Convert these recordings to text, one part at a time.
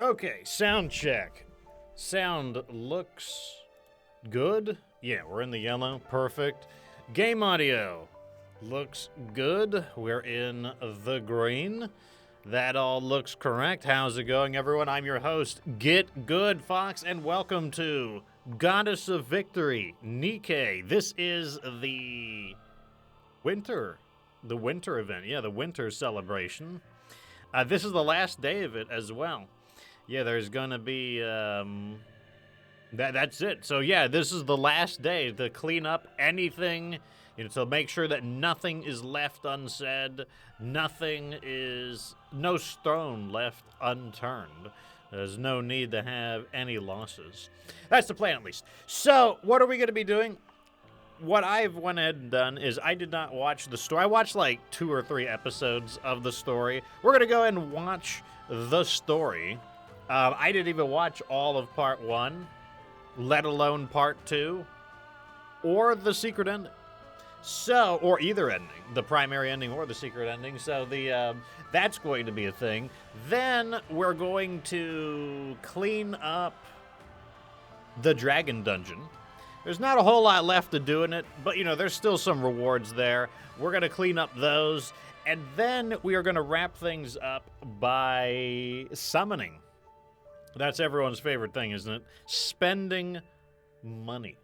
Okay, sound check. Sound looks good. Yeah, we're in the yellow. Perfect. Game audio looks good. We're in the green. That all looks correct. How's it going, everyone? I'm your host, Get Good Fox, and welcome to Goddess of Victory, Nikke. This is the winter event. Yeah, the winter celebration. This is the last day of it as well. Yeah, there's gonna be, that's it. So yeah, this is the last day to clean up anything, to make sure that nothing is left unsaid, no stone left unturned. There's no need to have any losses. That's the plan, at least. So, what are we gonna be doing? What I've went ahead and done is I did not watch the story. I watched like 2 or 3 episodes of the story. We're gonna go ahead and watch the story. I didn't even watch all of part 1, let alone part 2, or the secret ending. So, or either ending, the primary ending or the secret ending. So that's going to be a thing. Then we're going to clean up the dragon dungeon. There's not a whole lot left to do in it, but there's still some rewards there. We're going to clean up those, and then we are going to wrap things up by summoning. That's everyone's favorite thing, isn't it? Spending money.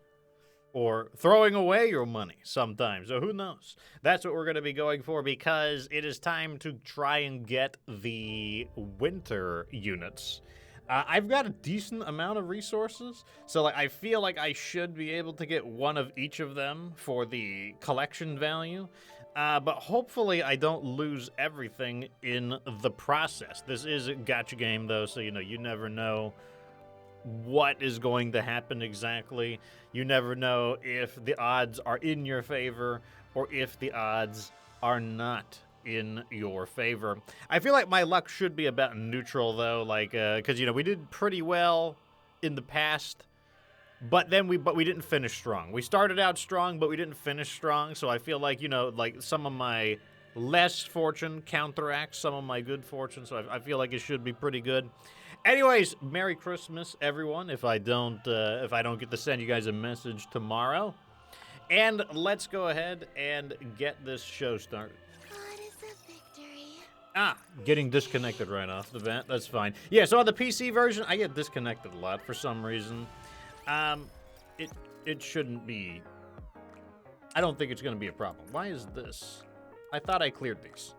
Or throwing away your money sometimes. So who knows? That's what we're going to be going for, because it is time to try and get the winter units. I've got a decent amount of resources, so I feel like I should be able to get one of each of them for the collection value. But hopefully I don't lose everything in the process. This is a gacha game, though, so you never know what is going to happen exactly. You never know if the odds are in your favor or if the odds are not in your favor. I feel like my luck should be about neutral, though, because we did pretty well in the past. But we didn't finish strong. We started out strong, but we didn't finish strong. So I feel like, some of my less fortune counteracts some of my good fortune. So I feel like it should be pretty good. Anyways, Merry Christmas, everyone. If I don't get to send you guys a message tomorrow, and let's go ahead and get this show started. Goddess of Victory. Getting disconnected right off the bat. That's fine. Yeah. So on the PC version, I get disconnected a lot for some reason. It shouldn't be. I don't think it's going to be a problem. Why is this? I thought I cleared these.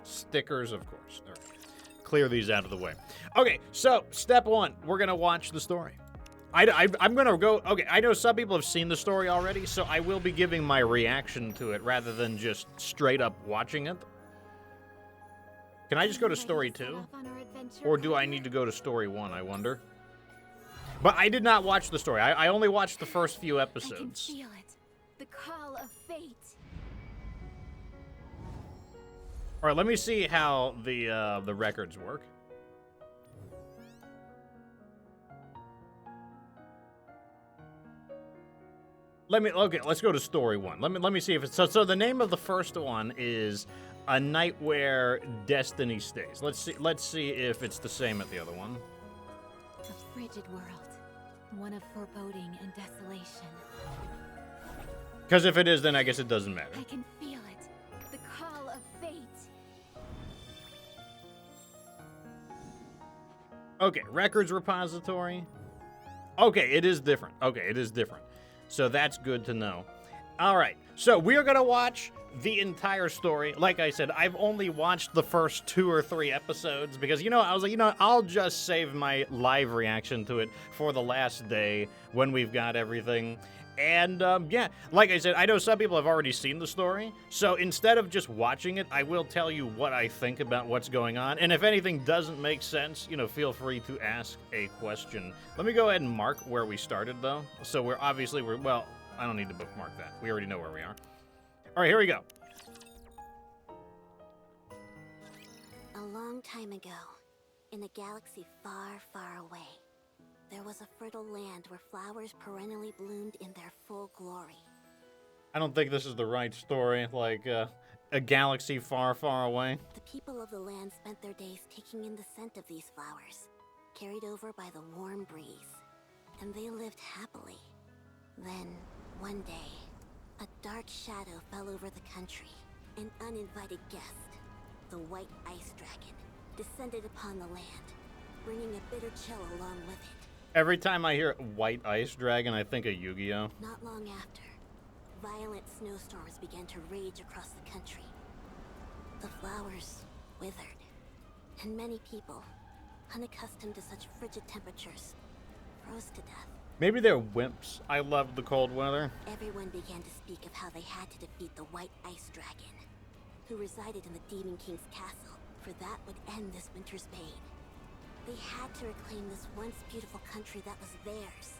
Stickers, of course. There we go. Clear these out of the way. Okay, so step 1, we're going to watch the story. I'm going to go. Okay, I know some people have seen the story already, so I will be giving my reaction to it rather than just straight up watching it. Can I just go to story 2? Or do I need to go to story 1, I wonder? But I did not watch the story. I only watched the first few episodes. I can feel it. The call of fate. All right, let me see how the records work. Let's go to story 1. Let me see if it's so the name of the first one is A Night Where Destiny Stays. Let's see if it's the same at the other one. A frigid world. One of foreboding and desolation. Because if it is, then I guess it doesn't matter. I can feel it. The call of fate. Okay, records repository. Okay, it is different. So that's good to know. All right, so we are going to watch the entire story. Like I said, I've only watched the first 2 or 3 episodes because, I was like, I'll just save my live reaction to it for the last day when we've got everything. And, yeah, like I said, I know some people have already seen the story, so instead of just watching it, I will tell you what I think about what's going on. And if anything doesn't make sense, feel free to ask a question. Let me go ahead and mark where we started, though. So well, I don't need to bookmark that. We already know where we are. All right, here we go. A long time ago, in a galaxy far, far away, there was a fertile land where flowers perennially bloomed in their full glory. I don't think this is the right story. A galaxy far, far away. The people of the land spent their days taking in the scent of these flowers, carried over by the warm breeze, and they lived happily. Then, one day, a dark shadow fell over the country. An uninvited guest, the White Ice Dragon, descended upon the land, bringing a bitter chill along with it. Every time I hear White Ice Dragon, I think of Yu-Gi-Oh! Not long after, violent snowstorms began to rage across the country. The flowers withered, and many people, unaccustomed to such frigid temperatures, froze to death. Maybe they're wimps. I love the cold weather. Everyone began to speak of how they had to defeat the White Ice Dragon, who resided in the Demon King's castle, for that would end this winter's pain. They had to reclaim this once beautiful country that was theirs.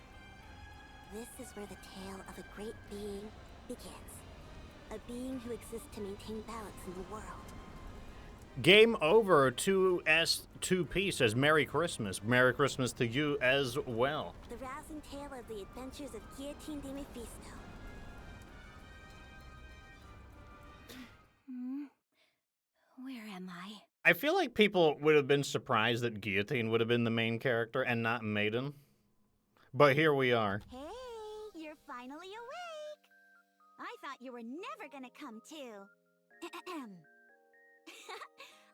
This is where the tale of a great being begins. A being who exists to maintain balance in the world. Game over. 2S2P says Merry Christmas. Merry Christmas to you as well. The rousing tale of the adventures of Guillotine and Mephisto. Where am I? I feel like people would have been surprised that Guillotine would have been the main character and not Maiden. But here we are. Hey, you're finally awake. I thought you were never gonna come to.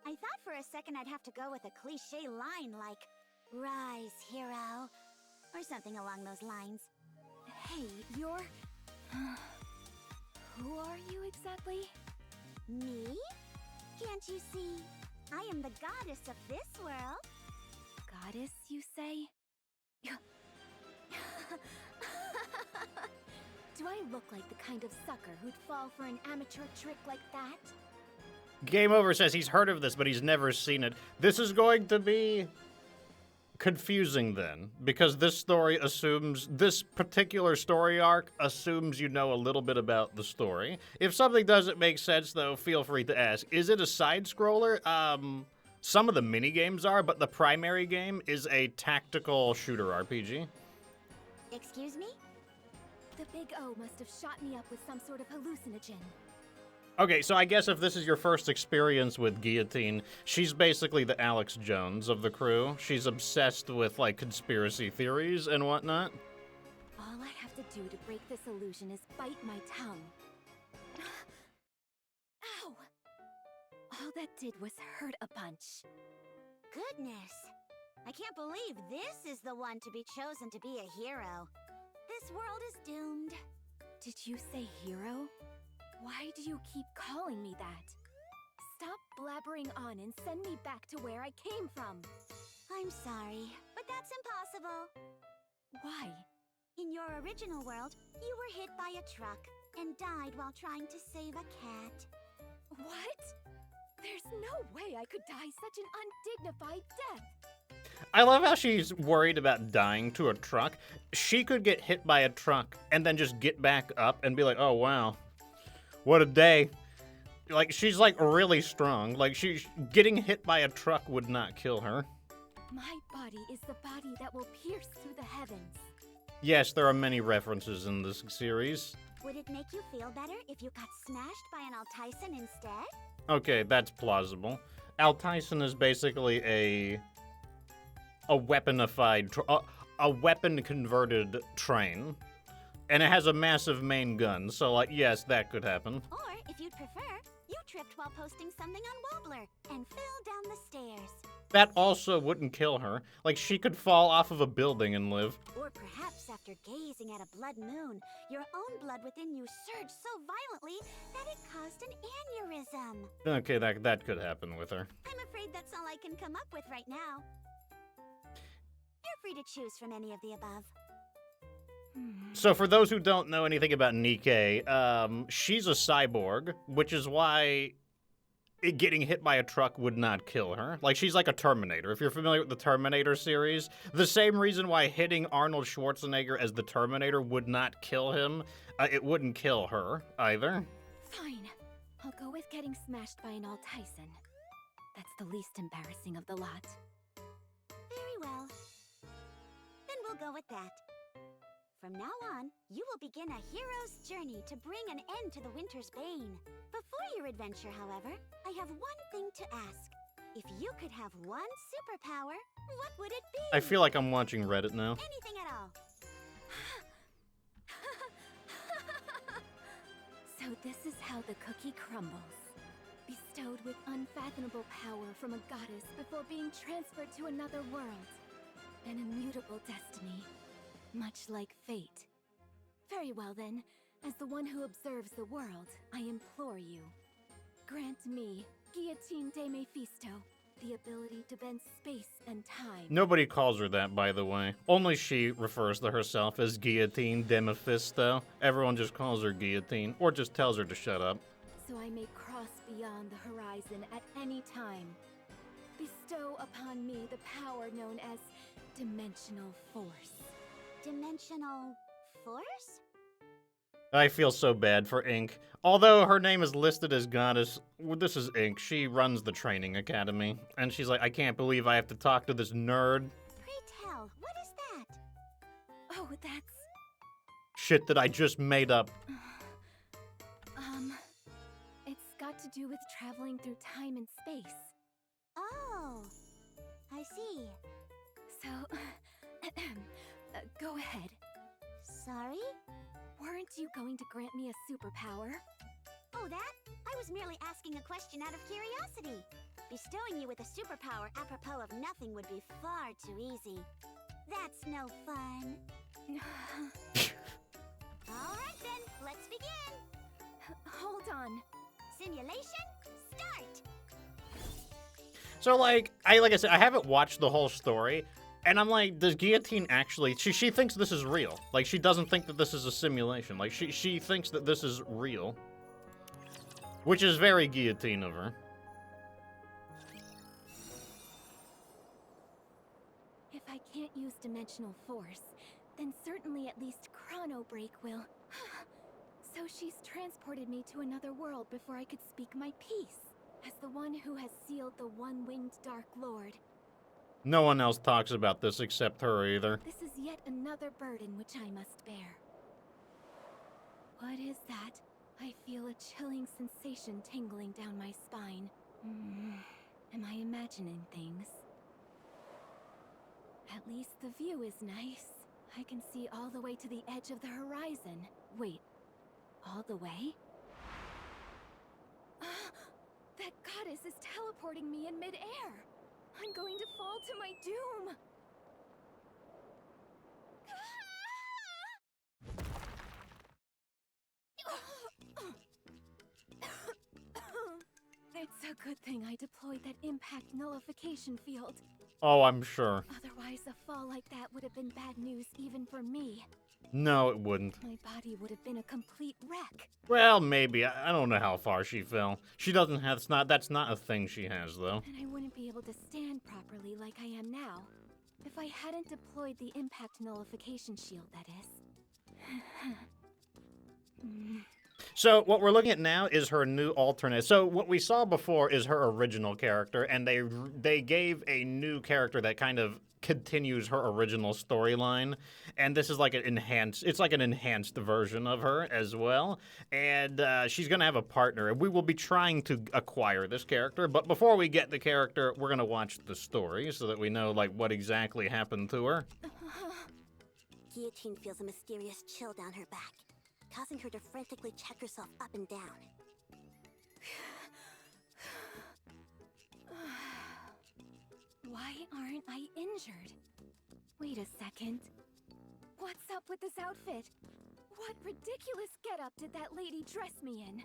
I thought for a second I'd have to go with a cliche line like, "Rise, hero," or something along those lines. Hey, you're... Who are you exactly? Me? Can't you see? I am the goddess of this world. Goddess, you say? Do I look like the kind of sucker who'd fall for an amateur trick like that? Game Over says he's heard of this, but he's never seen it. This is going to be confusing then, because this particular story arc assumes you know a little bit about the story. If something doesn't make sense, though, feel free to ask. Is it a side-scroller? Some of the mini-games are, but the primary game is a tactical shooter RPG. Excuse me? The Big O must have shot me up with some sort of hallucinogen. Okay, so I guess if this is your first experience with Guillotine, she's basically the Alex Jones of the crew. She's obsessed with, like, conspiracy theories and whatnot. All I have to do to break this illusion is bite my tongue. Ow! All that did was hurt a bunch. Goodness! I can't believe this is the one to be chosen to be a hero. This world is doomed. Did you say hero? Why do you keep calling me that? Stop blabbering on and send me back to where I came from. I'm sorry, but that's impossible. Why? In your original world, you were hit by a truck and died while trying to save a cat. What? There's no way I could die such an undignified death. I love how she's worried about dying to a truck. She could get hit by a truck and then just get back up and be like, oh, wow. What a day. Like, she's, like, really strong. Like, getting hit by a truck would not kill her. My body is the body that will pierce through the heavens. Yes, there are many references in this series. Would it make you feel better if you got smashed by an Altyson instead? Okay, that's plausible. Altyson is basically a weaponified, a weapon-converted train. And it has a massive main gun, so, like, yes, that could happen. Or, if you'd prefer, you tripped while posting something on Wobbler and fell down the stairs. That also wouldn't kill her. Like, she could fall off of a building and live. Or perhaps after gazing at a blood moon, your own blood within you surged so violently that it caused an aneurysm. Okay, that could happen with her. I'm afraid that's all I can come up with right now. You're free to choose from any of the above. So for those who don't know anything about Nikke, she's a cyborg, which is why getting hit by a truck would not kill her. Like, she's like a Terminator. If you're familiar with the Terminator series, the same reason why hitting Arnold Schwarzenegger as the Terminator would not kill him, it wouldn't kill her either. Fine. I'll go with getting smashed by an Altyson. That's the least embarrassing of the lot. Very well. Then we'll go with that. From now on, you will begin a hero's journey to bring an end to the winter's bane. Before your adventure, however, I have one thing to ask. If you could have one superpower, what would it be? I feel like I'm watching Reddit now. Anything at all. So this is how the cookie crumbles. Bestowed with unfathomable power from a goddess before being transferred to another world. An immutable destiny, much like fate. Very well then, as the one who observes the world, I implore you. Grant me, Guillotine de Mephisto, the ability to bend space and time. Nobody calls her that, by the way. Only she refers to herself as Guillotine de Mephisto. Everyone just calls her Guillotine, or just tells her to shut up. So I may cross beyond the horizon at any time. Bestow upon me the power known as dimensional force. Dimensional force? I feel so bad for Ink. Although her name is listed as goddess, this is Ink. She runs the training academy. And she's like, I can't believe I have to talk to this nerd. Pray tell, what is that? Oh, that's... Shit that I just made up. It's got to do with traveling through time and space. Oh, I see. So, go ahead. Sorry? Weren't you going to grant me a superpower? Oh, that? I was merely asking a question out of curiosity. Bestowing you with a superpower apropos of nothing would be far too easy. That's no fun. All right then, let's begin. Hold on. Simulation, start! So, like I said, I haven't watched the whole story, and I'm like, does Guillotine actually... She thinks this is real. Like, she doesn't think that this is a simulation. Like, she thinks that this is real. Which is very Guillotine of her. If I can't use dimensional force, then certainly at least chrono break will. So she's transported me to another world before I could speak my piece, as the one who has sealed the one-winged Dark Lord. No one else talks about this except her either. This is yet another burden which I must bear. What is that? I feel a chilling sensation tingling down my spine. Am I imagining things? At least the view is nice. I can see all the way to the edge of the horizon. Wait, all the way? That goddess is teleporting me in mid-air! I'm going to fall to my doom! It's a good thing I deployed that impact nullification field. Oh, I'm sure. Otherwise, a fall like that would have been bad news even for me. No, it wouldn't. My body would have been a complete wreck. Well, maybe. I don't know how far she fell. She doesn't have... That's not a thing she has, though. And I wouldn't be able to stand properly like I am now. If I hadn't deployed the impact nullification shield, that is. So what we're looking at now is her new alternate. So what we saw before is her original character, and they gave a new character that kind of continues her original storyline, and this is like an enhanced version of her as well, and she's gonna have a partner, and we will be trying to acquire this character. But before we get the character, we're gonna watch the story so that we know like what exactly happened to her. Guillotine feels a mysterious chill down her back, causing her to frantically check herself up and down. Why aren't I injured? Wait a second. What's up with this outfit? What ridiculous getup did that lady dress me in?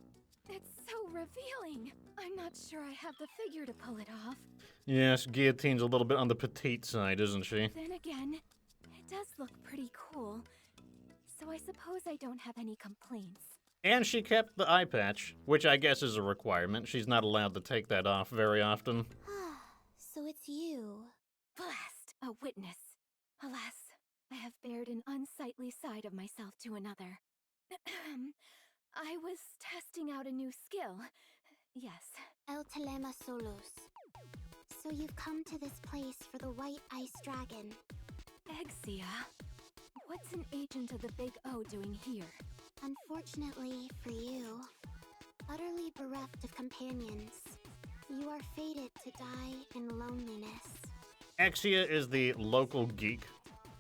It's so revealing. I'm not sure I have the figure to pull it off. Yes, Guillotine's a little bit on the petite side, isn't she? Then again, it does look pretty cool. So I suppose I don't have any complaints. And she kept the eye patch, which I guess is a requirement. She's not allowed to take that off very often. So it's you. Blast! A witness. Alas, I have bared an unsightly side of myself to another. I was testing out a new skill. Yes. El Telema Solos. So you've come to this place for the white ice dragon. Exia. What's an agent of the Big O doing here? Unfortunately for you, utterly bereft of companions, you are fated to die in loneliness. Exia is the local geek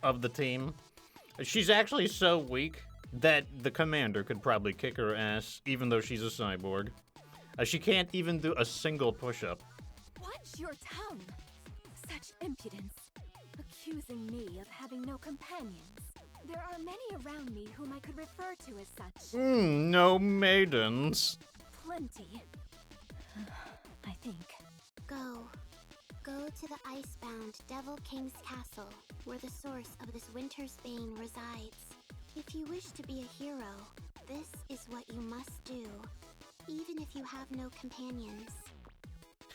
of the team. She's actually so weak that the commander could probably kick her ass, even though she's a cyborg. She can't even do a single push-up. Watch your tongue! Such impudence. Accusing me of having no companions. There are many around me whom I could refer to as such. No maidens. Plenty. I think. Go. Go to the icebound Devil King's castle, where the source of this winter's bane resides. If you wish to be a hero, this is what you must do, even if you have no companions.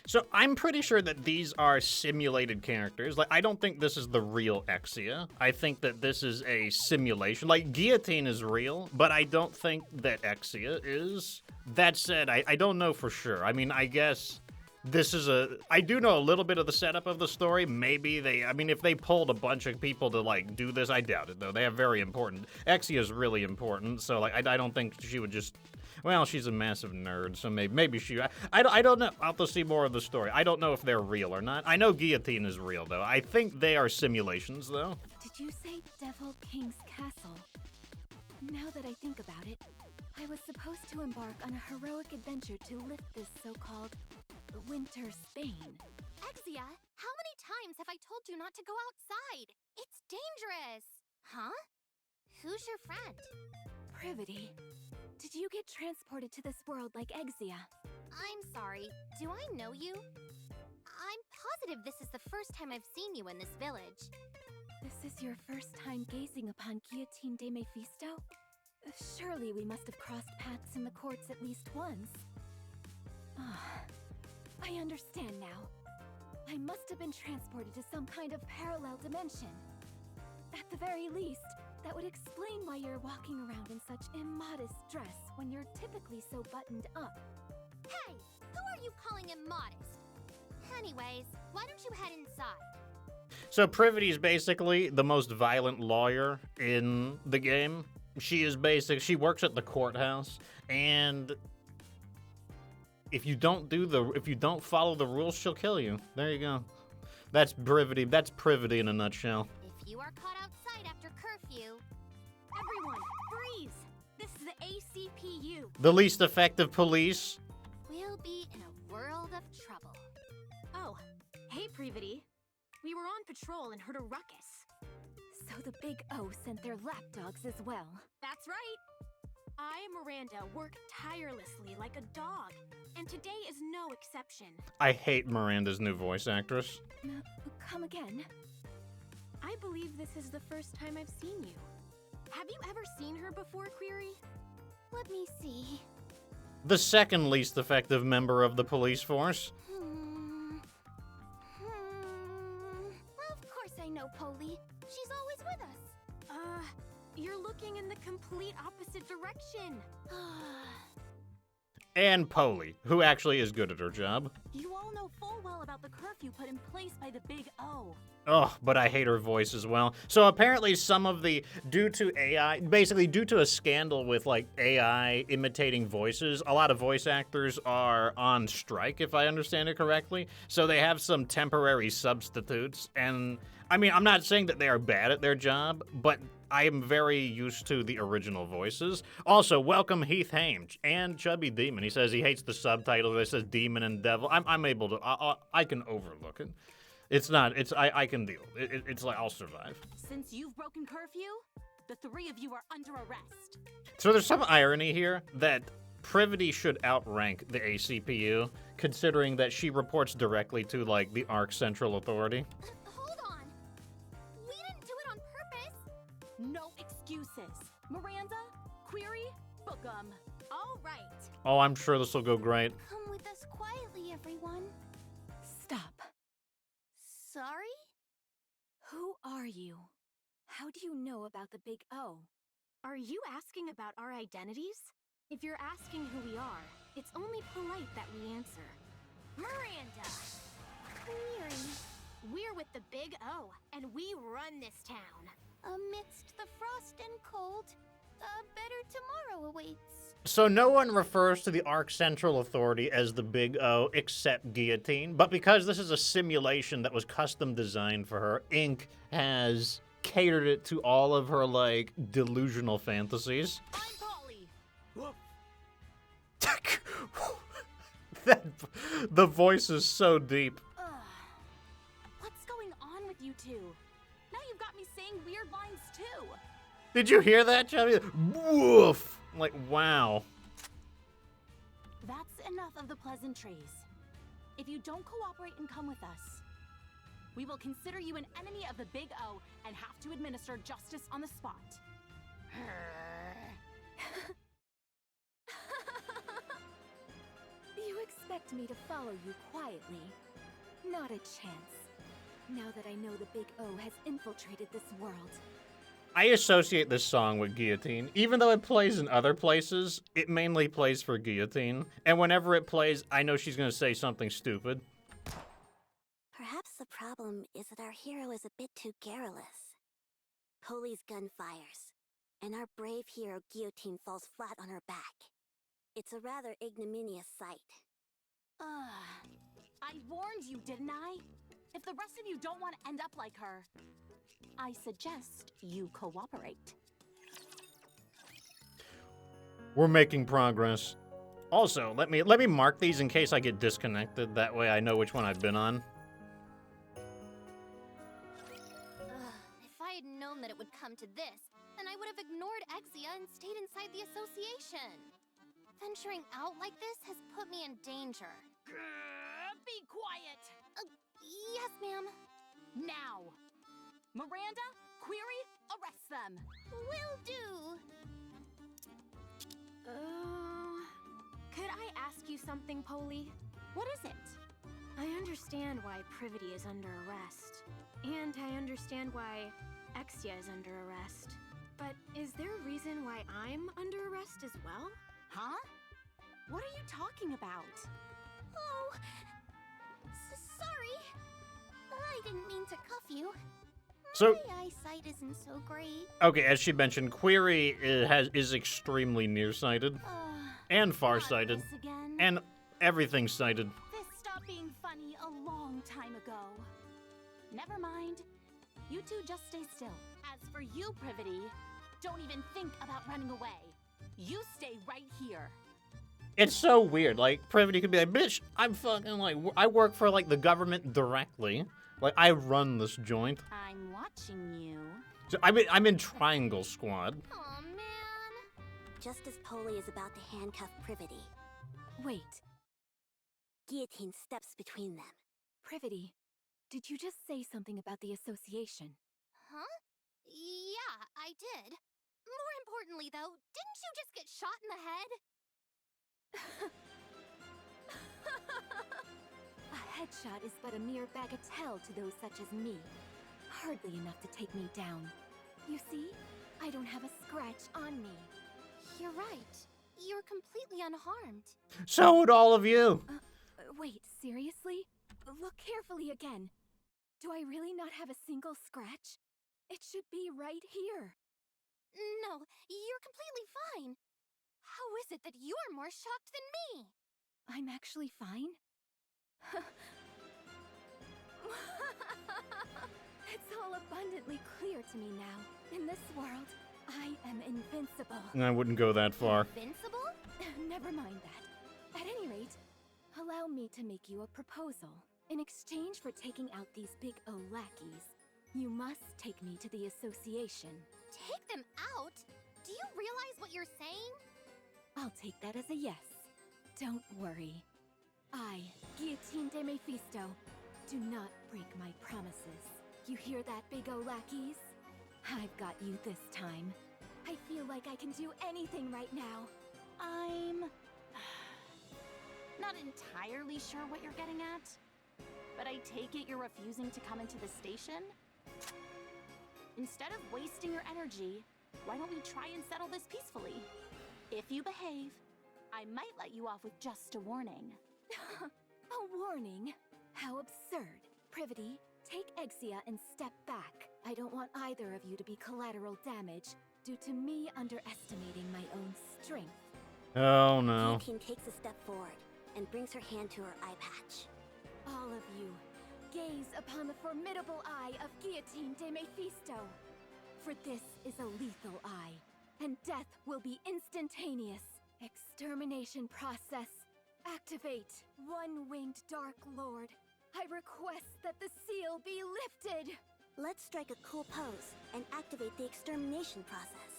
So I'm pretty sure that these are simulated characters. Like, I don't think this is the real Exia. I think that this is a simulation. Like, Guillotine is real, but I don't think that Exia is. That said, I don't know for sure. I mean, I guess this is I do know a little bit of the setup of the story. Maybe if they pulled a bunch of people to, like, do this, I doubt it, though. They have very important. Exia is really important, so, like, I don't think she would just... Well, she's a massive nerd, so maybe she... I don't know. I'll have to see more of the story. I don't know if they're real or not. I know Guillotine is real, though. I think they are simulations, though. Did you say Devil King's castle? Now that I think about it, I was supposed to embark on a heroic adventure to lift this so-called Winter Bane. Exia, how many times have I told you not to go outside? It's dangerous! Huh? Who's your friend? Privity. Did you get transported to this world like Exia? I'm sorry, do I know you? I'm positive this is the first time I've seen you in this village. This is your first time gazing upon Guillotine de Mephisto? Surely we must have crossed paths in the courts at least once. I understand now. I must have been transported to some kind of parallel dimension. At the very least, that would explain why you're walking around in such immodest dress when you're typically so buttoned up. Hey! Who are you calling immodest? Anyways, why don't you head inside? So Privity is basically the most violent lawyer in the game. She works at the courthouse, and if you don't follow the rules, she'll kill you. There you go. That's Privity. That's Privity in a nutshell. If you are caught outside after curfew... Everyone, freeze! This is the ACPU. The least effective police. We'll be in a world of trouble. Oh, hey Privity. We were on patrol and heard a ruckus. So the Big O sent their lapdogs as well. That's right. I, Miranda, work tirelessly like a dog, and today is no exception. I hate Miranda's new voice actress. Come again? I believe this is the first time I've seen you. Have you ever seen her before, Query? Let me see. The second least effective member of the police force. Of course I know Polly. She's always with us. You're looking in the complete opposite direction. And Polly, who actually is good at her job. You all know full well about the curfew put in place by the Big O. Oh, but I hate her voice as well. So apparently due to a scandal with, like, AI imitating voices, a lot of voice actors are on strike, if I understand it correctly. So they have some temporary substitutes, and, I mean, I'm not saying that they are bad at their job, but I am very used to the original voices. Also, welcome Heath Hames and Chubby Demon. He says he hates the subtitles. It says Demon and Devil. I'm able to, I can overlook it. I can deal. It's like, I'll survive. Since you've broken curfew, the three of you are under arrest. So there's some irony here that Privity should outrank the ACPU, considering that she reports directly to, like, the ARC Central Authority. Hold on. We didn't do it on purpose. No excuses. Miranda, Query, book 'em. All right. Oh, I'm sure this will go great. Come with us quietly, everyone. Stop. Sorry? Who are you? How do you know about the Big O? Are you asking about our identities? If you're asking who we are, it's only polite that we answer. Miranda! Query. We're with the Big O, and we run this town. Amidst the frost and cold, a better tomorrow awaits. So no one refers to the Arc Central Authority as the Big O except Guillotine, but because this is a simulation that was custom designed for her, Inc. has catered it to all of her, like, delusional fantasies. I'm Polly. The voice is so deep. What's going on with you two? Now you've got me saying weird lines too. Did you hear that, Chubby? Woof! Like, wow. That's enough of the pleasantries. If you don't cooperate and come with us, we will consider you an enemy of the Big O and have to administer justice on the spot. You expect me to follow you quietly? Not a chance. Now that I know the Big O has infiltrated this world. I associate this song with Guillotine. Even though it plays in other places, it mainly plays for Guillotine. And whenever it plays, I know she's gonna say something stupid. Perhaps the problem is that our hero is a bit too garrulous. Polly's gun fires, and our brave hero Guillotine falls flat on her back. It's a rather ignominious sight. I warned you, didn't I? If the rest of you don't want to end up like her, I suggest you cooperate. We're making progress. Also, let me mark these in case I get disconnected. That way I know which one I've been on. If I had known that it would come to this, then I would have ignored Exia and stayed inside the association. Venturing out like this has put me in danger. Be quiet! Yes, ma'am. Now! Miranda, Query, arrest them! Will do. Could I ask you something, Polly? What is it? I understand why Privity is under arrest. And I understand why Exia is under arrest. But is there a reason why I'm under arrest as well? Huh? What are you talking about? Oh, sorry. I didn't mean to cuff you. So, My eyesight isn't so great. okay, as she mentioned, Query is extremely nearsighted and farsighted Not this again. and everything sighted. This stopped being funny a long time ago. Never mind. You two just stay still. As for you, Privity, don't even think about running away. You stay right here. It's so weird. Like, Privity could be like, bitch, I'm fucking, like, I work for, like, the government directly. Like, I run this joint. I'm watching you. So I'm in Triangle Squad. Aw, man. Just as Polly is about to handcuff Privity, Wait, Guillotine steps between them. Privity, did you just say something about the association? Huh? Yeah, I did. More importantly, though, didn't you just get shot in the head? A headshot is but a mere bagatelle to those such as me. Hardly enough to take me down. You see, I don't have a scratch on me. You're right. You're completely unharmed. So would all of you. Wait, seriously? Look carefully again. Do I really not have a single scratch? It should be right here. No, you're completely fine. How is it that you're more shocked than me? I'm actually fine? It's all abundantly clear to me now. In this world, I am invincible. I wouldn't go that far. Invincible? Never mind that. At any rate, allow me to make you a proposal. In exchange for taking out these Big O lackeys, you must take me to the association. Take them out? Do you realize what you're saying? I'll take that as a yes. Don't worry. I, Guillotine de Mephisto, do not break my promises. You hear that, Big O lackeys? I've got you this time. I feel like I can do anything right now. I'm not entirely sure what you're getting at, but I take it you're refusing to come into the station? Instead of wasting your energy, why don't we try and settle this peacefully? If you behave, I might let you off with just a warning. A warning? How absurd. Privity, take Exia and step back. I don't want either of you to be collateral damage due to me underestimating my own strength. Oh no. Guillotine takes a step forward and brings her hand to her eye patch. All of you, gaze upon the formidable eye of Guillotine de Mephisto. For this is a lethal eye, and death will be instantaneous. Extermination process. Activate, one-winged Dark Lord. I request that the seal be lifted. Let's strike a cool pose and activate the extermination process.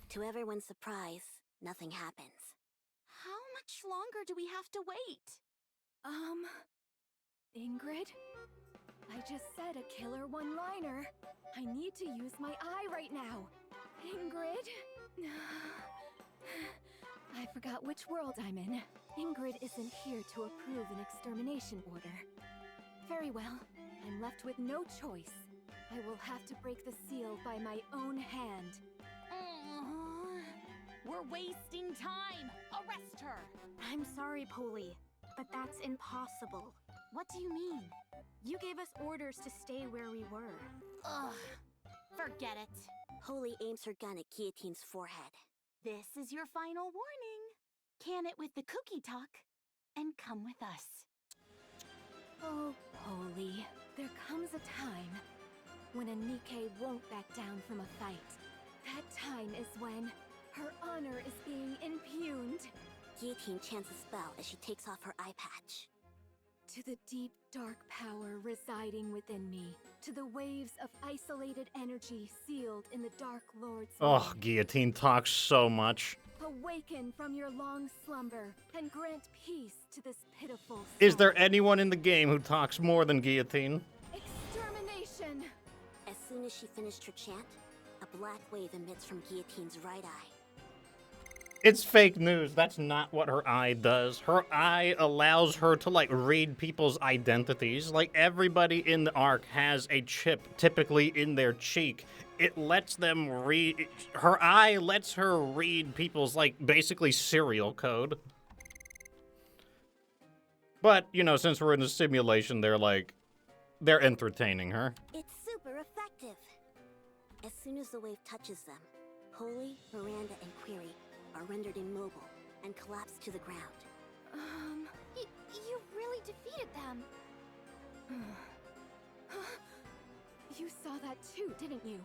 To everyone's surprise, nothing happens. How much longer do we have to wait? Ingrid? I just said a killer one-liner. I need to use my eye right now. Ingrid? I forgot which world I'm in. Ingrid isn't here to approve an extermination order. Very well. I'm left with no choice. I will have to break the seal by my own hand. We're wasting time! Arrest her! I'm sorry, Polly, but that's impossible. What do you mean? You gave us orders to stay where we were. Ugh. Forget it. Holy aims her gun at Guillotine's forehead. This is your final warning. Can it with the cookie talk and come with us. Oh, Holy, there comes a time when a Nikke won't back down from a fight. That time is when her honor is being impugned. Guillotine chants a spell as she takes off her eye patch. To the deep, dark power residing within me. To the waves of isolated energy sealed in the Dark Lord's Oh, mind. Guillotine talks so much. Awaken from your long slumber and grant peace to this pitiful soul. Is there anyone in the game who talks more than Guillotine? Extermination! As soon as she finished her chant, a black wave emits from Guillotine's right eye. It's fake news. That's not what her eye does. Her eye allows her to, like, read people's identities. Like, everybody in the Ark has a chip, typically in their cheek. It lets them read... Her eye lets her read people's, like, basically serial code. But, you know, since we're in a simulation, they're entertaining her. It's super effective! As soon as the wave touches them, Holy, Miranda, and Query are rendered immobile and collapse to the ground. You really defeated them. You saw that too, didn't you?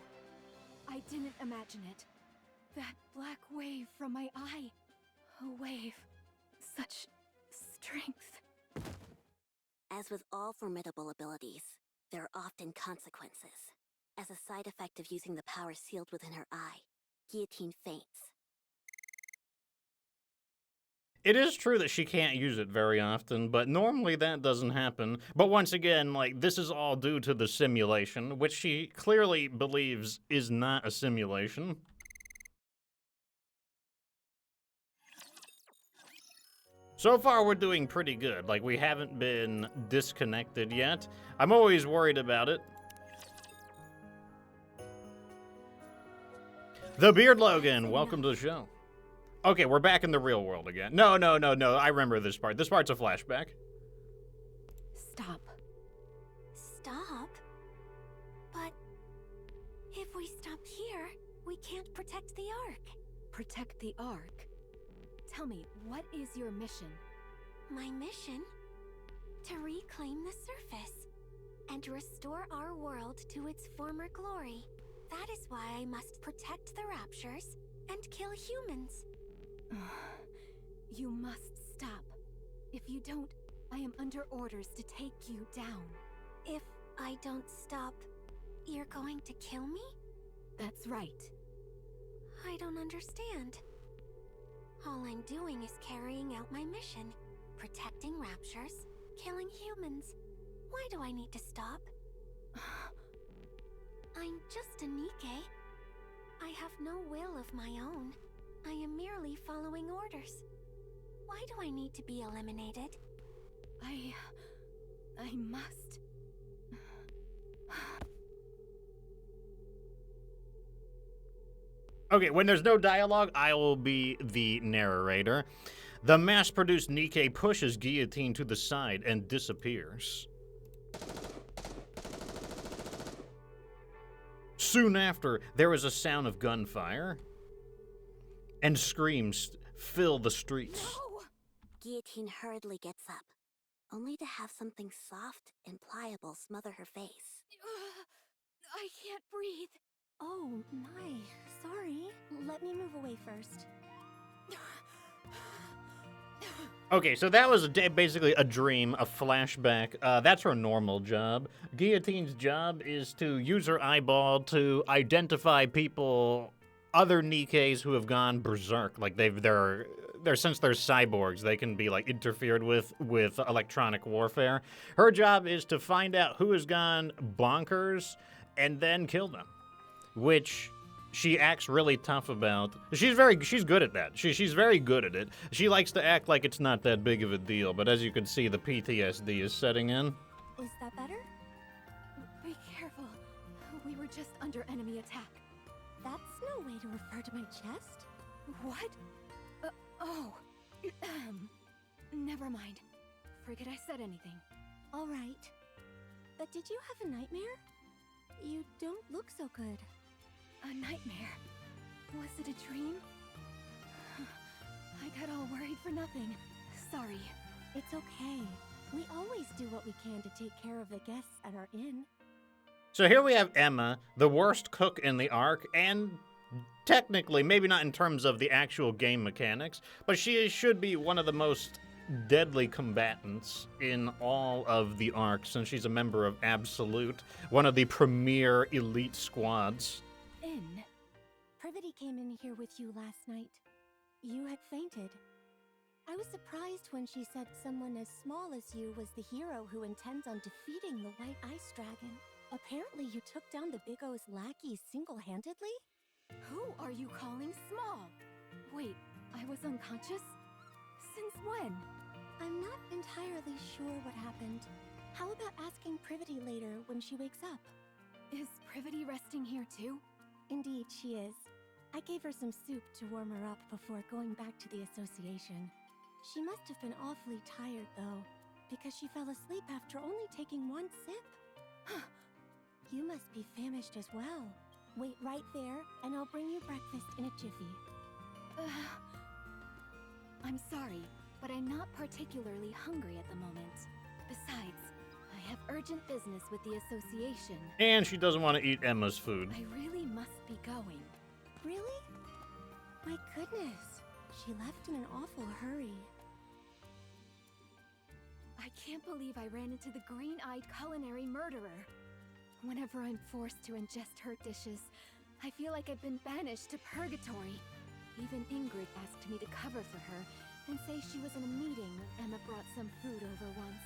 I didn't imagine it. That black wave from my eye. A wave. Such strength. As with all formidable abilities, there are often consequences. As a side effect of using the power sealed within her eye, Guillotine faints. It is true that she can't use it very often, but normally that doesn't happen. But once again, like, this is all due to the simulation, which she clearly believes is not a simulation. So far, we're doing pretty good. Like, we haven't been disconnected yet. I'm always worried about it. The Beard Logan, welcome to the show. Okay, we're back in the real world again. No, I remember this part. This part's a flashback. Stop. Stop? But if we stop here, we can't protect the Ark. Protect the Ark. Tell me, what is your mission? My mission? To reclaim the surface and restore our world to its former glory. That is why I must protect the Raptures and kill humans. You must stop. If you don't, I am under orders to take you down. If I don't stop, you're going to kill me? That's right. I don't understand. All I'm doing is carrying out my mission. Protecting Raptures, killing humans. Why do I need to stop? I'm just a Nikke. I have no will of my own. I am merely following orders. Why do I need to be eliminated? I must. Okay, when there's no dialogue, I will be the narrator. The mass-produced Nikke pushes Guillotine to the side and disappears. Soon after, there is a sound of gunfire, and screams fill the streets. No! Guillotine hurriedly gets up, only to have something soft and pliable smother her face. I can't breathe. Oh, my. Sorry. Let me move away first. Okay, so that was basically a dream, a flashback. That's her normal job. Guillotine's job is to use her eyeball to identify people, other Nikkes who have gone berserk. Like they're since they're cyborgs, they can be like interfered with electronic warfare. Her job is to find out who has gone bonkers and then kill them, which she acts really tough about. She's good at that. She's very good at it. She likes to act like it's not that big of a deal, but as you can see, the PTSD is setting in. Is that better? Be careful. We were just under enemy attack. That's no way to refer to my chest. What? Never mind. Forget I said anything. All right. But did you have a nightmare? You don't look so good. A nightmare? Was it a dream? I got all worried for nothing. Sorry. It's okay. We always do what we can to take care of the guests at our inn. So here we have Emma, the worst cook in the arc, and technically, maybe not in terms of the actual game mechanics, but she should be one of the most deadly combatants in all of the arc, since she's a member of Absolute, one of the premier elite squads. Privity came in here with you last night. You had fainted. I was surprised when she said someone as small as you was the hero who intends on defeating the White Ice Dragon. Apparently you took down the Big O's lackeys single-handedly? Who are you calling small? Wait, I was unconscious? Since when? I'm not entirely sure what happened. How about asking Privity later when she wakes up? Is Privity resting here too? Indeed, she is. I gave her some soup to warm her up before going back to the association. She must have been awfully tired, though, because she fell asleep after only taking one sip. You must be famished as well. Wait right there, and I'll bring you breakfast in a jiffy. I'm sorry, but I'm not particularly hungry at the moment. Besides, I have urgent business with the association. And she doesn't want to eat Emma's food. I really must be going. Really? My goodness. She left in an awful hurry. I can't believe I ran into the green-eyed culinary murderer. Whenever I'm forced to ingest her dishes, I feel like I've been banished to purgatory. Even Ingrid asked me to cover for her and say she was in a meeting when Emma brought some food over once.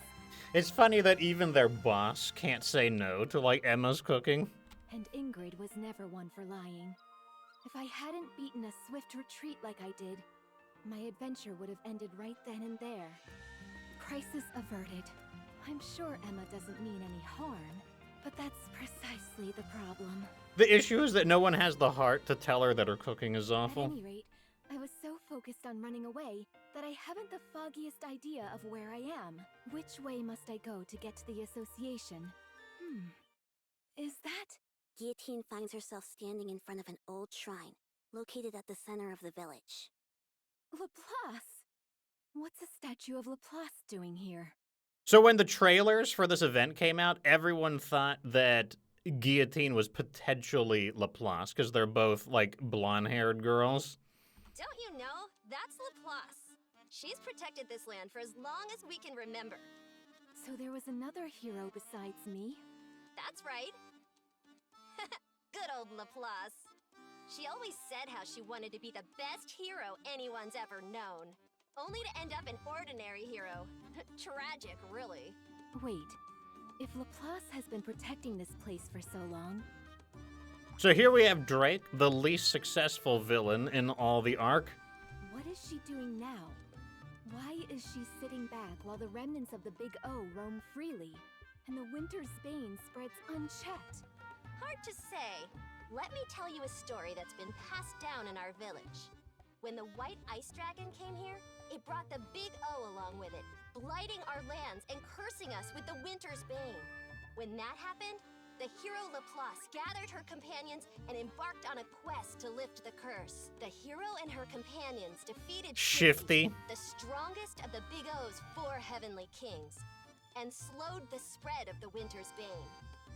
It's funny that even their boss can't say no to, like, Emma's cooking. And Ingrid was never one for lying. If I hadn't beaten a swift retreat like I did, my adventure would have ended right then and there. Crisis averted. I'm sure Emma doesn't mean any harm, but that's precisely the problem. The issue is that no one has the heart to tell her that her cooking is awful. At any rate, I was so focused on running away that I haven't the foggiest idea of where I am. Which way must I go to get to the association? Is that... Guillotine finds herself standing in front of an old shrine, located at the center of the village. Laplace? What's a statue of Laplace doing here? So when the trailers for this event came out, everyone thought that Guillotine was potentially Laplace, because they're both, like, blonde-haired girls. Don't you know? That's Laplace. She's protected this land for as long as we can remember. So there was another hero besides me? That's right. Good old Laplace. She always said how she wanted to be the best hero anyone's ever known. Only to end up an ordinary hero. Tragic, really. Wait, if Laplace has been protecting this place for so long... So here we have Drake, the least successful villain in all the arc. What is she doing now? Why is she sitting back while the remnants of the Big O roam freely, and the winter's bane spreads unchecked? Hard to say. Let me tell you a story that's been passed down in our village. When the White Ice Dragon came here, it brought the Big O along with it, blighting our lands and cursing us with the Winter's Bane. When that happened, the hero Laplace gathered her companions and embarked on a quest to lift the curse. The hero and her companions defeated Shifty. the strongest of the Big O's 4 heavenly kings, and slowed the spread of the Winter's Bane.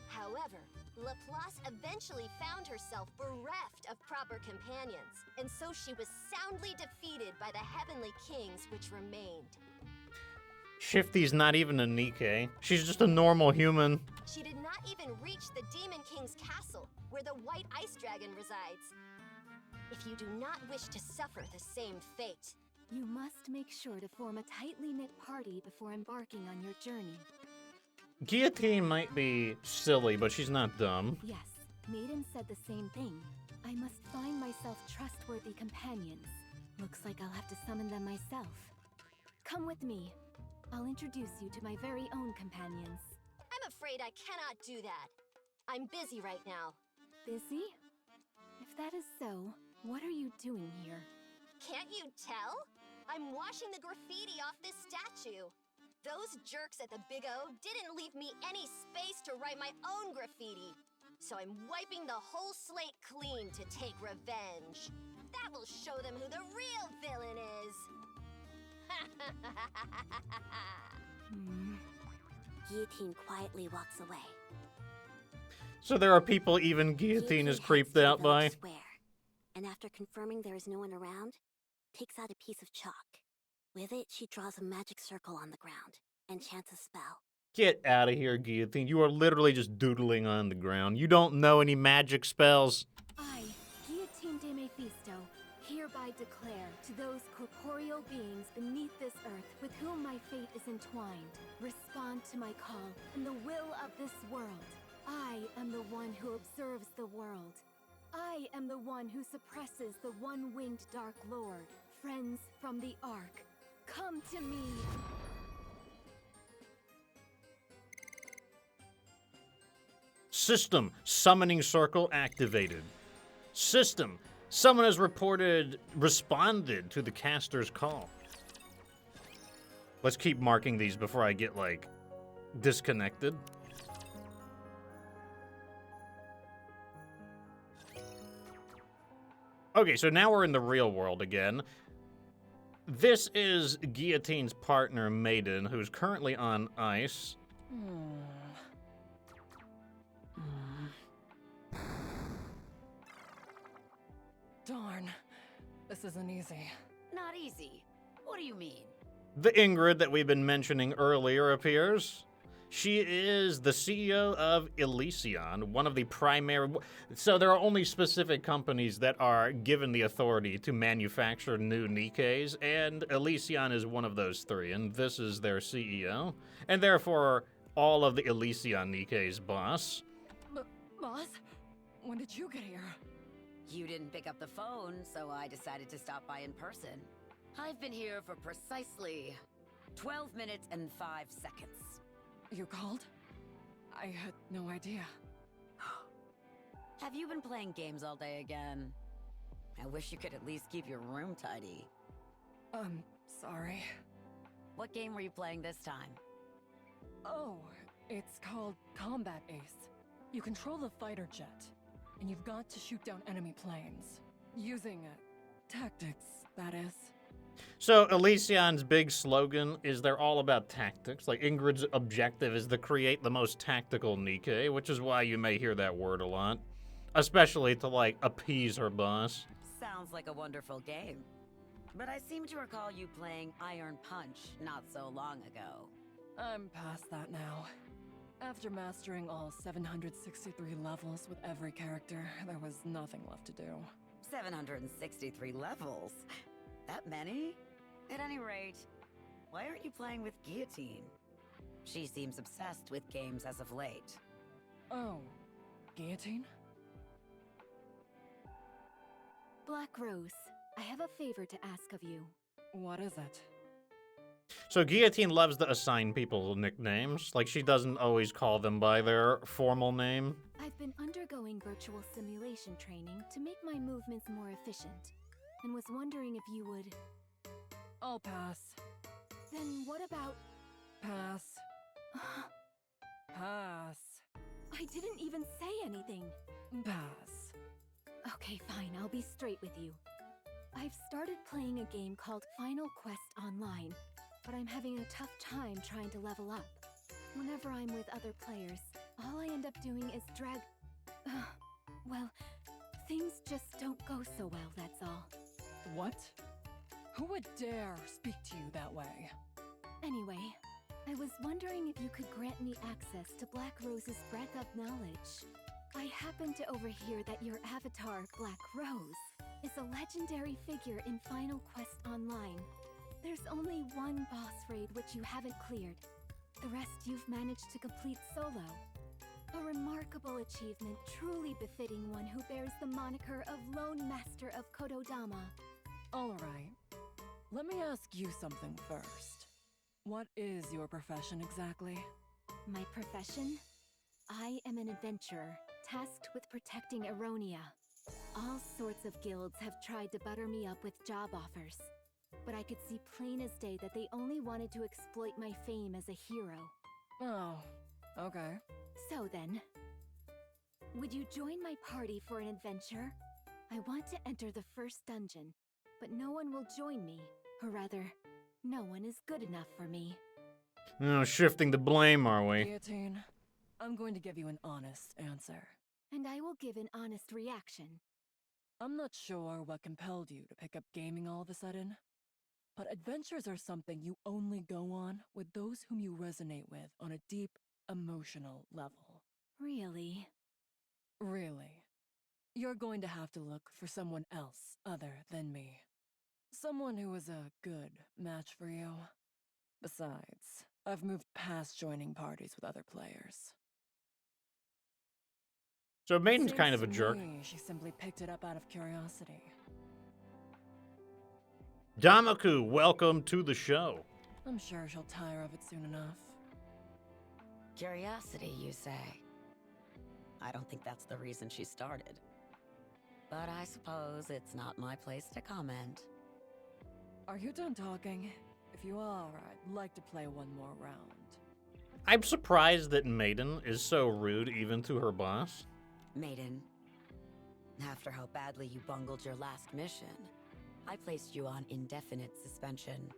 However, Laplace eventually found herself bereft of proper companions, and so she was soundly defeated by the heavenly kings which remained. Shifty's not even a Nikke. She's just a normal human. She did not even reach the Demon King's castle, where the White Ice Dragon resides. If you do not wish to suffer the same fate, You must make sure to form a tightly knit party before embarking on your journey. Guillotine might be silly, but she's not dumb. Yes, Maiden said the same thing. I must find myself trustworthy companions. Looks like I'll have to summon them myself. Come with me. I'll introduce you to my very own companions. I'm afraid I cannot do that. I'm busy right now. Busy? If that is so, what are you doing here? Can't you tell? I'm washing the graffiti off this statue. Those jerks at the Big O didn't leave me any space to write my own graffiti. So I'm wiping the whole slate clean to take revenge. That will show them who the real villain is. Guillotine quietly walks away. So there are people even Guillotine is heads creeped to the out by. village square, and after confirming there is no one around, takes out a piece of chalk. With it, she draws a magic circle on the ground and chants a spell. Get out of here, Guillotine. You are literally just doodling on the ground. You don't know any magic spells. I, Guillotine de Mephisto, hereby declare to those corporeal beings beneath this earth with whom my fate is entwined, respond to my call and the will of this world. I am the one who observes the world. I am the one who suppresses the one-winged Dark Lord. Friends from the Ark, come to me! System, summoning circle activated. System, someone has responded to the caster's call. Let's keep marking these before I get, like, disconnected. Okay, so now we're in the real world again. This is Guillotine's partner, Maiden, who's currently on ice. Darn. This isn't easy. Not easy. What do you mean? The Ingrid that we've been mentioning earlier appears. She is the CEO of Elysion, one of the primary... So there are only specific companies that are given the authority to manufacture new Nikkes, and Elysion is one of those three, and this is their CEO, and therefore all of the Elysion Nikkes boss. Boss? When did you get here? You didn't pick up the phone, so I decided to stop by in person. I've been here for precisely 12 minutes and 5 seconds. You called? I had no idea. Have you been playing games all day again? I wish you could at least keep your room tidy. Sorry. What game were you playing this time? Oh, it's called Combat Ace. You control the fighter jet, and you've got to shoot down enemy planes. Using tactics, that is. So Elysion's big slogan is they're all about tactics. Like, Ingrid's objective is to create the most tactical Nikke, which is why you may hear that word a lot. Especially to, like, appease her boss. Sounds like a wonderful game. But I seem to recall you playing Iron Punch not so long ago. I'm past that now. After mastering all 763 levels with every character, there was nothing left to do. 763 levels? That many? At any rate, why aren't you playing with Guillotine? She seems obsessed with games as of late. Oh, Guillotine? Black Rose, I have a favor to ask of you. What is it? So Guillotine loves to assign people nicknames. Like, she doesn't always call them by their formal name. I've been undergoing virtual simulation training to make my movements more efficient, and was wondering if you would... I'll pass. Then what about... Pass. Pass. I didn't even say anything. Pass. Okay, fine, I'll be straight with you. I've started playing a game called Final Quest Online, but I'm having a tough time trying to level up. Whenever I'm with other players, all I end up doing is well, things just don't go so well, that's all. What? Who would dare speak to you that way? Anyway, I was wondering if you could grant me access to Black Rose's breadth of knowledge. I happened to overhear that your avatar, Black Rose, is a legendary figure in Final Quest Online. There's only one boss raid which you haven't cleared. The rest you've managed to complete solo. A remarkable achievement truly befitting one who bears the moniker of Lone Master of Kododama. Alright. Let me ask you something first. What is your profession exactly? My profession? I am an adventurer, tasked with protecting Eronia. All sorts of guilds have tried to butter me up with job offers, but I could see plain as day that they only wanted to exploit my fame as a hero. Oh, okay. So then, would you join my party for an adventure? I want to enter the first dungeon, but no one will join me, or rather, no one is good enough for me. Oh, shifting the blame, are we? Guillotine, I'm going to give you an honest answer. And I will give an honest reaction. I'm not sure what compelled you to pick up gaming all of a sudden, but adventures are something you only go on with those whom you resonate with on a deep, emotional level. Really? Really. You're going to have to look for someone else other than me. Someone who is a good match for you. Besides, I've moved past joining parties with other players. So Maiden's Seems kind of a to jerk. me she simply picked it up out of curiosity. Damaku, welcome to the show. I'm sure she'll tire of it soon enough. Curiosity, you say? I don't think that's the reason she started. But I suppose it's not my place to comment. Are you done talking? If you are, I'd like to play one more round. I'm surprised that Maiden is so rude even to her boss. Maiden, after how badly you bungled your last mission, I placed you on indefinite suspension.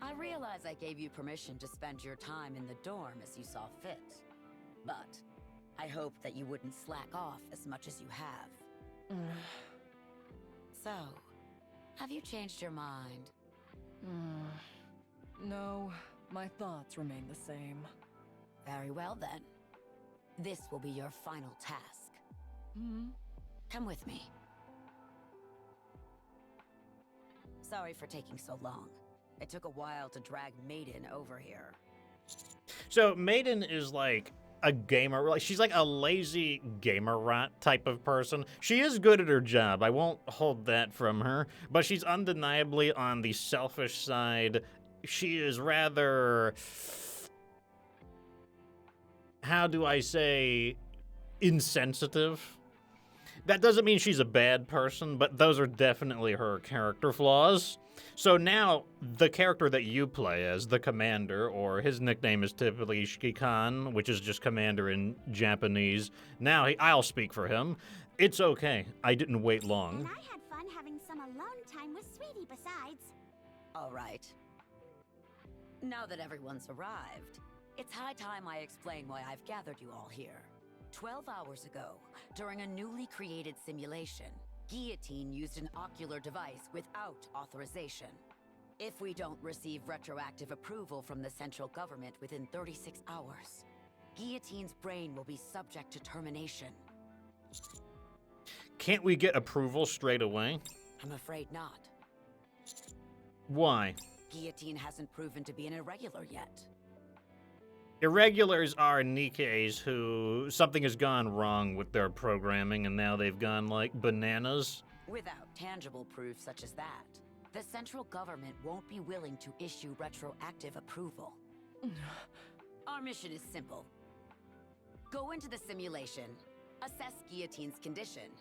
I realize I gave you permission to spend your time in the dorm as you saw fit, but I hoped that you wouldn't slack off as much as you have. So, have you changed your mind? No, my thoughts remain the same. Very well then. This will be your final task. Come with me. Sorry for taking so long. It took a while to drag Maiden over here. So Maiden is like a gamer. Like she's like a lazy gamer rat type of person. She is good at her job. I won't hold that from her. But she's undeniably on the selfish side. She is rather, how do I say, insensitive. That doesn't mean she's a bad person, but those are definitely her character flaws. So now, the character that you play as, the commander, or his nickname is typically Shikikan, which is just commander in Japanese. Now, I'll speak for him. It's okay. I didn't wait long. And I had fun having some alone time with Sweetie besides. All right. Now that everyone's arrived, it's high time I explain why I've gathered you all here. 12 hours ago, during a newly created simulation, Guillotine used an ocular device without authorization. If we don't receive retroactive approval from the central government within 36 hours, Guillotine's brain will be subject to termination. Can't we get approval straight away? I'm afraid not. Why? Guillotine hasn't proven to be an irregular yet. Irregulars are Nikkes who something has gone wrong with their programming and now they've gone like bananas. Without tangible proof such as that, the central government won't be willing to issue retroactive approval. Our mission is simple. Go into the simulation, assess Guillotine's condition,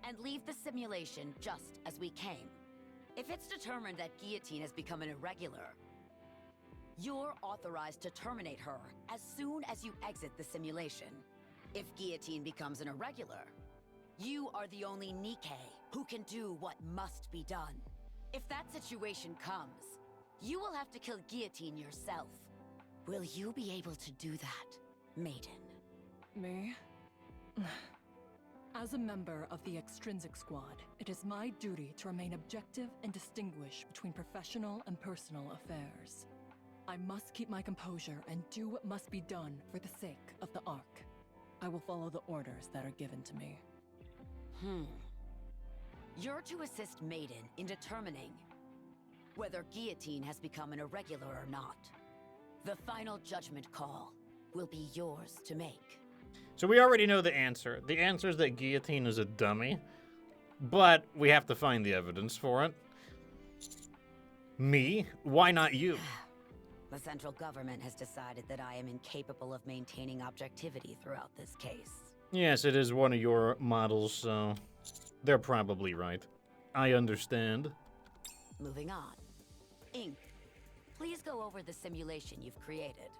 and leave the simulation just as we came. If it's determined that Guillotine has become an irregular, you're authorized to terminate her as soon as you exit the simulation. If Guillotine becomes an irregular, you are the only Nikke who can do what must be done. If that situation comes, you will have to kill Guillotine yourself. Will you be able to do that, Maiden? Me? As a member of the Extrinsic Squad, it is my duty to remain objective and distinguish between professional and personal affairs. I must keep my composure and do what must be done for the sake of the Ark. I will follow the orders that are given to me. You're to assist Maiden in determining whether Guillotine has become an irregular or not. The final judgment call will be yours to make. So we already know the answer. The answer is that Guillotine is a dummy, but we have to find the evidence for it. Me? Why not you? The central government has decided that I am incapable of maintaining objectivity throughout this case. Yes, it is one of your models, so they're probably right. I understand. Moving on. Ink, please go over the simulation you've created.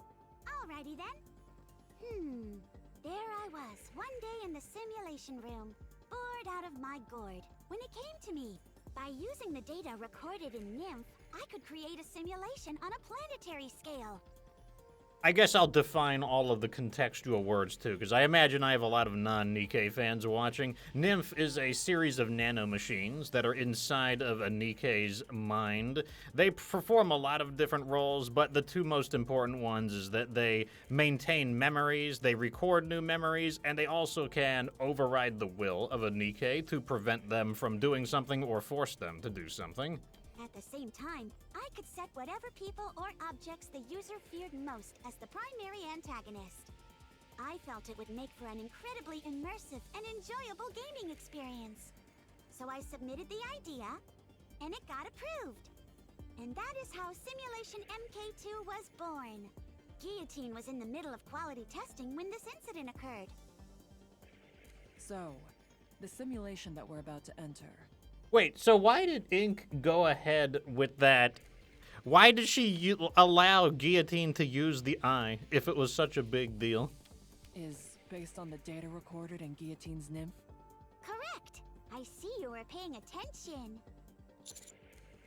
Alrighty then. There I was, one day in the simulation room, bored out of my gourd, when it came to me. By using the data recorded in Nymph, I could create a simulation on a planetary scale. I guess I'll define all of the contextual words too, because I imagine I have a lot of non-Nikke fans watching. Nymph is a series of nanomachines that are inside of a Nikke's mind. They perform a lot of different roles, but the two most important ones is that they maintain memories, they record new memories, and they also can override the will of a Nikke to prevent them from doing something or force them to do something. At the same time, I could set whatever people or objects the user feared most as the primary antagonist. I felt it would make for an incredibly immersive and enjoyable gaming experience. So I submitted the idea, and it got approved. And that is how Simulation MK2 was born. Guillotine was in the middle of quality testing when this incident occurred. So, the simulation that we're about to enter. Wait, so why did Ink go ahead with that? Why did she allow Guillotine to use the eye if it was such a big deal? Is based on the data recorded in Guillotine's Nymph? Correct! I see you were paying attention.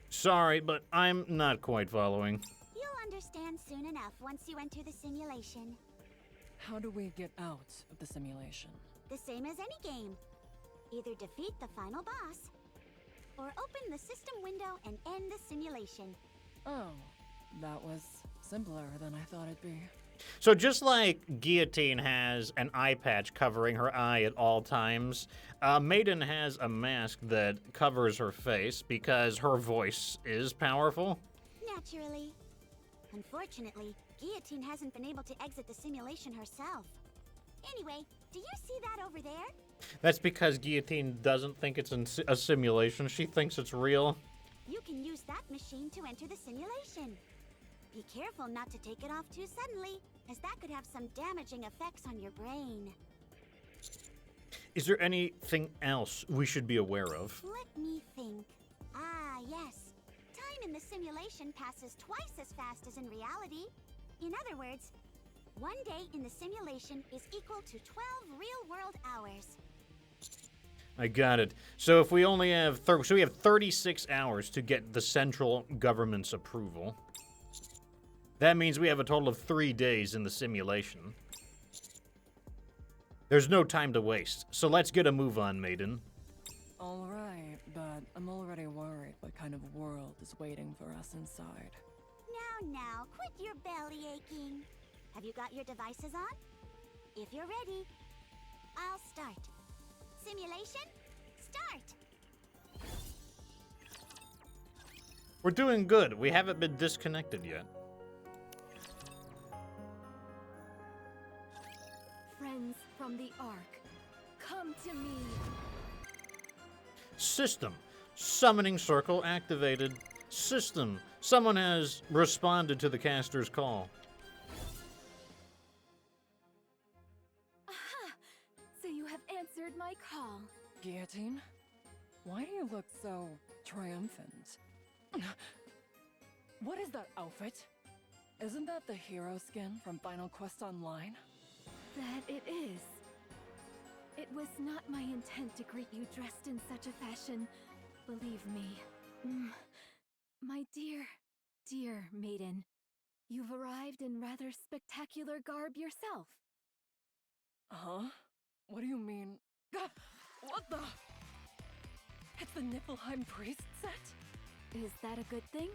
Sorry, but I'm not quite following. You'll understand soon enough once you enter the simulation. How do we get out of the simulation? The same as any game. Either defeat the final boss, or open the system window and end the simulation. Oh, that was simpler than I thought it'd be. So just like Guillotine has an eye patch covering her eye at all times, Maiden has a mask that covers her face because her voice is powerful. Naturally. Unfortunately, Guillotine hasn't been able to exit the simulation herself. Anyway, do you see that over there? That's because Guillotine doesn't think it's a simulation. She thinks it's real. You can use that machine to enter the simulation. Be careful not to take it off too suddenly, as that could have some damaging effects on your brain. Is there anything else we should be aware of? Let me think. Ah, yes. Time in the simulation passes twice as fast as in reality. In other words, one day in the simulation is equal to 12 real-world hours. I got it. So if we only have so we have 36 hours to get the central government's approval. That means we have a total of 3 days in the simulation. There's no time to waste, so let's get a move on, Maiden. All right, but I'm already worried what kind of world is waiting for us inside. Now, quit your belly aching. Have you got your devices on? If you're ready, I'll start. Simulation, start! We're doing good. We haven't been disconnected yet. Friends from the Ark, come to me. System. Summoning circle activated. System. Someone has responded to the caster's call. Aha! So you have answered my call. Guillotine? Why do you look so triumphant. What is that outfit? Isn't that the hero skin from Final Quest Online? That it is. It was not my intent to greet you dressed in such a fashion. Believe me. My dear, dear maiden, you've arrived in rather spectacular garb yourself. Huh? What do you mean? What the? It's the Niflheim priest set? Is that a good thing?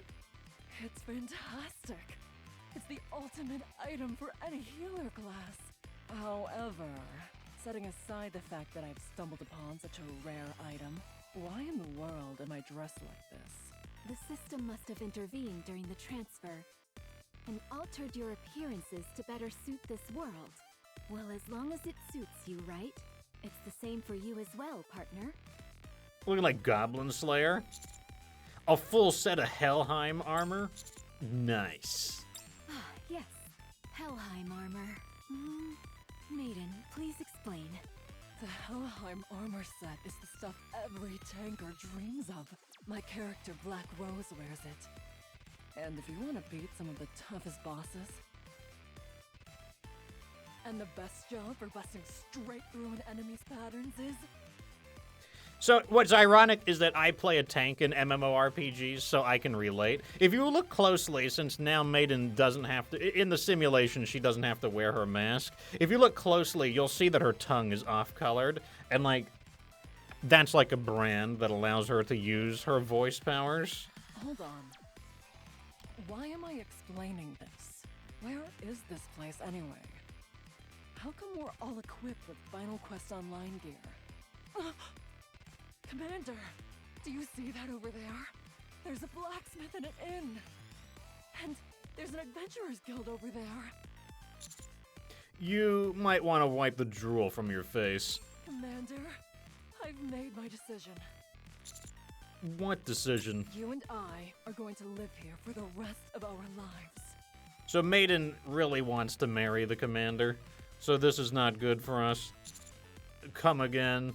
It's fantastic. It's the ultimate item for any healer class. However, setting aside the fact that I've stumbled upon such a rare item, why in the world am I dressed like this? The system must have intervened during the transfer and altered your appearances to better suit this world. Well, as long as it suits you, right? It's the same for you as well, partner. Looking like Goblin Slayer. A full set of Helheim armor. Nice. Yes, Helheim armor. Maiden, please explain. The Helheim armor set is the stuff every tanker dreams of. My character Black Rose wears it. And if you want to beat some of the toughest bosses, and the best job for busting straight through an enemy's patterns is... So what's ironic is that I play a tank in MMORPGs, so I can relate. If you look closely, since now Maiden doesn't have to, in the simulation, she doesn't have to wear her mask. If you look closely, you'll see that her tongue is off-colored, and like, that's like a brand that allows her to use her voice powers. Hold on. Why am I explaining this? Where is this place anyway? How come we're all equipped with Final Quest Online gear? Commander, do you see that over there? There's a blacksmith and an inn. And there's an adventurers guild over there. You might want to wipe the drool from your face. Commander, I've made my decision. What decision? You and I are going to live here for the rest of our lives. So Maiden really wants to marry the commander. So this is not good for us. Come again.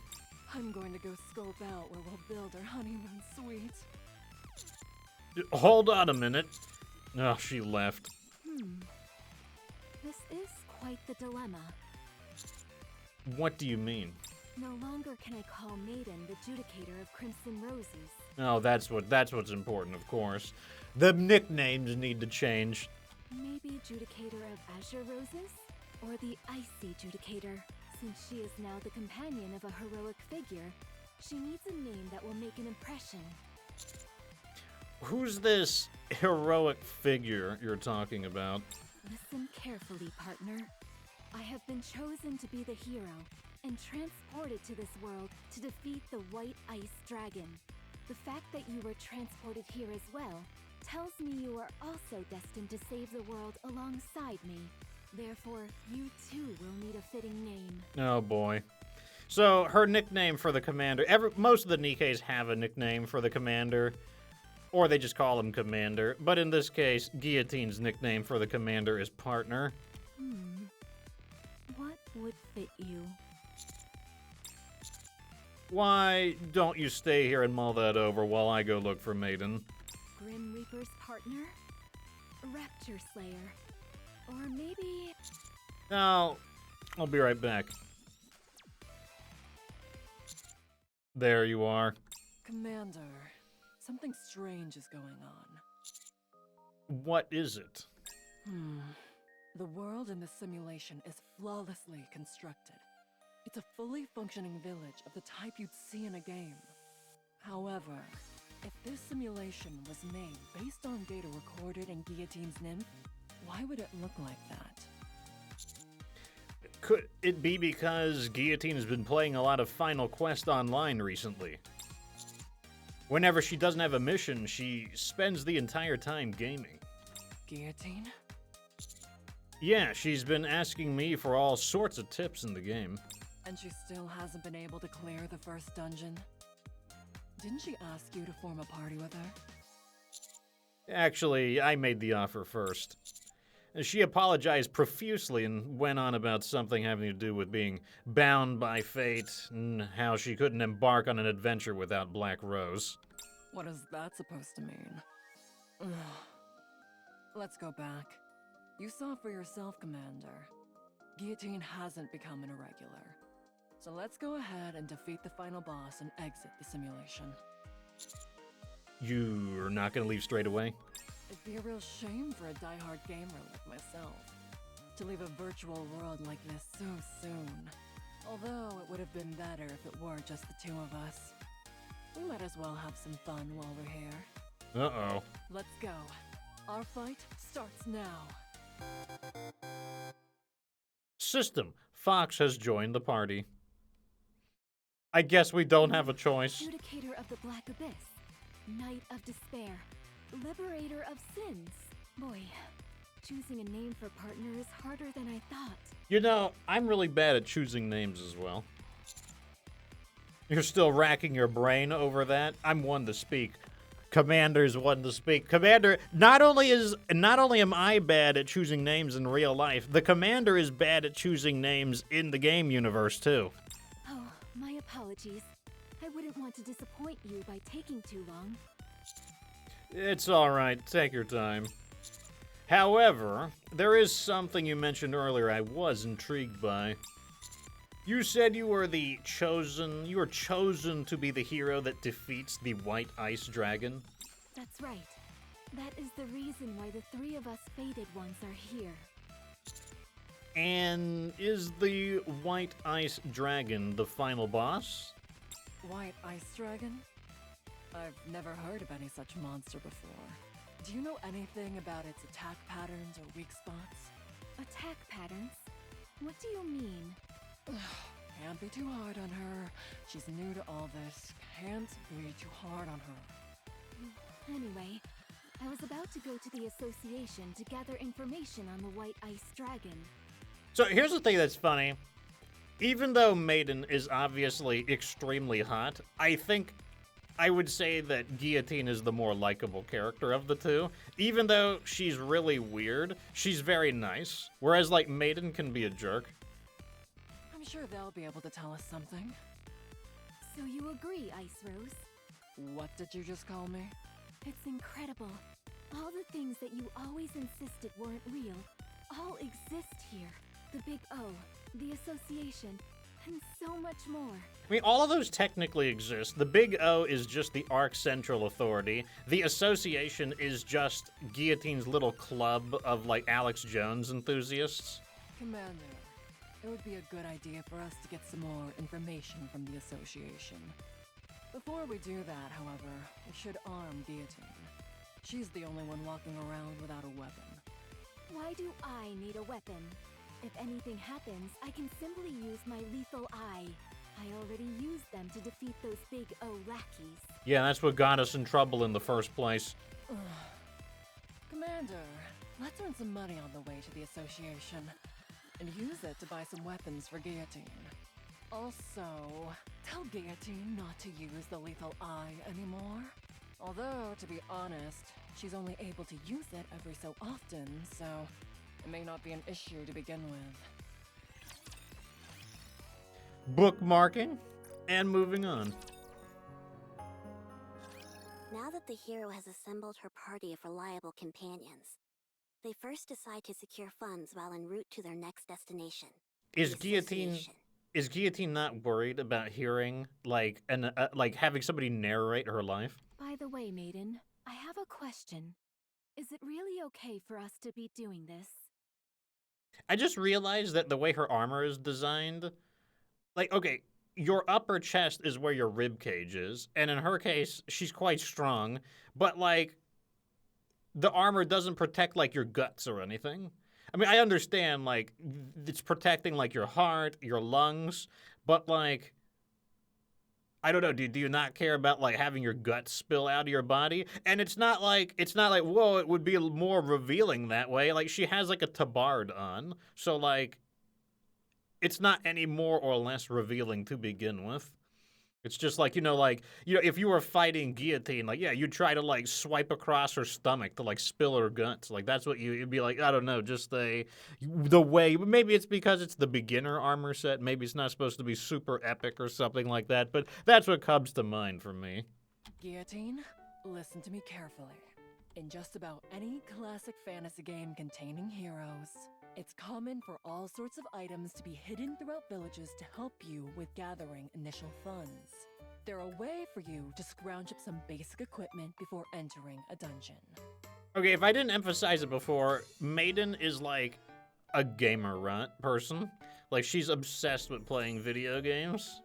I'm going to go scope out where we'll build our honeymoon suite. Hold on a minute. Oh, she left. This is quite the dilemma. What do you mean? No longer can I call Maiden the Judicator of Crimson Roses. Oh, that's what's important, of course. The nicknames need to change. Maybe Judicator of Azure Roses? Or the Icy Judicator? Since she is now the companion of a heroic figure, she needs a name that will make an impression. Who's this heroic figure you're talking about? Listen carefully, partner. I have been chosen to be the hero and transported to this world to defeat the White Ice Dragon. The fact that you were transported here as well tells me you are also destined to save the world alongside me. Therefore, you too will need a fitting name. Oh boy. So her nickname for the commander, most of the Nikkes have a nickname for the commander, or they just call him Commander. But in this case, Guillotine's nickname for the commander is Partner. What would fit you? Why don't you stay here and mull that over while I go look for Maiden? Grim Reaper's partner? Rapture Slayer? Or maybe... I'll be right back. There you are. Commander, something strange is going on. What is it? The world in this simulation is flawlessly constructed. It's a fully functioning village of the type you'd see in a game. However, if this simulation was made based on data recorded in Guillotine's nymph, why would it look like that? Could it be because Guillotine has been playing a lot of Final Quest Online recently? Whenever she doesn't have a mission, she spends the entire time gaming. Guillotine? Yeah, she's been asking me for all sorts of tips in the game. And she still hasn't been able to clear the first dungeon? Didn't she ask you to form a party with her? Actually, I made the offer first. She apologized profusely and went on about something having to do with being bound by fate and how she couldn't embark on an adventure without Black Rose. What is that supposed to mean? Ugh. Let's go back. You saw for yourself, Commander. Guillotine hasn't become an irregular. So let's go ahead and defeat the final boss and exit the simulation. You're not gonna leave straight away? It'd be a real shame for a diehard gamer like myself to leave a virtual world like this so soon. Although it would have been better if it were just the two of us. We might as well have some fun while we're here. Uh-oh. Let's go. Our fight starts now. System. Fox has joined the party. I guess we don't have a choice. Adjudicator of the Black Abyss, Knight of Despair, Liberator of Sins. Boy, choosing a name for partner is harder than I thought. You know, I'm really bad at choosing names as well. You're still racking your brain over that? I'm one to speak. Commander's one to speak. Commander, not only am I bad at choosing names in real life, the Commander is bad at choosing names in the game universe too. Oh, my apologies. I wouldn't want to disappoint you by taking too long. It's alright, take your time. However, there is something you mentioned earlier I was intrigued by. You said you were chosen to be the hero that defeats the White Ice Dragon? That's right. That is the reason why the three of us fated ones are here. And is the White Ice Dragon the final boss? White Ice Dragon? I've never heard of any such monster before. Do you know anything about its attack patterns or weak spots? Attack patterns? What do you mean? Can't be too hard on her. She's new to all this. Can't be too hard on her. Anyway, I was about to go to the association to gather information on the White Ice Dragon. So here's the thing that's funny. Even though Maiden is obviously extremely hot, I think I would say that Guillotine is the more likable character of the two. Even though she's really weird, she's very nice. Whereas, like, Maiden can be a jerk. I'm sure they'll be able to tell us something. So you agree, Ice Rose? What did you just call me? It's incredible. All the things that you always insisted weren't real all exist here. The Big O, the Association, and so much more. I mean, all of those technically exist. The Big O is just the Arc Central Authority. The Association is just Guillotine's little club of, like, Alex Jones enthusiasts. Commander, it would be a good idea for us to get some more information from the Association. Before we do that, however, we should arm Guillotine. She's the only one walking around without a weapon. Why do I need a weapon? If anything happens, I can simply use my lethal eye. I already used them to defeat those Big O lackeys. Yeah, that's what got us in trouble in the first place. Commander, let's earn some money on the way to the Association, and use it to buy some weapons for Guillotine. Also, tell Guillotine not to use the lethal eye anymore. Although, to be honest, she's only able to use it every so often, so it may not be an issue to begin with. Bookmarking and moving on. Now that the hero has assembled her party of reliable companions, they first decide to secure funds while en route to their next destination. Is the Association. Is Guillotine not worried about hearing like having somebody narrate her life? By the way, Maiden, I have a question. Is it really okay for us to be doing this? I just realized that the way her armor is designed, like, okay, your upper chest is where your rib cage is, and in her case, she's quite strong, but like the armor doesn't protect like your guts or anything. I mean, I understand like it's protecting like your heart, your lungs, but like I don't know, do you not care about like having your guts spill out of your body? And it's not like whoa, it would be more revealing that way. Like she has like a tabard on, so like it's not any more or less revealing to begin with. It's just like, if you were fighting Guillotine, like, yeah, you'd try to, like, swipe across her stomach to, like, spill her guts. Like, that's what you'd be like, I don't know, just the way, maybe it's because it's the beginner armor set. Maybe it's not supposed to be super epic or something like that, but that's what comes to mind for me. Guillotine, Listen to me carefully. In just about any classic fantasy game containing heroes, it's common for all sorts of items to be hidden throughout villages to help you with gathering initial funds. They're a way for you to scrounge up some basic equipment before entering a dungeon. Okay, if I didn't emphasize it before, Maiden is like a gamer person. Like, she's obsessed with playing video games,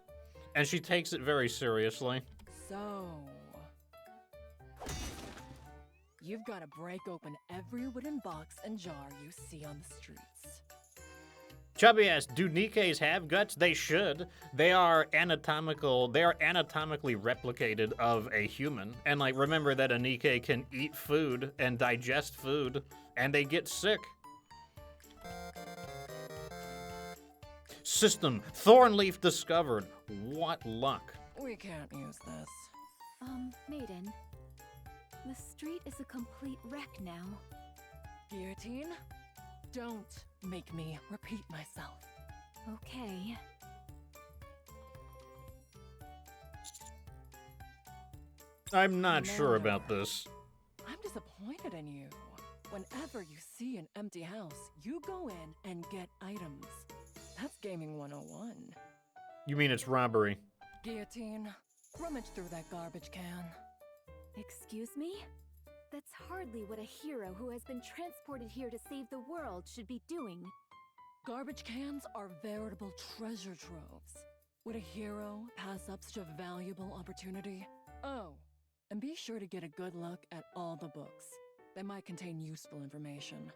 and she takes it very seriously. So, you've got to break open every wooden box and jar you see on the streets. Chubby asks, do Nikkes have guts? They should. They are anatomically replicated of a human. And like, remember that a Nikke can eat food and digest food, and they get sick. System, Thornleaf discovered. What luck. We can't use this. Maiden. The street is a complete wreck now. Guillotine? Don't make me repeat myself. Okay. I'm not sure Commander. about this. I'm disappointed in you. Whenever you see an empty house, you go in and get items. That's gaming 101. You mean it's robbery? Guillotine, rummage through that garbage can. Excuse me? That's hardly what a hero who has been transported here to save the world should be doing. Garbage cans are veritable treasure troves. Would a hero pass up such a valuable opportunity? Oh, and be sure to get a good look at all the books. They might contain useful information.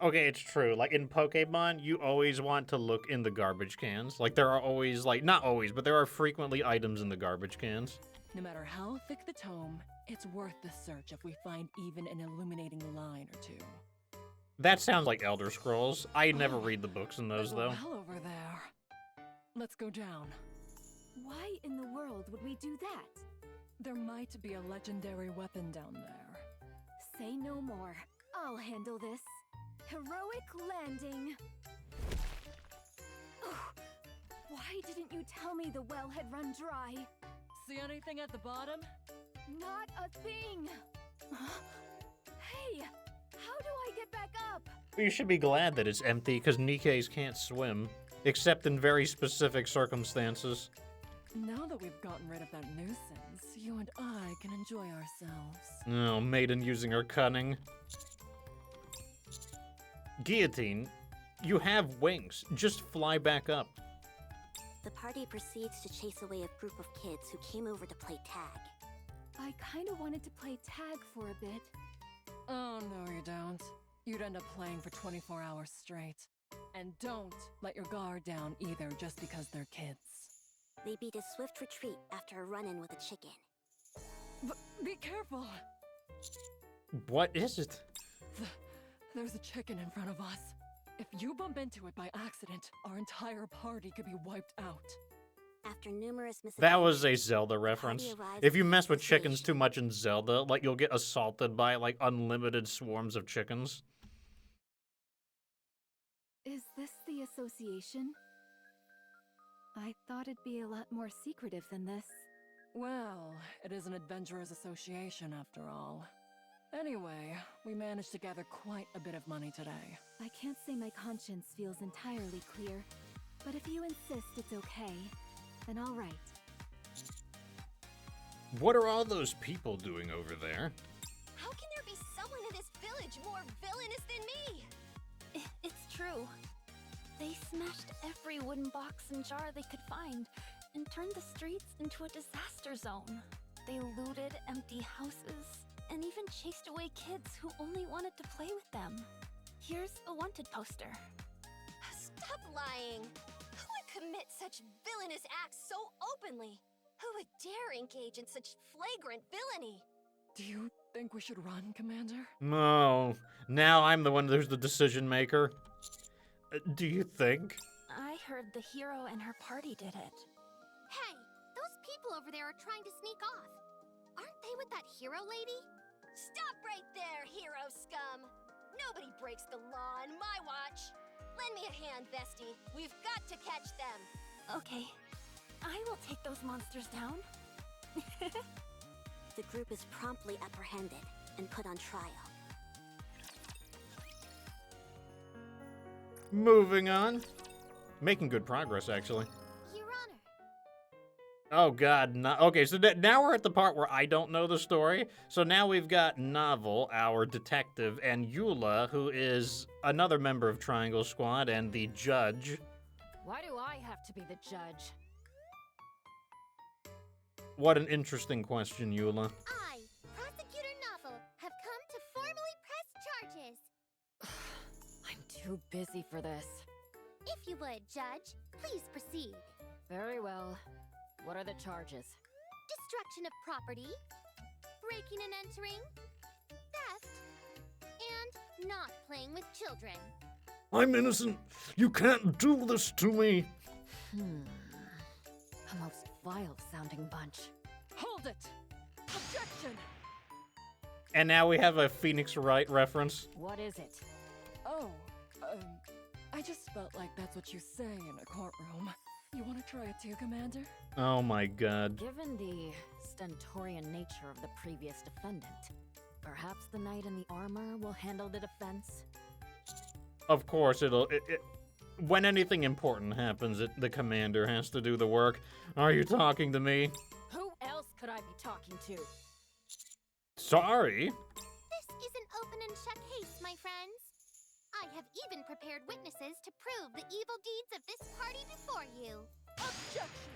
Okay, it's true. Like, in Pokemon, you always want to look in the garbage cans. Like, there are always, like, not always, but there are frequently items in the garbage cans. No matter how thick the tome, it's worth the search if we find even an illuminating line or two. That sounds like Elder Scrolls. I never read the books in those, though. Well over there. Let's go down. Why in the world would we do that? There might be a legendary weapon down there. Say no more. I'll handle this. Heroic landing. Ugh. Why didn't you tell me the well had run dry? See anything at the bottom? Not a thing. Hey, how do I get back up? You should be glad that it's empty, because Nikkes can't swim, except in very specific circumstances. Now that we've gotten rid of that nuisance, you and I can enjoy ourselves. Oh, Maiden using her cunning. Guillotine, you have wings. Just fly back up. The party proceeds to chase away a group of kids who came over to play tag. I kinda wanted to play tag for a bit. Oh, no you don't. You'd end up playing for 24 hours straight. And don't let your guard down either just because they're kids. They beat a swift retreat after a run-in with a chicken. Be careful! What is it? There's a chicken in front of us. If you bump into it by accident, our entire party could be wiped out. After numerous That was a Zelda reference. If you mess with chickens too much in Zelda, like, you'll get assaulted by, like, unlimited swarms of chickens. Is this the association? I thought it'd be a lot more secretive than this. Well, it is an adventurers association after all. Anyway, we managed to gather quite a bit of money today. I can't say my conscience feels entirely clear, but if you insist it's okay, then all right. What are all those people doing over there? How can there be someone in this village more villainous than me? It's true. They smashed every wooden box and jar they could find and turned the streets into a disaster zone. They looted empty houses and even chased away kids who only wanted to play with them. Here's a wanted poster. Stop lying! Who would commit such villainous acts so openly? Who would dare engage in such flagrant villainy? Do you think we should run, Commander? No. Now I'm the one who's the decision maker. Do you think? I heard the hero and her party did it. Hey, those people over there are trying to sneak off. Aren't they with that hero lady? Stop right there, hero scum! Nobody breaks the law on my watch! Lend me a hand, bestie. We've got to catch them! Okay, I will take those monsters down. the group is promptly apprehended and put on trial. Moving on. Making good progress, actually. Your Honor. Oh, God. Okay, so now we're at the part where I don't know the story. So now we've got Novel, our detective, and Eula, who is another member of Triangle Squad, and the judge. Why do I have to be the judge? What an interesting question, Eula. I, Prosecutor Novel, have come to formally press charges. I'm too busy for this. If you would, Judge, please proceed. Very well. What are the charges? Destruction of property, breaking and entering, theft, and not playing with children. I'm innocent. You can't do this to me. A most vile-sounding bunch. Hold it! Objection! And now we have a Phoenix Wright reference. What is it? Oh, I just felt like that's what you say in a courtroom. You want to try it too, Commander? Oh my God. Given the stentorian nature of the previous defendant, perhaps the knight in the armor will handle the defense? Of course, when anything important happens, the commander has to do the work. Are you talking to me? Who else could I be talking to? Sorry. This is an open and shut case, my friends. I have even prepared witnesses to prove the evil deeds of this party before you. Objection!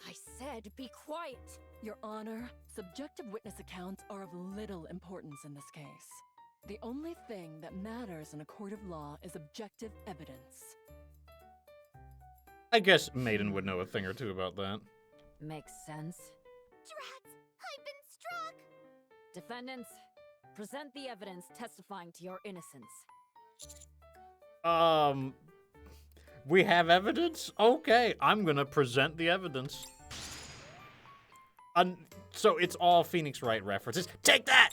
I said be quiet. Your Honor, subjective witness accounts are of little importance in this case. The only thing that matters in a court of law is objective evidence. I guess Maiden would know a thing or two about that. Makes sense. Drats, I've been struck! Defendants, present the evidence testifying to your innocence. We have evidence? Okay, I'm gonna present the evidence. So it's all Phoenix Wright references. Take that!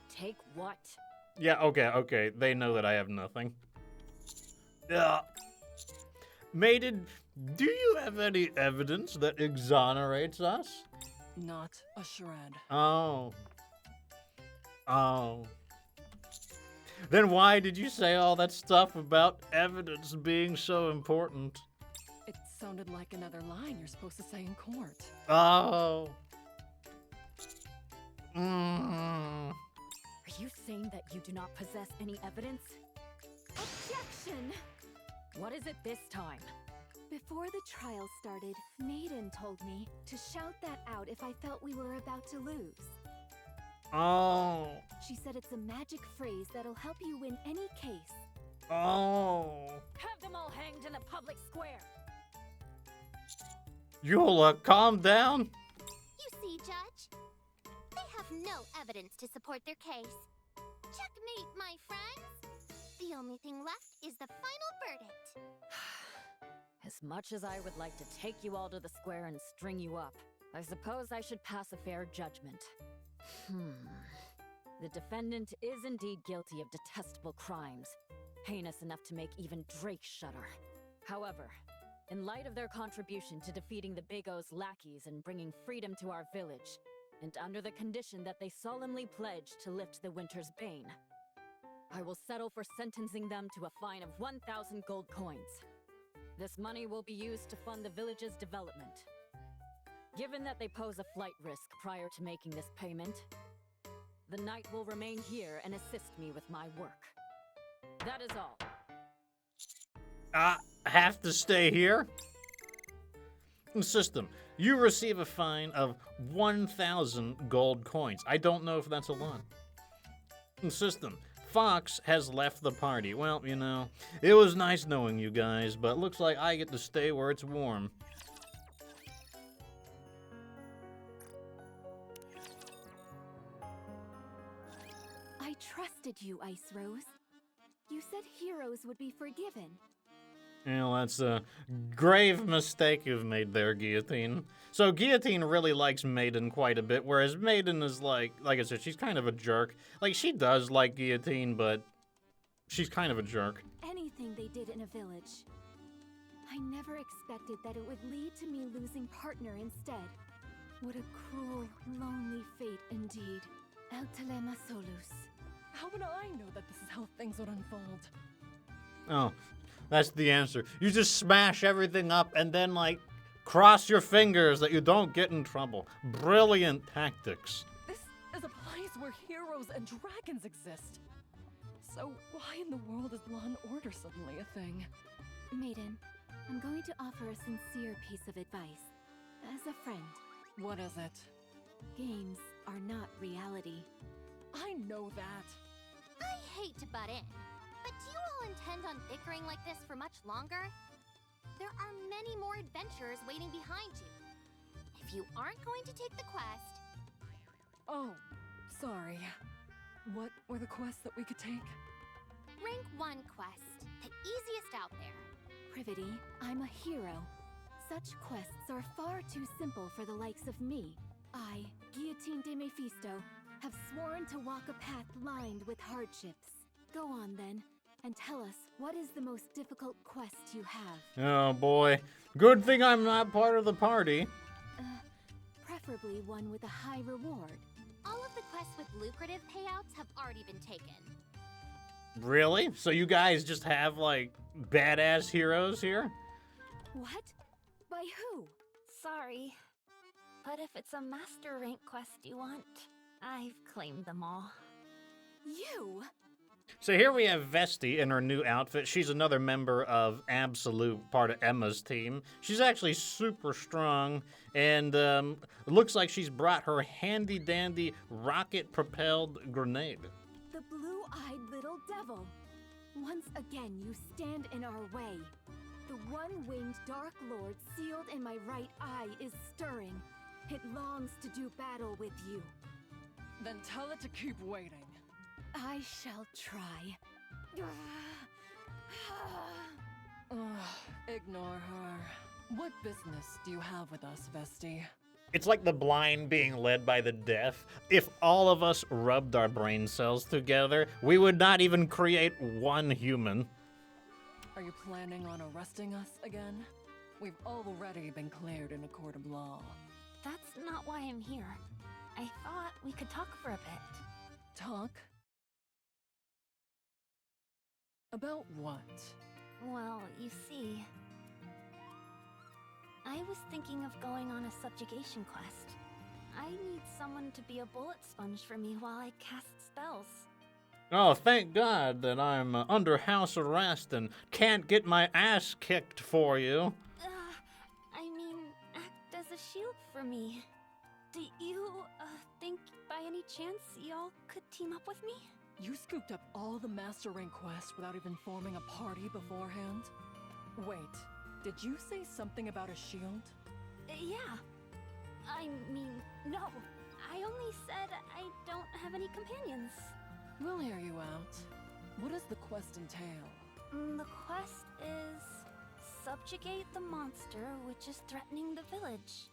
Take what? Yeah, okay. They know that I have nothing. Maiden, do you have any evidence that exonerates us? Not a shred. Oh. Then why did you say all that stuff about evidence being so important? It sounded like another line you're supposed to say in court. Oh. Are you saying that you do not possess any evidence? Objection! What is it this time? Before the trial started, Maiden told me to shout that out if I felt we were about to lose. Oh. She said it's a magic phrase that'll help you win any case. Oh. Have them all hanged in a public square. Eula, calm down. You see, Judge? They have no evidence to support their case. Checkmate, my friends! The only thing left is the final verdict. As much as I would like to take you all to the square and string you up, I suppose I should pass a fair judgment. The defendant is indeed guilty of detestable crimes, heinous enough to make even Drake shudder. However, in light of their contribution to defeating the Big O's lackeys and bringing freedom to our village, and under the condition that they solemnly pledge to lift the winter's bane, I will settle for sentencing them to a fine of 1,000 gold coins. This money will be used to fund the village's development. Given that they pose a flight risk prior to making this payment, the knight will remain here and assist me with my work. That is all. Have to stay here? System, you receive a fine of 1,000 gold coins. I don't know if that's a lot. System, Fox has left the party. Well, you know, it was nice knowing you guys, but looks like I get to stay where it's warm. I trusted you, Ice Rose. You said heroes would be forgiven. Well, that's a grave mistake you've made there, Guillotine. So Guillotine really likes Maiden quite a bit, whereas Maiden is like I said, she's kind of a jerk. Like, she does like Guillotine, but she's kind of a jerk. Anything they did in a village. I never expected that it would lead to me losing partner instead. What a cruel, lonely fate indeed. El telema solus. How would I know that this is how things would unfold? Oh, that's the answer. You just smash everything up and then, like, cross your fingers that you don't get in trouble. Brilliant tactics. This is a place where heroes and dragons exist. So why in the world is law and order suddenly a thing? Maiden, I'm going to offer a sincere piece of advice. As a friend, What is it? games are not reality. I know that. I hate to butt in, but do you all intend on bickering like this for much longer? There are many more adventures waiting behind you. If you aren't going to take the quest, Oh, sorry. What were the quests that we could take? rank 1 quest, the easiest out there. Privity, I'm a hero. Such quests are far too simple for the likes of me. I, Guillotine and Mephisto, have sworn to walk a path lined with hardships. Go on then, and tell us what is the most difficult quest you have. Oh, boy. Good thing I'm not part of the party. Preferably one with a high reward. All of the quests with lucrative payouts have already been taken. Really? So you guys just have, like, badass heroes here? What? By who? Sorry. But if it's a master rank quest you want, I've claimed them all. You? So here we have Vesti in her new outfit. She's another member of Absolute, part of Emma's team. She's actually super strong, and it looks like she's brought her handy-dandy rocket-propelled grenade. The blue-eyed little devil. Once again, you stand in our way. The one-winged Dark Lord sealed in my right eye is stirring. It longs to do battle with you. Then tell it to keep waiting. I shall try. Ugh, ignore her. What business do you have with us, Vesti? It's like the blind being led by the deaf. If all of us rubbed our brain cells together, we would not even create one human. Are you planning on arresting us again? We've already been cleared in a court of law. That's not why I'm here. I thought we could talk for a bit. Talk? About what? Well, you see, I was thinking of going on a subjugation quest. I need someone to be a bullet sponge for me while I cast spells. Oh, thank God that I'm under house arrest and can't get my ass kicked for you. I mean, act as a shield for me. Do you, think by any chance y'all could team up with me? You scooped up all the Master Rank quests without even forming a party beforehand? Wait, did you say something about a shield? Yeah. I mean, no. I only said I don't have any companions. We'll hear you out. What does the quest entail? The quest is subjugate the monster which is threatening the village.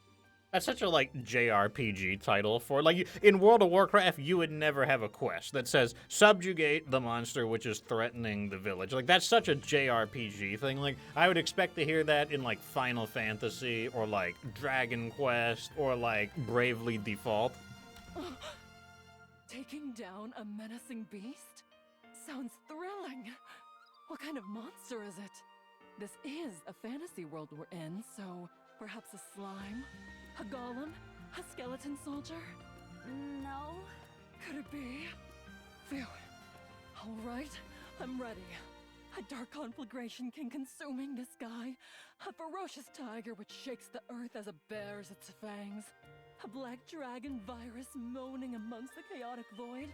That's such a, like, JRPG title for, like, in World of Warcraft, you would never have a quest that says, subjugate the monster which is threatening the village. Like, that's such a JRPG thing. Like, I would expect to hear that in, like, Final Fantasy, or, like, Dragon Quest, or, like, Bravely Default. Taking down a menacing beast? Sounds thrilling. What kind of monster is it? This is a fantasy world we're in, so perhaps a slime? A golem? A skeleton soldier? No. Could it be? Phew. All right, I'm ready. A dark conflagration king consuming the sky. A ferocious tiger which shakes the earth as it bares its fangs. A black dragon virus moaning amongst the chaotic void.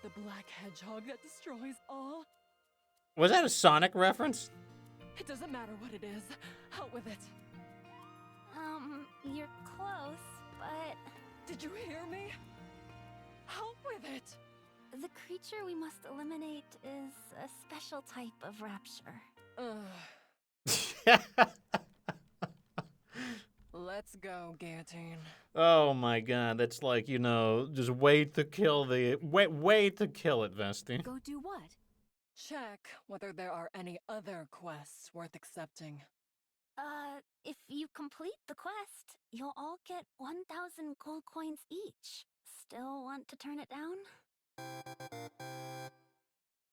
The black hedgehog that destroys all. Was that a Sonic reference? It doesn't matter what it is. Out with it. You're close, but Did you hear me? Out with it. the creature we must eliminate is a special type of rapture. Let's go, Guillotine. Oh my God, that's like, you know, just wait to kill the... Wait to kill it, Vesti. Go do what? Check whether there are any other quests worth accepting. If you complete the quest, you'll all get 1,000 gold coins each. Still want to turn it down?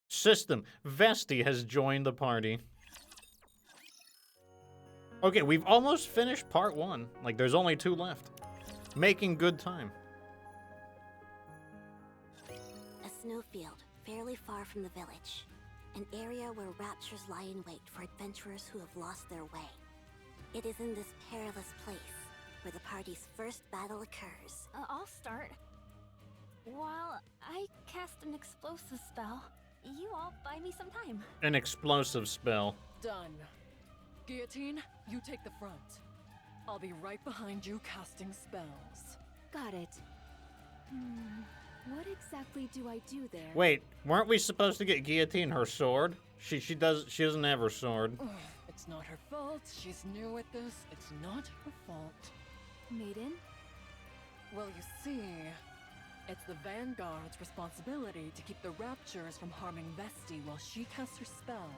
System. Vesti has joined the party. Okay, we've almost finished part 1. Like, there's only 2 left. Making good time. A snowfield, fairly far from the village. An area where raptures lie in wait for adventurers who have lost their way. It is in this perilous place where the party's first battle occurs. I'll start. While I cast an explosive spell, you all buy me some time. An explosive spell. Done. Guillotine, you take the front. I'll be right behind you casting spells. Got it. What exactly do I do there? Wait, weren't we supposed to get Guillotine her sword? She doesn't have her sword. It's not her fault. She's new at this. It's not her fault. Maiden? Well, you see, it's the Vanguard's responsibility to keep the Raptures from harming Vesti while she casts her spell.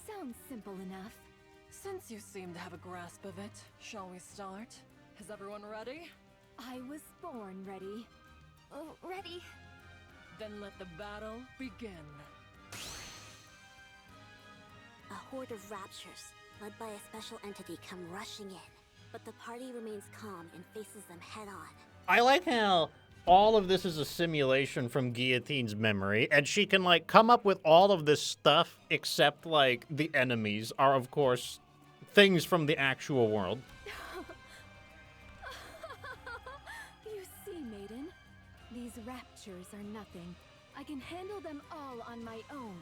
Sounds simple enough. Since you seem to have a grasp of it, shall we start? Is everyone ready? I was born ready. Oh, ready. Then let the battle begin. A horde of raptures, led by a special entity, come rushing in. But the party remains calm and faces them head-on. I like how all of this is a simulation from Guillotine's memory, and she can, like, come up with all of this stuff, except, like, the enemies are, of course, things from the actual world. You see, Maiden? These raptures are nothing. I can handle them all on my own.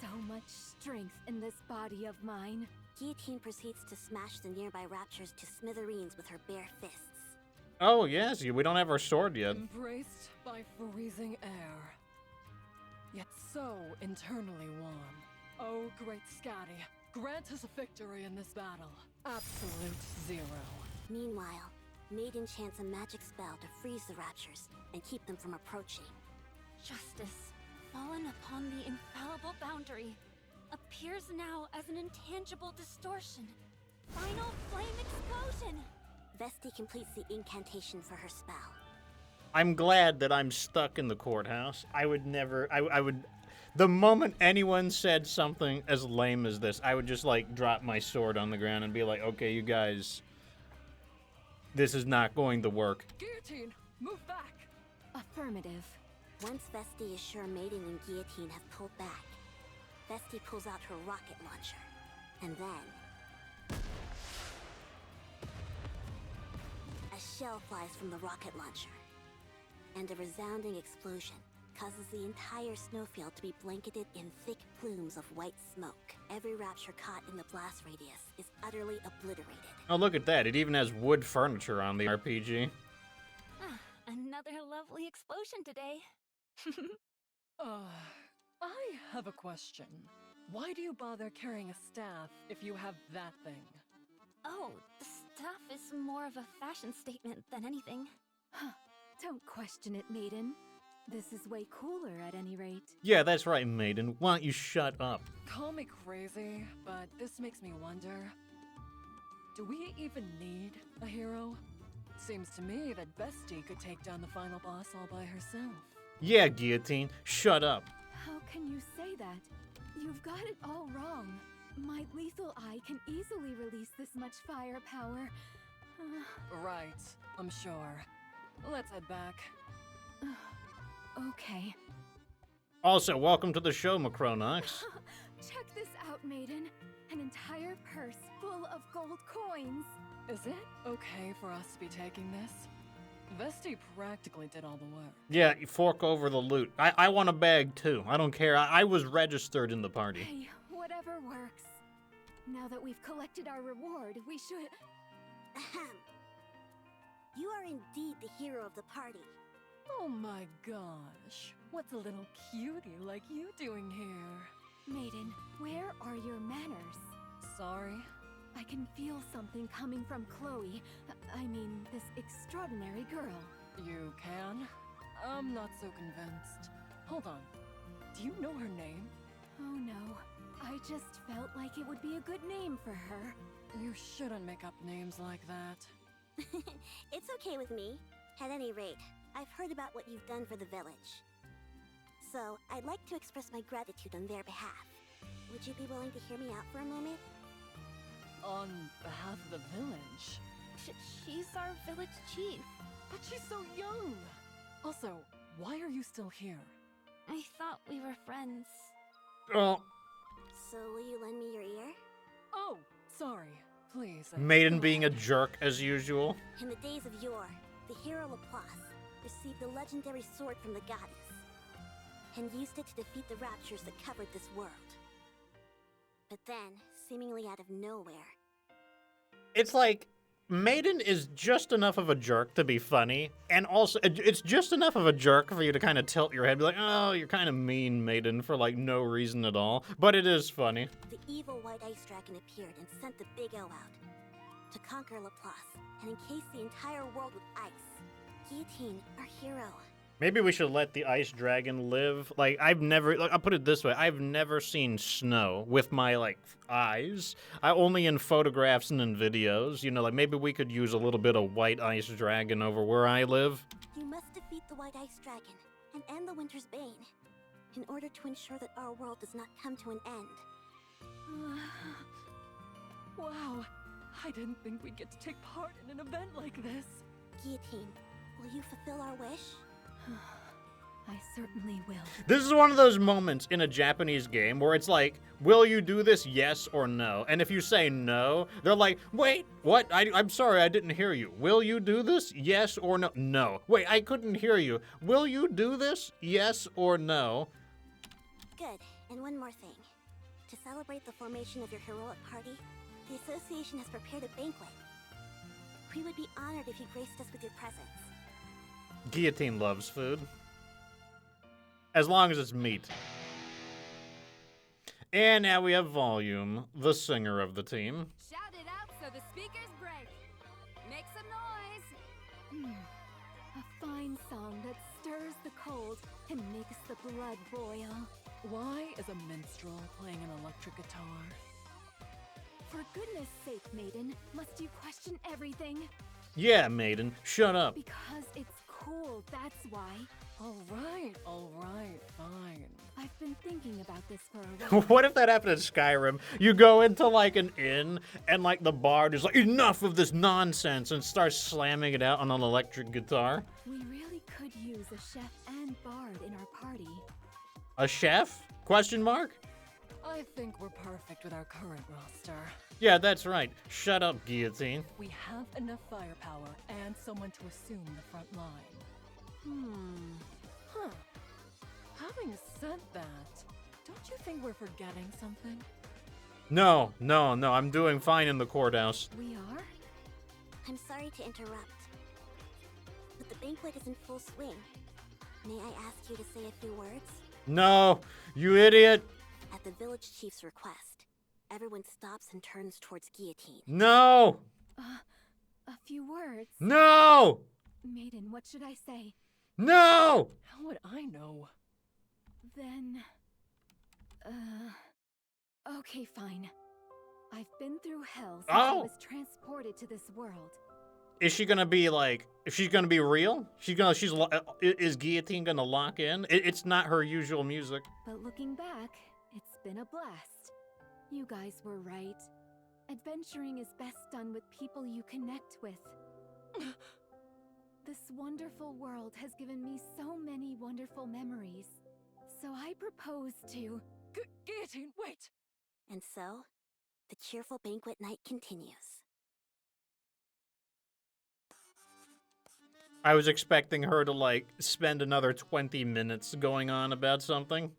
So much strength in this body of mine. Guillotine proceeds to smash the nearby raptures to smithereens with her bare fists. Oh, yes, we don't have our sword yet. Embraced by freezing air, yet so internally warm. Oh, great Scotty, grant us a victory in this battle. Absolute zero. Meanwhile, Maiden chants a magic spell to freeze the raptures and keep them from approaching. Justice, fallen upon the infallible boundary, appears now as an intangible distortion. Final flame explosion! Vesti completes the incantation for her spell. I'm glad that I'm stuck in the courthouse. I would never, I would, the moment anyone said something as lame as this, I would just, like, drop my sword on the ground and be like, okay, you guys, this is not going to work. Guillotine, move back! Affirmative. Once Vesti is sure Maiden and Guillotine have pulled back, Vesti pulls out her rocket launcher, and then a shell flies from the rocket launcher, and a resounding explosion causes the entire snowfield to be blanketed in thick plumes of white smoke. Every rapture caught in the blast radius is utterly obliterated. Oh, look at that. It even has wood furniture on the RPG. Another lovely explosion today. I have a question. Why do you bother carrying a staff if you have that thing? Oh, the staff is more of a fashion statement than anything. Don't question it, Maiden. This is way cooler at any rate. Yeah, that's right, Maiden. Why don't you shut up? Call me crazy, but this makes me wonder. Do we even need a hero? Seems to me that Vesti could take down the final boss all by herself. Yeah, Guillotine, shut up. How can you say that? You've got it all wrong. My lethal eye can easily release this much firepower. Right, I'm sure. Let's head back. Okay. Also, welcome to the show, Macronox. Check this out, Maiden. An entire purse full of gold coins. Is it okay for us to be taking this? Vesti practically did all the work. Yeah, you fork over the loot. I want a bag, too. I don't care. I was registered in the party. Hey, whatever works. Now that we've collected our reward, we should... Ahem. You are indeed the hero of the party. Oh my gosh. What's a little cutie like you doing here? Maiden, where are your manners? Sorry? I can feel something coming from Chloe. I mean, this extraordinary girl. You can? I'm not so convinced. Hold on. Do you know her name? Oh no. I just felt like it would be a good name for her. You shouldn't make up names like that. It's okay with me. At any rate, I've heard about what you've done for the village. So, I'd like to express my gratitude on their behalf. Would you be willing to hear me out for a moment? On behalf of the village? She's our village chief. But she's so young! Also, why are you still here? I thought we were friends. Oh, So, will you lend me your ear? Oh, sorry. Please. Maiden being a jerk as usual. In the days of yore, the hero Laplace received the legendary sword from the goddess, and used it to defeat the raptures that covered this world. But then, seemingly out of nowhere, It's like, Maiden is just enough of a jerk to be funny, and also, it's just enough of a jerk for you to kind of tilt your head, be like, oh, you're kind of mean, Maiden, for like no reason at all. But it is funny. the evil white ice dragon appeared and sent the Big O out to conquer Laplace and encase the entire world with ice. Guillotine, our hero. Maybe we should let the ice dragon live. Like, I'll put it this way, I've never seen snow with my, like, eyes. Only in photographs and in videos. You know, like, maybe we could use a little bit of white ice dragon over where I live. You must defeat the white ice dragon and end the winter's bane in order to ensure that our world does not come to an end. Wow, I didn't think we'd get to take part in an event like this. Guillotine, will you fulfill our wish? I certainly will. This is one of those moments in a Japanese game where it's like, will you do this, yes or no? And if you say no, they're like, wait, what? I'm sorry, I didn't hear you. Will you do this, yes or no? No. Wait, I couldn't hear you. Will you do this, yes or no? Good, and one more thing. To celebrate the formation of your heroic party, the association has prepared a banquet. We would be honored if you graced us with your presence. Guillotine loves food. As long as it's meat. And now we have Volume, the singer of the team. Shout it out so the speakers break. Make some noise. A fine song that stirs the cold and makes the blood boil. Why is a minstrel playing an electric guitar? For goodness sake, Maiden, must you question everything? Yeah, Maiden, shut up. Because it's cool, that's why. All right, fine. I've been thinking about this for a while. What if that happened in Skyrim? You go into like an inn and like the bard is like, enough of this nonsense, and starts slamming it out on an electric guitar. We really could use a chef and bard in our party. A chef? Question mark? I think we're perfect with our current roster. Yeah, that's right. Shut up, Guillotine. We have enough firepower and someone to assume the front line. Huh. Having said that, don't you think we're forgetting something? No, I'm doing fine in the courthouse. We are? I'm sorry to interrupt, but the banquet is in full swing. May I ask you to say a few words? No, you idiot. At the village chief's request, everyone stops and turns towards Guillotine. No! A few words. No! Maiden, what should I say? No! How would I know? Then... Okay, fine. I've been through hell since I was transported to this world. Is she gonna be like, is she gonna be real? Is Guillotine gonna lock in? It's not her usual music. But looking back, it's been a blast. You guys were right. Adventuring is best done with people you connect with. This wonderful world has given me so many wonderful memories. So I propose to... Guillotine, wait! And so, the cheerful banquet night continues. I was expecting her to, like, spend another 20 minutes going on about something.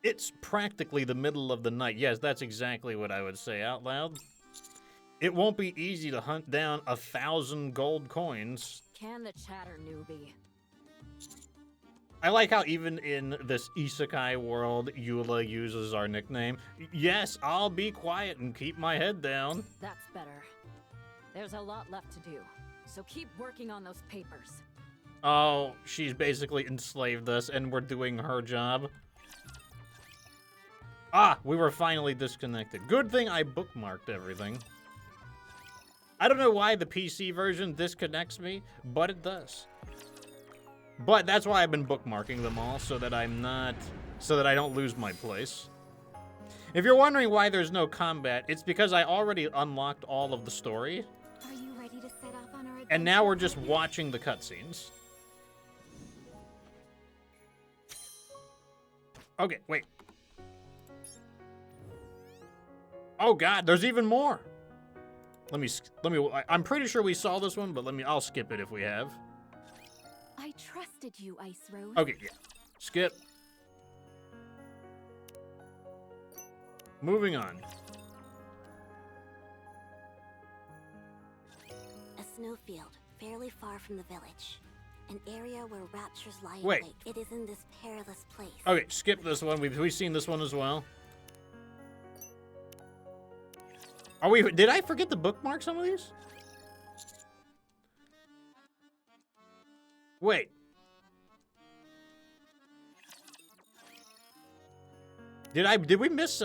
It's practically the middle of the night. Yes, that's exactly what I would say out loud. It won't be easy to hunt down 1,000 gold coins. Can the chatter, newbie? I like how even in this isekai world, Eula uses our nickname. Yes, I'll be quiet and keep my head down. That's better. There's a lot left to do, so keep working on those papers. Oh, she's basically enslaved us and we're doing her job. Ah, we were finally disconnected. Good thing I bookmarked everything. I don't know why the PC version disconnects me, but it does. But that's why I've been bookmarking them all, so that I don't lose my place. If you're wondering why there's no combat, it's because I already unlocked all of the story. Are you ready to set off on our And now we're adventure, just partner? watching the cutscenes. Okay, wait. Oh god, there's even more. I'm pretty sure we saw this one, but I'll skip it if we have. I trusted you, Ice Rose. Okay, yeah. Skip. Moving on. A snowfield, fairly far from the village. An area where raptures lie in Wait. wait. It is in this perilous place. Okay, skip this one. We've seen this one as well. Did I forget to bookmark some of these? Wait. Did we miss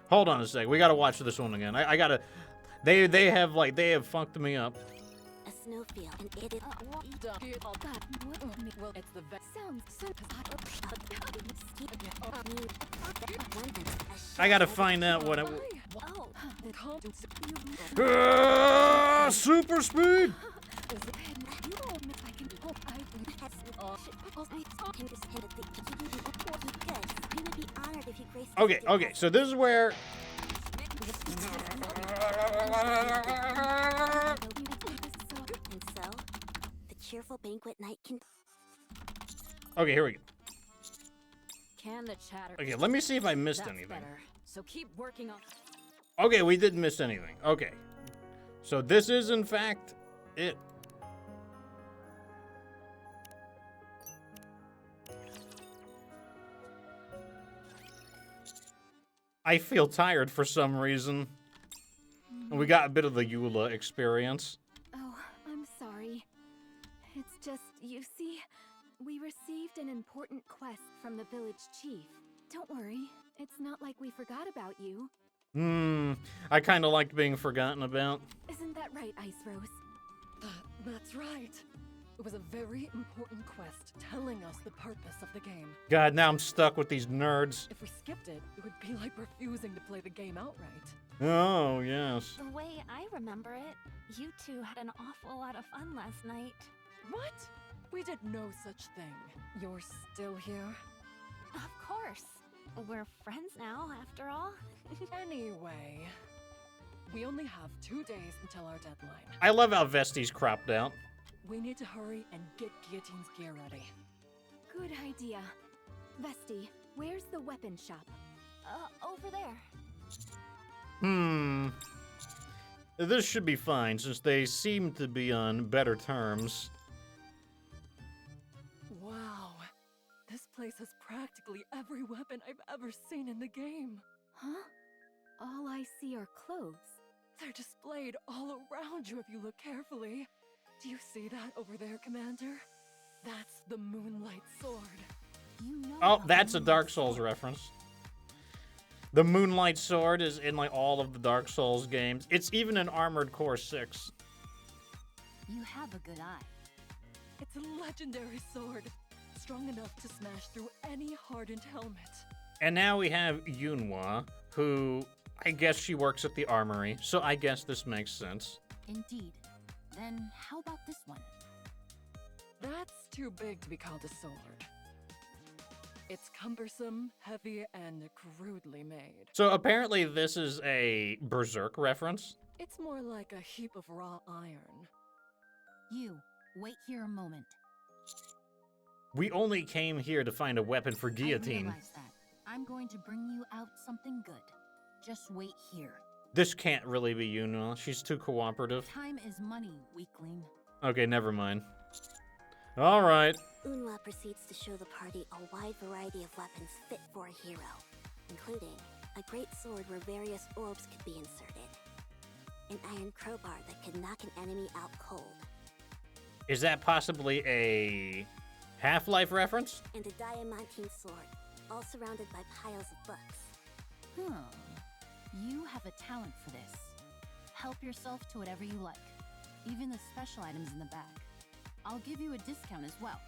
Hold on a sec. We gotta watch this one again. I gotta. They have funked me up. A snowfield, and it is. Well, it's the best. Sounds so I gotta find out what it. Oh, Super speed. Okay, so this is where. And so, the cheerful banquet night can. Okay, here we go. Can the chatter? Okay, let me see if I missed That's anything. better. So keep working on. Okay, we didn't miss anything. Okay. So this is, in fact, it. I feel tired for some reason. And we got a bit of the Eula experience. Oh, I'm sorry. It's just, you see, we received an important quest from the village chief. Don't worry, it's not like we forgot about you. I kind of liked being forgotten about. Isn't that right, Ice Rose? That's right. It was a very important quest telling us the purpose of the game. God, now I'm stuck with these nerds. If we skipped it, it would be like refusing to play the game outright. Oh, yes. The way I remember it, you two had an awful lot of fun last night. What? We did no such thing. You're still here? Of course. We're friends now, after all. Anyway, we only have 2 days until our deadline. I love how Vesti's cropped out. We need to hurry and get Guillotine's gear ready. Good idea. Vesti, where's the weapon shop? Over there. This should be fine, since they seem to be on better terms. Wow. This place has practically every weapon I've ever seen in the game. Huh? All I see are clothes. They're displayed all around you if you look carefully. Do you see that over there, Commander? That's the Moonlight Sword. You know Oh, about that's the a Dark Moonlight Souls Sword. reference. The Moonlight Sword is in like all of the Dark Souls games. It's even in Armored Core 6. You have a good eye. It's a legendary sword, strong enough to smash through any hardened helmet. And now we have Yunhua, who I guess she works at the armory, so I guess this makes sense. Indeed. Then how about this one? That's too big to be called a sword. It's cumbersome, heavy, and crudely made. So apparently this is a Berserk reference. It's more like a heap of raw iron. You, wait here a moment. We only came here to find a weapon for I Guillotine. realize that. I'm going to bring you out something good. Just wait here. This can't really be Yunhua. She's too cooperative. Time is money, weakling. Okay, never mind. All right. Unwa proceeds to show the party a wide variety of weapons fit for a hero, including a great sword where various orbs could be inserted, an iron crowbar that could knock an enemy out cold, Is that possibly a Half-Life reference? and a diamantine sword, all surrounded by piles of books. You have a talent for this. Help yourself to whatever you like, even the special items in the bag. I'll give you a discount as well.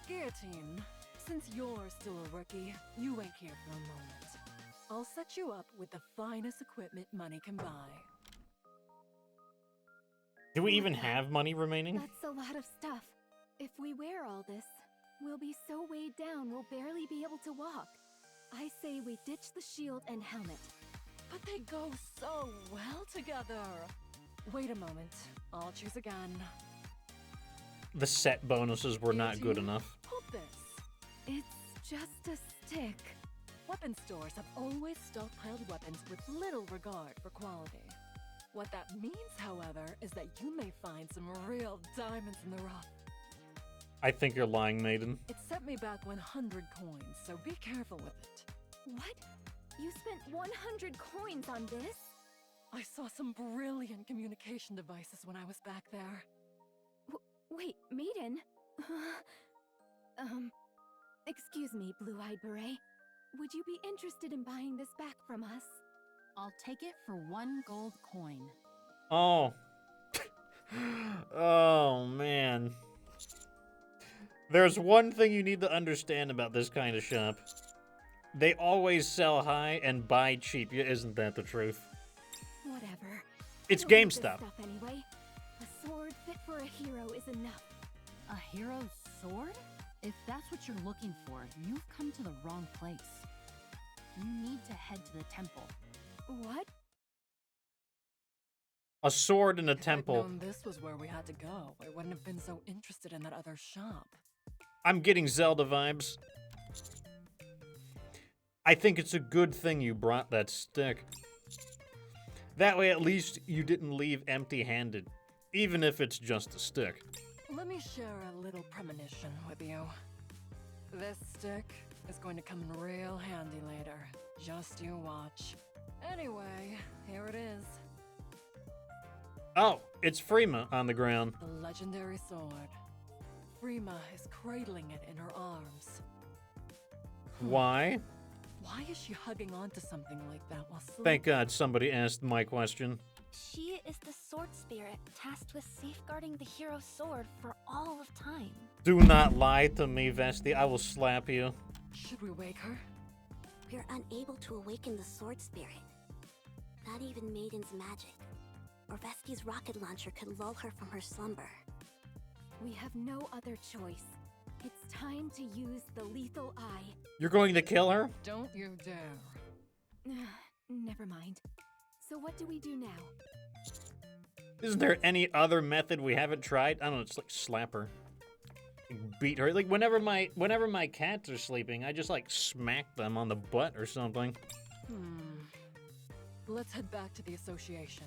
Guillotine, since you're still a rookie, you wait here for a moment. I'll set you up with the finest equipment money can buy. Do we even have money remaining? That's a lot of stuff. If we wear all this, we'll be so weighed down we'll barely be able to walk. I say we ditch the shield and helmet. But they go so well together. Wait a moment. I'll choose again. The set bonuses were not good enough. Hold this. It's just a stick. Weapon stores have always stockpiled weapons with little regard for quality. What that means, however, is that you may find some real diamonds in the rough. I think you're lying, Maiden. It set me back 100 coins, so be careful with it. What? You spent 100 coins on this? I saw some brilliant communication devices when I was back there. Wait, Maiden? Excuse me, Blue-Eyed Beret. Would you be interested in buying this back from us? I'll take it for 1 gold coin. Oh. Oh, man. There's one thing you need to understand about this kind of shop. They always sell high and buy cheap. Isn't that the truth? Whatever. It's I don't need this GameStop. stuff anyway. A sword fit for a hero is enough. A hero's sword? If that's what you're looking for, you've come to the wrong place. You need to head to the temple. What? A sword in a If I'd temple. known this was where we had to go, I wouldn't have been so interested in that other shop. I'm getting Zelda vibes. I think it's a good thing you brought that stick. That way at least you didn't leave empty-handed, even if it's just a stick. Let me share a little premonition with you. This stick is going to come in real handy later. Just you watch. Anyway, here it is. Oh, it's Freema on the ground. The legendary sword. Freema is cradling it in her arms. Why? Why is she hugging onto something like that while sleeping? Thank God somebody asked my question. She is the sword spirit tasked with safeguarding the hero's sword for all of time. Do not lie to me, Vesti. I will slap you. Should we wake her? We're unable to awaken the sword spirit. Not even Maiden's magic. Or Vesti's rocket launcher could lull her from her slumber. We have no other choice. It's time to use the lethal eye. You're going to kill her? Don't you dare. Never mind. So what do we do now? Isn't there any other method we haven't tried? I don't know, it's like slap her. Beat her. Like whenever my cats are sleeping, I just like smack them on the butt or something. Let's head back to the association.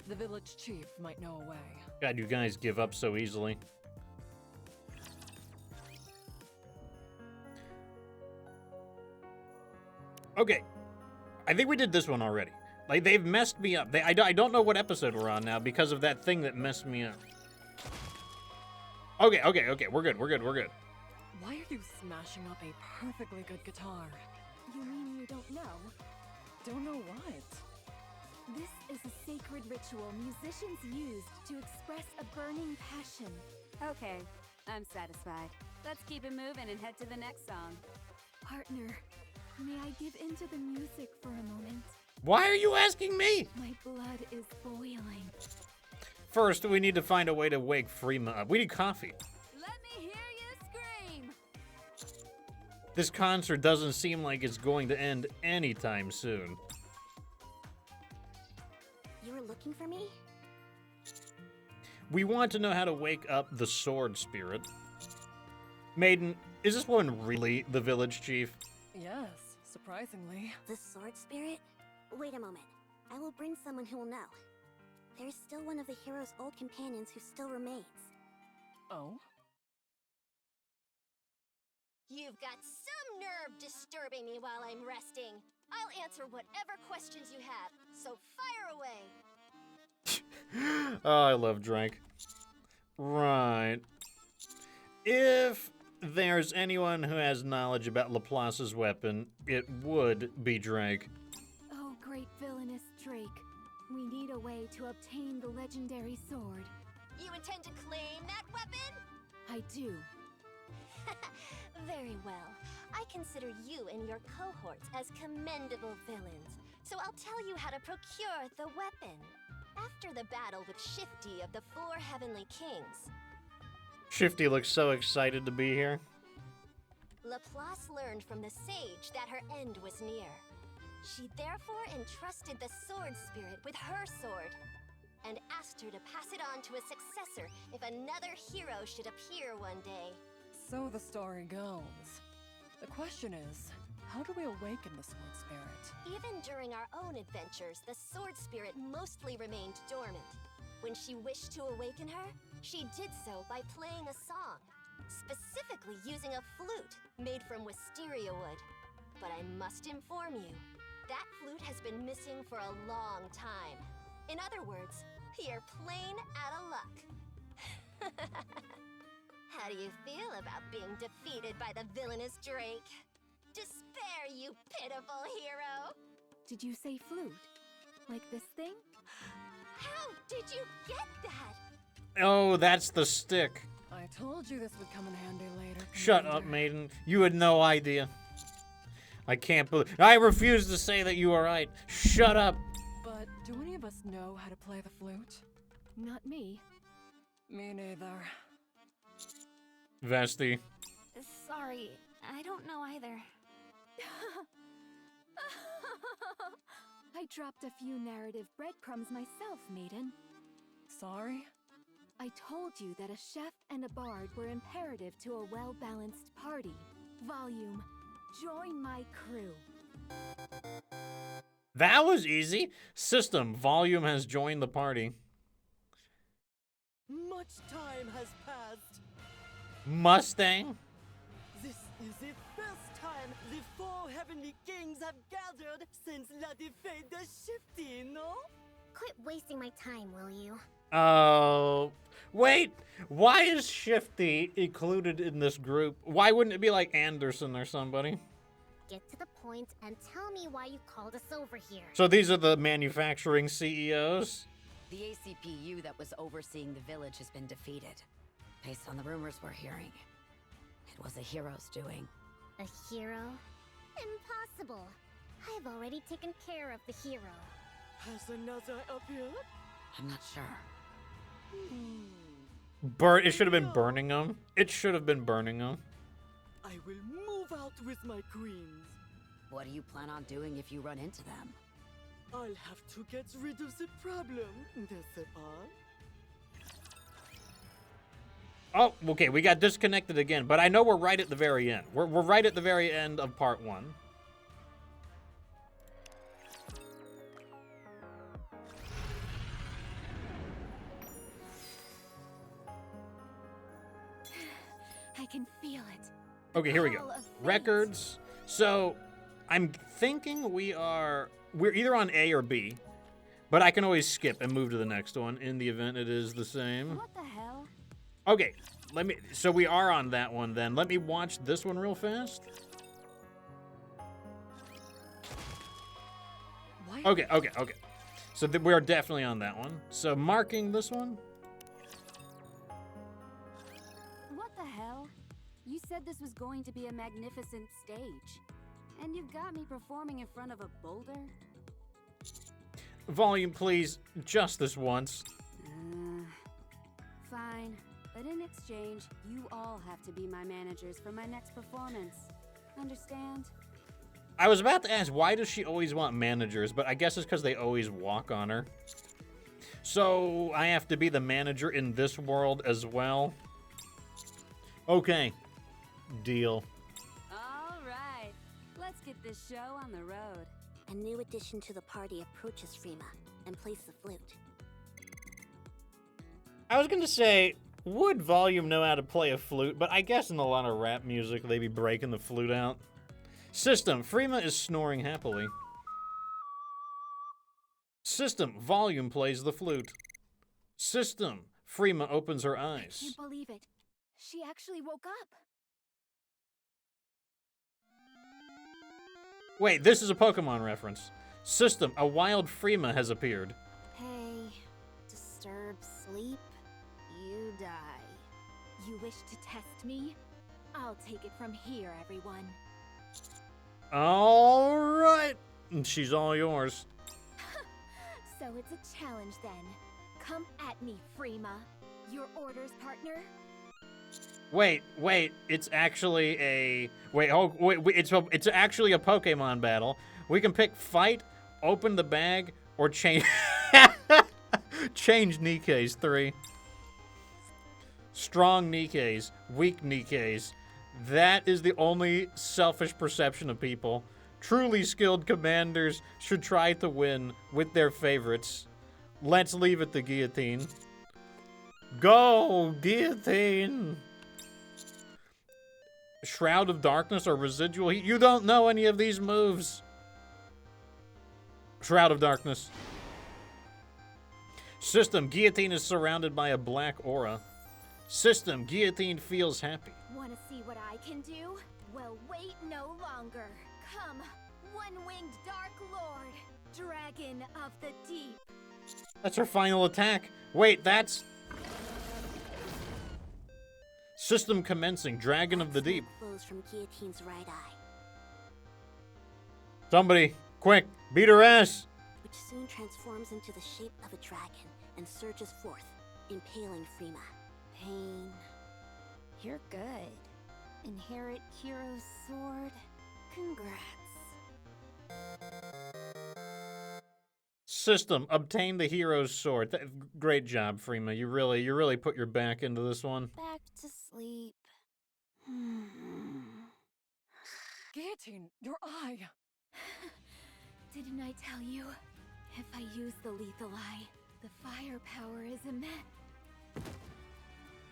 The village chief might know a way. God, you guys give up so easily. Okay. I think we did this one already. Like, they've messed me up. I don't know what episode we're on now because of that thing that messed me up. Okay. We're good. Why are you smashing up a perfectly good guitar? You mean you don't know? Don't know what? This is a sacred ritual musicians used to express a burning passion. Okay, I'm satisfied. Let's keep it moving and head to the next song. Partner, may I give into the music for a moment? Why are you asking me? My blood is boiling. First, we need to find a way to wake Freema up. We need coffee. Let me hear you scream! This concert doesn't seem like it's going to end anytime soon. You were looking for me? We want to know how to wake up the sword spirit. Maiden, is this one really the village chief? Yes, surprisingly. The sword spirit? Wait a moment. I will bring someone who will know. There's still one of the hero's old companions who still remains. Oh? You've got some nerve disturbing me while I'm resting. I'll answer whatever questions you have, so fire away. Oh, I love Drake. Right. If there's anyone who has knowledge about Laplace's weapon, it would be Drake. Oh, great villainous Drake. We need a way to obtain the legendary sword. You intend to claim that weapon? I do. Very well. I consider you and your cohorts as commendable villains, so I'll tell you how to procure the weapon. After the battle with Shifty of the 4 Heavenly Kings, Shifty looks so excited to be here. Laplace learned from the sage that her end was near. She therefore entrusted the sword spirit with her sword, and asked her to pass it on to a successor if another hero should appear one day. So the story goes. The question is, how do we awaken the sword spirit? Even during our own adventures, the sword spirit mostly remained dormant. When she wished to awaken her, she did so by playing a song, specifically using a flute made from wisteria wood. But I must inform you, that flute has been missing for a long time. In other words, you're plain out of luck. How do you feel about being defeated by the villainous Drake? Despair, you pitiful hero! Did you say flute? Like this thing? How did you get that? Oh, that's the stick. I told you this would come in handy later. Shut up, Commander. Maiden. You had no idea. I can't believe... I refuse to say that you are right. Shut up. But do any of us know how to play the flute? Not me. Me neither. Vesti. Sorry, I don't know either. I dropped a few narrative breadcrumbs myself, Maiden. Sorry? I told you that a chef and a bard were imperative to a well-balanced party. Volume, join my crew. That was easy. System, Volume has joined the party. Much time has passed. Mustang? This is the first time the 4 Heavenly Kings have gathered since La Defeat de Shifty, no? Quit wasting my time, will you? Oh, wait. Why is Shifty included in this group? Why wouldn't it be like Anderson or somebody? Get to the point and tell me why you called us over here. So these are the manufacturing CEOs? The ACPU that was overseeing the village has been defeated. Based on the rumors we're hearing, it was a hero's doing. A hero? Impossible. I've already taken care of the hero. Has another appeared? I'm not sure. It should have been burning them. It should have been burning them. I will move out with my queens. What do you plan on doing if you run into them? I'll have to get rid of the problem, n'est-ce pas? Oh, okay, we got disconnected again, but I know we're right at the very end. We're right at the very end of part 1. I can feel it. Okay, here we go. Call of fate. Records. So, I'm thinking we're either on A or B, but I can always skip and move to the next one in the event it is the same. What the hell? Okay, so we are on that one then. Let me watch this one real fast. Why? Okay. So we are definitely on that one. So marking this one. What the hell? You said this was going to be a magnificent stage. And you've got me performing in front of a boulder? Volume, please, just this once. Fine. But in exchange, you all have to be my managers for my next performance. Understand? I was about to ask, why does she always want managers? But I guess it's because they always walk on her. So I have to be the manager in this world as well. Okay. Deal. All right. Let's get this show on the road. A new addition to the party approaches Frima and plays the flute. I was going to say, would Volume know how to play a flute? But I guess in a lot of rap music, they be breaking the flute out. System, Frima is snoring happily. System, Volume plays the flute. System, Frima opens her eyes. Can't believe it. She actually woke up. Wait, this is a Pokemon reference. System, a wild Freema has appeared. Hey, disturb sleep, you die. You wish to test me? I'll take it from here, everyone. All right. She's all yours. So it's a challenge then. Come at me, Freema. Your orders, partner? Wait, it's actually a... Wait, it's actually a Pokemon battle. We can pick fight, open the bag, or change... change Nikkes 3. Strong Nikkes, weak Nikkes. That is the only selfish perception of people. Truly skilled commanders should try to win with their favorites. Let's leave it to Guillotine. Go, Guillotine! Shroud of Darkness or Residual Heat? You don't know any of these moves. Shroud of Darkness. System, Guillotine is surrounded by a black aura. System, Guillotine feels happy. Wanna see what I can do? Well, wait no longer. Come, one-winged Dark Lord, Dragon of the Deep. That's her final attack. Wait, that's... System commencing, Dragon of the Deep. Flows from Guillotine's right eye, Somebody, quick, beat her ass. which soon transforms into the shape of a dragon and surges forth, impaling Freema. Pain. You're good. Inherit hero's sword. Congrats. System, obtain the hero's sword. Great job, Freema. You really put your back into this one. Back to sleep. Guillotine, your eye! Didn't I tell you? If I use the lethal eye, the firepower is immense.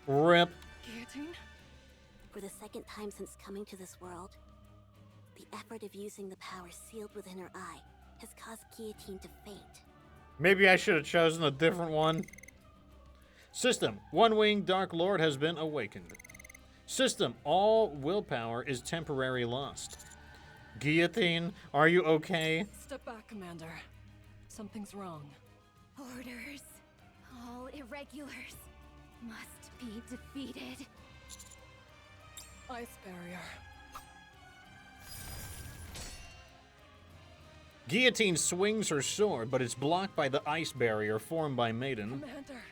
Rip. Guillotine? For the second time since coming to this world, the effort of using the power sealed within her eye has caused Guillotine to faint. Maybe I should have chosen a different one. System, one-winged Dark Lord has been awakened. System, all willpower is temporarily lost. Guillotine, are you okay? Step back, Commander. Something's wrong. Orders, all irregulars, must be defeated. Ice barrier. Guillotine swings her sword, but it's blocked by the ice barrier formed by Maiden. Commander,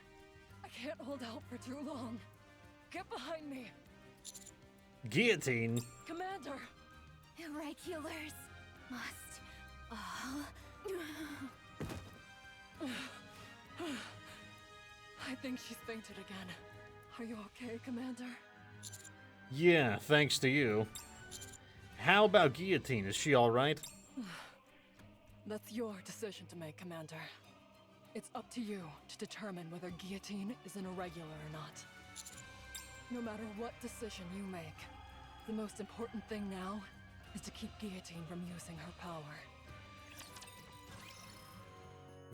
I can't hold out for too long. Get behind me. Guillotine? Commander! Irregulars must all... I think she's fainted again. Are you okay, Commander? Yeah, thanks to you. How about Guillotine? Is she alright? That's your decision to make, Commander. It's up to you to determine whether Guillotine is an irregular or not. No matter what decision you make, the most important thing now is to keep Guillotine from using her power.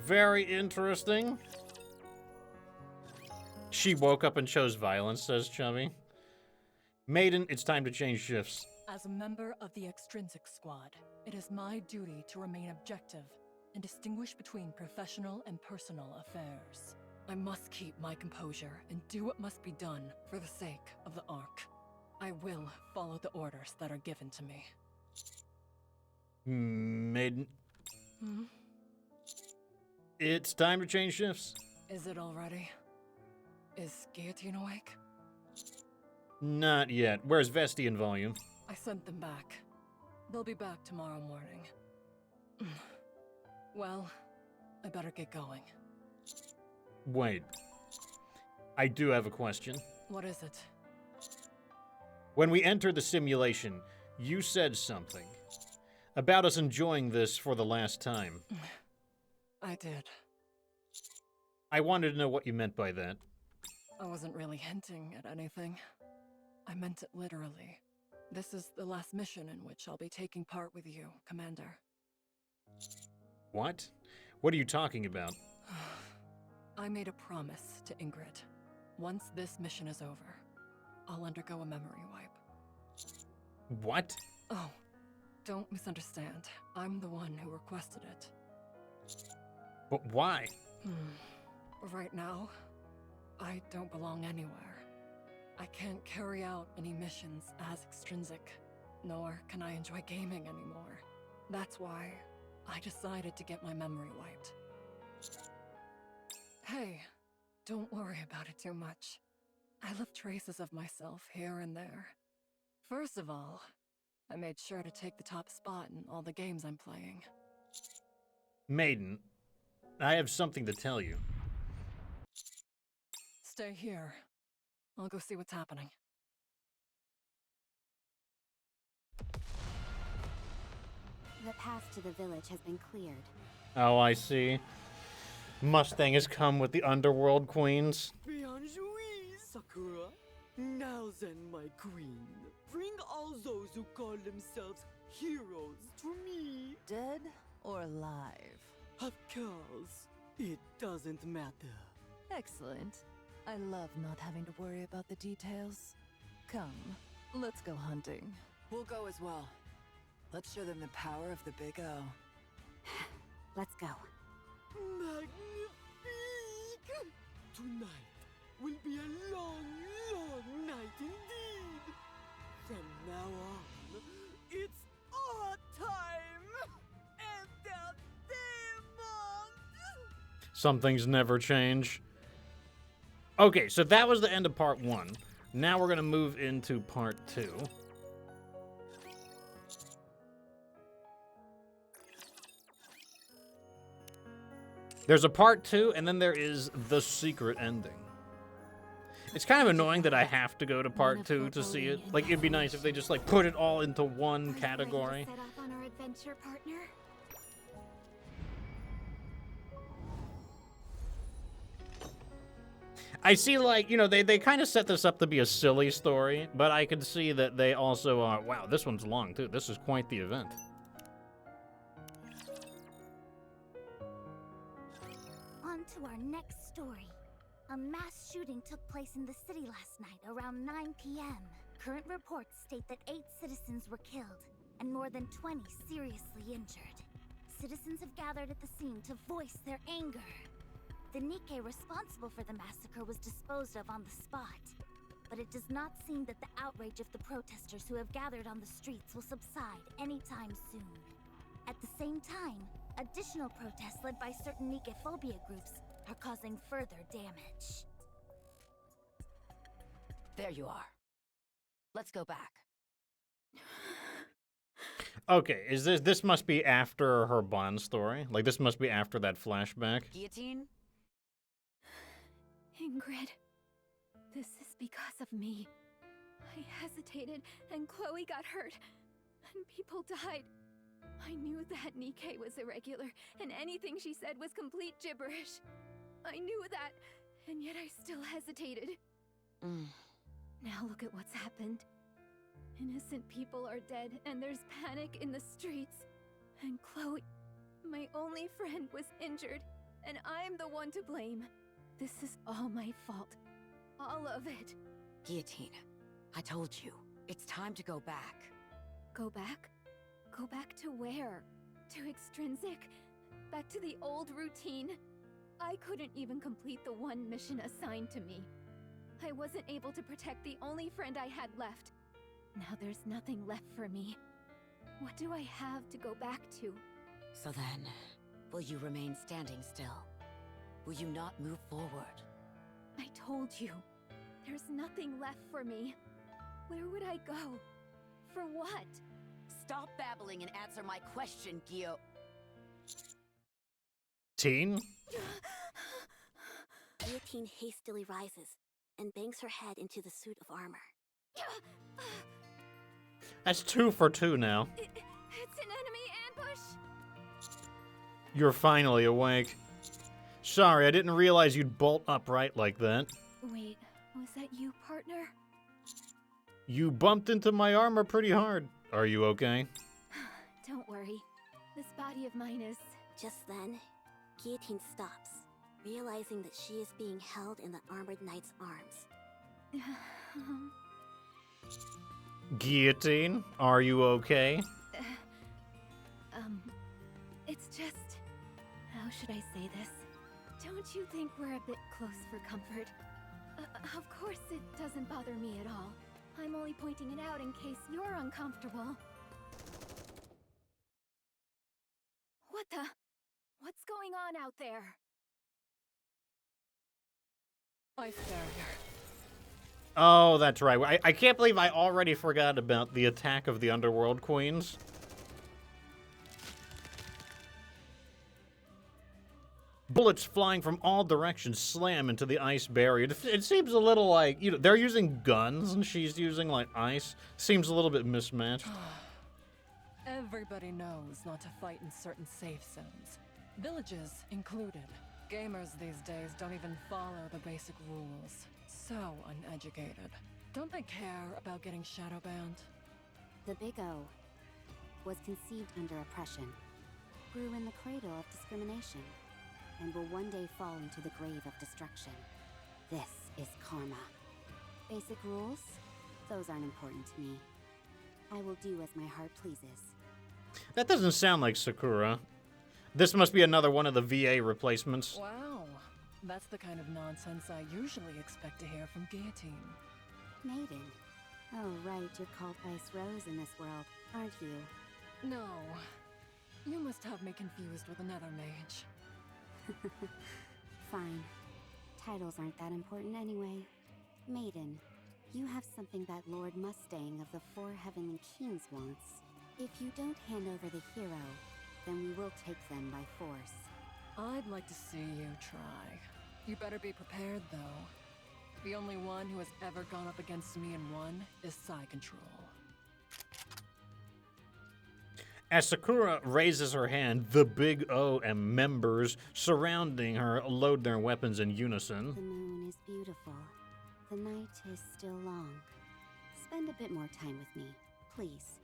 Very interesting. She woke up and chose violence, says Chubby. Maiden, it's time to change shifts. As a member of the Extrinsic Squad, it is my duty to remain objective and distinguish between professional and personal affairs. I must keep my composure and do what must be done for the sake of the Ark. I will follow the orders that are given to me. Maiden, Hmm? it's time to change shifts. Is it already? Is Guillotine awake? Not yet. Where's Vesti and Volume? I sent them back. They'll be back tomorrow morning. Well, I better get going. Wait. I do have a question. What is it? When we entered the simulation, you said something about us enjoying this for the last time. I did. I wanted to know what you meant by that. I wasn't really hinting at anything. I meant it literally. This is the last mission in which I'll be taking part with you, Commander. What? What are you talking about? I made a promise to Ingrid. Once this mission is over, I'll undergo a memory wipe. What? Oh, don't misunderstand. I'm the one who requested it. But why? Right now, I don't belong anywhere. I can't carry out any missions as extrinsic, nor can I enjoy gaming anymore. That's why I decided to get my memory wiped. Hey, don't worry about it too much. I left traces of myself here and there. First of all, I made sure to take the top spot in all the games I'm playing. Maiden, I have something to tell you. Stay here. I'll go see what's happening. The path to the village has been cleared. Oh, I see. Mustang has come with the underworld queens. Bien joué, Sakura. Now then, my queen, bring all those who call themselves heroes to me. Dead or alive? Of course, it doesn't matter. Excellent. I love not having to worry about the details. Come, let's go hunting. We'll go as well. Let's show them the power of the Big O. Let's go. Magnifique! Tonight will be a long, long night indeed. From now on, it's our time. Entertainment! Some things never change. Okay, so that was the end of part 1. Now we're going to move into part 2. There's a part 2, and then there is the secret ending. It's kind of annoying that I have to go to part 2 to see it. Like, it'd be nice if they just, like, put it all into one category. Set off on our adventure, partner. I see, like, you know, they kind of set this up to be a silly story, but I can see that they also are, wow, this one's long, too. This is quite the event. On to our next story. A mass shooting took place in the city last night around 9 p.m. Current reports state that 8 citizens were killed and more than 20 seriously injured. Citizens have gathered at the scene to voice their anger. The Nikke responsible for the massacre was disposed of on the spot, but it does not seem that the outrage of the protesters who have gathered on the streets will subside anytime soon. At the same time, additional protests led by certain Nikke phobia groups are causing further damage. There you are. Let's go back. Okay, is this must be after her Bond story? Like, this must be after that flashback? Guillotine? Ingrid, this is because of me. I hesitated, and Chloe got hurt, and people died. I knew that Nikke was irregular, and anything she said was complete gibberish. I knew that, and yet I still hesitated. Now look at what's happened. Innocent people are dead, and there's panic in the streets. And Chloe, my only friend, was injured, and I'm the one to blame. This is all my fault. All of it. Guillotine, I told you, it's time to go back. Go back? Go back to where? To extrinsic? Back to the old routine? I couldn't even complete the one mission assigned to me. I wasn't able to protect the only friend I had left. Now there's nothing left for me. What do I have to go back to? So then, will you remain standing still? Will you not move forward? I told you, there's nothing left for me. Where would I go? For what? Stop babbling and answer my question, Gio. Teen? Guillotine hastily rises and bangs her head into the suit of armor. That's 2 for 2 now. It's an enemy ambush! You're finally awake. Sorry, I didn't realize you'd bolt upright like that. Wait, was that you, partner? You bumped into my armor pretty hard. Are you okay? Don't worry. This body of mine is... Just then, Guillotine stops, realizing that she is being held in the armored knight's arms. Guillotine, are you okay? It's just... How should I say this? Don't you think we're a bit close for comfort? Of course it doesn't bother me at all. I'm only pointing it out in case you're uncomfortable. What the? What's going on out there? Ice barrier. Oh, that's right. I can't believe I already forgot about the attack of the Underworld Queens. Bullets flying from all directions slam into the ice barrier. It seems a little like, you know, they're using guns and she's using, like, ice. Seems a little bit mismatched. Everybody knows not to fight in certain safe zones. Villages included. Gamers these days don't even follow the basic rules. So uneducated. Don't they care about getting shadow banned? The Big O was conceived under oppression, grew in the cradle of discrimination, and will one day fall into the grave of destruction. This is karma. Basic rules? Those aren't important to me. I will do as my heart pleases. That doesn't sound like Sakura. This must be another one of the VA replacements. Wow. That's the kind of nonsense I usually expect to hear from Guillotine. Maiden. Oh, right, you're called Ice Rose in this world, aren't you? No. You must have me confused with another mage. Fine. Titles aren't that important anyway. Maiden, you have something that Lord Mustang of the Four Heavenly Kings wants. If you don't hand over the hero, then we will take them by force. I'd like to see you try. You better be prepared, though. The only one who has ever gone up against me and won is Saga Control. As Sakura raises her hand, the Big O and members surrounding her load their weapons in unison. The moon is beautiful. The night is still long. Spend a bit more time with me, please.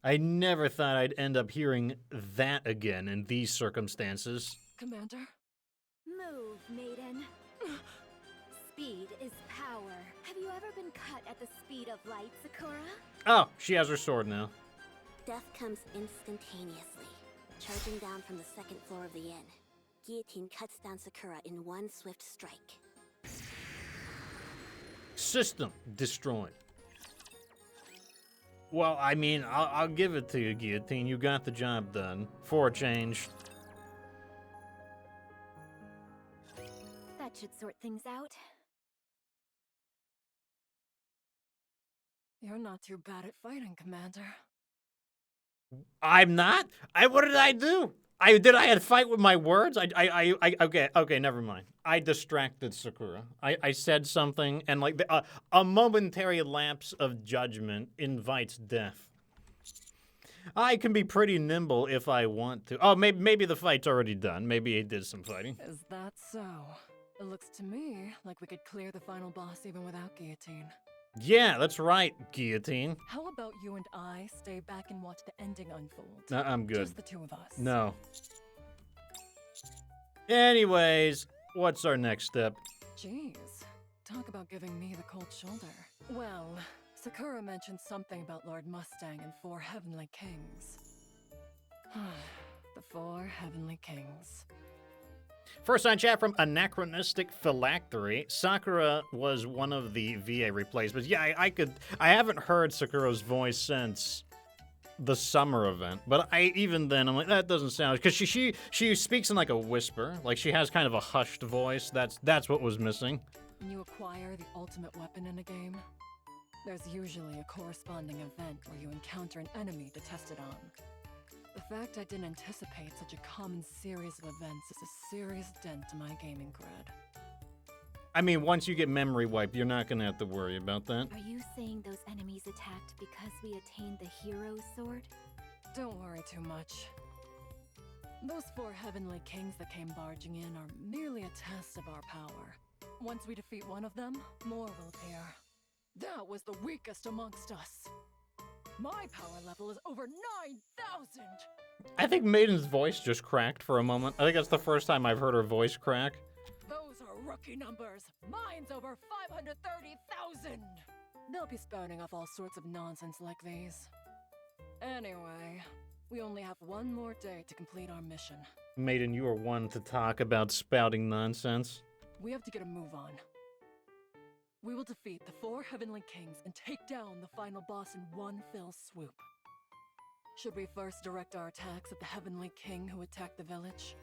I never thought I'd end up hearing that again in these circumstances. Commander? Move, maiden. Speed is power. Have you ever been cut at the speed of light, Sakura? Oh, she has her sword now. Death comes instantaneously, charging down from the second floor of the inn. Guillotine cuts down Sakura in one swift strike. System destroyed. Well, I mean, I'll give it to you, Guillotine. You got the job done. For a change. That should sort things out. You're not too bad at fighting, Commander. I'm not? What did I do? I had fight with my words? Okay, never mind. I distracted Sakura. I said something, and like a momentary lapse of judgment invites death. I can be pretty nimble if I want to. Oh, maybe the fight's already done. Maybe he did some fighting. Is that so? It looks to me like we could clear the final boss even without Guillotine. Yeah, that's right, Guillotine. How about you and I stay back and watch the ending unfold? I'm good. Just the two of us. No. Anyways, what's our next step? Jeez, talk about giving me the cold shoulder. Well, Sakura mentioned something about Lord Mustang and 4 Heavenly Kings. The 4 Heavenly Kings. First on chat from Anachronistic Phylactery. Sakura was one of the VA replacements. Yeah, I haven't heard Sakura's voice since the summer event, but even then I'm like, that doesn't sound, because she speaks in like a whisper, like she has kind of a hushed voice. That's what was missing. When you acquire the ultimate weapon in a game, there's usually a corresponding event where you encounter an enemy to test it on. The fact I didn't anticipate such a common series of events is a serious dent to my gaming cred. I mean, once you get memory wiped, you're not gonna have to worry about that. Are you saying those enemies attacked because we attained the hero's sword? Don't worry too much. Those 4 Heavenly Kings that came barging in are merely a test of our power. Once we defeat one of them, more will appear. That was the weakest amongst us. My power level is over 9,000! I think Maiden's voice just cracked for a moment. I think that's the first time I've heard her voice crack. Those are rookie numbers. Mine's over 530,000! They'll be spouting off all sorts of nonsense like these. Anyway, We only have one more day to complete our mission. Maiden, you are one to talk about spouting nonsense. We have to get a move on. We will defeat the 4 Heavenly Kings and take down the final boss in one fell swoop. Should we first direct our attacks at the Heavenly King who attacked the village?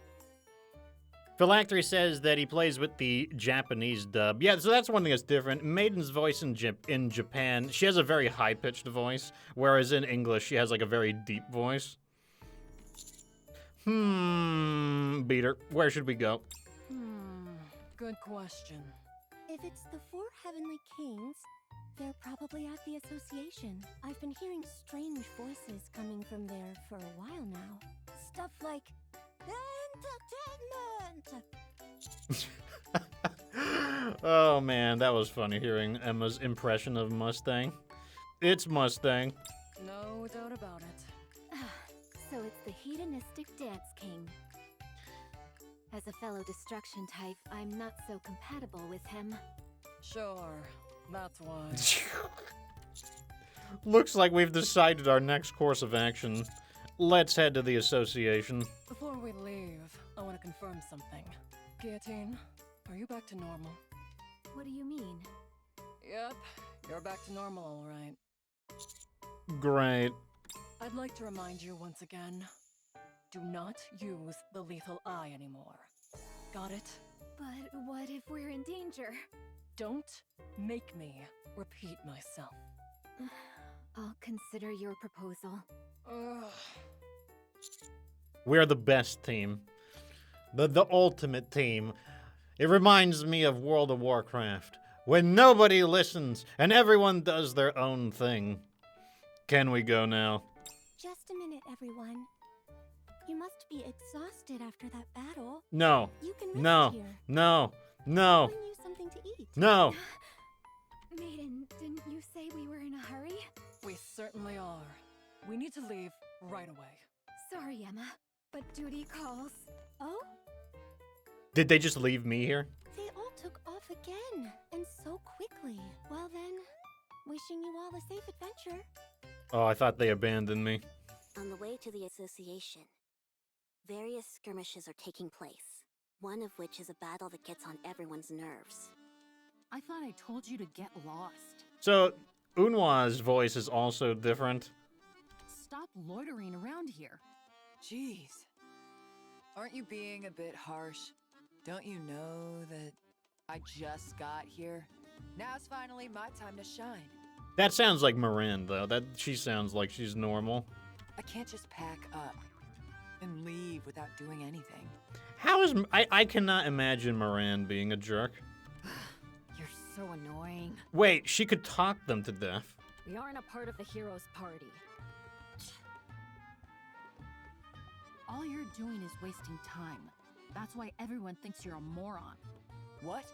Phylactery says that he plays with the Japanese dub. Yeah, so that's one thing that's different. Maiden's voice in Japan, she has a very high-pitched voice, whereas in English, she has like a very deep voice. Beater, where should we go? Good question. If it's the 4 Heavenly Kings, they're probably at the association. I've been hearing strange voices coming from there for a while now. Stuff like, entertainment! Oh man, that was funny hearing Emma's impression of Mustang. It's Mustang. No doubt about it. So it's the hedonistic Dance King. As a fellow destruction type, I'm not so compatible with him. Sure, that's why. Looks like we've decided our next course of action. Let's head to the association. Before we leave, I want to confirm something. Guillotine, are you back to normal? What do you mean? Yep, you're back to normal, all right. Great. I'd like to remind you once again, do not use the lethal eye anymore. Got it? But what if we're in danger? Don't make me repeat myself. I'll consider your proposal. We're the best team. The ultimate team. It reminds me of World of Warcraft, when nobody listens and everyone does their own thing. Can we go now? Just a minute, everyone. You must be exhausted after that battle. No. You can rest No. here. No. No. Bring you something to eat. No. Maiden, didn't you say we were in a hurry? We certainly are. We need to leave right away. Sorry, Emma, but duty calls. Oh? Did they just leave me here? They all took off again, and so quickly. Well then, wishing you all a safe adventure. Oh, I thought they abandoned me. On the way to the association, various skirmishes are taking place, one of which is a battle that gets on everyone's nerves. I thought I told you to get lost. So, Unwa's voice is also different. Stop loitering around here. Jeez. Aren't you being a bit harsh? Don't you know that I just got here? Now's finally my time to shine. That sounds like Moran, though. She sounds like she's normal. I can't just pack up and leave without doing anything. How is... I cannot imagine Moran being a jerk. You're so annoying. Wait, she could talk them to death. We aren't a part of the hero's party. All you're doing is wasting time. That's why everyone thinks you're a moron. What?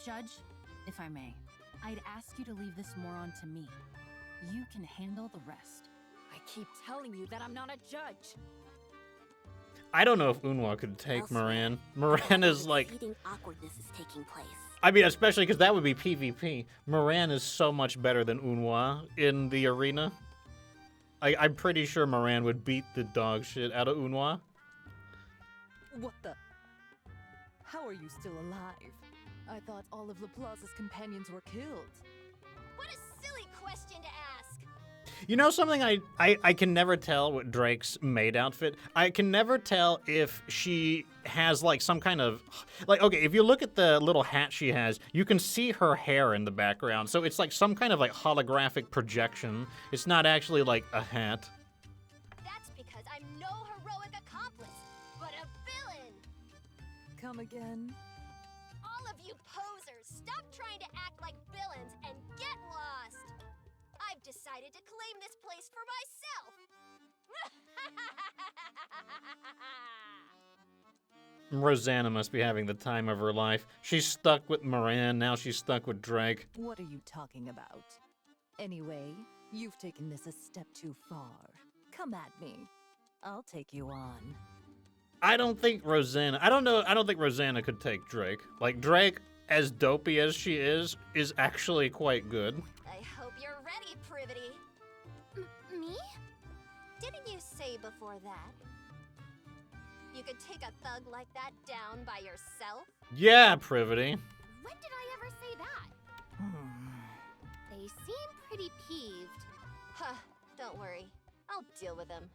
Judge, if I may, I'd ask you to leave this moron to me. You can handle the rest. I keep telling you that I'm not a judge. I don't know if Unwa could take Elsewhere, Moran. Moran is like... Exceeding awkwardness is taking place. I mean, especially because that would be PvP. Moran is so much better than Unwa in the arena. I'm pretty sure Moran would beat the dog shit out of Unwa. What the? How are you still alive? I thought all of Laplace's companions were killed. What a silly question to ask! You know something I can never tell with Drake's maid outfit? I can never tell if she has like some kind of... Like, okay, if you look at the little hat she has, you can see her hair in the background. So it's like some kind of like holographic projection. It's not actually like a hat. That's because I'm no heroic accomplice, but a villain! Come again? All of you posers, stop trying to act like villains and get lost! I've decided to claim this place for myself! Rosanna must be having the time of her life. She's stuck with Moran, now she's stuck with Drake. What are you talking about? Anyway, you've taken this a step too far. Come at me. I'll take you on. I don't think Rosanna... I don't think Rosanna could take Drake. Like, Drake, as dopey as she is actually quite good. I hope you're ready, Privity. Me? Didn't you say before that. You could take a thug like that down by yourself? Yeah, Privity. When did I ever say that? They seem pretty peeved. Huh, don't worry. I'll deal with them.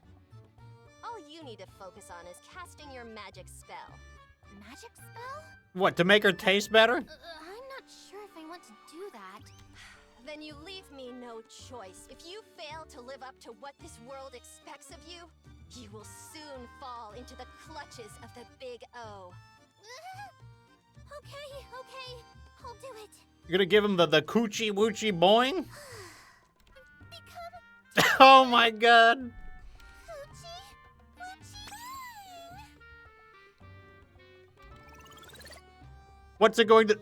All you need to focus on is casting your magic spell. Magic spell? What, to make her taste better? I'm not sure if I want to do that. Then you leave me no choice. If you fail to live up to what this world expects of you, you will soon fall into the clutches of the Big O. Okay, I'll do it. You're gonna give him the coochie woochie boing? Oh my god. What's it going to...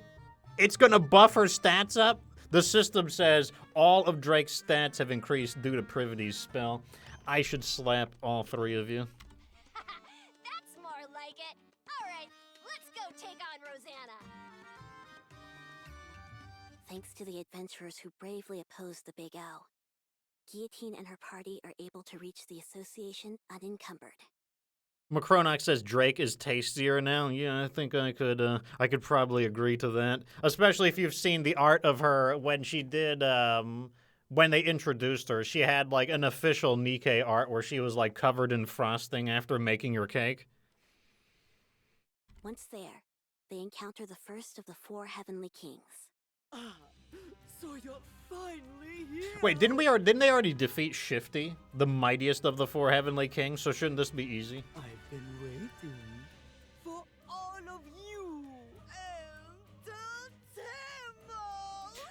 It's gonna buff her stats up? The system says all of Drake's stats have increased due to Privity's spell. I should slap all three of you. That's more like it. All right, let's go take on Rosanna. Thanks to the adventurers who bravely opposed the Big O, Guillotine and her party are able to reach the association unencumbered. Macronox says Drake is tastier now. Yeah, I think I could probably agree to that. Especially if you've seen the art of her when she did, when they introduced her. She had, like, an official Nikke art where she was, like, covered in frosting after making her cake. Once there, they encounter the first of the 4 heavenly kings. Ah, so you're finally here. Wait, didn't they already defeat Shifty, the mightiest of the 4 heavenly kings? So shouldn't this be easy? I've been waiting for all of you and the temple.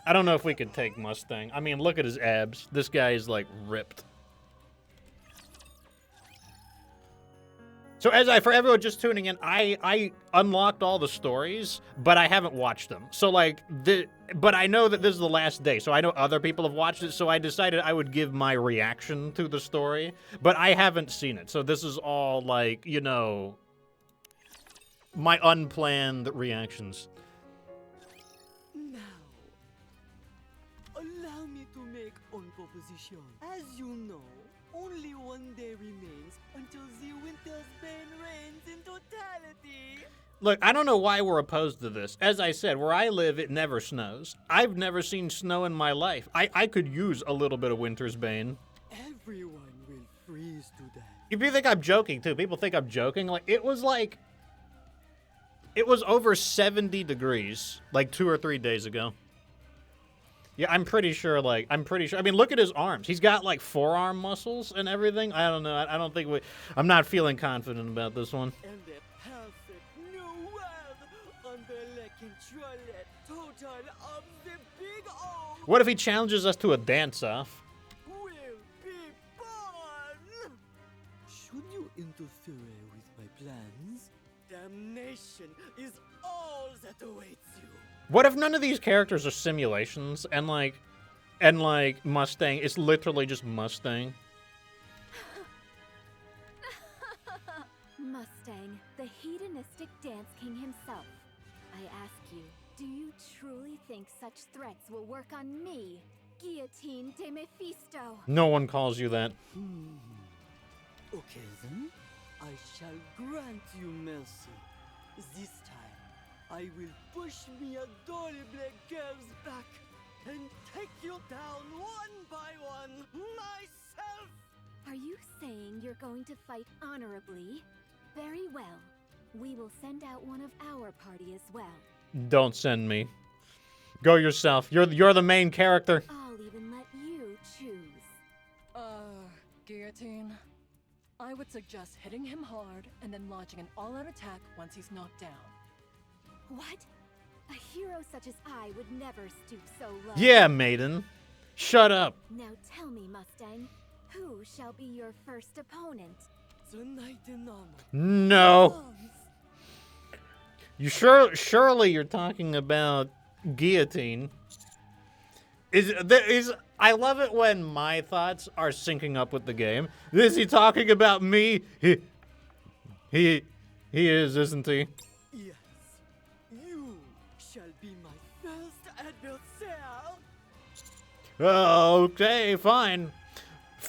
I don't know if we could take Mustang. I mean, look at his abs. This guy is, like, ripped. So for everyone just tuning in, I unlocked all the stories, but I haven't watched them. So, like, but I know that this is the last day, so I know other people have watched it, so I decided I would give my reaction to the story, but I haven't seen it. So this is all, like, you know, my unplanned reactions. Now, allow me to make one proposition. As you know, only one day remains until the Winter's Bane reigns in totality. Look, I don't know why we're opposed to this. As I said, where I live, it never snows. I've never seen snow in my life. I could use a little bit of Winter's Bane. Everyone will freeze to death. If you think I'm joking, too, people think I'm joking. It was over 70 degrees, like 2 or 3 days ago. Yeah, I'm pretty sure. I mean, look at his arms. He's got, like, forearm muscles and everything. I don't know. I don't think I'm not feeling confident about this one. And the perfect new world under the control total of the Big O What if he challenges us to a dance-off? will be born. Should you interfere with my plans, damnation is all that awaits you. What if none of these characters are simulations and Mustang is literally just Mustang? Mustang, the hedonistic dance king himself. I ask you, do you truly think such threats will work on me, Guillotine de Mephisto? No one calls you that. Okay then, I shall grant you mercy. This time, I will push me adorable girls back and take you down one by one myself. Are you saying you're going to fight honorably? Very well. We will send out one of our party as well. Don't send me. Go yourself. You're the main character. I'll even let you choose. Guillotine. I would suggest hitting him hard and then launching an all-out attack once he's knocked down. What? A hero such as I would never stoop so low. Yeah, Maiden. Shut up. Now tell me, Mustang, who shall be your first opponent? The knight in armor. No. You surely you're talking about Guillotine. I love it when my thoughts are syncing up with the game. Is he talking about me? He is, isn't he? Yes, you shall be my first adversary. Okay, fine.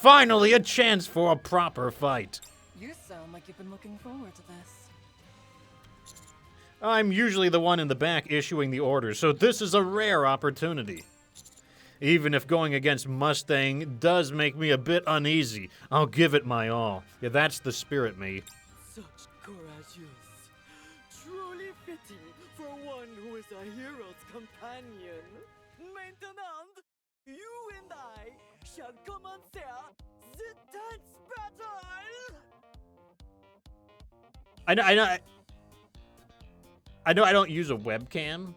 Finally, a chance for a proper fight. You sound like you've been looking forward to this. I'm usually the one in the back issuing the orders, so this is a rare opportunity. Even if going against Mustang does make me a bit uneasy, I'll give it my all. Yeah, that's the spirit, me. Such courageous. Truly fitting for one who is a hero's companion. Maintenant, you and I shall commencer the dance battle! I know I don't use a webcam,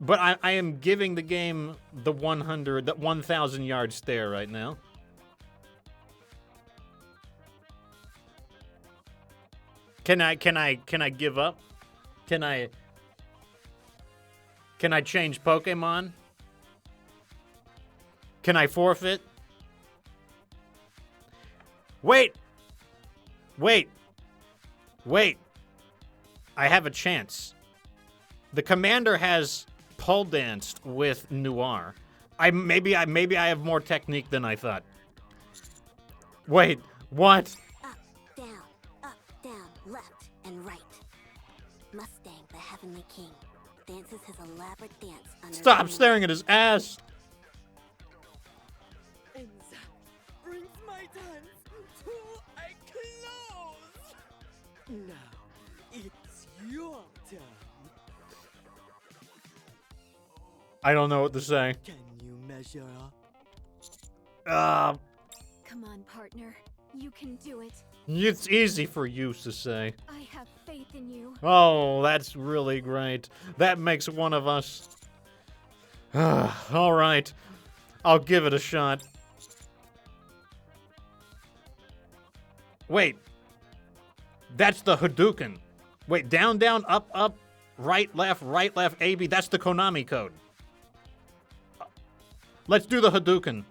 but I am giving the game the 1,000 yard stare right now. Can I give up? Can I change Pokemon? Can I forfeit? Wait. I have a chance. The commander has pole danced with Noir. Maybe I have more technique than I thought. Wait, what? Up, down, left, and right. Mustang, the Heavenly King, dances his elaborate dance under Stop staring at his ass. And that brings my dance to a close. Now, it's your turn. I don't know what to say. Can you measure up? Come on, partner. You can do it. It's easy for you to say. I have faith in you. Oh, that's really great. That makes one of us. All right. I'll give it a shot. Wait. That's the Hadouken. Wait, down, down, up, right, left, AB. That's the Konami code. Let's do the Hadouken.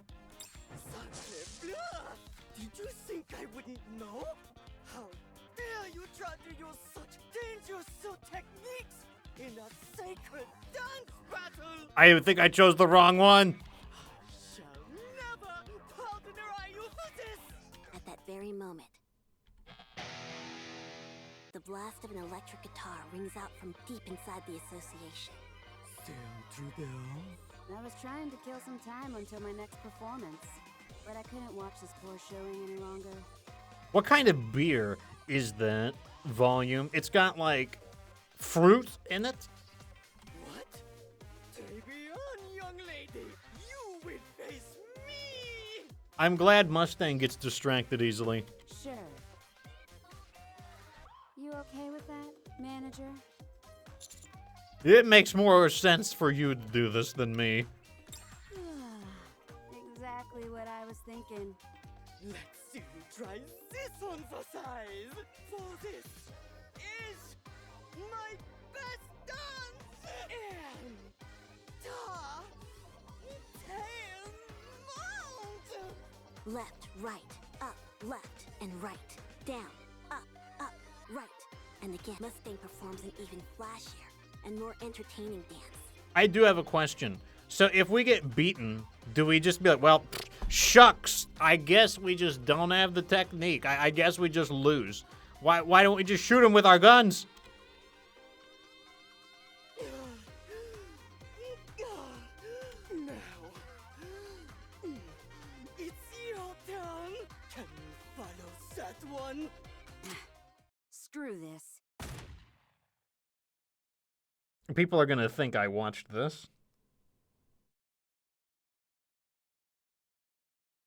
Did you think I wouldn't know? How dare you try to use such dangerous techniques in a sacred dance battle? I think I chose the wrong one. I shall never pardon you for this. At that very moment, the blast of an electric guitar rings out from deep inside the association. I was trying to kill some time until my next performance, but I couldn't watch this poor showing any longer. What kind of beer is that? Volume? It's got like fruit in it? What? Take me on, young lady. You will face me. I'm glad Mustang gets distracted easily. Sure. You okay with that, manager? It makes more sense for you to do this than me. Exactly what I was thinking. Let's see you try this on for size. For this is my best dance. And mount. Left, right, up, left, and right. Down, up, right. And again, Mustang performs an even flashier and more entertaining dance. I do have a question. So if we get beaten, do we just be like, well, shucks, I guess we just don't have the technique. I guess we just lose. Why don't we just shoot him with our guns? Now, it's your turn. Can you follow that one? Screw this. People are going to think I watched this.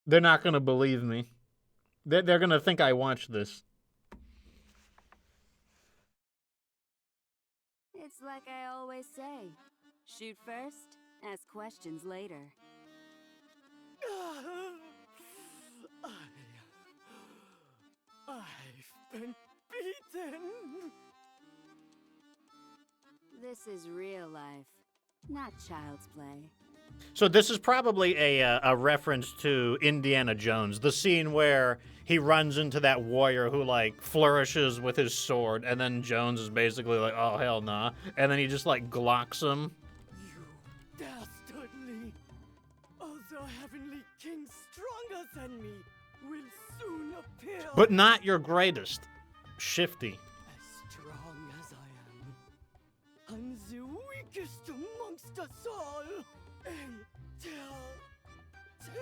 They're not going to believe me. They're going to think I watched this. It's like I always say. Shoot first, ask questions later. I've been beaten. This is real life, not child's play. So this is probably a reference to Indiana Jones, the scene where he runs into that warrior who like flourishes with his sword, and then Jones is basically like, oh hell nah, and then he just like glocks him. You dastardly! Other heavenly kings stronger than me will soon appear. But not your greatest. Shifty. As strong as I am, I'm the weakest amongst us all. Until 10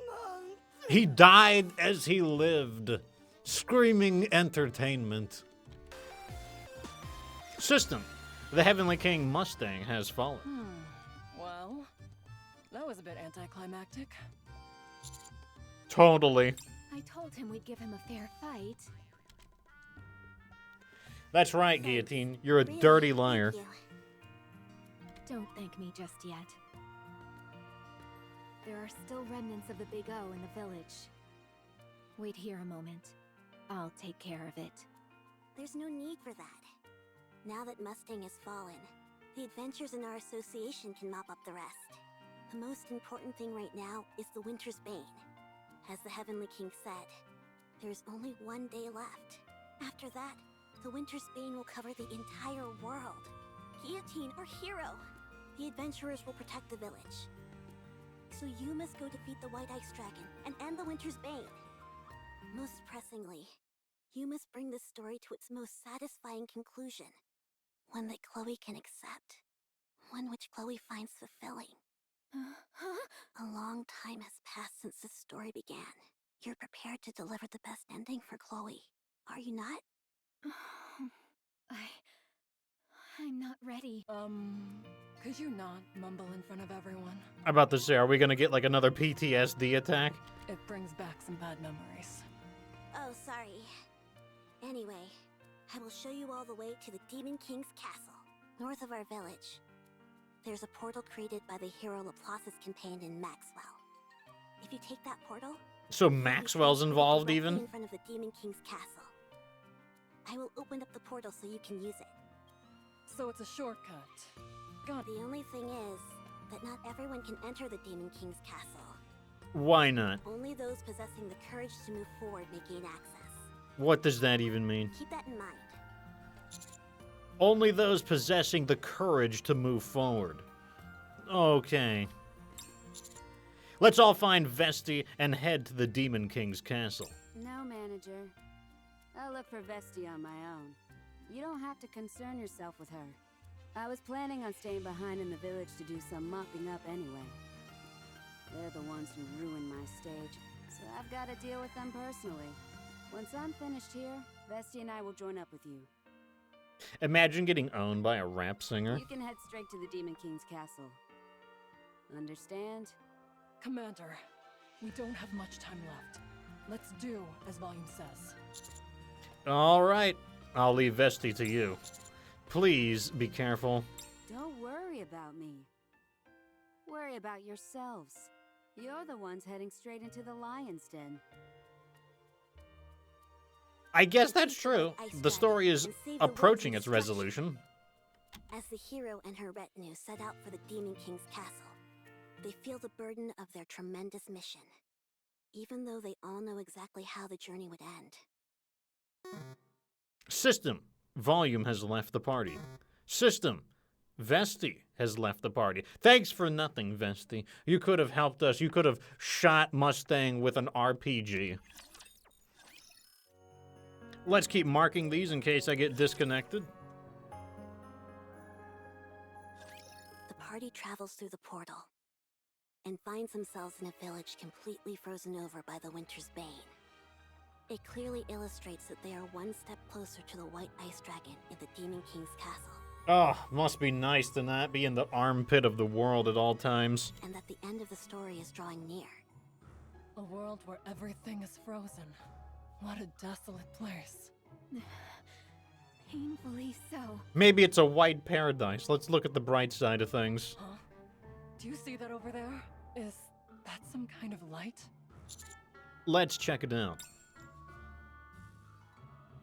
months. He died as he lived. Screaming entertainment. System. The Heavenly King Mustang has fallen. Well, that was a bit anticlimactic. Totally. I told him we'd give him a fair fight. That's right, Guillotine. You're a Really, dirty liar. thank you. Don't thank me just yet. There are still remnants of the Big O in the village. Wait here a moment. I'll take care of it. There's no need for that. Now that Mustang has fallen, the adventurers in our association can mop up the rest. The most important thing right now is the Winter's Bane. As the Heavenly King said, there's only one day left. After that, the Winter's Bane will cover the entire world. Guillotine or hero, the adventurers will protect the village. So you must go defeat the White Ice Dragon and end the Winter's Bane. Most pressingly, you must bring this story to its most satisfying conclusion. One that Chloe can accept. One which Chloe finds fulfilling. A long time has passed since this story began. You're prepared to deliver the best ending for Chloe, are you not? I'm not ready. Could you not mumble in front of everyone? I'm about to say, are we gonna get like another PTSD attack? It brings back some bad memories. Oh, sorry. Anyway, I will show you all the way to the Demon King's castle, north of our village. There's a portal created by the hero Laplace's companion Maxwell. If you take that portal... So Maxwell's involved directly even? in front of the Demon King's castle. I will open up the portal so you can use it. So it's a shortcut. Got it. The only thing is that not everyone can enter the Demon King's castle. Why not? Only those possessing the courage to move forward may gain access. What does that even mean? Keep that in mind. Only those possessing the courage to move forward. Okay. Let's all find Vesti and head to the Demon King's castle. No, manager. I'll look for Vesti on my own. You don't have to concern yourself with her. I was planning on staying behind in the village to do some mopping up anyway. They're the ones who ruined my stage, so I've got to deal with them personally. Once I'm finished here, Vesti and I will join up with you. Imagine getting owned by a rap singer. You can head straight to the Demon King's castle. Understand? Commander, we don't have much time left. Let's do as Volume says. All right. I'll leave Vesti to you. Please be careful. Don't worry about me. Worry about yourselves. You're the ones heading straight into the lion's den. I guess that's true. The story is approaching its resolution. As the hero and her retinue set out for the Demon King's castle, they feel the burden of their tremendous mission, even though they all know exactly how the journey would end. System. Volume has left the party. System. Vesti has left the party. Thanks for nothing, Vesti. You could have helped us. You could have shot Mustang with an RPG. Let's keep marking these in case I get disconnected. The party travels through the portal and finds themselves in a village completely frozen over by the Winter's Bane. It clearly illustrates that they are one step closer to the White Ice Dragon in the Demon King's castle. Oh, must be nice to not be in the armpit of the world at all times. And that the end of the story is drawing near. A world where everything is frozen. What a desolate place. Painfully so. Maybe it's a white paradise. Let's look at the bright side of things. Huh? Do you see that over there? Is that some kind of light? Let's check it out.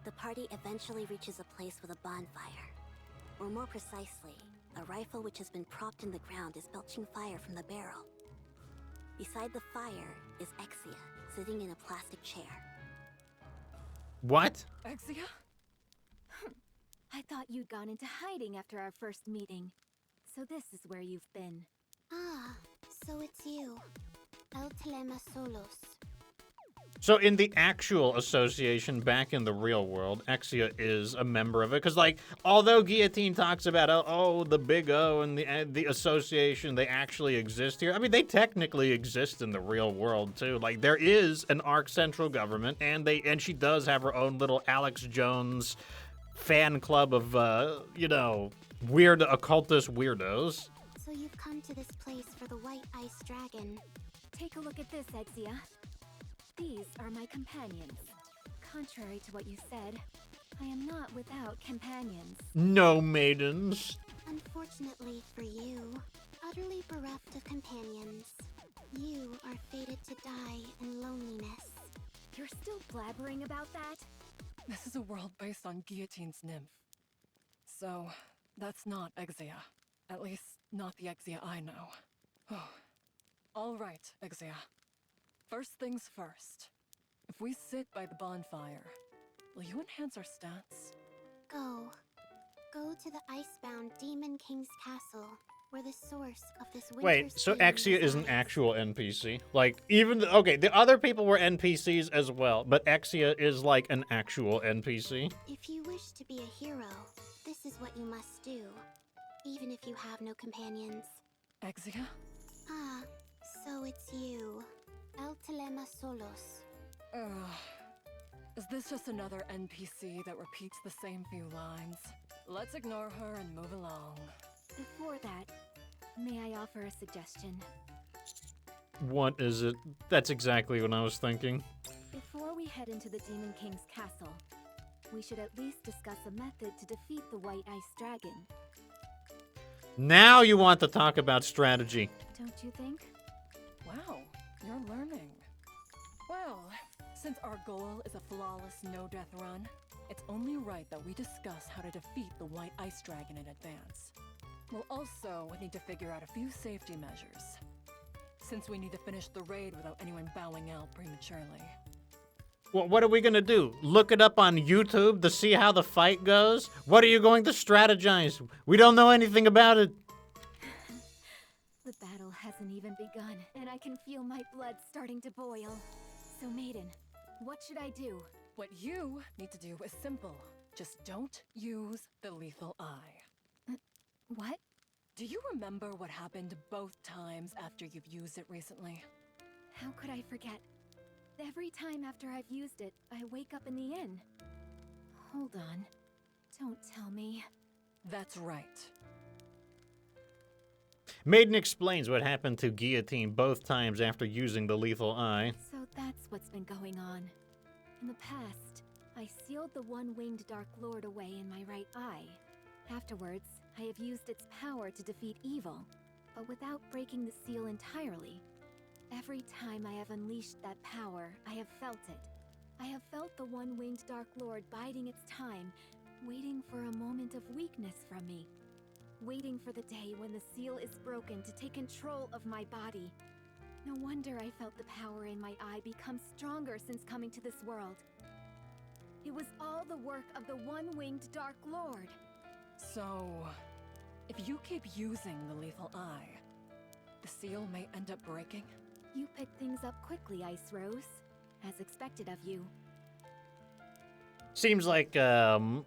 The party eventually reaches a place with a bonfire. Or more precisely, a rifle which has been propped in the ground is belching fire from the barrel. Beside the fire is Exia, sitting in a plastic chair. What? Exia? I thought you'd gone into hiding after our first meeting. So this is where you've been. Ah, so it's you. El Telema Solos. So in the actual association back in the real world, Exia is a member of it. Because, like, although Guillotine talks about, oh, the Big O and the association, they actually exist here. I mean, they technically exist in the real world, too. Like, there is an Arc Central government, and she does have her own little Alex Jones fan club of, weird occultist weirdos. So you've come to this place for the White Ice Dragon. Take a look at this, Exia. These are my companions. Contrary to what you said, I am not without companions. No maidens. Unfortunately for you, utterly bereft of companions, you are fated to die in loneliness. You're still blabbering about that? This is a world based on Guillotine's nymph. So, that's not Exia. At least, not the Exia I know. All right, Exia. First things first. If we sit by the bonfire, will you enhance our stats? Go. Go to the icebound Demon King's castle, where the source of this winter Wait, so storm Exia is an resides. actual NPC? Like, okay, the other people were NPCs as well, but Exia is like an actual NPC? If you wish to be a hero, this is what you must do, even if you have no companions. Exia? Ah, so it's you. El Telema Solos. Is this just another NPC that repeats the same few lines? Let's ignore her and move along. Before that, may I offer a suggestion? What is it? That's exactly what I was thinking. Before we head into the Demon King's castle, we should at least discuss a method to defeat the White Ice Dragon. Now you want to talk about strategy. Don't you think? Wow, you're learning. Well, since our goal is a flawless no-death run, it's only right that we discuss how to defeat the White Ice Dragon in advance. We'll also need to figure out a few safety measures, since we need to finish the raid without anyone bowing out prematurely. Well, what are we gonna do? Look it up on YouTube to see how the fight goes? What are you going to strategize? We don't know anything about it. The battle hasn't even begun, and I can feel my blood starting to boil. So, Maiden, what should I do? What you need to do is simple. Just don't use the lethal eye. What? Do you remember what happened both times after you've used it recently? How could I forget? Every time after I've used it, I wake up in the inn. Hold on. Don't tell me. That's right. Maiden explains what happened to Guillotine both times after using the lethal eye. So that's what's been going on. In the past, I sealed the one-winged Dark Lord away in my right eye. Afterwards, I have used its power to defeat evil, but without breaking the seal entirely. Every time I have unleashed that power, I have felt it. I have felt the one-winged Dark Lord biding its time, waiting for a moment of weakness from me. Waiting for the day when the seal is broken to take control of my body. No wonder I felt the power in my eye become stronger since coming to this world. It was all the work of the one-winged Dark Lord. So, if you keep using the lethal eye, the seal may end up breaking? You picked things up quickly, Ice Rose. As expected of you. Seems like,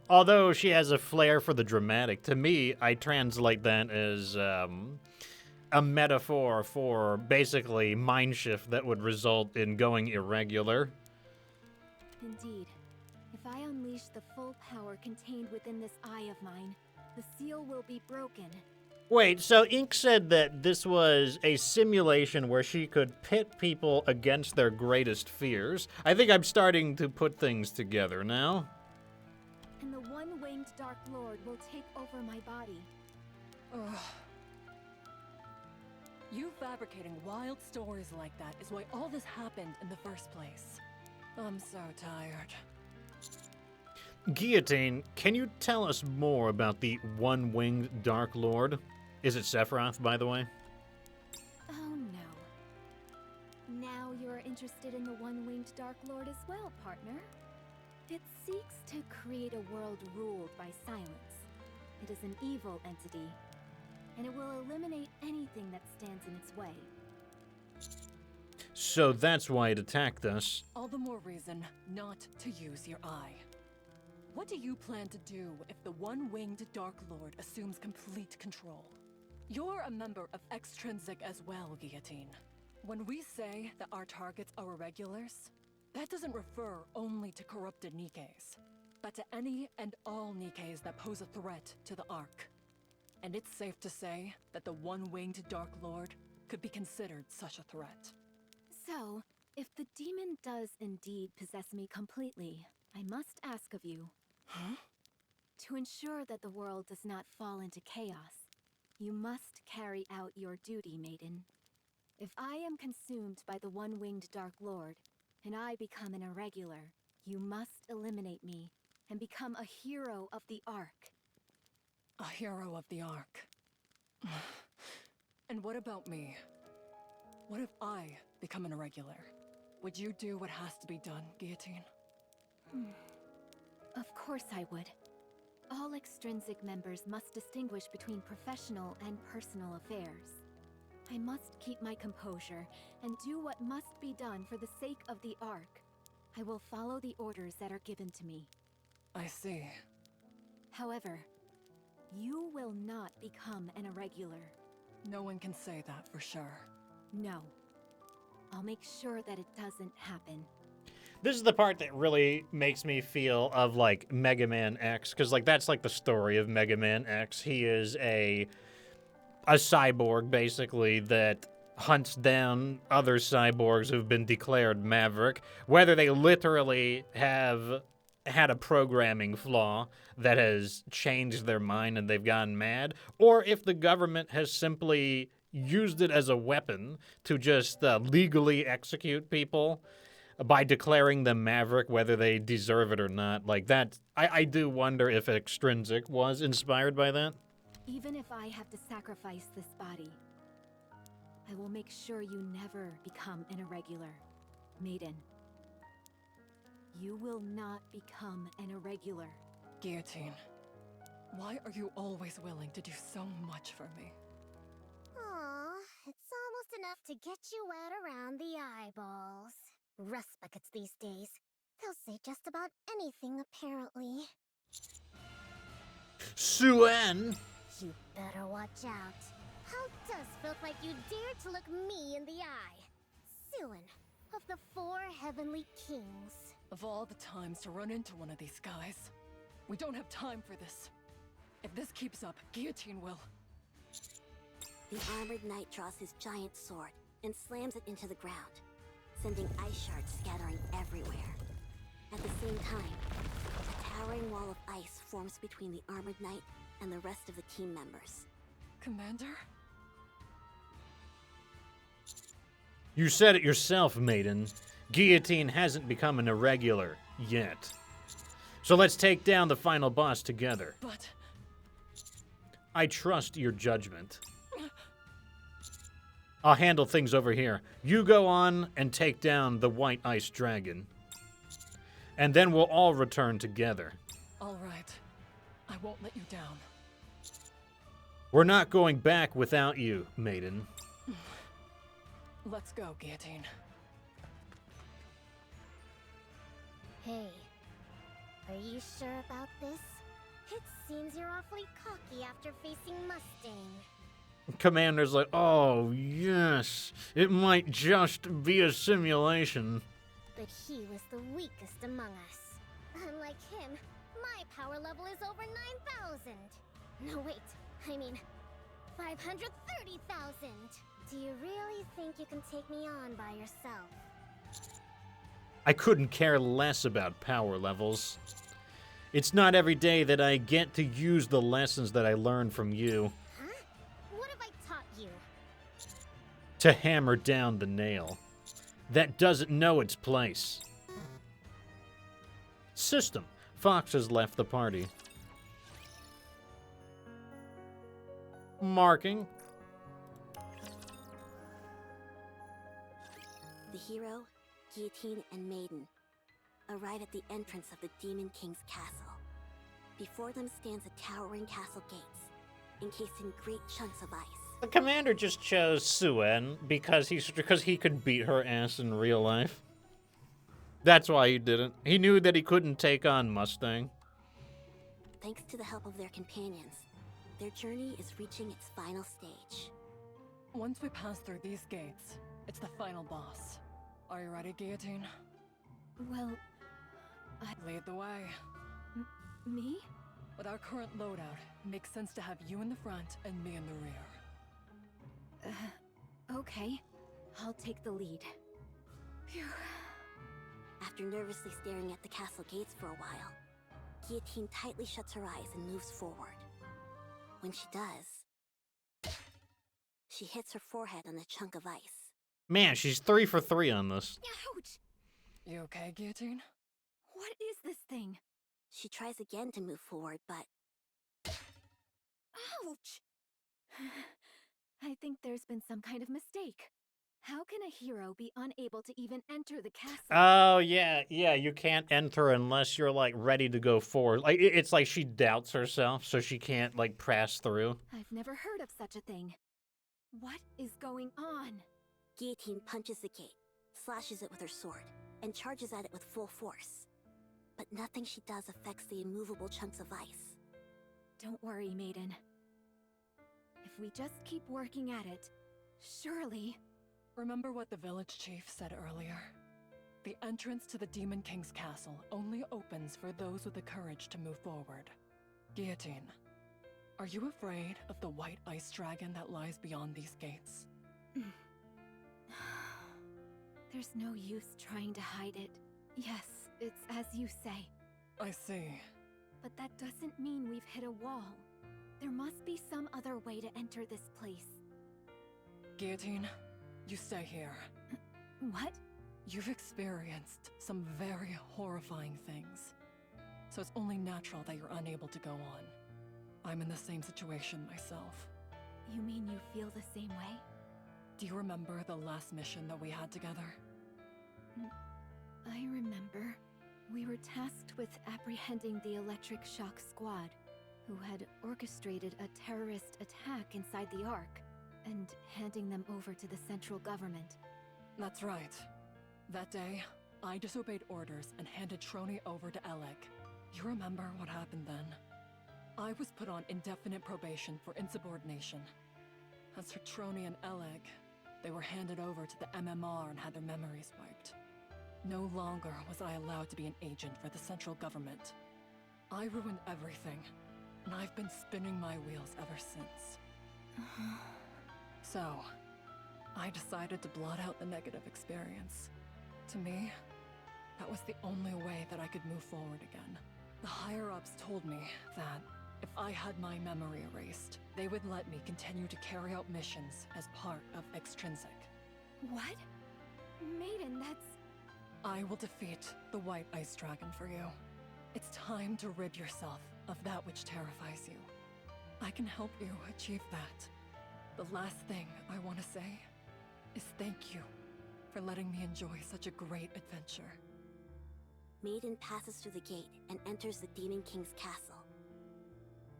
although she has a flair for the dramatic, to me, I translate that as a metaphor for basically mind shift that would result in going irregular. Indeed. If I unleash the full power contained within this eye of mine, the seal will be broken. Wait, so Ink said that this was a simulation where she could pit people against their greatest fears. I think I'm starting to put things together now. And the one-winged Dark Lord will take over my body. Ugh. You fabricating wild stories like that is why all this happened in the first place. I'm so tired. Guillotine, can you tell us more about the one-winged Dark Lord? Is it Sephiroth, by the way? Oh no. Now you're interested in the one-winged Dark Lord as well, partner. It seeks to create a world ruled by silence. It is an evil entity, and it will eliminate anything that stands in its way. So that's why it attacked us. All the more reason not to use your eye. What do you plan to do if the one-winged Dark Lord assumes complete control? You're a member of Extrinsic as well, Guillotine. When we say that our targets are irregulars, that doesn't refer only to corrupted Nikkes, but to any and all Nikkes that pose a threat to the Ark. And it's safe to say that the one-winged Dark Lord could be considered such a threat. So, if the demon does indeed possess me completely, I must ask of you. Huh? To ensure that the world does not fall into chaos, you must carry out your duty, Maiden. If I am consumed by the one-winged Dark Lord, and I become an irregular, you must eliminate me and become a hero of the Ark. A hero of the Ark. And what about me? What if I become an irregular? Would you do what has to be done, Guillotine? Of course I would. All extrinsic members must distinguish between professional and personal affairs. I must keep my composure and do what must be done for the sake of the Ark. I will follow the orders that are given to me. I see. However, you will not become an irregular. No one can say that for sure. No. I'll make sure that it doesn't happen. This is the part that really makes me feel of, like, Mega Man X, because, like, that's, like, the story of Mega Man X. He is a cyborg, basically, that hunts down other cyborgs who've been declared maverick, whether they literally have had a programming flaw that has changed their mind and they've gotten mad, or if the government has simply used it as a weapon to just legally execute people by declaring them maverick, whether they deserve it or not. Like that, I do wonder if Extrinsic was inspired by that. Even if I have to sacrifice this body, I will make sure you never become an irregular. Maiden. You will not become an irregular. Guillotine, why are you always willing to do so much for me? Aw, it's almost enough to get you wet around the eyeballs. Rust buckets these days. They'll say just about anything, apparently. Suen! You better watch out. How does felt like you dare to look me in the eye? Suen, of the 4 heavenly kings. Of all the times to run into one of these guys, we don't have time for this. If this keeps up, Guillotine will. The armored knight draws his giant sword and slams it into the ground, sending ice shards scattering everywhere. At the same time, a towering wall of ice forms between the armored knight and the rest of the team members. Commander? You said it yourself, Maiden. Guillotine hasn't become an irregular yet. So let's take down the final boss together. But I trust your judgment. I'll handle things over here. You go on and take down the White Ice Dragon. And then we'll all return together. all right. I won't let you down. We're not going back without you, Maiden. Let's go, Guillotine. Hey, are you sure about this? It seems you're awfully cocky after facing Mustang. Commander's like, oh, yes, it might just be a simulation. But he was the weakest among us. Unlike him, my power level is over 9,000. No, wait, I mean 530,000. Do you really think you can take me on by yourself? I couldn't care less about power levels. It's not every day that I get to use the lessons that I learned from you. Huh? What have I taught you? To hammer down the nail. That doesn't know its place. System. Fox has left the party. Marking. The hero, Guillotine and Maiden arrive at the entrance of the Demon King's castle. Before them stands a towering castle gates, encased in great chunks of ice. The commander just chose Suen because he could beat her ass in real life. That's why he didn't. He knew that he couldn't take on Mustang. Thanks to the help of their companions, their journey is reaching its final stage. Once we pass through these gates, it's the final boss. Are you ready, Guillotine? Well, Lead the way. me? With our current loadout, it makes sense to have you in the front and me in the rear. Okay. I'll take the lead. Phew. After nervously staring at the castle gates for a while, Guillotine tightly shuts her eyes and moves forward. When she does, she hits her forehead on a chunk of ice. Man, she's 3 for 3 on this. Ouch! You okay, Guillotine? What is this thing? She tries again to move forward, but Ouch! I think there's been some kind of mistake. How can a hero be unable to even enter the castle? Oh, yeah, you can't enter unless you're, like, ready to go forward. Like, it's like she doubts herself, so she can't, like, pass through. I've never heard of such a thing. What is going on? Guillotine punches the gate, slashes it with her sword, and charges at it with full force. But nothing she does affects the immovable chunks of ice. Don't worry, Maiden. If we just keep working at it, surely... Remember what the village chief said earlier? The entrance to the Demon King's castle only opens for those with the courage to move forward. Guillotine, are you afraid of the white ice dragon that lies beyond these gates? There's no use trying to hide it. Yes, it's as you say. I see. But that doesn't mean we've hit a wall. There must be some other way to enter this place. Guillotine, you stay here. What? You've experienced some very horrifying things. So it's only natural that you're unable to go on. I'm in the same situation myself. You mean you feel the same way? Do you remember the last mission that we had together? I remember. We were tasked with apprehending the Electric Shock Squad, who had orchestrated a terrorist attack inside the Ark, and handing them over to the central government. That's right. That day, I disobeyed orders and handed Trony over to Alec. You remember what happened then? I was put on indefinite probation for insubordination. As for Trony and Alec, they were handed over to the MMR and had their memories wiped. No longer was I allowed to be an agent for the central government. I ruined everything, and I've been spinning my wheels ever since. So, I decided to blot out the negative experience. To me, that was the only way that I could move forward again. The higher-ups told me that if I had my memory erased, they would let me continue to carry out missions as part of Extrinsic. What? Maiden, that's... I will defeat the White Ice Dragon for you. It's time to rid yourself of that which terrifies you. I can help you achieve that. The last thing I want to say is thank you for letting me enjoy such a great adventure. Maiden passes through the gate and enters the Demon King's castle.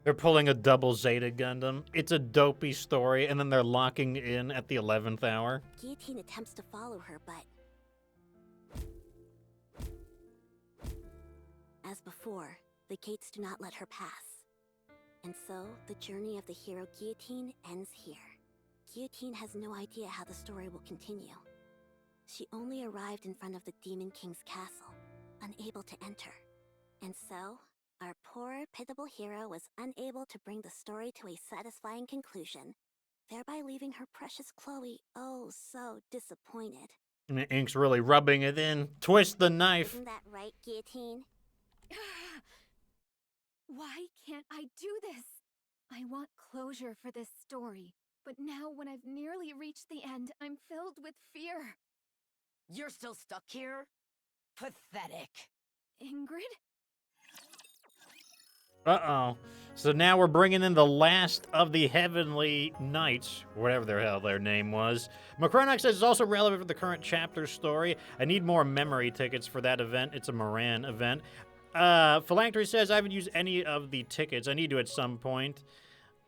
They're pulling a double Zeta Gundam. It's a dopey story, and then they're locking in at the 11th hour. Guillotine attempts to follow her, but... as before, the gates do not let her pass. And so, the journey of the hero Guillotine ends here. Guillotine has no idea how the story will continue. She only arrived in front of the Demon King's castle, unable to enter. And so, our poor, pitiable hero was unable to bring the story to a satisfying conclusion, thereby leaving her precious Chloe oh so disappointed. And the ink's really rubbing it in. Twist the knife. Isn't that right, Guillotine? Why can't I do this? I want closure for this story, but now when I've nearly reached the end, I'm filled with fear. You're still stuck here? Pathetic. Ingrid? Uh-oh. So now we're bringing in the last of the Heavenly Knights, whatever the hell their name was. Macronox says it's also relevant for the current chapter story. I need more memory tickets for that event. It's a Moran event. Phylactery says I haven't used any of the tickets. I need to at some point.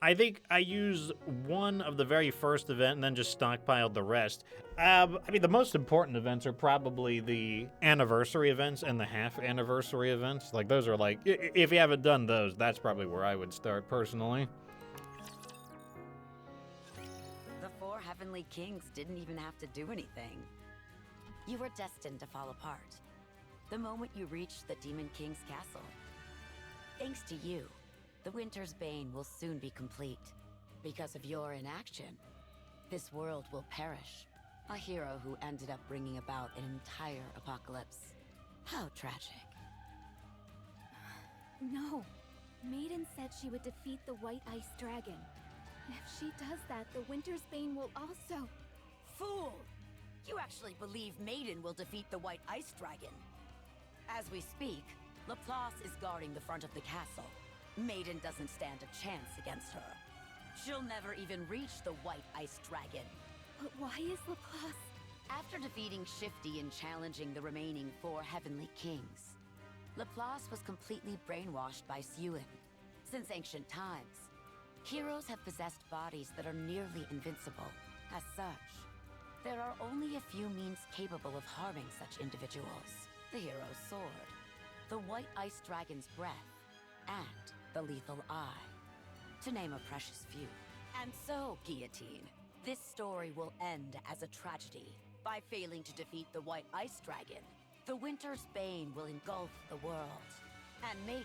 I think I used one of the very first event and then just stockpiled the rest. I mean, the most important events are probably the anniversary events and the half anniversary events. Like, those are like, if you haven't done those, that's probably where I would start personally. The four heavenly kings didn't even have to do anything. You were destined to fall apart the moment you reached the Demon King's castle. Thanks to you, the Winter's Bane will soon be complete. Because of your inaction, this world will perish. A hero who ended up bringing about an entire apocalypse. How tragic. No. Maiden said she would defeat the White Ice Dragon. If she does that, the Winter's Bane will also... Fool! You actually believe Maiden will defeat the White Ice Dragon. As we speak, Laplace is guarding the front of the castle. Maiden doesn't stand a chance against her. She'll never even reach the White Ice Dragon. But why is Laplace... After defeating Shifty and challenging the remaining four heavenly kings, Laplace was completely brainwashed by Suen. Since ancient times, heroes have possessed bodies that are nearly invincible. As such, there are only a few means capable of harming such individuals. The hero's sword, the White Ice Dragon's breath, and the lethal eye, to name a precious few. And so, Guillotine, this story will end as a tragedy. By failing to defeat the White Ice Dragon, the Winter's Bane will engulf the world. And Maiden,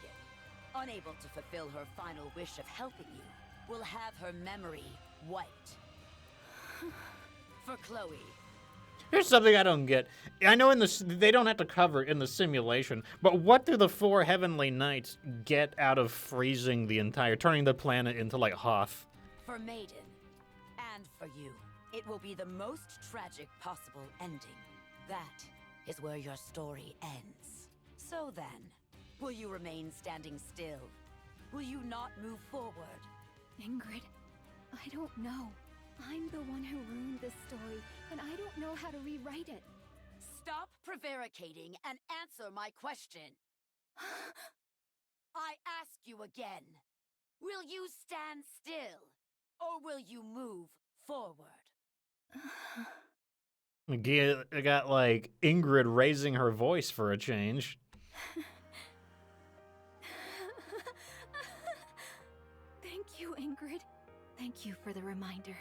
unable to fulfill her final wish of helping you, will have her memory wiped. For Chloe. Here's something I don't get. I know they don't have to cover it in the simulation, but what do the four heavenly knights get out of freezing the entire, turning the planet into like Hoth? For Maiden, and for you, it will be the most tragic possible ending. That is where your story ends. So then, will you remain standing still? Will you not move forward? Ingrid, I don't know. I'm the one who ruined this story, and I don't know how to rewrite it. Stop prevaricating and answer my question. I ask you again. Will you stand still, or will you move forward? I got like Ingrid raising her voice for a change. Thank you, Ingrid. Thank you for the reminder.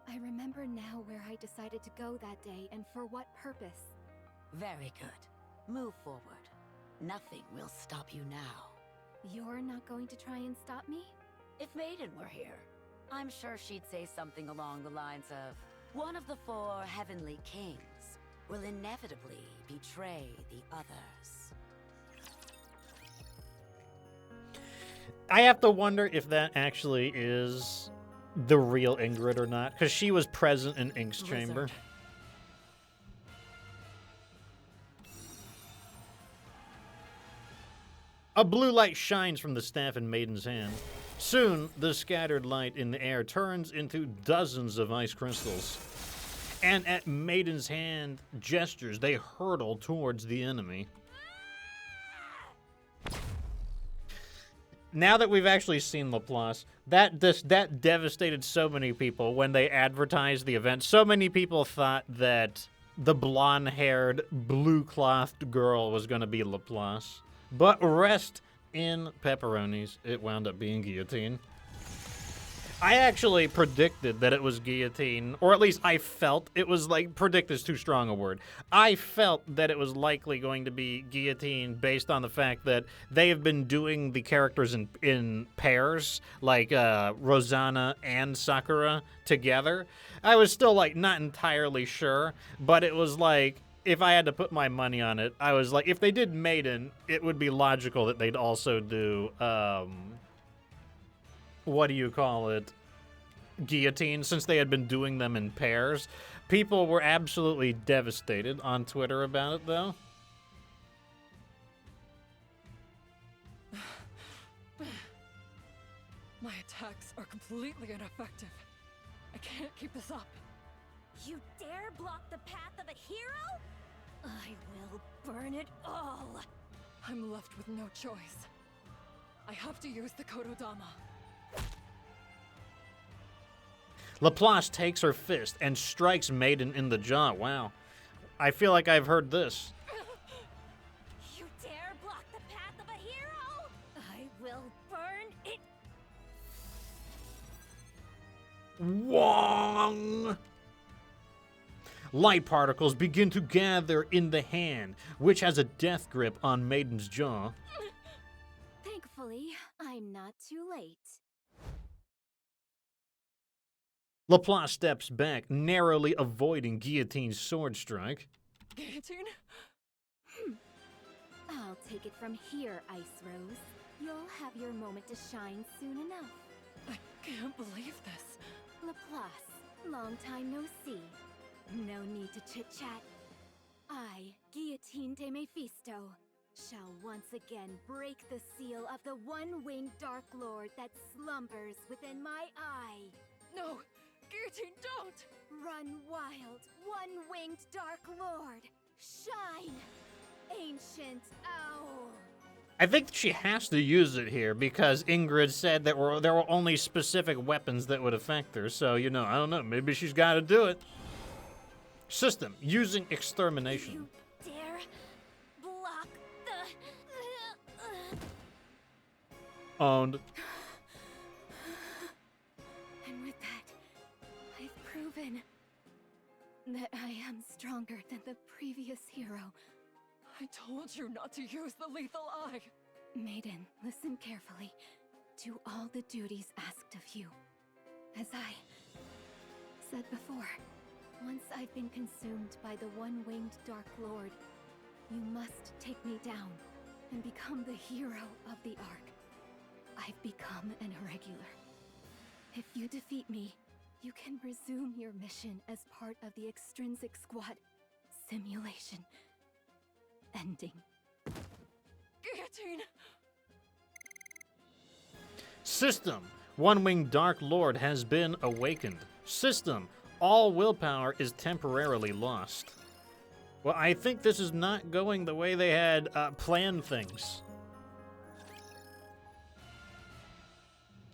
I remember now where I decided to go that day and for what purpose. Very good. Move forward. Nothing will stop you now. You're not going to try and stop me? If Maiden were here, I'm sure she'd say something along the lines of, one of the four heavenly kings will inevitably betray the others. I have to wonder if that actually is the real Ingrid or not, because she was present in Ink's chamber. A blue light shines from the staff in Maiden's hand. Soon, the scattered light in the air turns into dozens of ice crystals. And at Maiden's hand gestures, they hurtle towards the enemy. Now that we've actually seen Laplace, that devastated so many people when they advertised the event. So many people thought that the blonde-haired, blue-clothed girl was going to be Laplace. But rest in pepperonis, it wound up being Guillotine. I actually predicted that it was Guillotine, or at least I felt it was like, predict is too strong a word. I felt that it was likely going to be Guillotine based on the fact that they have been doing the characters in pairs, like Rosanna and Sakura together. I was still like not entirely sure, but it was like, if I had to put my money on it, I was like, if they did Maiden, it would be logical that they'd also do, what do you call it? Guillotine, since they had been doing them in pairs. People were absolutely devastated on Twitter about it, though. My attacks are completely ineffective. I can't keep this up. You dare block the path of a hero? I will burn it all. I'm left with no choice. I have to use the Kododama. Laplace takes her fist and strikes Maiden in the jaw. Wow. I feel like I've heard this. You dare block the path of a hero? I will burn it. Wong! Light particles begin to gather in the hand, which has a death grip on Maiden's jaw. Thankfully, I'm not too late. Laplace steps back, narrowly avoiding Guillotine's sword strike. Guillotine? I'll take it from here, Ice Rose. You'll have your moment to shine soon enough. I can't believe this. Laplace, long time no see. No need to chit-chat. I, Guillotine de Mephisto, shall once again break the seal of the one-winged Dark Lord that slumbers within my eye. No! Guillotine, don't! Run wild, one-winged Dark Lord! Shine, ancient owl! I think she has to use it here because Ingrid said that there were only specific weapons that would affect her. So, you know, I don't know. Maybe she's got to do it. System, using extermination. You dare block the... Owned. And with that, I've proven that I am stronger than the previous hero. I told you not to use the lethal eye. Maiden, listen carefully to all the duties asked of you. As I said before, once I've been consumed by the one-winged Dark Lord, you must take me down and become the hero of the Ark. I've become an irregular. If you defeat me, you can resume your mission as part of the extrinsic squad simulation. Ending. Guillotine! System, one-winged Dark Lord has been awakened. System, all willpower is temporarily lost. Well, I think this is not going the way they had planned things.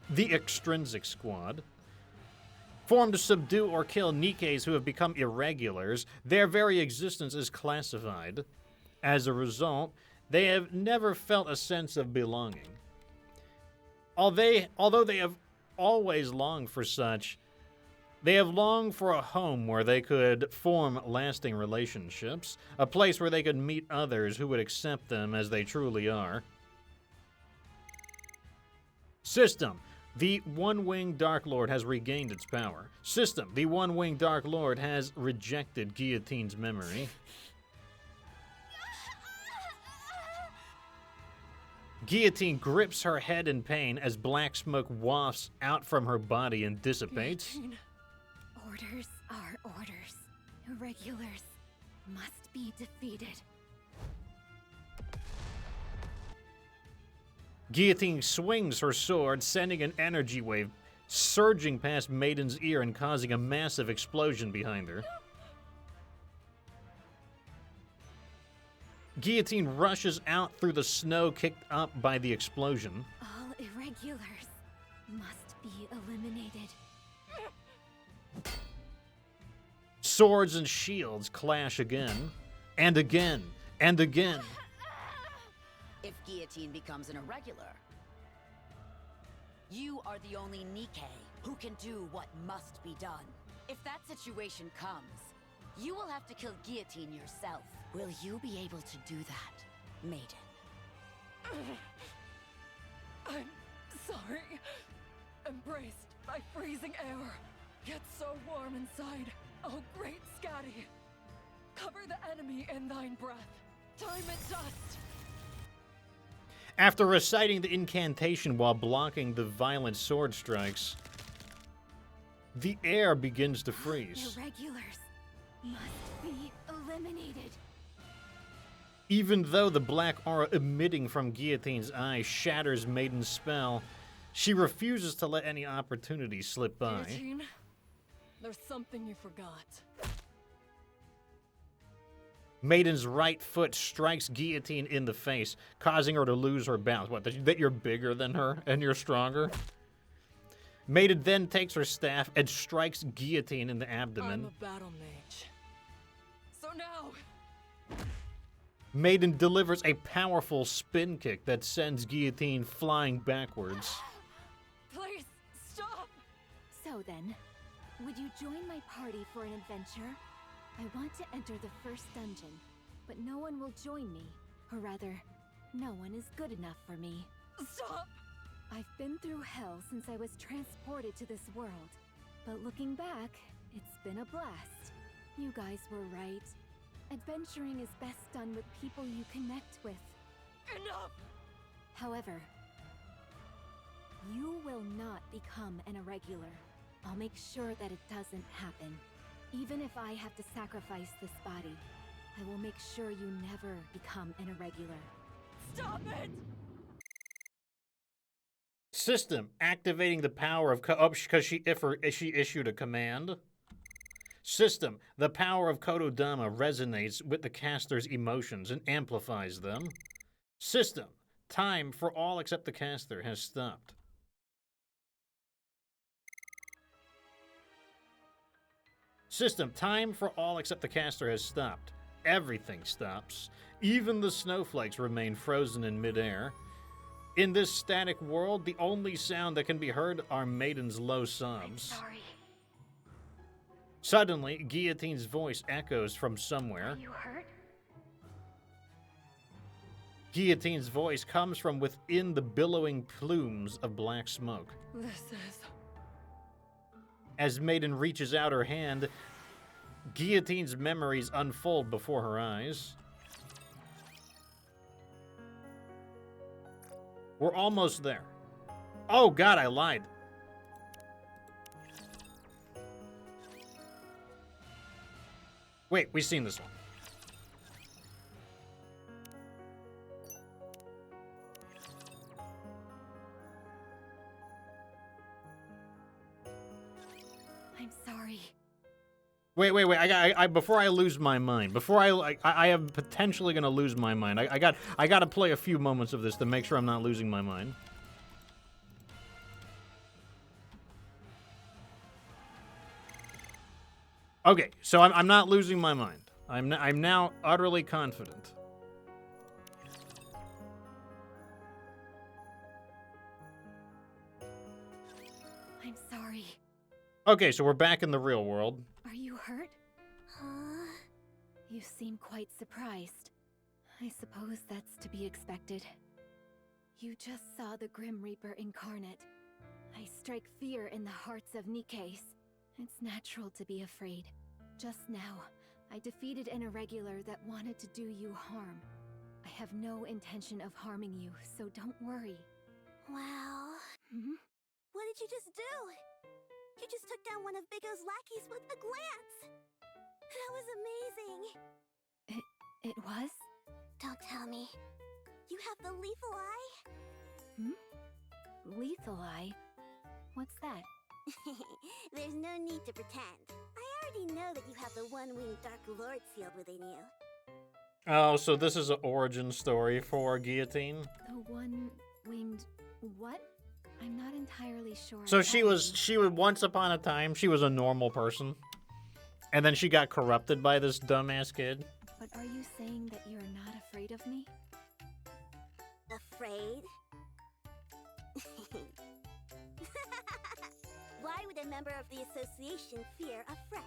The extrinsic squad. Formed to subdue or kill Nikkes who have become irregulars, their very existence is classified. As a result, they have never felt a sense of belonging. Although they have always longed for such, they have longed for a home where they could form lasting relationships, a place where they could meet others who would accept them as they truly are. System, the one-winged Dark Lord has regained its power. System, the one-winged Dark Lord has rejected Guillotine's memory. Guillotine grips her head in pain as black smoke wafts out from her body and dissipates. Guillotine. Orders are orders. Irregulars must be defeated. Guillotine swings her sword, sending an energy wave surging past Maiden's ear and causing a massive explosion behind her. Guillotine rushes out through the snow kicked up by the explosion. All irregulars must be eliminated. Swords and shields clash again, and again, and again. If Guillotine becomes an irregular, you are the only Nikke who can do what must be done. If that situation comes, you will have to kill Guillotine yourself. Will you be able to do that, Maiden? I'm sorry. Embraced by freezing air, yet so warm inside. Oh, great Scatty! Cover the enemy in thine breath. Time it dust! After reciting the incantation while blocking the violent sword strikes, the air begins to freeze. Irregulars must be eliminated. Even though the black aura emitting from Guillotine's eyes shatters Maiden's spell, she refuses to let any opportunity slip by. Guillotine, there's something you forgot. Maiden's right foot strikes Guillotine in the face, causing her to lose her balance. What, that you're bigger than her and you're stronger? Maiden then takes her staff and strikes Guillotine in the I'm abdomen. a battle mage. So now, Maiden delivers a powerful spin kick that sends Guillotine flying backwards. please stop. So then, would you join my party for an adventure? I want to enter the first dungeon, but no one will join me. Or rather, no one is good enough for me. Stop. I've been through hell since I was transported to this world. But looking back, it's been a blast. You guys were right. Adventuring is best done with people you connect with. Enough. However, you will not become an irregular. I'll make sure that it doesn't happen. Even if I have to sacrifice this body, I will make sure you never become an irregular. Stop it. System activating the power of because she issued a command. System, the power of Kododama resonates with the caster's emotions and amplifies them. System, time for all except the caster has stopped. System, time for all except the caster has stopped. Everything stops. Even the snowflakes remain frozen in midair. In this static world, the only sound that can be heard are Maiden's low sobs. I'm sorry. Suddenly, Guillotine's voice echoes from somewhere. Are you hurt? Guillotine's voice comes from within the billowing plumes of black smoke. This is... As Maiden reaches out her hand, Guillotine's memories unfold before her eyes. We're almost there. Oh god, I lied. Wait, we've seen this one. I'm sorry. Wait. I before I lose my mind, before I am potentially gonna lose my mind. I gotta play a few moments of this to make sure I'm not losing my mind. Okay, so I'm not losing my mind. I'm now utterly confident. I'm sorry. Okay, so we're back in the real world. Are you hurt? Huh? You seem quite surprised. I suppose that's to be expected. You just saw the Grim Reaper incarnate. I strike fear in the hearts of Nikkes. It's natural to be afraid. Just now, I defeated an irregular that wanted to do you harm. I have no intention of harming you, so don't worry. Wow. Hmm? What did you just do? You just took down one of Big O's lackeys with a glance! That was amazing! It was? Don't tell me. You have the lethal eye? Lethal eye? What's that? There's no need to pretend. I already know that you have the one-winged Dark Lord sealed within you. Oh, so this is an origin story for Guillotine? The one-winged... what? I'm not entirely sure. So she was once upon a time, she was a normal person. And then she got corrupted by this dumbass kid. But are you saying that you're not afraid of me? Afraid? Why would a member of the association fear a friend?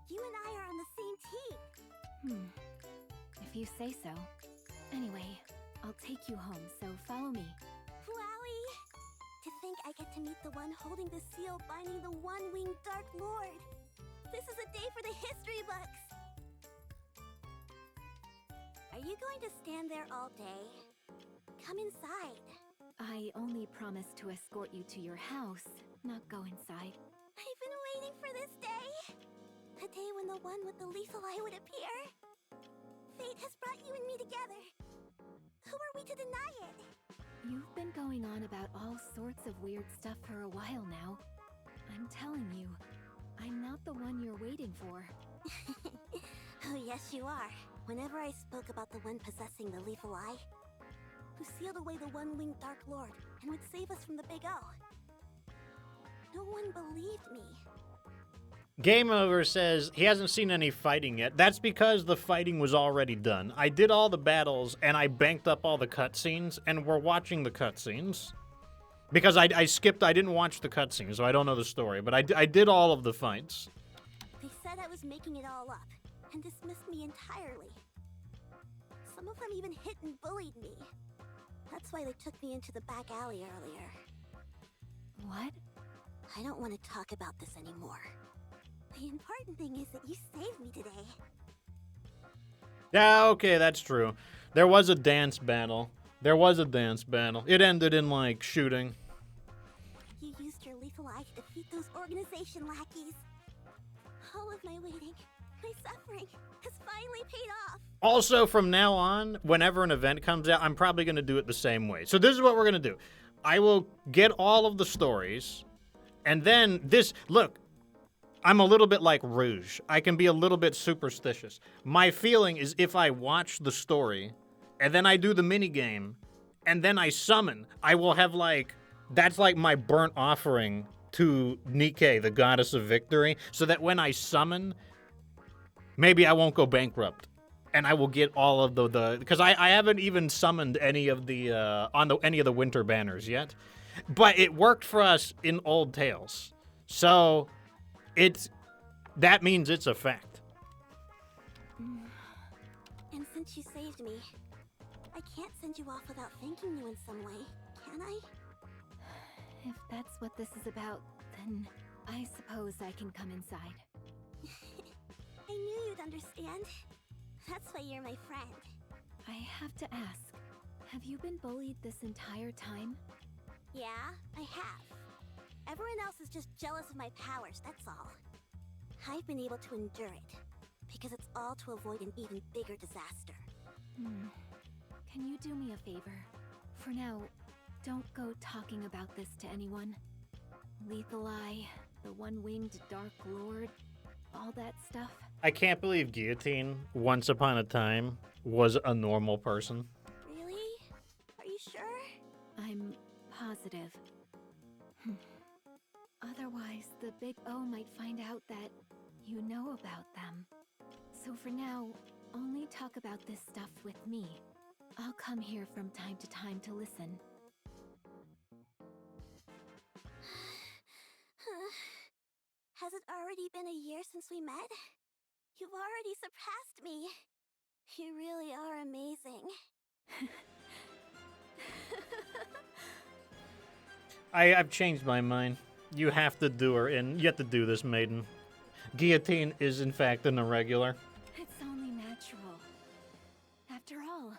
You and I are on the same team. If you say so. Anyway, I'll take you home, so follow me. Wowie! To think I get to meet the one holding the seal binding the one-winged Dark Lord. This is a day for the history books. Are you going to stand there all day? Come inside. I only promised to escort you to your house, not go inside. I've been waiting for this day. The day when the one with the lethal eye would appear. Fate has brought you and me together. Who are we to deny it? You've been going on about all sorts of weird stuff for a while now. I'm telling you, I'm not the one you're waiting for. Oh yes, you are. Whenever I spoke about the one possessing the lethal eye, who sealed away the one-winged Dark Lord and would save us from the Big O. No one believed me. Game Over says he hasn't seen any fighting yet. That's because the fighting was already done. I did all the battles, and I banked up all the cutscenes, and we're watching the cutscenes. Because I didn't watch the cutscenes, so I don't know the story, but I did all of the fights. They said I was making it all up, and dismissed me entirely. Some of them even hit and bullied me. That's why they took me into the back alley earlier. What? I don't want to talk about this anymore. The important thing is that you saved me today. Yeah, okay, that's true. There was a dance battle. It ended in, like, shooting. You used your lethal eye to defeat those organization lackeys. All of my waiting, my suffering, has finally paid off. Also, from now on, whenever an event comes out, I'm probably going to do it the same way. So this is what we're going to do. I will get all of the stories, and then look, I'm a little bit like Rouge. I can be a little bit superstitious. My feeling is if I watch the story, and then I do the minigame, and then I summon, I will have, like, that's like my burnt offering to Nikke, the goddess of victory, so that when I summon, maybe I won't go bankrupt. And I will get all of the because I haven't even summoned any of the any of the winter banners yet, but it worked for us in Old Tales, so that means it's a fact. And since you saved me, I can't send you off without thanking you in some way, can I? If that's what this is about, then I suppose I can come inside. I knew you'd understand. That's why you're my friend. I have to ask, have you been bullied this entire time? Yeah, I have. Everyone else is just jealous of my powers, that's all. I've been able to endure it, because it's all to avoid an even bigger disaster. Can you do me a favor? For now, don't go talking about this to anyone. Lethal Eye, the one-winged Dark Lord, all that stuff. I can't believe Guillotine, once upon a time, was a normal person. Really? Are you sure? I'm positive. Otherwise, the Big O might find out that you know about them. So for now, only talk about this stuff with me. I'll come here from time to time to listen. Has it already been a year since we met? You've already surpassed me. You really are amazing. I've changed my mind. You have to do her in. You have to do this, Maiden. Guillotine is, in fact, an irregular. It's only natural. After all,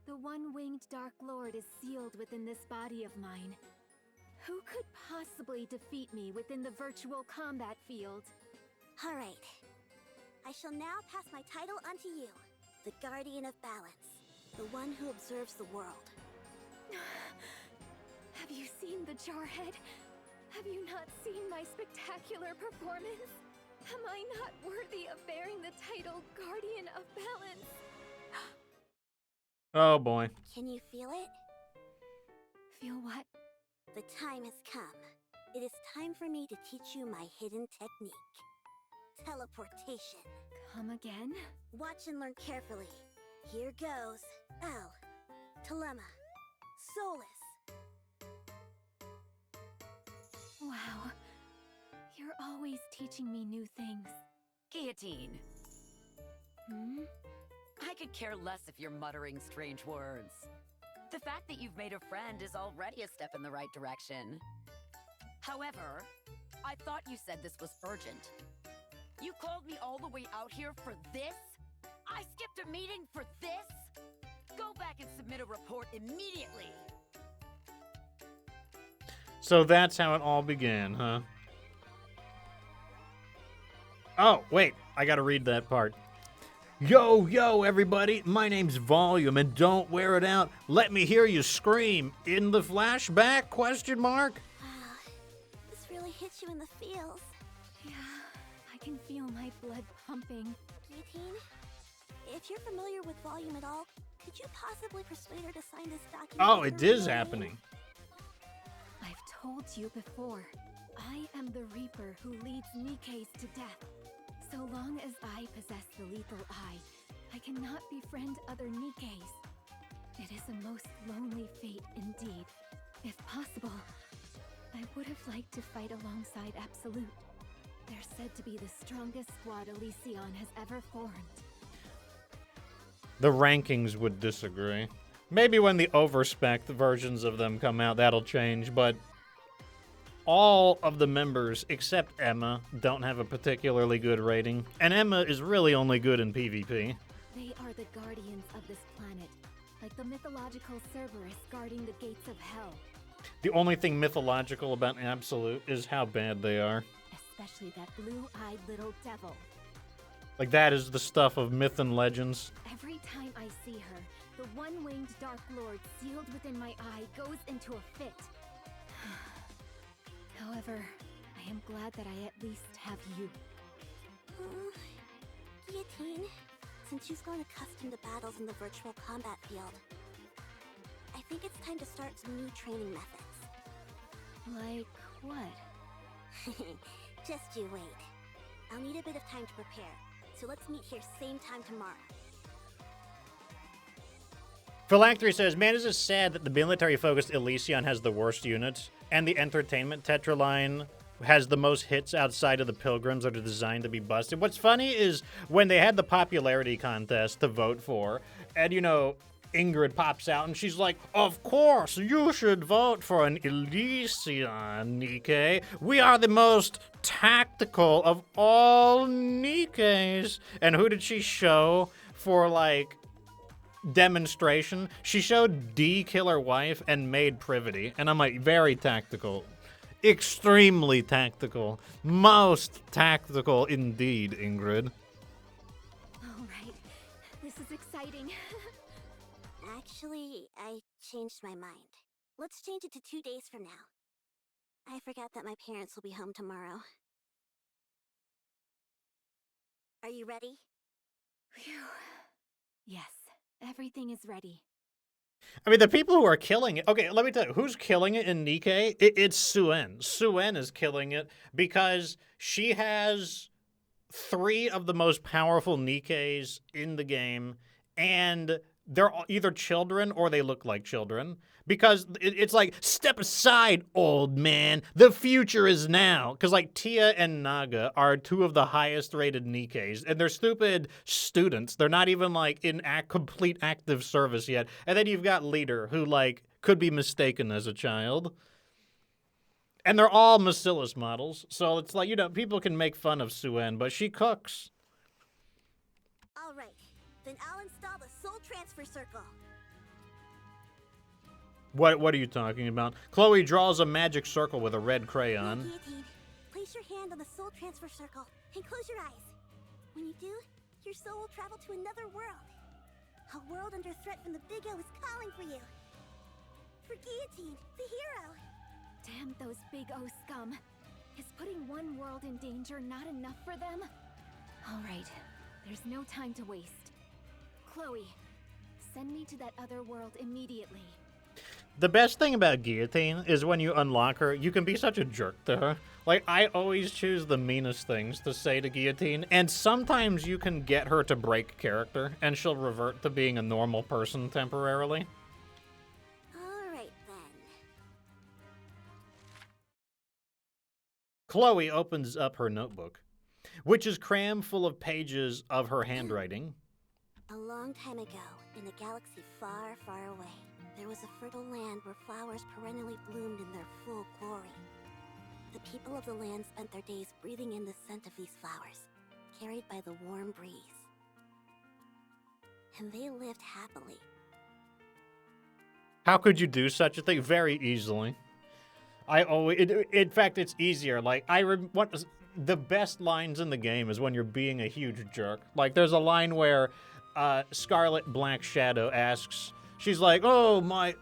the one-winged Dark Lord is sealed within this body of mine. Who could possibly defeat me within the virtual combat field? All right. I shall now pass my title onto you, the Guardian of Balance, the one who observes the world. Have you seen the Jarhead? Have you not seen my spectacular performance? Am I not worthy of bearing the title Guardian of Balance? Oh boy. Can you feel it? Feel what? The time has come. It is time for me to teach you my hidden technique. Teleportation. Come again? Watch and learn carefully. Here goes. L. Dilemma. Solus. Wow. You're always teaching me new things. Guillotine. I could care less if you're muttering strange words. The fact that you've made a friend is already a step in the right direction. However, I thought you said this was urgent. You called me all the way out here for this? I skipped a meeting for this? Go back and submit a report immediately. So that's how it all began, huh? Oh, wait. I gotta read that part. Yo, everybody. My name's Volume, and don't wear it out. Let me hear you scream. In the flashback? Question mark? Wow. This really hits you in the feels. Yeah, I can feel my blood pumping. Guillotine, if you're familiar with Volume at all, could you possibly persuade her to sign this document? Oh, with it her is real name? happening. I've told you before. I am the Reaper who leads Nikkes to death. So long as I possess the lethal eye, I cannot befriend other Nikkes. It is a most lonely fate indeed. If possible, I would have liked to fight alongside Absolute. They're said to be the strongest squad Elysion has ever formed. The rankings would disagree. Maybe when the overspec versions of them come out, that'll change, but all of the members, except Emma, don't have a particularly good rating. And Emma is really only good in PvP. They are the guardians of this planet, like the mythological Cerberus guarding the gates of hell. The only thing mythological about Absolute is how bad they are. Especially that blue-eyed little devil. Like, that is the stuff of myth and legends. Every time I see her, the one-winged Dark Lord sealed within my eye goes into a fit. However, I am glad that I at least have you. Guillotine, since you've grown accustomed to battles in the virtual combat field, I think it's time to start some new training methods. Like what? Just you wait. I'll need a bit of time to prepare, so let's meet here same time tomorrow. Phylactery says, man, is it sad that the military-focused Elysion has the worst units, and the entertainment Tetraline has the most hits outside of the Pilgrims that are designed to be busted. What's funny is when they had the popularity contest to vote for, and, you know, Ingrid pops out and she's like, of course, you should vote for an Elysion, Nikke. We are the most tactical of all Nikkes. And who did she show for, like, demonstration? She showed D Killer Wife and Maid Privity. And I'm like, very tactical. Extremely tactical. Most tactical indeed, Ingrid. All right, this is exciting. Actually, I changed my mind. Let's change it to 2 days from now. I forgot that my parents will be home tomorrow. Are you ready? Phew. Yes, everything is ready. I mean, the people who are killing it... Okay, let me tell you, who's killing it in Nikke? It's Suen. Suen is killing it because she has 3 of the most powerful Nikkes in the game, and they're either children or they look like children. Because it's like, step aside, old man. The future is now. Because, like, Tia and Naga are 2 of the highest-rated Nikkes. And they're stupid students. They're not even, like, in complete active service yet. And then you've got Leader, who, like, could be mistaken as a child. And they're all Macillus models. So it's like, you know, people can make fun of Suen, but she cooks. All right. Then I'll install the Soul Transfer Circle. What are you talking about? Chloe draws a magic circle with a red crayon. Guillotine, place your hand on the Soul Transfer Circle and close your eyes. When you do, your soul will travel to another world. A world under threat from the Big O is calling for you. For Guillotine, the hero. Damn those Big O scum. Is putting one world in danger not enough for them? All right, there's no time to waste. Chloe, send me to that other world immediately. The best thing about Guillotine is when you unlock her, you can be such a jerk to her. Like, I always choose the meanest things to say to Guillotine, and sometimes you can get her to break character, and she'll revert to being a normal person temporarily. All right, then. Chloe opens up her notebook, which is crammed full of pages of her handwriting. A long time ago, in a galaxy far, far away, there was a fertile land where flowers perennially bloomed in their full glory. The people of the land spent their days breathing in the scent of these flowers, carried by the warm breeze. And they lived happily. How could you do such a thing? Very easily. In fact, it's easier. Like, the best lines in the game is when you're being a huge jerk. Like, there's a line where Scarlet Black Shadow asks, she's like, oh my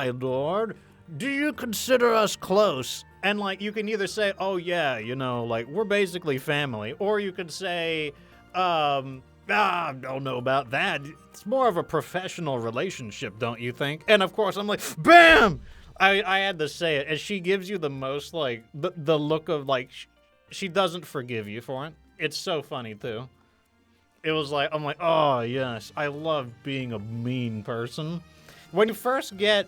lord, do you consider us close? And, like, you can either say, oh yeah, you know, like, we're basically family, or you could say, I don't know about that. It's more of a professional relationship, don't you think? And of course, I'm like, bam! I had to say it, and she gives you the most, like, the look of, like, she doesn't forgive you for it. It's so funny, too. It was like, I'm like, oh, yes, I love being a mean person. When you first get,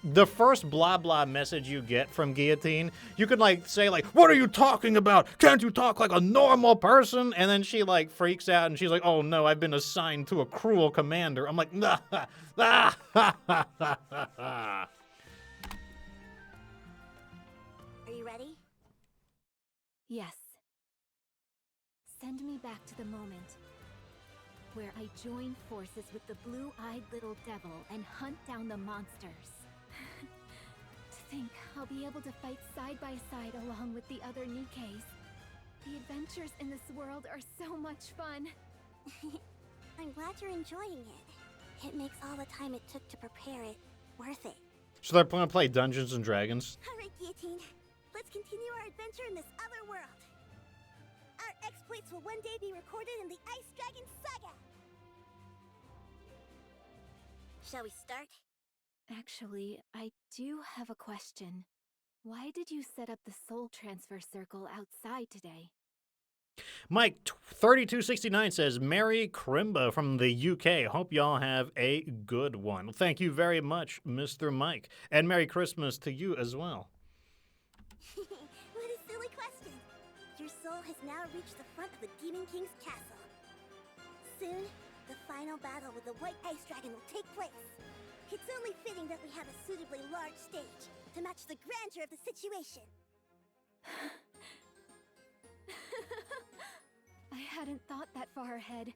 the first blah blah message you get from Guillotine, you could, like, say, like, what are you talking about? Can't you talk like a normal person? And then she, like, freaks out, and she's like, oh, no, I've been assigned to a cruel commander. I'm like, nah, ah, ha, ha, ha, ha. Are you ready? Yes. Send me back to the moment where I join forces with the blue-eyed little devil and hunt down the monsters. To think I'll be able to fight side by side along with the other Nikkes. The adventures in this world are so much fun. I'm glad you're enjoying it. It makes all the time it took to prepare it worth it. So they're going to play Dungeons and Dragons? All right, Guillotine. Let's continue our adventure in this other world. Our exploits will one day be recorded in the Ice Dragon Saga. Shall we start? Actually, I do have a question. Why did you set up the soul transfer circle outside today? Mike 3269 says, Merry Crimba from the UK. Hope y'all have a good one. Well, thank you very much, Mr. Mike. And Merry Christmas to you as well. What a silly question. Your soul has now reached the front of the Demon King's castle. Soon, the final battle with the White Ice Dragon will take place. It's only fitting that we have a suitably large stage to match the grandeur of the situation. I hadn't thought that far ahead.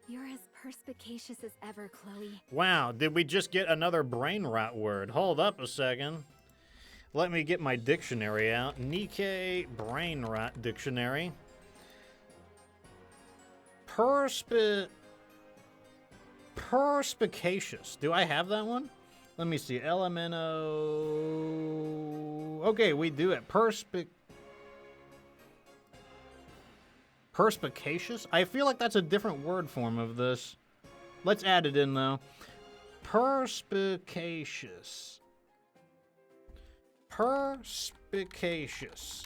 You're as perspicacious as ever, Chloe. Wow, did we just get another brain rot word? Hold up a second. Let me get my dictionary out. Nikke brain rot dictionary. Perspicacious. Do I have that one? Let me see. LMNO. Okay, we do it. Perspicacious? I feel like that's a different word form of this. Let's add it in, though. Perspicacious. Perspicacious.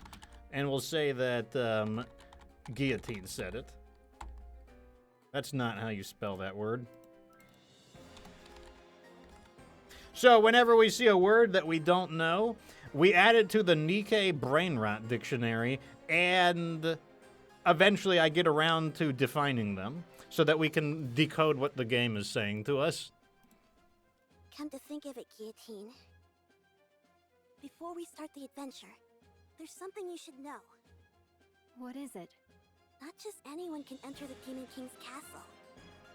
And we'll say that Guillotine said it. That's not how you spell that word. So whenever we see a word that we don't know, we add it to the Nikke brain rot dictionary, and eventually I get around to defining them so that we can decode what the game is saying to us. Come to think of it, Guillotine. Before we start the adventure, there's something you should know. What is it? Not just anyone can enter the Demon King's castle.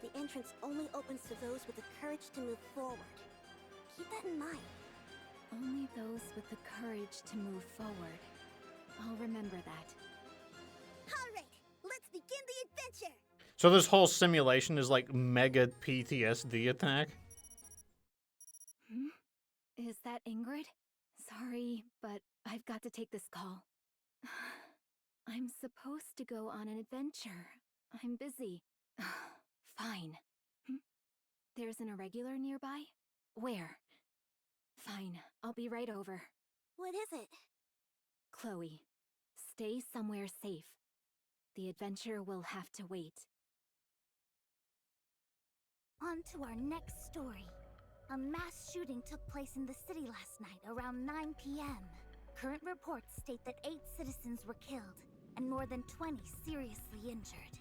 The entrance only opens to those with the courage to move forward. Keep that in mind. Only those with the courage to move forward. I'll remember that. All right, let's begin the adventure! So this whole simulation is like mega PTSD attack? Is that Ingrid? Sorry, but I've got to take this call. I'm supposed to go on an adventure. I'm busy. Fine. There's an irregular nearby? Where? Fine, I'll be right over. What is it? Chloe, stay somewhere safe. The adventure will have to wait. On to our next story. A mass shooting took place in the city last night around 9 p.m. Current reports state that 8 citizens were killed and more than 20 seriously injured.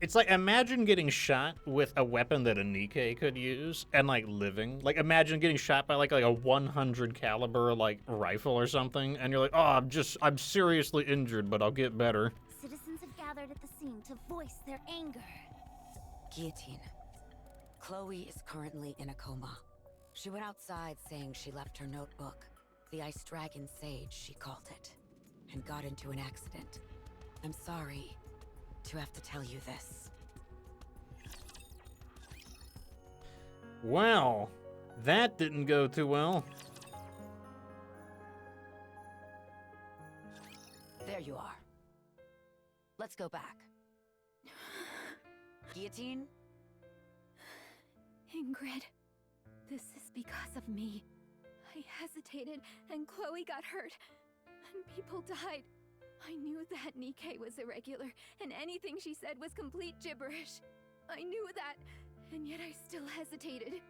It's like, imagine getting shot with a weapon that a Nikke could use and, like, living. Like, imagine getting shot by, like a 100 caliber, like, rifle or something, and you're like, oh, I'm seriously injured, but I'll get better. Citizens have gathered at the scene to voice their anger. Guillotine. Chloe is currently in a coma. She went outside saying she left her notebook, the Ice Dragon Sage, she called it, and got into an accident. I'm sorry to have to tell you this. Well, that didn't go too well. There you are. Let's go back. Guillotine? Ingrid, this is because of me. I decapitated, and Chloe got hurt, and people died. I knew that Nikke was irregular, and anything she said was complete gibberish. I knew that, and yet I still hesitated.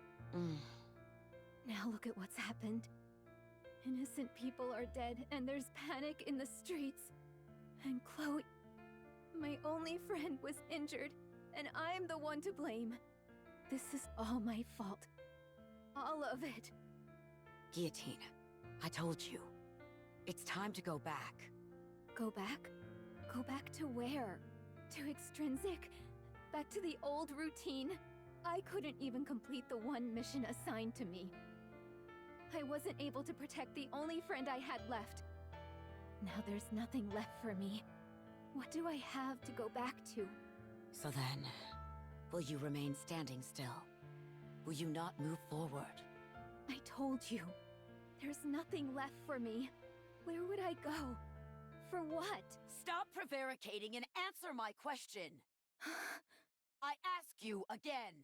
Now look at what's happened. Innocent people are dead, and there's panic in the streets. And Chloe, my only friend, was injured, and I'm the one to blame. This is all my fault. All of it. Guillotine, I told you. It's time to go back. Go back? Go back to where? To Extrinsic? Back to the old routine? I couldn't even complete the one mission assigned to me. I wasn't able to protect the only friend I had left. Now there's nothing left for me. What do I have to go back to? So then, will you remain standing still? Will you not move forward? I told you. There's nothing left for me. Where would I go? For what? Stop prevaricating and answer my question! I ask you again.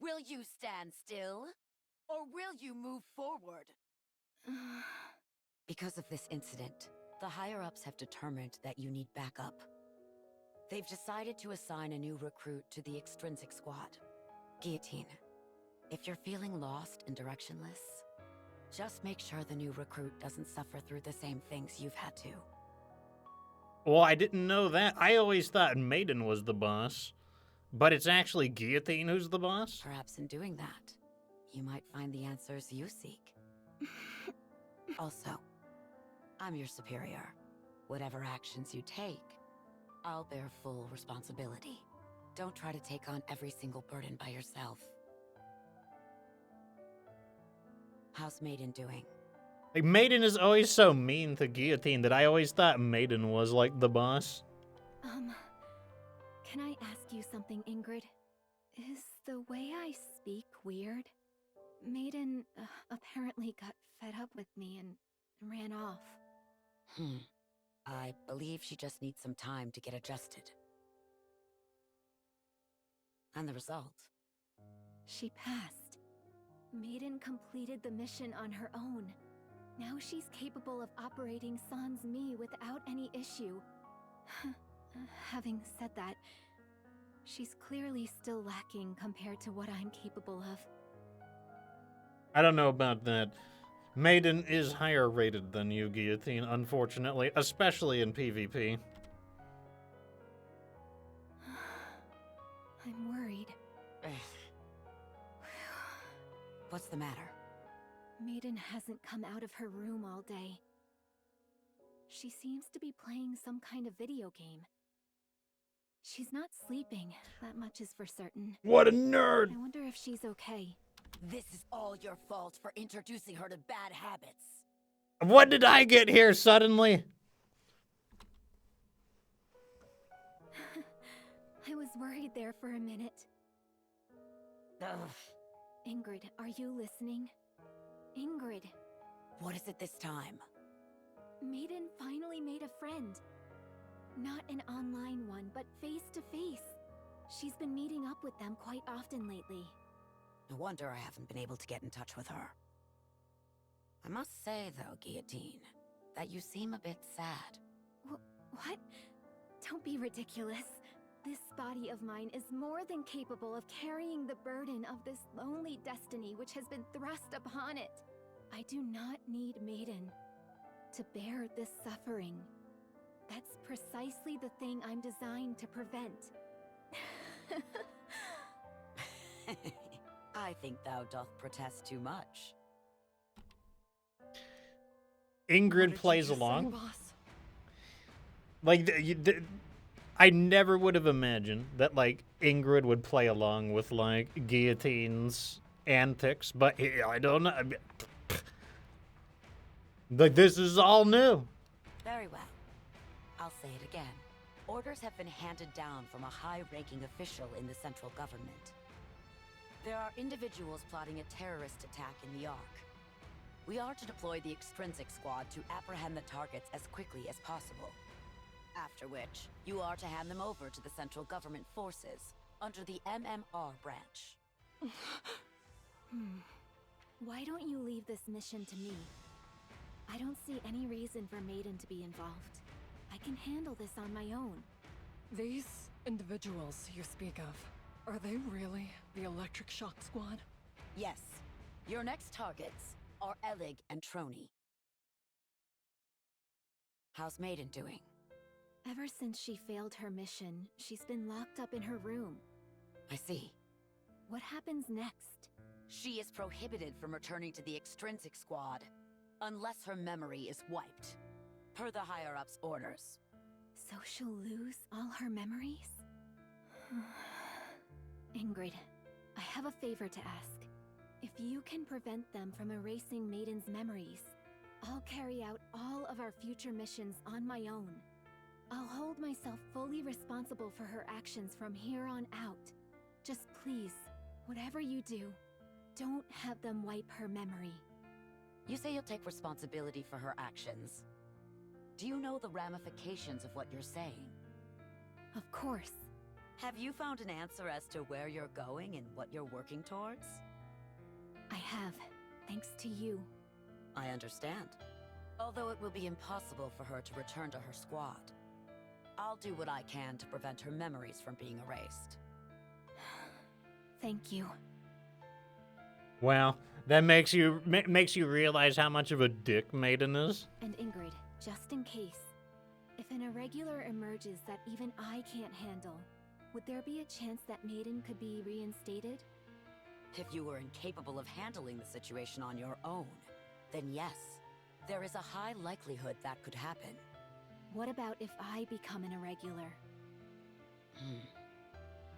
Will you stand still? Or will you move forward? Because of this incident, the higher-ups have determined that you need backup. They've decided to assign a new recruit to the Extrinsic Squad. Guillotine, if you're feeling lost and directionless, just make sure the new recruit doesn't suffer through the same things you've had to. Well, I didn't know that. I always thought Maiden was the boss. But it's actually Guillotine who's the boss? Perhaps in doing that, you might find the answers you seek. Also, I'm your superior. Whatever actions you take, I'll bear full responsibility. Don't try to take on every single burden by yourself. How's Maiden doing? Like, Maiden is always so mean to Guillotine that I always thought Maiden was, like, the boss. Can I ask you something, Ingrid? Is the way I speak weird? Maiden apparently got fed up with me and ran off. I believe she just needs some time to get adjusted. And the result? She passed. Maiden completed the mission on her own. Now she's capable of operating Sans Mi without any issue. Having said that, she's clearly still lacking compared to what I'm capable of. I don't know about that. Maiden is higher rated than you, Guillotine, unfortunately, especially in PvP. I'm worried. What's the matter? Maiden hasn't come out of her room all day. She seems to be playing some kind of video game. She's not sleeping, that much is for certain. What a nerd! I wonder if she's okay. This is all your fault for introducing her to bad habits. What did I get here suddenly? I was worried there for a minute. Ugh. Ingrid, are you listening? Ingrid. What is it this time? Maiden finally made a friend. Not an online one, but face-to-face. She's been meeting up with them quite often lately. No wonder I haven't been able to get in touch with her. I must say, though, Guillotine, that you seem a bit sad. What? Don't be ridiculous. This body of mine is more than capable of carrying the burden of this lonely destiny which has been thrust upon it. I do not need Maiden to bear this suffering. That's precisely the thing I'm designed to prevent. I think thou doth protest too much. Ingrid plays along. Like, I never would have imagined that, like, Ingrid would play along with, like, Guillotine's antics, but I don't know. Like, this is all new. Very well. I'll say it again. Orders have been handed down from a high-ranking official in the central government. There are individuals plotting a terrorist attack in the Ark. We are to deploy the Extrinsic Squad to apprehend the targets as quickly as possible. After which, you are to hand them over to the central government forces under the MMR branch. Why don't you leave this mission to me? I don't see any reason for Maiden to be involved. I can handle this on my own. These individuals you speak of, are they really the Electric Shock Squad? Yes. Your next targets are Elig and Trony. How's Maiden doing? Ever since she failed her mission, she's been locked up in her room. I see. What happens next? She is prohibited from returning to the Extrinsic Squad, unless her memory is wiped, per the higher-ups' orders. So she'll lose all her memories? Ingrid, I have a favor to ask. If you can prevent them from erasing Maiden's memories, I'll carry out all of our future missions on my own. I'll hold myself fully responsible for her actions from here on out. Just please, whatever you do, don't have them wipe her memory. You say you'll take responsibility for her actions. Do you know the ramifications of what you're saying? Of course. Have you found an answer as to where you're going and what you're working towards? I have, thanks to you. I understand. Although it will be impossible for her to return to her squad. I'll do what I can to prevent her memories from being erased. Thank you. Well, that makes you realize how much of a dick Maiden is. And Ingrid, just in case, if an irregular emerges that even I can't handle, would there be a chance that Maiden could be reinstated? If you were incapable of handling the situation on your own, then yes, there is a high likelihood that could happen. What about if I become an irregular?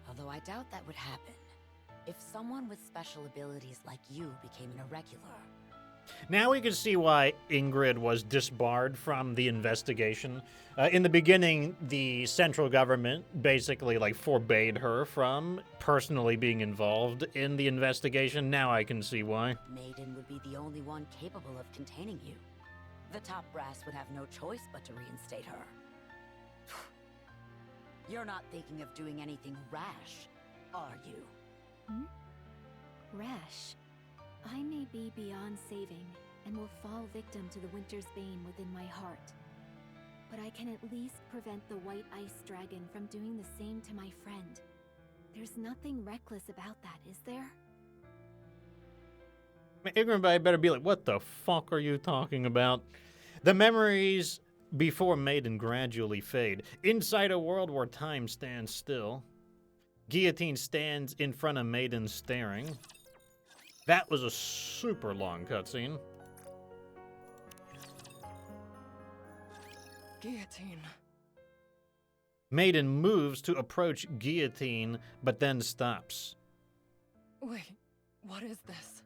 Although I doubt that would happen. If someone with special abilities like you became an irregular. Now we can see why Ingrid was disbarred from the investigation. In the beginning, the central government basically forbade her from personally being involved in the investigation. Now I can see why. Maiden would be the only one capable of containing you. The top brass would have no choice but to reinstate her. You're not thinking of doing anything rash, are you? Rash. I may be beyond saving, and will fall victim to the Winter's Bane within my heart. But I can at least prevent the White Ice Dragon from doing the same to my friend. There's nothing reckless about that, is there? Everybody better be like, what the fuck are you talking about? The memories before Maiden gradually fade. Inside a world where time stands still, Guillotine stands in front of Maiden staring. That was a super long cutscene. Guillotine. Maiden moves to approach Guillotine, but then stops. Wait, what is this?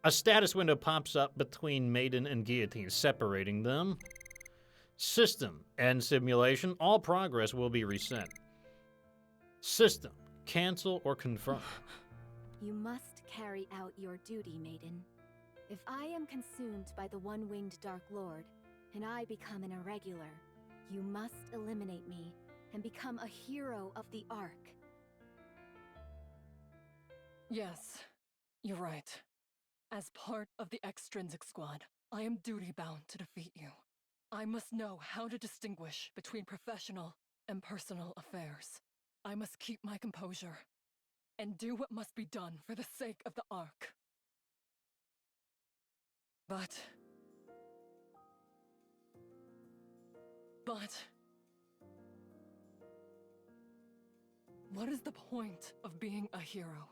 A status window pops up between Maiden and Guillotine, separating them. System and simulation. All progress will be reset. System. Cancel or confirm. You must carry out your duty, Maiden. If I am consumed by the one-winged Dark Lord, and I become an irregular, you must eliminate me and become a hero of the Ark. Yes, you're right. As part of the Extrinsic Squad, I am duty-bound to defeat you. I must know how to distinguish between professional and personal affairs. I must keep my composure and do what must be done for the sake of the Ark. But... what is the point of being a hero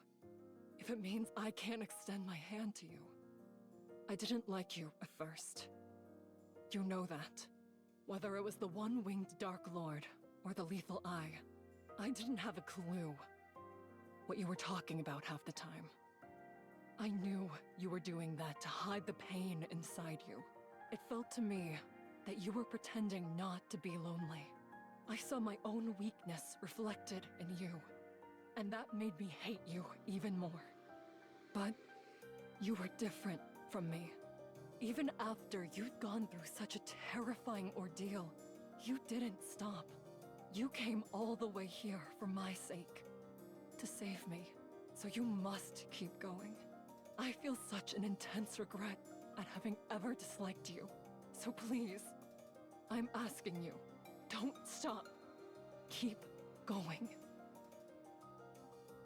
if it means I can't extend my hand to you? I didn't like you at first. You know that. Whether it was the one-winged Dark Lord or the Lethal Eye, I didn't have a clue what you were talking about half the time. I knew you were doing that to hide the pain inside you. It felt to me that you were pretending not to be lonely. I saw my own weakness reflected in you, and that made me hate you even more. But you were different from me. Even after you'd gone through such a terrifying ordeal, you didn't stop. You came all the way here for my sake, to save me, so you must keep going. I feel such an intense regret at having ever disliked you. So please, I'm asking you, don't stop. Keep going.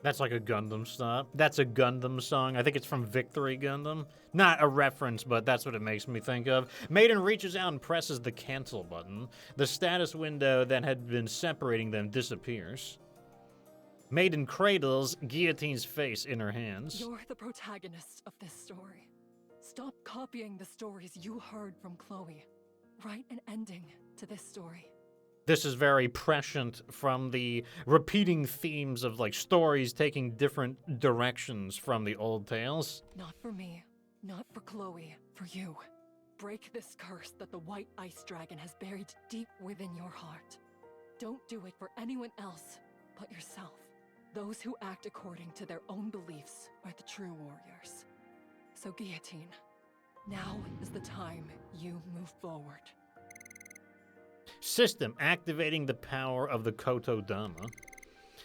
That's like a Gundam stop. That's a Gundam song. I think it's from Victory Gundam. Not a reference, but that's what it makes me think of. Maiden reaches out and presses the cancel button. The status window that had been separating them disappears. Maiden cradles Guillotine's face in her hands. You're the protagonist of this story. Stop copying the stories you heard from Chloe. Write an ending to this story. This is very prescient from the repeating themes of like stories taking different directions from the old tales. Not for me, not for Chloe, for you. Break this curse that the White Ice Dragon has buried deep within your heart. Don't do it for anyone else but yourself. Those who act according to their own beliefs are the true warriors. So Guillotine, now is the time you move forward. System, activating the power of the Kotodama.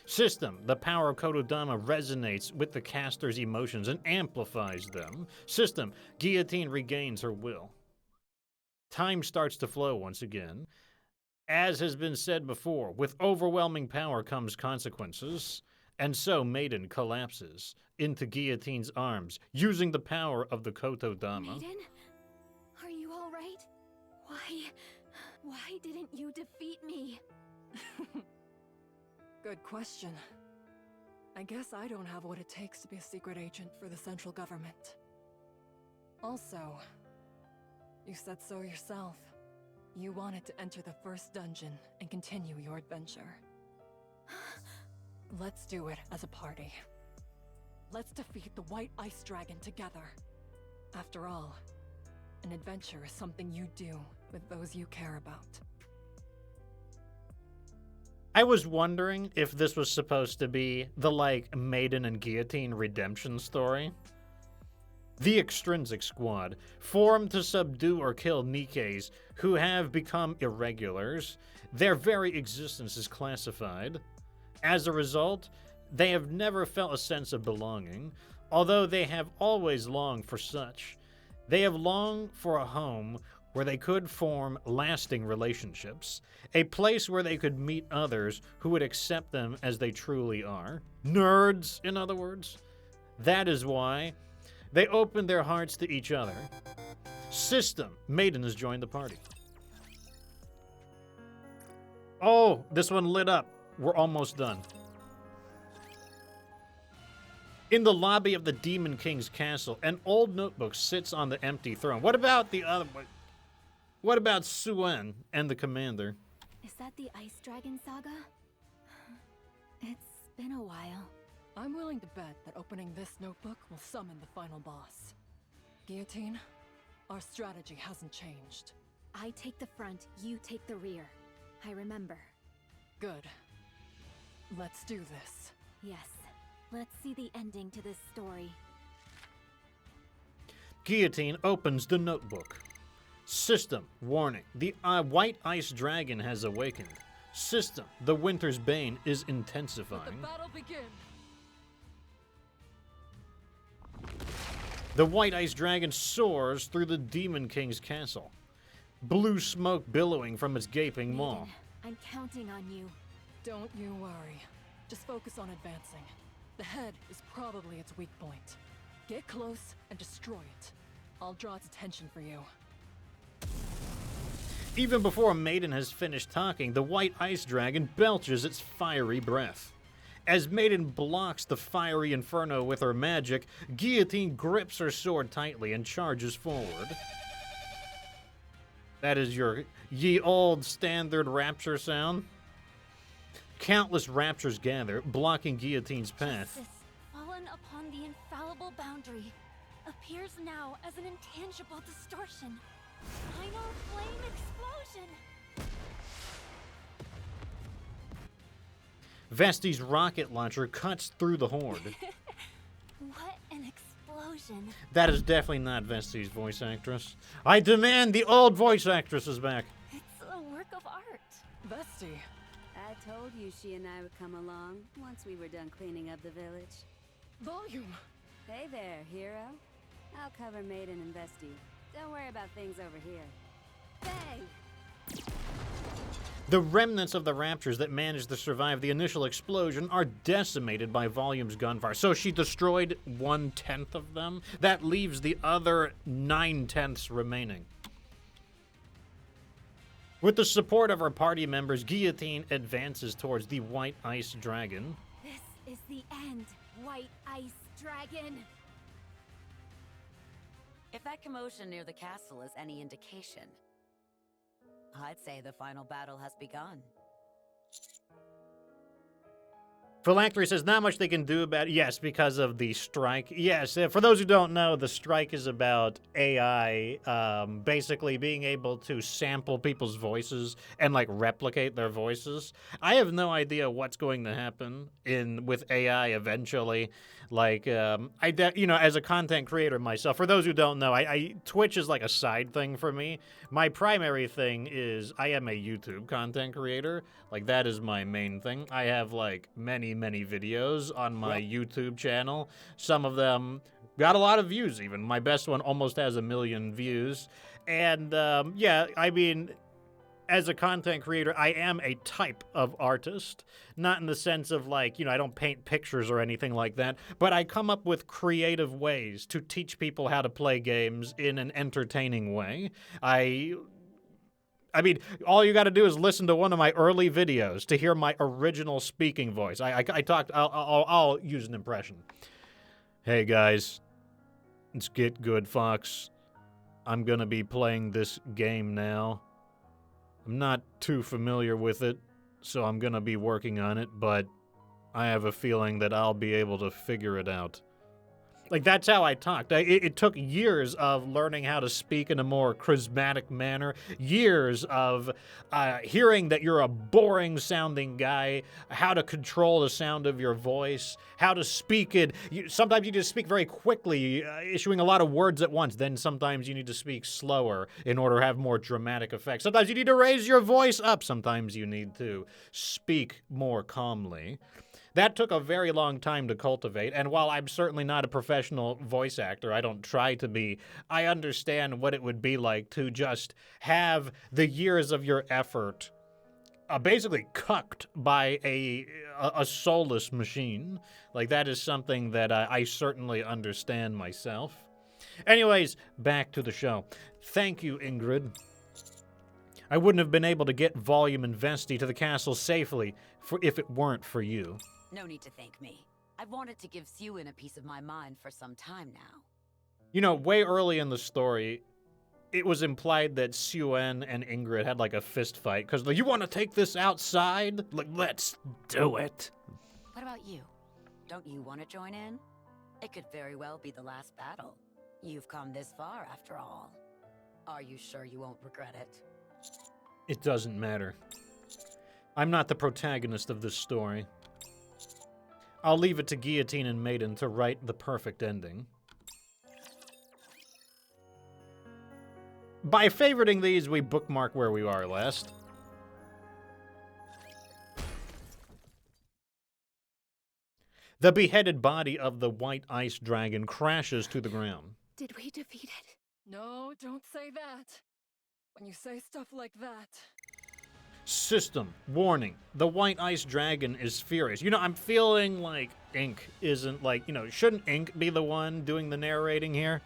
System, the power of Kotodama resonates with the caster's emotions and amplifies them. System, Guillotine regains her will. Time starts to flow once again. As has been said before, with overwhelming power comes consequences, and so Maiden collapses into Guillotine's arms, using the power of the Kotodama. Maiden? Are you all right? Why didn't you defeat me? Good question. I guess I don't have what it takes to be a secret agent for the central government. Also, you said so yourself. You wanted to enter the first dungeon and continue your adventure. Let's do it as a party. Let's defeat the White Ice Dragon together. After all, an adventure is something you do with those you care about. I was wondering if this was supposed to be the, like, Maiden and Guillotine redemption story. The Extrinsic Squad, formed to subdue or kill Nikkes who have become irregulars. Their very existence is classified. As a result, they have never felt a sense of belonging, although they have always longed for such. They have longed for a home where they could form lasting relationships, a place where they could meet others who would accept them as they truly are. Nerds, in other words. That is why they opened their hearts to each other. System, Maiden has joined the party. Oh, this one lit up. We're almost done. In the lobby of the Demon King's castle, an old notebook sits on the empty throne. What about the other? What about Suen and the commander? Is that the Ice Dragon Saga? It's been a while. I'm willing to bet that opening this notebook will summon the final boss. Guillotine, our strategy hasn't changed. I take the front, you take the rear. I remember. Good. Let's do this. Yes. Let's see the ending to this story. Guillotine opens the notebook. System, warning. The White Ice Dragon has awakened. System, the Winter's Bane is intensifying. Let the battle begin. The White Ice Dragon soars through the Demon King's castle. Blue smoke billowing from its gaping maw. Maiden, I'm counting on you. Don't you worry. Just focus on advancing. The head is probably its weak point. Get close and destroy it. I'll draw its attention for you. Even before Maiden has finished talking, the White Ice Dragon belches its fiery breath. As Maiden blocks the fiery inferno with her magic, Guillotine grips her sword tightly and charges forward. That is your ye old standard rapture sound. Countless raptures gather, blocking Guillotine's path. Justice, fallen upon the infallible boundary, appears now as an intangible distortion. Final flame explosion! Vesti's rocket launcher cuts through the horde. What an explosion. That is definitely not Vesti's voice actress. I demand the old voice actress is back. It's a work of art. Vesti. I told you she and I would come along once we were done cleaning up the village. Volume. Hey there, hero. I'll cover Maiden and Vestige. Don't worry about things over here. Bang! The remnants of the Raptures that managed to survive the initial explosion are decimated by Volume's gunfire. So she destroyed 1/10 of them. That leaves the other 9/10 remaining. With the support of her party members, Guillotine advances towards the White Ice Dragon. This is the end, White Ice Dragon. If that commotion near the castle is any indication, I'd say the final battle has begun. Phylactery says not much they can do about it. Yes, because of the strike. Yes, for those who don't know, the strike is about AI basically being able to sample people's voices and like replicate their voices. I have no idea what's going to happen with AI eventually. Like, as a content creator myself, for those who don't know, Twitch is like a side thing for me. My primary thing is I am a YouTube content creator. Like, that is my main thing. I have like many videos on my YouTube channel. Some of them got a lot of views even. My best one almost has 1 million views. And as a content creator, I am a type of artist. Not in the sense of like, I don't paint pictures or anything like that, but I come up with creative ways to teach people how to play games in an entertaining way. All you got to do is listen to one of my early videos to hear my original speaking voice. I'll use an impression. Hey guys, it's Get Good Fox. I'm gonna be playing this game now. I'm not too familiar with it, so I'm gonna be working on it, but I have a feeling that I'll be able to figure it out. Like, that's how I talked. It took years of learning how to speak in a more charismatic manner, years of hearing that you're a boring-sounding guy, how to control the sound of your voice, how to speak it. Sometimes you just speak very quickly, issuing a lot of words at once. Then sometimes you need to speak slower in order to have more dramatic effect. Sometimes you need to raise your voice up. Sometimes you need to speak more calmly. That took a very long time to cultivate, and while I'm certainly not a professional voice actor, I don't try to be, I understand what it would be like to just have the years of your effort basically cucked by a soulless machine. Like, that is something that I certainly understand myself. Anyways, back to the show. Thank you, Ingrid. I wouldn't have been able to get Volume and Vesti to the castle safely if it weren't for you. No need to thank me. I've wanted to give Siwin a piece of my mind for some time now. Way early in the story, it was implied that Siwin and Ingrid had like a fist fight because you want to take this outside? Like, let's do it. What about you? Don't you want to join in? It could very well be the last battle. You've come this far after all. Are you sure you won't regret it? It doesn't matter. I'm not the protagonist of this story. I'll leave it to Guillotine and Maiden to write the perfect ending. By favoriting these, we bookmark where we are last. The beheaded body of the White Ice Dragon crashes to the ground. Did we defeat it? No, don't say that. When you say stuff like that... System. Warning. The White Ice Dragon is furious. I'm feeling like Ink isn't like, shouldn't Ink be the one doing the narrating here?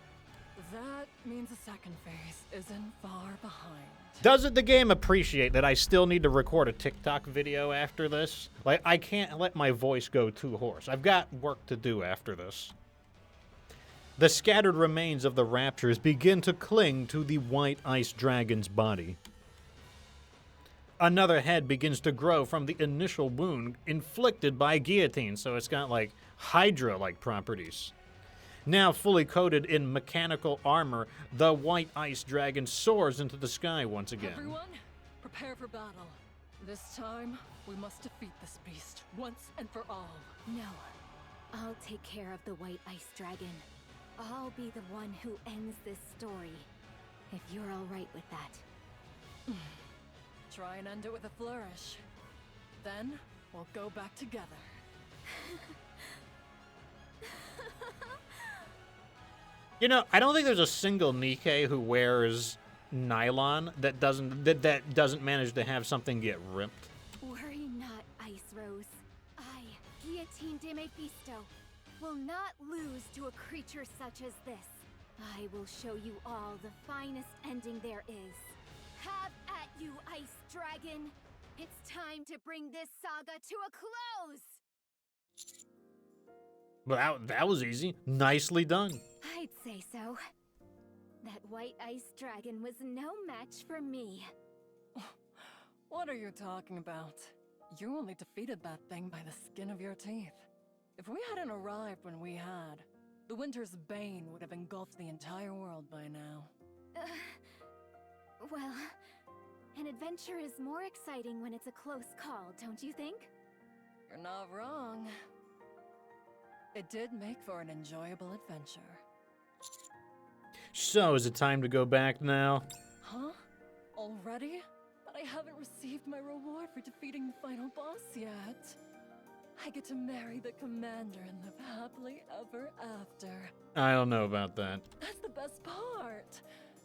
That means the second phase isn't far behind. Doesn't the game appreciate that I still need to record a TikTok video after this? Like, I can't let my voice go too hoarse. I've got work to do after this. The scattered remains of the Raptures begin to cling to the White Ice Dragon's body. Another head begins to grow from the initial wound inflicted by Guillotine, so it's got, like, Hydra-like properties. Now fully coated in mechanical armor, the White Ice Dragon soars into the sky once again. Everyone, prepare for battle. This time, we must defeat this beast once and for all. No. I'll take care of the White Ice Dragon. I'll be the one who ends this story. If you're all right with that. Try and end it with a flourish. Then, we'll go back together. You know, I don't think there's a single Nikke who wears nylon that doesn't manage to have something get ripped. Worry not, Ice Rose. I, Guillotine de Mephisto, will not lose to a creature such as this. I will show you all the finest ending there is. Have at you, Ice Dragon! It's time to bring this saga to a close! Well, that was easy. Nicely done. I'd say so. That white ice dragon was no match for me. What are you talking about? You only defeated that thing by the skin of your teeth. If we hadn't arrived when we had, the Winter's Bane would have engulfed the entire world by now. Well, an adventure is more exciting when it's a close call, don't you think? You're not wrong. It did make for an enjoyable adventure. So, is it time to go back now? Huh? Already? But I haven't received my reward for defeating the final boss yet. I get to marry the commander and live happily ever after. I don't know about that. That's the best part.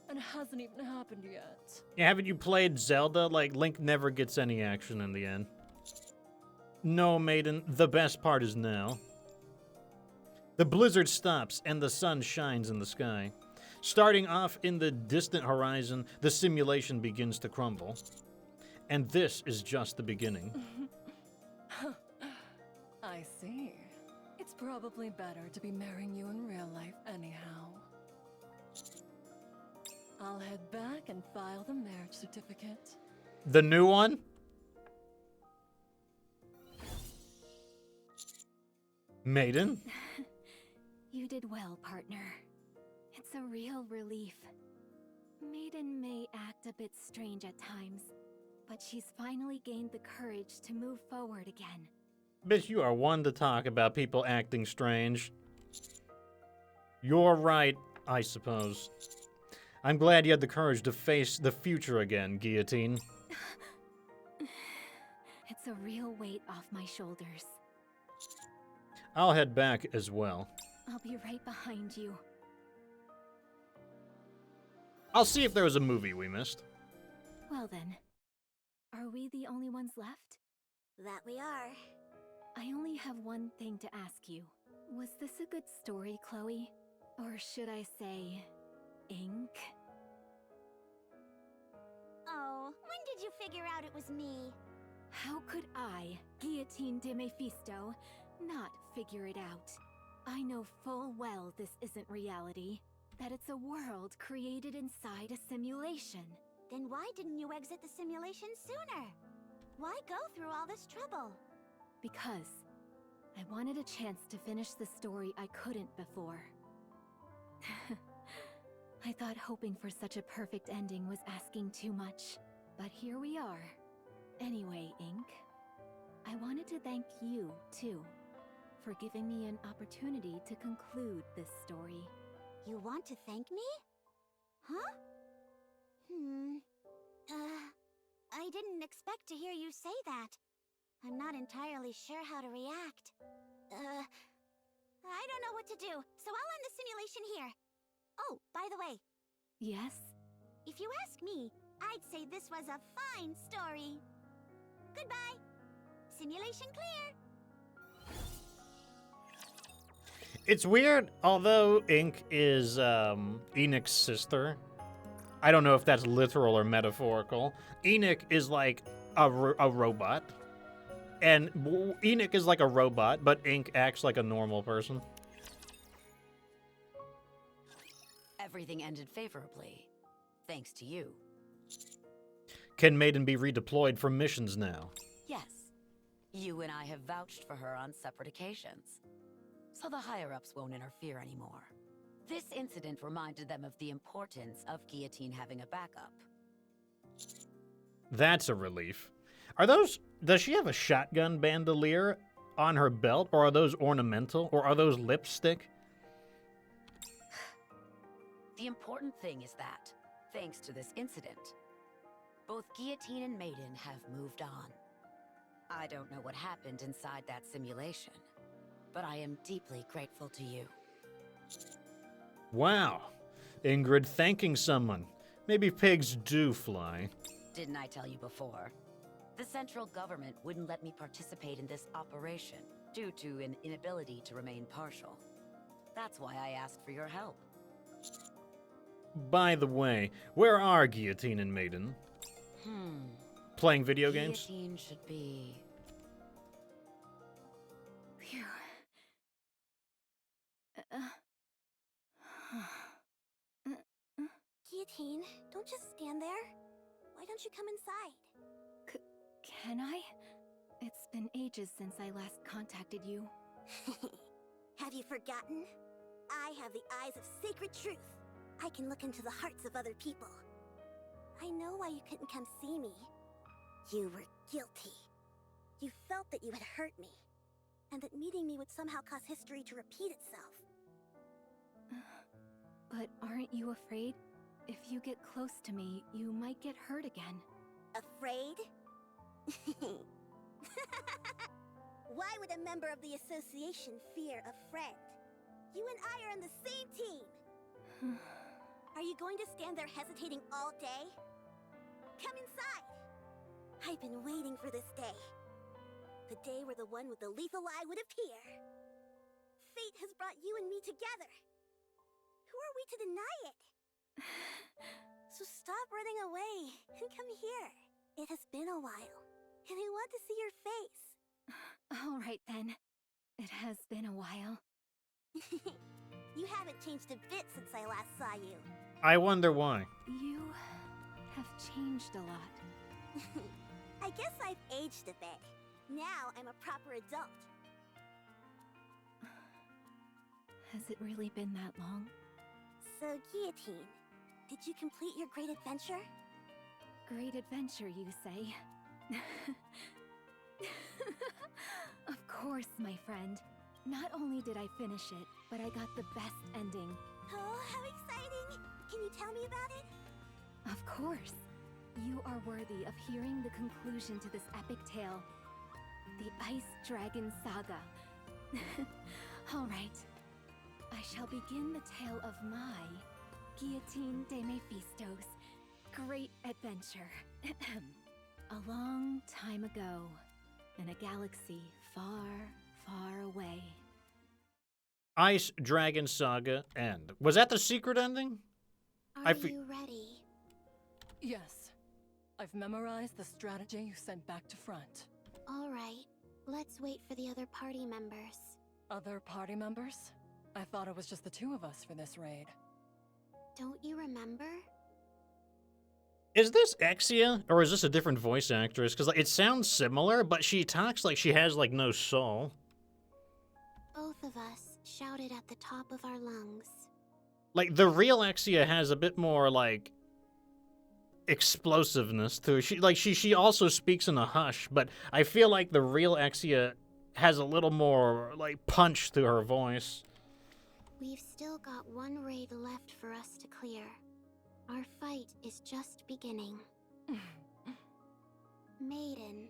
And it hasn't even happened yet. Yeah, haven't you played Zelda? Like, Link never gets any action in the end. No, maiden, the best part is now. The blizzard stops and the sun shines in the sky. Starting off in the distant horizon, the simulation begins to crumble. And this is just the beginning. I see. It's probably better to be marrying you in real life anyhow. I'll head back and file the marriage certificate. The new one? Maiden? You did well, partner. It's a real relief. Maiden may act a bit strange at times, but she's finally gained the courage to move forward again. Bitch, you are one to talk about people acting strange. You're right, I suppose. I'm glad you had the courage to face the future again, Guillotine. It's a real weight off my shoulders. I'll head back as well. I'll be right behind you. I'll see if there was a movie we missed. Well then, are we the only ones left? That we are. I only have one thing to ask you. Was this a good story, Chloe? Or should I say, Ink? Oh, when did you figure out it was me? How could I, Guillotine de Mephisto, not figure it out? I know full well this isn't reality, that it's a world created inside a simulation. Then why didn't you exit the simulation sooner? Why go through all this trouble? Because I wanted a chance to finish the story I couldn't before. I thought hoping for such a perfect ending was asking too much, but here we are. Anyway, Ink, I wanted to thank you, too, for giving me an opportunity to conclude this story. You want to thank me? Huh? I didn't expect to hear you say that. I'm not entirely sure how to react. I don't know what to do, so I'll end the simulation here. Oh, by the way, Yes? if you ask me, I'd say this was a fine story. Goodbye. Simulation clear. It's weird, although Ink is Enoch's sister. I don't know if that's literal or metaphorical. Enoch is like a robot. And Enoch is like a robot, but Ink acts like a normal person. Everything ended favorably, thanks to you. Can Maiden be redeployed for missions now? Yes, you and I have vouched for her on separate occasions, so the higher-ups won't interfere anymore. This incident reminded them of the importance of Guillotine having a backup. That's a relief. Does she have a shotgun bandolier on her belt, or are those ornamental, or are those lipstick? The important thing is that, thanks to this incident, both Guillotine and Maiden have moved on. I don't know what happened inside that simulation, but I am deeply grateful to you. Wow. Ingrid thanking someone. Maybe pigs do fly. Didn't I tell you before? The central government wouldn't let me participate in this operation due to an inability to remain partial. That's why I asked for your help. By the way, where are Guillotine and Maiden? Playing video games? Guillotine should be... Phew. Guillotine, don't just stand there. Why don't you come inside? Can I? It's been ages since I last contacted you. Have you forgotten? I have the eyes of sacred truth. I can look into the hearts of other people. I know why you couldn't come see me. You were guilty. You felt that you had hurt me, and that meeting me would somehow cause history to repeat itself. But aren't you afraid? If you get close to me, you might get hurt again. Afraid? Why would a member of the association fear a friend? You and I are on the same team! Are you going to stand there hesitating all day? Come inside! I've been waiting for this day. The day where the one with the lethal eye would appear. Fate has brought you and me together. Who are we to deny it? So stop running away and come here. It has been a while, and I want to see your face. All right then. It has been a while. You haven't changed a bit since I last saw you. I wonder why. You have changed a lot. I guess I've aged a bit. Now I'm a proper adult. Has it really been that long? So, Guillotine, did you complete your great adventure? Great adventure, you say? Of course, my friend. Not only did I finish it, but I got the best ending. Oh, how exciting! Can you tell me about it? Of course. You are worthy of hearing the conclusion to this epic tale. The Ice Dragon Saga. All right. I shall begin the tale of my Guillotine de Mephisto's great adventure. A long time ago, in a galaxy far, far away. Ice Dragon Saga end. Was that the secret ending? Are you ready? Yes. I've memorized the strategy you sent back to front. All right. Let's wait for the other party members. Other party members? I thought it was just the two of us for this raid. Don't you remember? Is this Exia, or is this a different voice actress? Because it sounds similar, but she talks like she has, like, no soul. Both of us shouted at the top of our lungs. Like, the real Exia has a bit more, like, explosiveness to her. She also speaks in a hush, but I feel like the real Exia has a little more, like, punch to her voice. We've still got one raid left for us to clear. Our fight is just beginning. Maiden,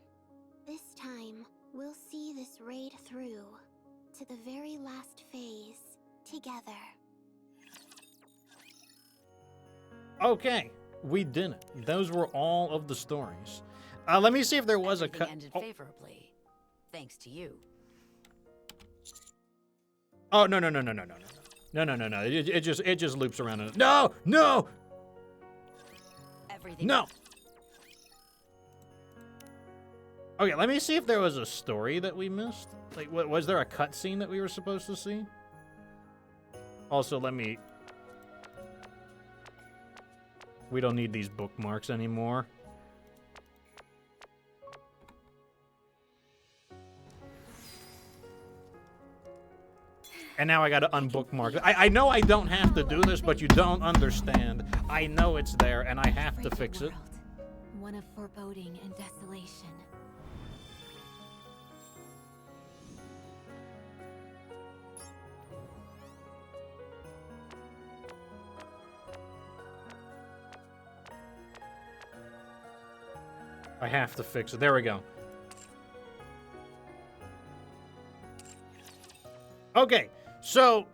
this time, we'll see this raid through to the very last phase together. Okay, we did it. Those were all of the stories. Let me see if there was a cut. Ended favorably, thanks to you. Oh, no. No. It just loops around. No! Everything. No! Okay, let me see if there was a story that we missed. Like, was there a cutscene that we were supposed to see? Also, we don't need these bookmarks anymore. And now I gotta unbookmark it. I know I don't have to do this, but you don't understand. I know it's there, and I have to fix it. One of foreboding and desolation. I have to fix it. There we go. Okay, so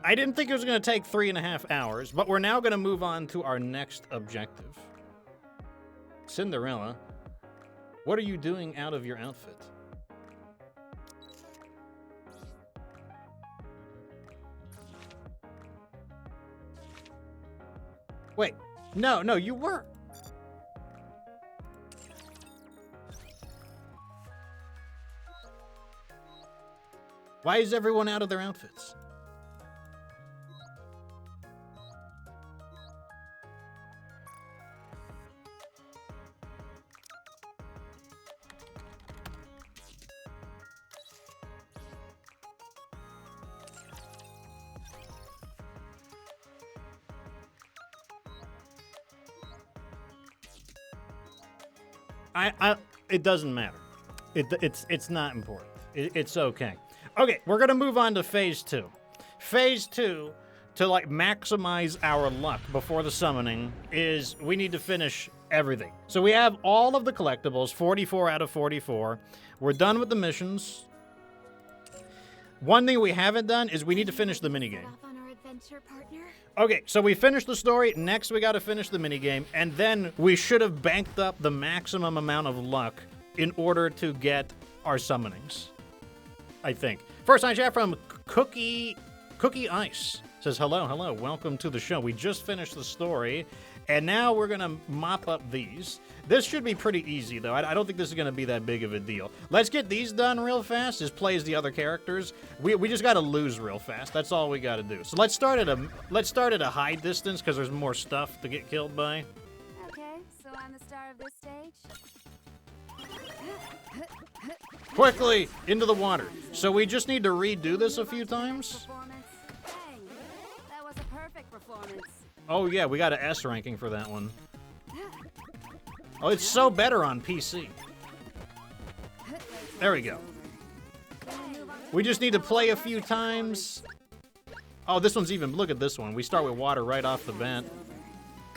I didn't think it was going to take 3.5 hours, but we're now going to move on to our next objective. Cinderella, what are you doing out of your outfit? Wait, no, you weren't. Why is everyone out of their outfits? It doesn't matter. It's not important. It's okay. Okay, we're gonna move on to phase 2. Phase 2, to like maximize our luck before the summoning, is we need to finish everything. So we have all of the collectibles, 44 out of 44. We're done with the missions. One thing we haven't done is we need to finish the minigame. On our adventure, partner. Okay, so we finished the story. Next, we got to finish the minigame, and then we should have banked up the maximum amount of luck in order to get our summonings, I think. First time chat from Cookie Ice. Says, hello, welcome to the show. We just finished the story, and now we're going to mop up these. This should be pretty easy, though. I don't think this is going to be that big of a deal. Let's get these done real fast. Just play as the other characters. We just got to lose real fast. That's all we got to do. So let's start at a high distance because there's more stuff to get killed by. Okay, so I'm the star of this stage? Quickly, into the water. So we just need to redo this a few times? Dang, that was a perfect performance. Oh yeah, we got an S ranking for that one. Oh, it's so better on PC. There we go. We just need to play a few times. Oh, this one's even, look at this one. We start with water right off the bat.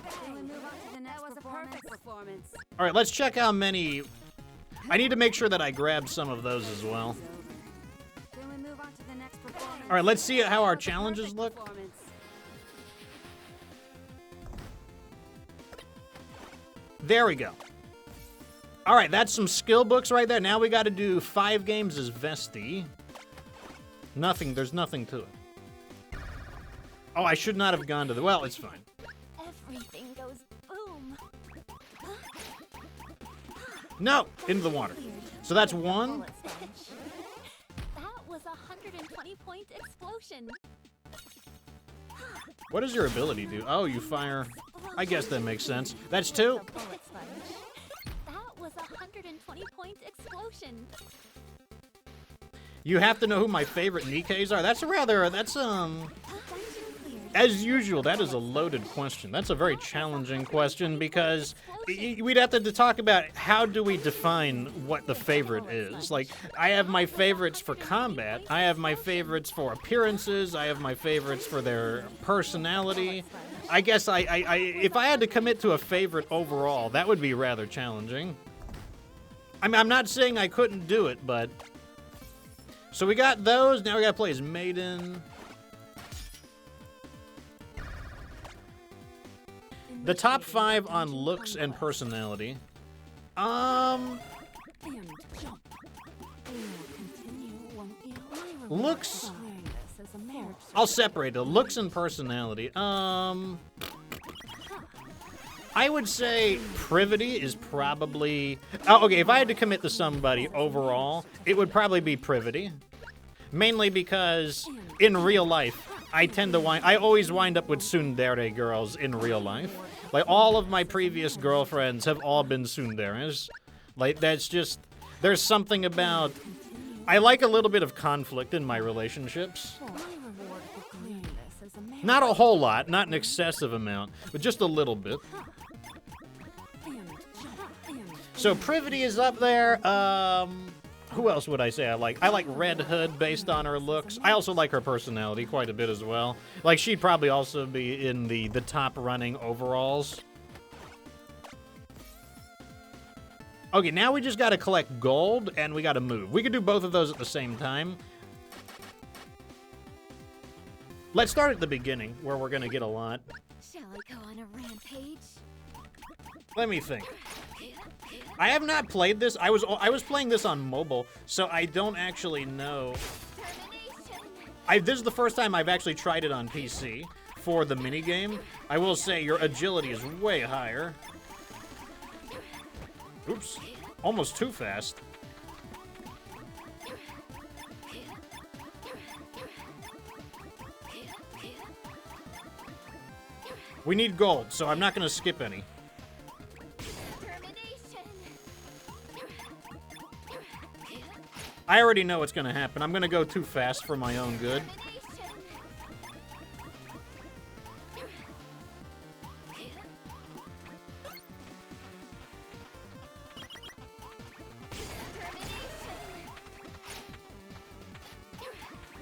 That was a perfect performance. All right, let's check how many. I need to make sure that I grab some of those as well. Then we move on to the next performance. All right, let's see how our challenges look. There we go. All right, that's some skill books right there. Now we got to do 5 games as Vesti. There's nothing to it. Oh, I should not have gone to the, well, it's fine. Everything goes boom. No, into the water. So that's 1. That was a 120-point explosion. What does your ability do? Oh, you fire. I guess that makes sense. That's 2. That was a 120-point explosion. You have to know who my favorite Nikkes are. That's as usual, that is a loaded question. That's a very challenging question because we'd have to talk about how do we define what the favorite is. Like, I have my favorites for combat. I have my favorites for appearances. I have my favorites for their personality. I guess if I had to commit to a favorite overall, that would be rather challenging. I mean, I'm not saying I couldn't do it, but... So we got those. Now we gotta play as Maiden. The top 5 on looks and personality. Looks. I'll separate the looks and personality. I would say Privity is probably... Oh, okay, if I had to commit to somebody overall, it would probably be Privity. Mainly because in real life, I always wind up with tsundere girls in real life. Like, all of my previous girlfriends have all been tsunderes. Like, that's just... There's something about... I like a little bit of conflict in my relationships. Not a whole lot, not an excessive amount, but just a little bit. So Privity is up there. Who else would I say I like? I like Red Hood based on her looks. I also like her personality quite a bit as well. Like, she'd probably also be in the top running overalls. Okay, now we just gotta collect gold and we gotta move. We could do both of those at the same time. Let's start at the beginning, where we're gonna get a lot. Shall I go on a rampage? Let me think. I have not played this. I was playing this on mobile, so I don't actually know. This is the first time I've actually tried it on PC for the minigame. I will say your agility is way higher. Oops. Almost too fast. We need gold, so I'm not going to skip any. I already know what's going to happen. I'm going to go too fast for my own good.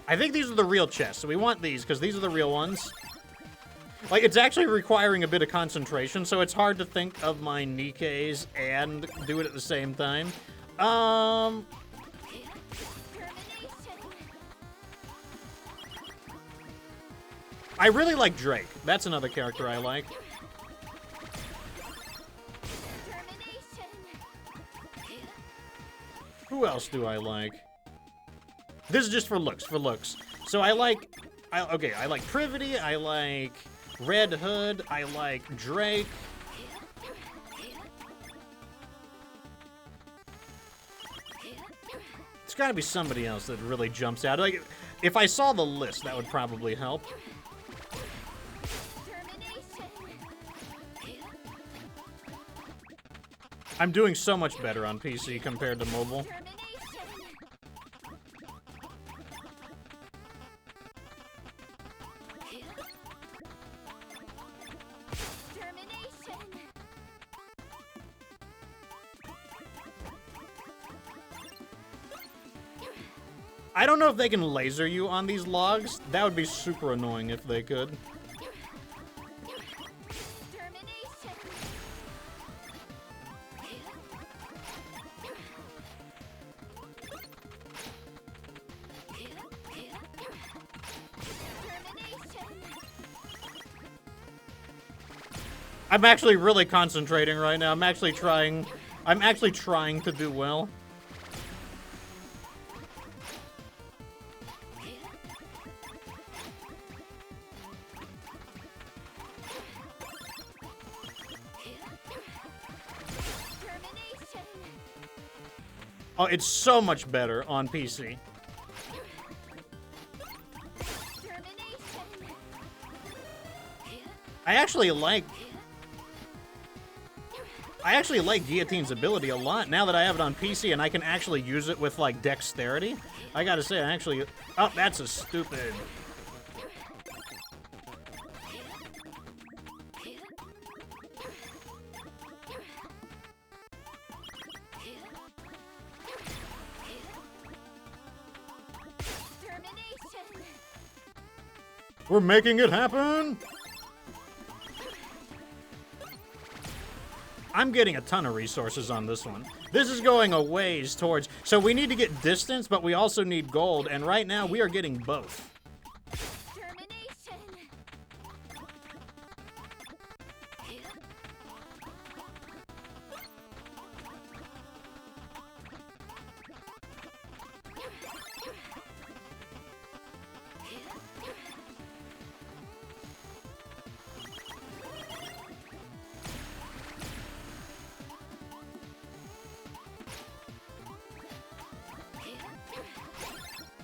I think these are the real chests, so we want these, because these are the real ones. Like, it's actually requiring a bit of concentration, so it's hard to think of my Nikkes and do it at the same time. I really like Drake. That's another character I like. Who else do I like? This is just for looks, So I like Privity, I like Red Hood, I like Drake. It's gotta be somebody else that really jumps out. Like, if I saw the list, that would probably help. I'm doing so much better on PC compared to mobile. I don't know if they can laser you on these logs. That would be super annoying if they could. I'm actually really concentrating right now. I'm actually trying to do well. Oh, it's so much better on PC. I actually like Guillotine's ability a lot now that I have it on PC and I can actually use it with, like, dexterity. I gotta say, I actually... Oh, that's a stupid... We're making it happen! I'm getting a ton of resources on this one. This is going a ways towards... So we need to get distance, but we also need gold, and right now we are getting both.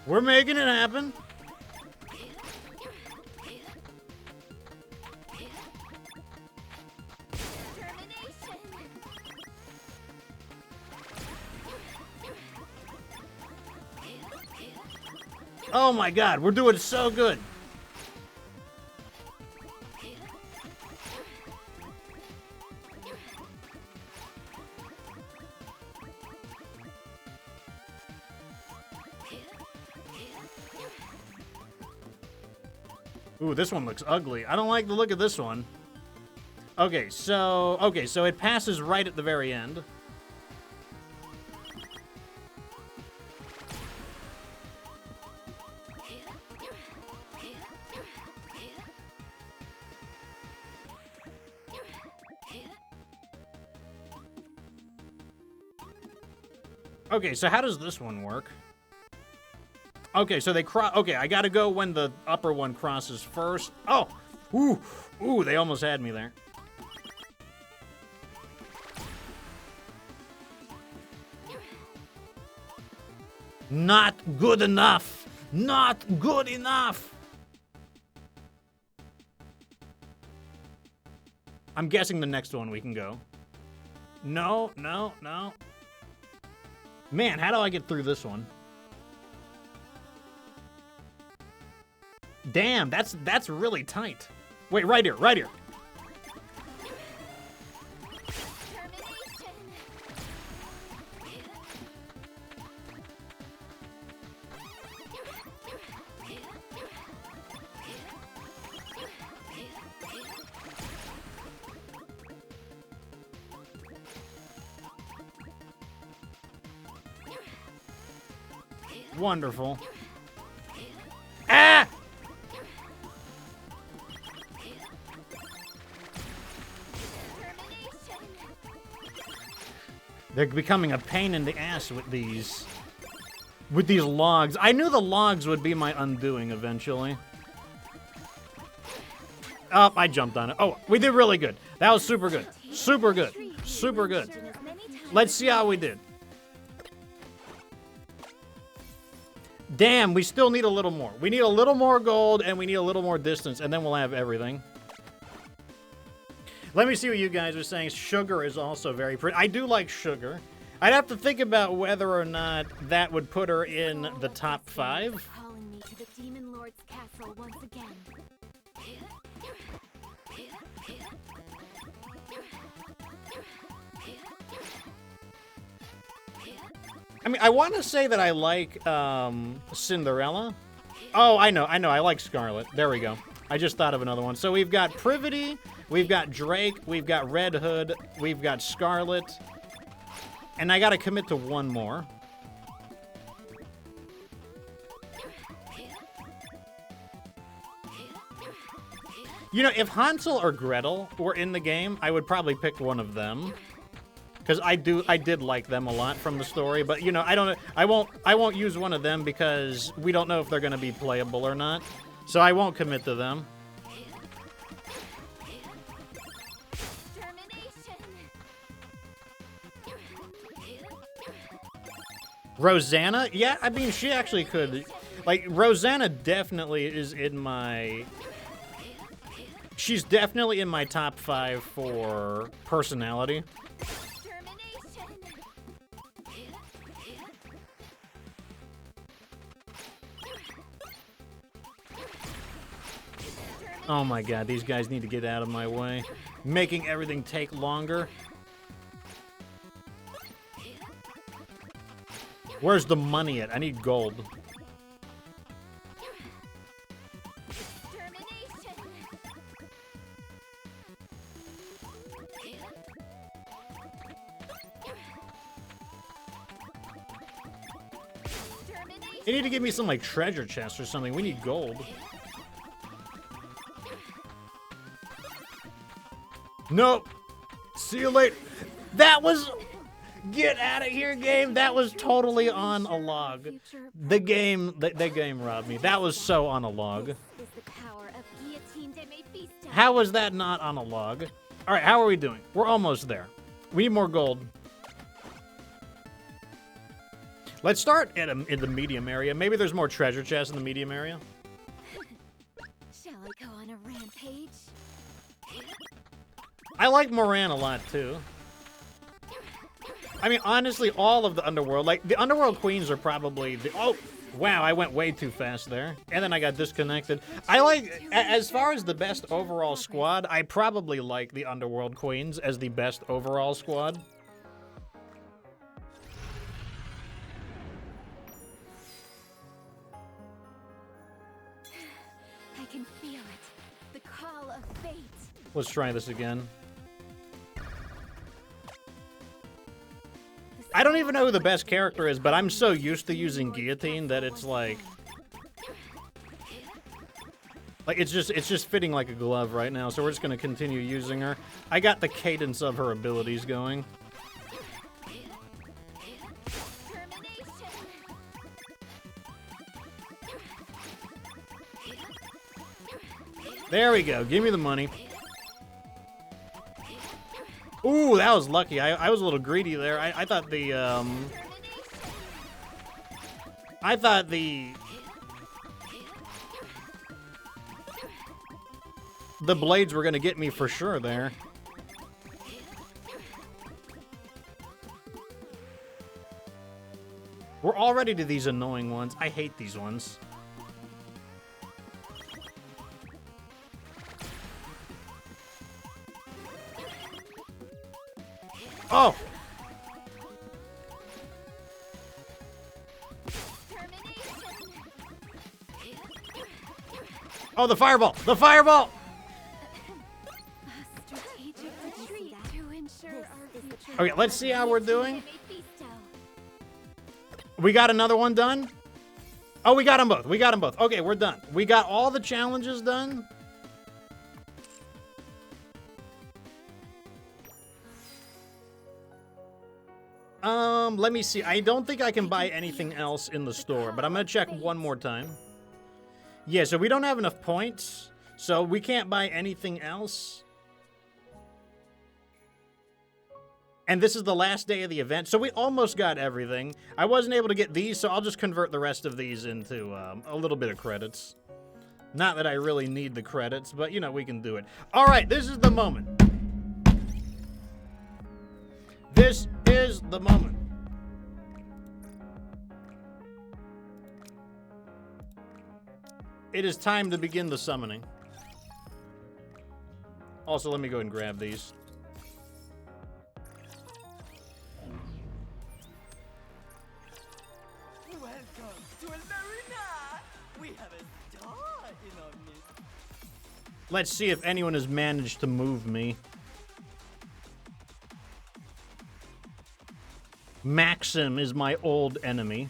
We're making it happen. Oh my god, we're doing so good. Ooh, this one looks ugly. I don't like the look of this one. Okay, so it passes right at the very end. Okay, so how does this one work? Okay, so they cross. Okay, I gotta go when the upper one crosses first. Oh! Ooh! Ooh, they almost had me there. Not good enough! Not good enough! I'm guessing the next one we can go. No, no, no. Man, how do I get through this one? Damn, that's really tight. Wait, right here, right here. Wonderful. Ah! They're becoming a pain in the ass with these logs. I knew the logs would be my undoing eventually. Oh, I jumped on it. Oh, we did really good. That was super good. Super good. Super good. Let's see how we did. Damn, we still need a little more. We need a little more gold, and we need a little more distance, and then we'll have everything. Let me see what you guys are saying. Sugar is also very pretty. I do like sugar. I'd have to think about whether or not that would put her in the top 5. Calling me to the Demon Lord's castle once again. I mean, I want to say that I like Cinderella. Oh, I know. I like Scarlet. There we go. I just thought of another one. So we've got Privity, we've got Drake, we've got Red Hood, we've got Scarlet, and I got to commit to one more. You know, if Hansel or Gretel were in the game, I would probably pick one of them. Because I did like them a lot from the story, but you know, I won't use one of them because we don't know if they're gonna be playable or not. So I won't commit to them. Rosanna? Yeah, I mean, she actually could. Like, Rosanna definitely is in my... She's definitely in my top 5 for personality. Oh my god, these guys need to get out of my way. Making everything take longer. Where's the money at? I need gold. You need to give me some, like, treasure chests or something. We need gold. Nope. See you later. That was... Get out of here, game. That was totally on a log. The game robbed me. That was so on a log. How was that not on a log? All right, how are we doing? We're almost there. We need more gold. Let's start in the medium area. Maybe there's more treasure chests in the medium area. Shall I go on a rampage? I like Moran a lot, too. I mean, honestly, all of the Underworld, like, the Underworld Queens are probably the... Oh, wow, I went way too fast there. And then I got disconnected. I like, as far as the best overall squad, I probably like the Underworld Queens as the best overall squad. I can feel it. The call of fate. Let's try this again. I don't even know who the best character is, but I'm so used to using Guillotine that it's like it's just fitting like a glove right now, so we're just gonna continue using her. I got the cadence of her abilities going. There we go. Give me the money. Ooh, that was lucky. I was a little greedy there. I thought the, the blades were gonna get me for sure there. We're already to these annoying ones. I hate these ones. Oh! Oh, the fireball! The fireball! Okay, let's see how we're doing. We got another one done? Oh, we got them both. We got them both. Okay, we're done. We got all the challenges done. Let me see. I don't think I can buy anything else in the store, but I'm gonna check one more time. Yeah, so we don't have enough points, so we can't buy anything else. And this is the last day of the event, so we almost got everything. I wasn't able to get these, so I'll just convert the rest of these into a little bit of credits. Not that I really need the credits, but, you know, we can do it. All right, this is the moment. This is the moment. It is time to begin the summoning. Also, let me go ahead and grab these. Welcome to Arena! We have a star in our midst. Let's see if anyone has managed to move me. Maxim is my old enemy.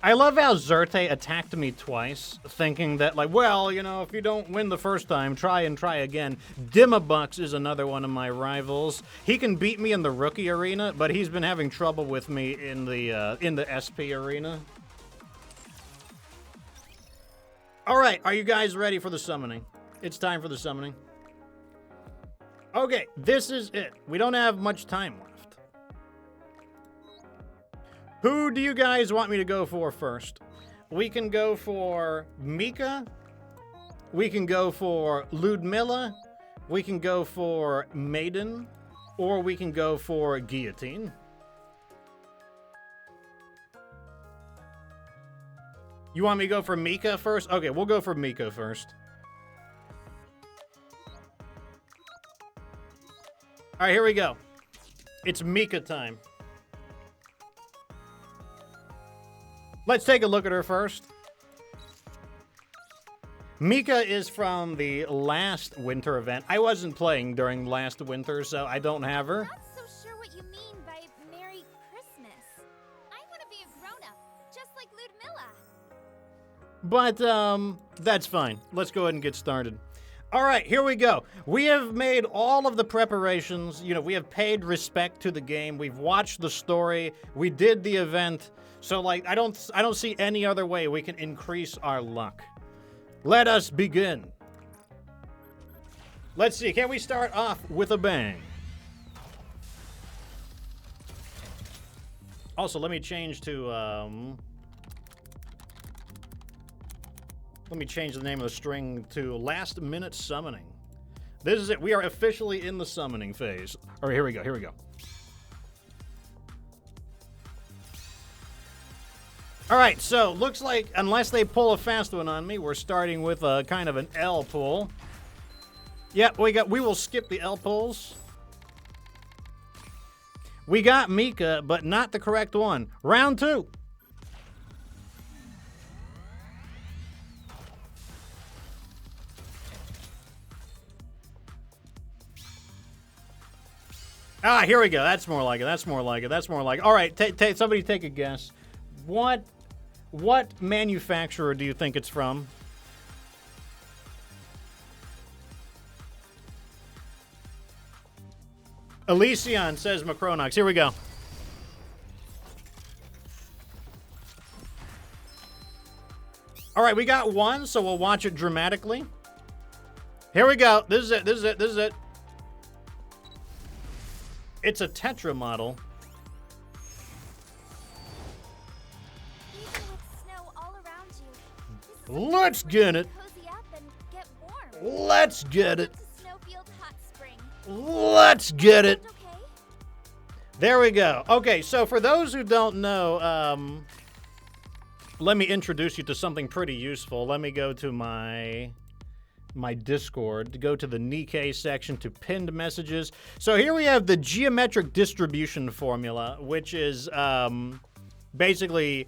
I love how Zerte attacked me twice, thinking that, like, well, you know, if you don't win the first time, try and try again. Dimmabucks is another one of my rivals. He can beat me in the rookie arena, but he's been having trouble with me in the SP arena. All right, are you guys ready for the summoning? It's time for the summoning. Okay, this is it. We don't have much time left. Who do you guys want me to go for first? We can go for Mica. We can go for Ludmilla. We can go for Maiden. Or we can go for Guillotine. You want me to go for Mica first? Okay, we'll go for Mica first. All right, here we go. It's Mica time. Let's take a look at her first. Mica is from the last winter event. I wasn't playing during last winter, so I don't have her. I'm not so sure what you mean by Merry Christmas. I want to be a grown-up, just like Ludmilla. But, that's fine. Let's go ahead and get started. All right, here we go. We have made all of the preparations. You know, we have paid respect to the game. We've watched the story. We did the event. So, like, I don't see any other way we can increase our luck. Let us begin. Let's see. Can we start off with a bang? Also, let me change to, let me change the name of the string to Last Minute Summoning. This is it. We are officially in the summoning phase. All right, here we go. Here we go. All right, so looks like unless they pull a fast one on me, we're starting with a kind of an L pull. Yep, we will skip the L pulls. We got Mica, but not the correct one. Round 2. Ah, here we go. That's more like it. That's more like it. That's more like it. All right, somebody take a guess. What manufacturer do you think it's from? Elysion says Macronox. Here we go. All right, we got one, so we'll watch it dramatically. Here we go. This is it. This is it. This is it. It's a Tetra model. Even with snow all around you, this is Let's get it. cozy up and get warm. Let's get it. To Snowfield Hot Spring. Let's get it. Okay? There we go. Okay, so for those who don't know, let me introduce you to something pretty useful. Let me go to my Discord, to go to the Nikke section, to pinned messages. So here we have the geometric distribution formula, which is basically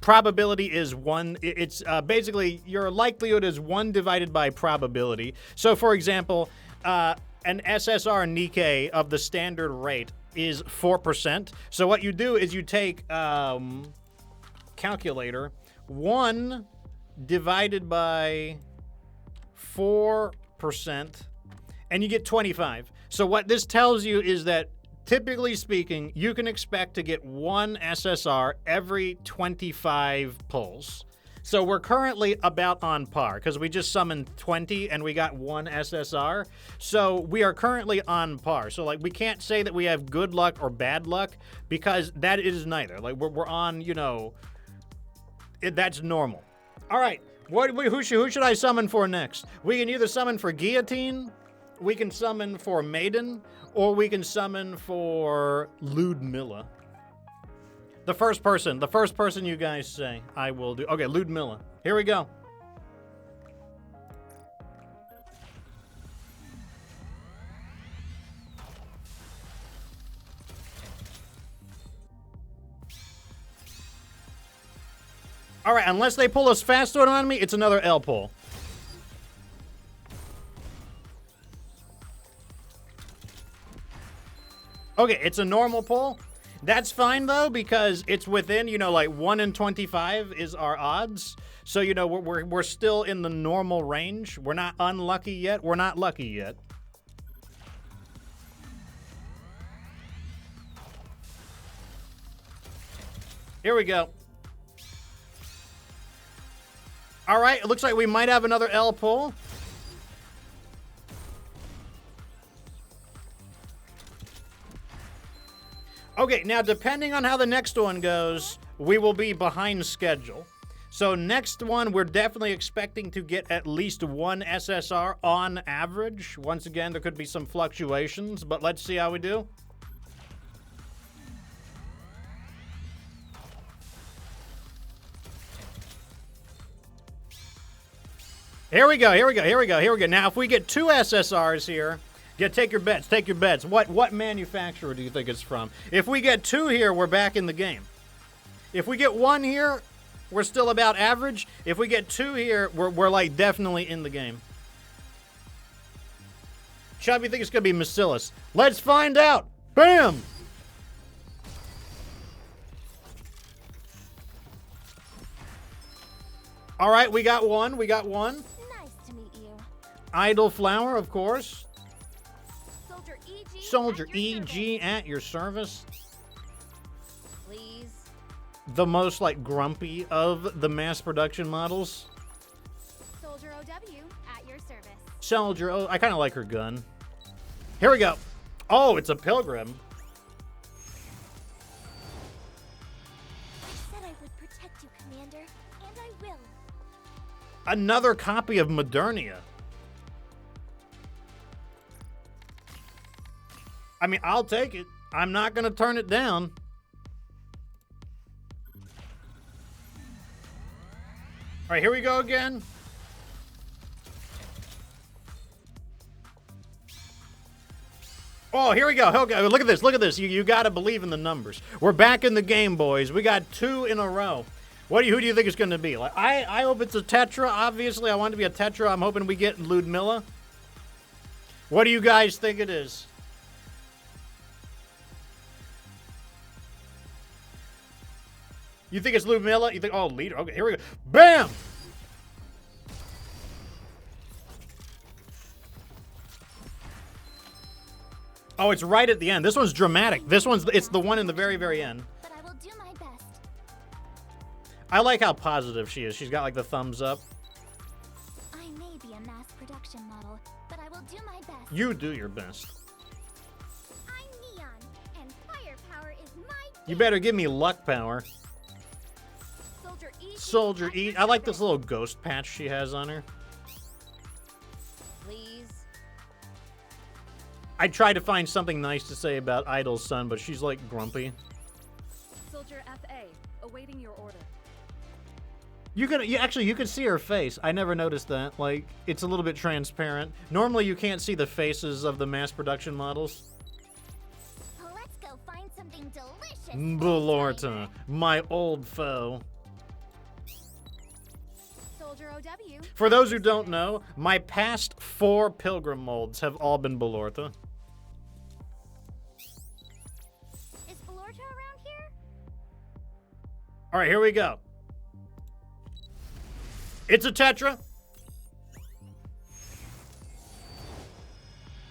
probability is 1. It's basically your likelihood is 1 divided by probability. So for example, an SSR Nikke of the standard rate is 4%. So what you do is you take calculator 1 divided by 4%, and you get 25. So what this tells you is that, typically speaking, you can expect to get 1 SSR every 25 pulls. So we're currently about on par, because we just summoned 20 and we got 1 SSR. So we are currently on par. So, like, we can't say that we have good luck or bad luck, because that is neither. Like, we're on, you know, that's normal. All right. Who should I summon for next? We can either summon for Guillotine, we can summon for Maiden, or we can summon for Ludmilla. The first person you guys say, I will do. Okay, Ludmilla. Here we go. All right, unless they pull us fast one on me, it's another L pull. Okay, it's a normal pull. That's fine, though, because it's within, you know, like 1 in 25 is our odds. So, you know, we're still in the normal range. We're not unlucky yet. We're not lucky yet. Here we go. All right, it looks like we might have another L pull. Okay, now depending on how the next one goes, we will be behind schedule. So next one, we're definitely expecting to get at least 1 SSR on average. Once again, there could be some fluctuations, but let's see how we do. Here we go, here we go, here we go, here we go. Now, if we get 2 SSRs here, take your bets, take your bets. What manufacturer do you think it's from? If we get 2 here, we're back in the game. If we get 1 here, we're still about average. If we get 2 here, we're like definitely in the game. Chubby, think it's gonna be Bacillus. Let's find out. Bam! All right, we got 1. We got 1. Idle Flower, of course. Soldier EG at your service. Please. The most, like, grumpy of the mass production models. Soldier OW at your service. Soldier O. I kind of like her gun. Here we go. Oh, it's a pilgrim. I said I would protect you, Commander, and I will. Another copy of Modernia. I mean, I'll take it. I'm not going to turn it down. All right, here we go again. Oh, here we go. Okay, look at this. Look at this. You got to believe in the numbers. We're back in the game, boys. We got 2 in a row. Who do you think it's going to be? Like, I hope it's a Tetra. Obviously, I want it to be a Tetra. I'm hoping we get Ludmilla. What do you guys think it is? You think it's Ludmilla? You think, oh, leader. Okay, here we go. Bam! Oh, it's right at the end. This one's dramatic. It's the one in the very, very end. But I will do my best. I like how positive she is. She's got like the thumbs up. I may be a mass production model, but I will do my best. You do your best. I'm Neon, and firepower is my You better give me luck power. soldier eat. Soldier eat. I like this little ghost patch she has on her. Please. I tried to find something nice to say about Idol's son, but she's like grumpy. Soldier FA, awaiting your order. You can see her face. I never noticed that. Like, it's a little bit transparent. Normally, you can't see the faces of the mass production models. Let's go find something delicious. Blorta, my old foe. Soldier OW. For those who don't know, my past 4 Pilgrim molds have all been Blorta. Is Blorta around here? All right, here we go. It's a Tetra.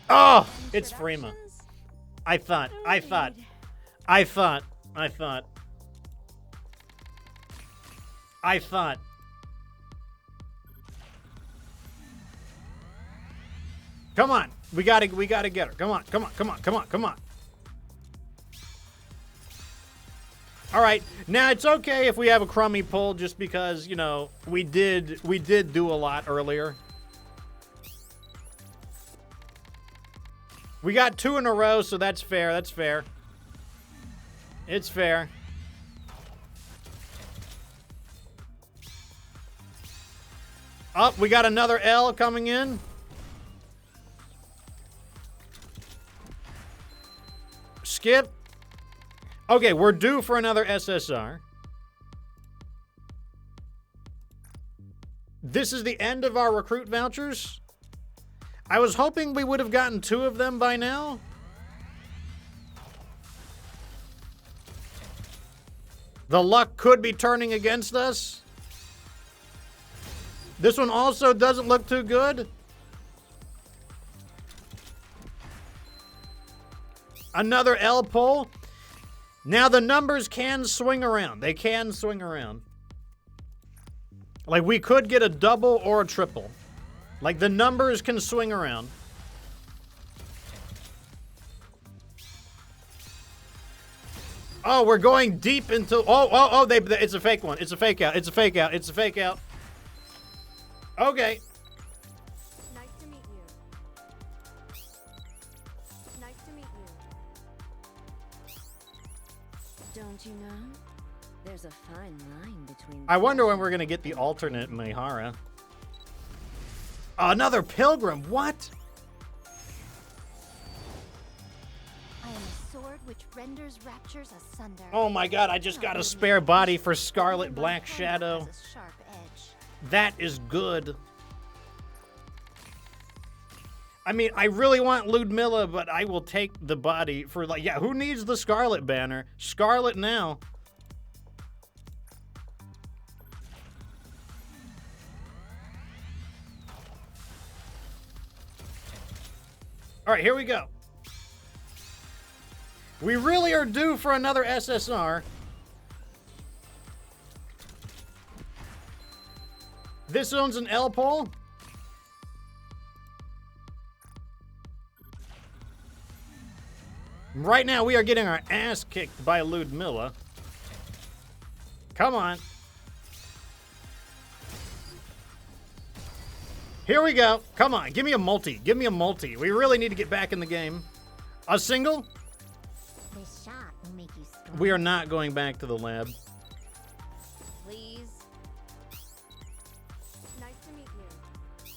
Oh, it's Freema. I thought. Come on. We gotta get her. Come on. All right, now it's okay if we have a crummy pull just because, you know, we did do a lot earlier. We got 2 in a row, so that's fair. It's fair. Oh, we got another L coming in. Skip. Okay, we're due for another SSR. This is the end of our recruit vouchers. I was hoping we would have gotten 2 of them by now. The luck could be turning against us. This one also doesn't look too good. Another L pull. Now the numbers can swing around. They can swing around. Like we could get a double or a triple. Like the numbers can swing around. Oh, we're going deep into... it's a fake one. It's a fake out. Okay. Nice to meet you. Nice to meet you. Don't you know? There's a fine line between... I wonder when we're going to get the alternate Mihara. Another Pilgrim. What? I am a sword which renders raptures asunder. Oh my god, I just got a spare body for Scarlet Black Shadow. Has a sharp edge. That is good. I mean, I really want Ludmilla, but I will take the body for, like, yeah, who needs the Scarlet banner? Scarlet now. All right, here we go. We really are due for another SSR. This owns an L pole. Right now, we are getting our ass kicked by Ludmilla. Come on. Here we go. Come on. Give me a multi. Give me a multi. We really need to get back in the game. A single? This shot will make you strong. We are not going back to the lab. Please. Nice to meet you.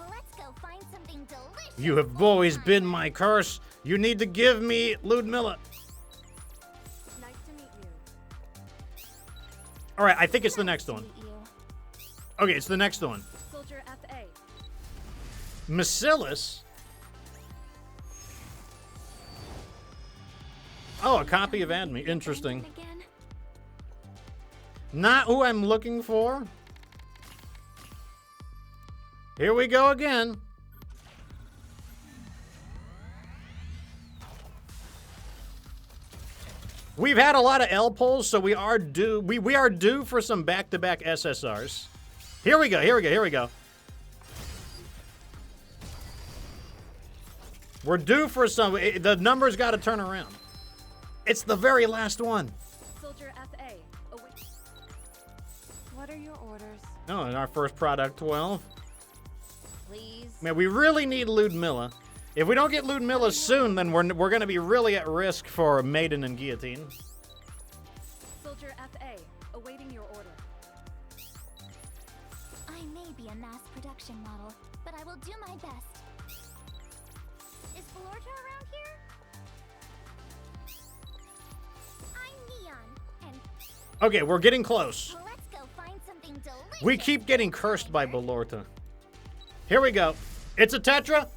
Let's go find something delicious. You have always been my curse. You need to give me Ludmilla. Nice to meet you. All right, I think it's the next one. Meet you. Okay, it's the next one. Soldier FA. Macillus? Oh, a copy of Adme. Interesting. Again? Not who I'm looking for. Here we go again. We've had a lot of L pulls, so we are due. We are due for some back-to-back SSRs. Here we go. Here we go. Here we go. We're due for some. The numbers got to turn around. It's the very last one. Soldier FA. What are your orders? Oh, and our first product 12. Please. Man, we really need Ludmilla. If we don't get Ludmilla soon, then we're going to be really at risk for Maiden and Guillotine. Soldier FA, awaiting your order. I may be a mass production model, but I will do my best. Is Belorta around here? I'm Neon, and Okay, we're getting close. well, let's go find something delicious. We keep getting cursed by Belorta. Here we go. It's a Tetra.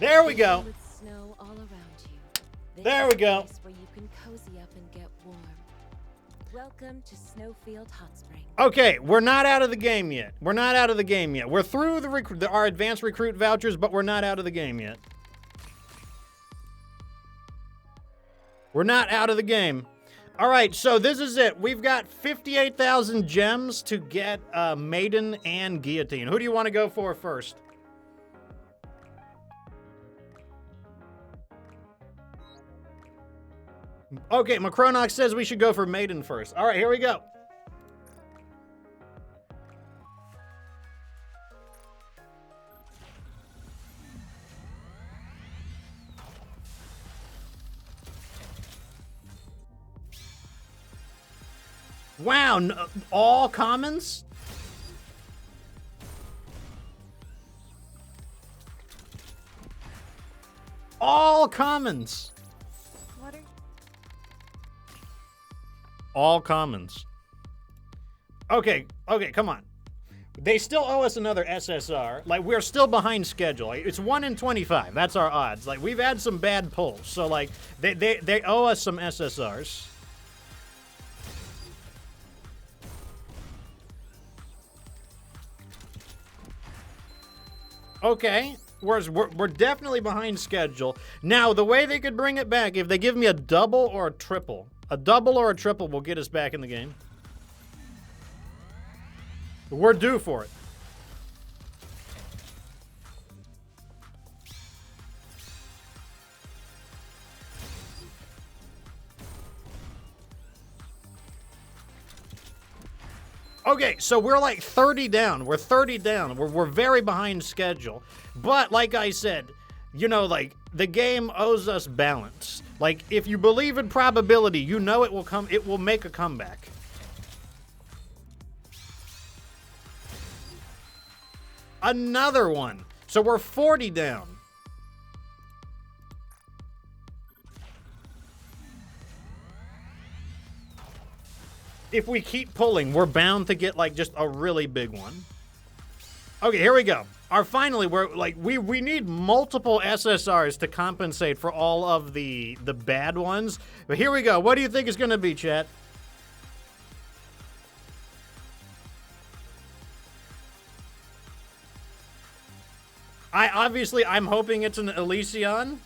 There we go. With snow all around you. This There is we go. a place where you can cozy up and get warm. Welcome to Snowfield Hot Springs. Okay, we're not out of the game yet. We're not out of the game yet. We're through our advanced recruit vouchers, but we're not out of the game yet. We're not out of the game. All right, so this is it. We've got 58,000 gems to get Maiden and Guillotine. Who do you want to go for first? Okay, Macronox says we should go for Maiden first. All right, here we go. Wow, all commons? All commons. What are All commons. Okay, come on. They still owe us another SSR. Like, we're still behind schedule. Like, it's 1 in 25. That's our odds. Like, we've had some bad pulls. So, like, they owe us some SSRs. Okay, we're definitely behind schedule. Now, the way they could bring it back, if they give me a double or a triple will get us back in the game. We're due for it. Okay, so we're like 30 down. We're 30 down. We're very behind schedule. But like I said, you know, like, the game owes us balance. Like, if you believe in probability, you know it will make a comeback. Another one. So we're 40 down. If we keep pulling, we're bound to get, like, just a really big one. Okay, here we go. We need multiple SSRs to compensate for all of the bad ones. But here we go. What do you think is going to be, chat? I'm hoping it's an Elysion.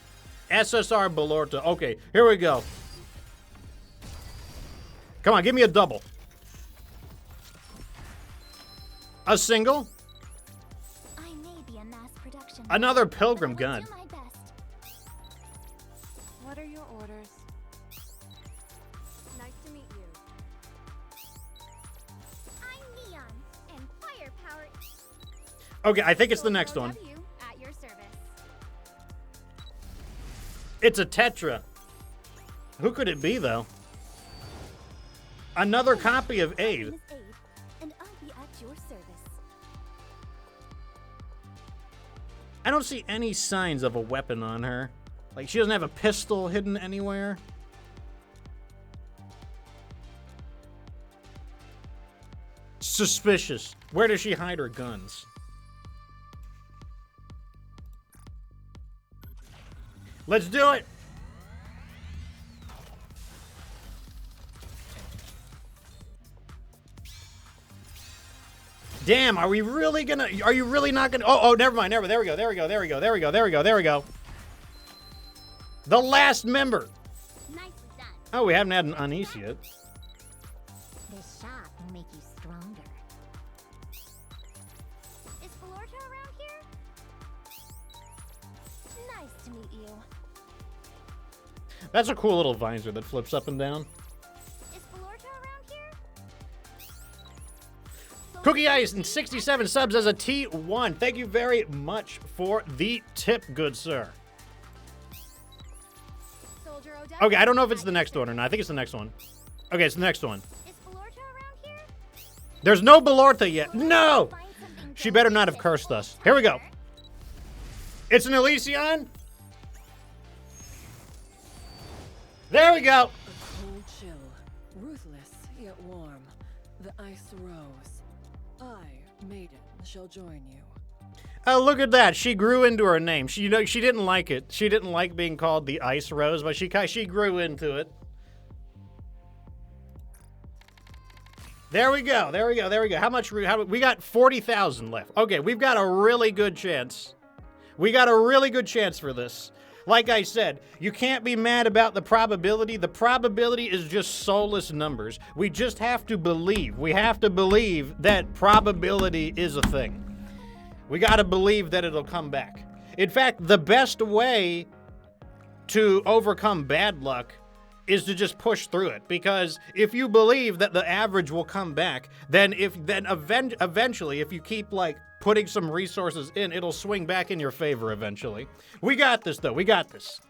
SSR Belorta. Okay, here we go. Come on, give me a double. A single. I may be a mass production Another model, pilgrim but I will gun. do my best. What are your orders? Nice to meet you. I'm Neon, and firepower. Okay, I think it's the next one. W at your service. It's a Tetra. Who could it be, though? Another copy of My Aid. name is Aid, and I'll be at your service. I don't see any signs of a weapon on her. Like, she doesn't have a pistol hidden anywhere. Suspicious. Where does she hide her guns? Let's do it. Damn, are we really gonna, are you really not gonna, oh, never mind, there we go. The last member. Nicely done. Oh, we haven't had an unease yet. This shot will make you stronger. Is Belorta around here? Nice to meet you. That's a cool little visor that flips up and down. Is Belorta around here? Cookie Ice and 67 subs as a T1. Thank you very much for the tip, good sir. Okay, I don't know if it's the next one or not. I think it's the next one. Okay, it's the next one. Is Belorta around here? There's no Belorta yet. No! She better not have cursed us. Here we go. It's an Elysion. There we go. A cold chill, ruthless yet warm. The ice rose. I, Maiden, shall join you. Oh, look at that. She grew into her name. She, she didn't like it. She didn't like being called the Ice Rose, but she grew into it. There we go. There we go. There we go. How much we got 40,000 left. Okay, we've got a really good chance. We got a really good chance for this. Like I said, you can't be mad about the probability. The probability is just soulless numbers. We just have to believe. We have to believe that probability is a thing. We got to believe that it'll come back. In fact, the best way to overcome bad luck is to just push through it. Because if you believe that the average will come back, then eventually, if you keep like putting some resources in, it'll swing back in your favor eventually. We got this though. We got this.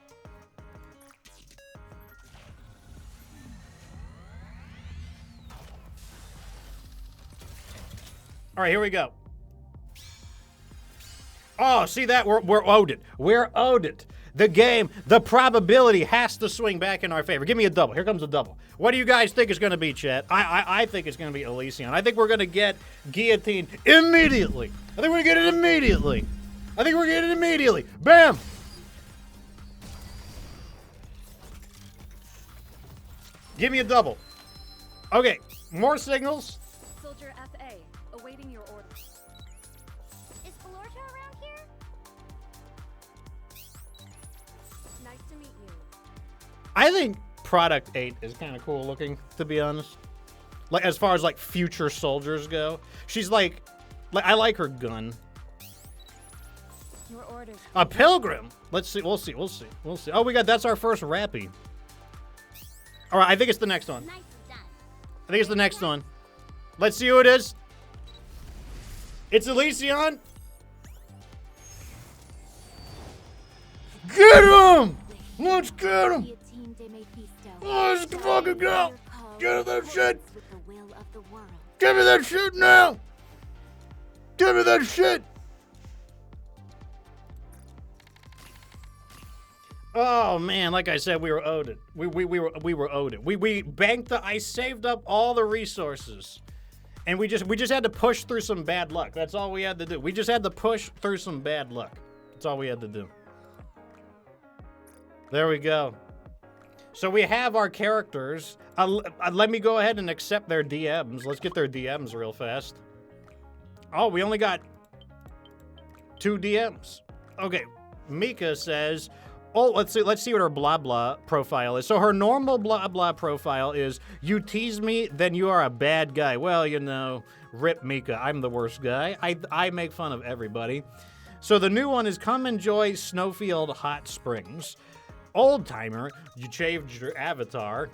All right, here we go. Oh, see that? We're owed it. We're owed it. The game, the probability has to swing back in our favor. Give me a double. Here comes a double. What do you guys think is going to be, chat? I think it's going to be Elysion. I think we're going to get Guillotine immediately. I think we're going to get it immediately. I think we're going to get it immediately. Bam! Give me a double. Okay, more signals. Soldier FA, awaiting your order. Is Belorta around here? Nice to meet you. I think Product 8 is kind of cool looking, to be honest. Like, as far as, like, future soldiers go. She's, like I like her gun. Your orders. A pilgrim? Let's see. We'll see. Oh, that's our first Rappy. All right, I think it's the next one. Nicely done. I think it's the next one. Let's see who it is. It's Elysion. Get him! Let's get him! Guillotine de Mephisto. Let's fucking go! Get him that shit! With the will of the world. Give me that shit now! Give me that shit! Oh man, like I said, we were owed it. We were owed it. We banked I saved up all the resources. And we just had to push through some bad luck. That's all we had to do. We just had to push through some bad luck. That's all we had to do. There we go. So we have our characters. Let me go ahead and accept their DMs. Let's get their DMs real fast. Oh, we only got 2 DMs. Okay, Mica says, oh, let's see what her blah blah profile is. So her normal blah blah profile is, you tease me, then you are a bad guy. Well, you know, rip Mica, I'm the worst guy. I make fun of everybody. So the new one is, come enjoy Snowfield Hot Springs. Old timer, you changed your avatar.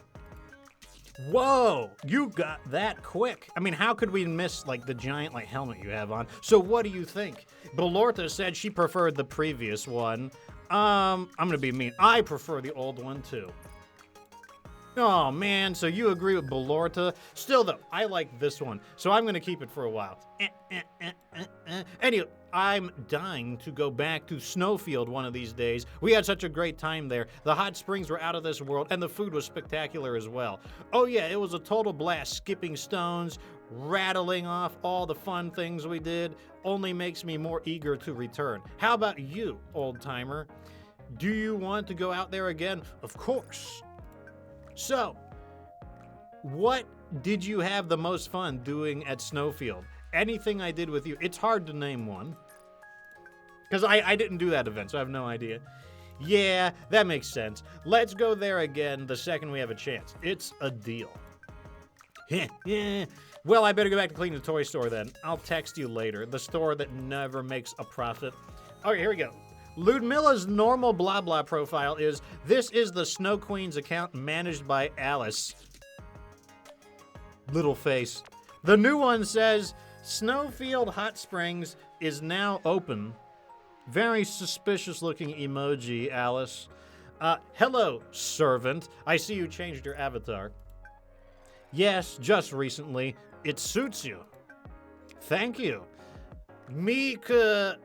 Whoa, you got that quick. I mean, how could we miss like the giant like helmet you have on? So what do you think? Belorta said she preferred the previous one. I'm gonna be mean. I prefer the old one too. Oh man, so you agree with Belorta? Still though, I like this one, so I'm gonna keep it for a while. Anyway, I'm dying to go back to Snowfield one of these days. We had such a great time there. The hot springs were out of this world, and the food was spectacular as well. Oh yeah, it was a total blast. Skipping stones, rattling off all the fun things we did, only makes me more eager to return. How about you, old timer? Do you want to go out there again? Of course. So, what did you have the most fun doing at Snowfield? Anything I did with you? It's hard to name one, because I didn't do that event, so I have no idea. Yeah, that makes sense. Let's go there again the second we have a chance. It's a deal. Well, I better go back to clean the toy store then. I'll text you later. The store that never makes a profit. Okay, here we go. Ludmilla's normal blah blah profile is, this is the Snow Queen's account managed by Alice. Little face. The new one says, Snowfield Hot Springs is now open. Very suspicious looking emoji, Alice. Hello, servant. I see you changed your avatar. Yes, just recently. It suits you. Thank you. Mica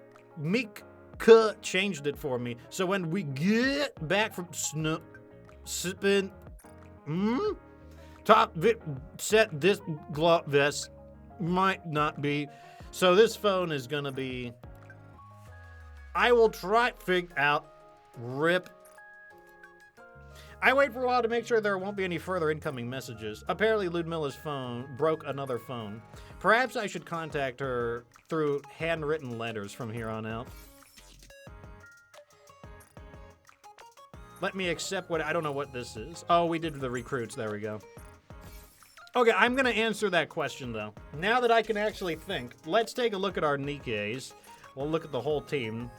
changed it for me. So when we get back from set this glove vest might not be. So this phone is gonna be. I will try figure out. Rip. I wait for a while to make sure there won't be any further incoming messages. Apparently Ludmilla's phone broke another phone. Perhaps I should contact her through handwritten letters from here on out. Let me accept what, I don't know what this is. Oh, we did the recruits, there we go. Okay, I'm gonna answer that question though. Now that I can actually think, let's take a look at our Nikkes. We'll look at the whole team.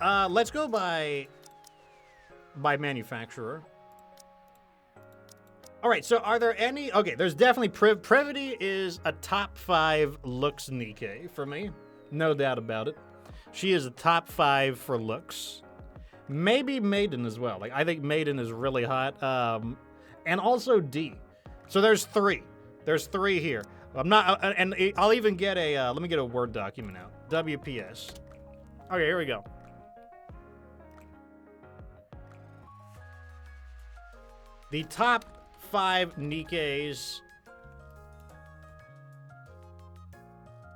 Let's go by manufacturer. All right, so are there any... Okay, there's definitely... Privity is a top 5 looks Nikke for me. No doubt about it. She is a top 5 for looks. Maybe Maiden as well. Like, I think Maiden is really hot. And also D. So there's 3. There's 3 here. I'm not... and I'll even get a... let me get a Word document out. WPS. Okay, here we go. The top 5 Nikkes.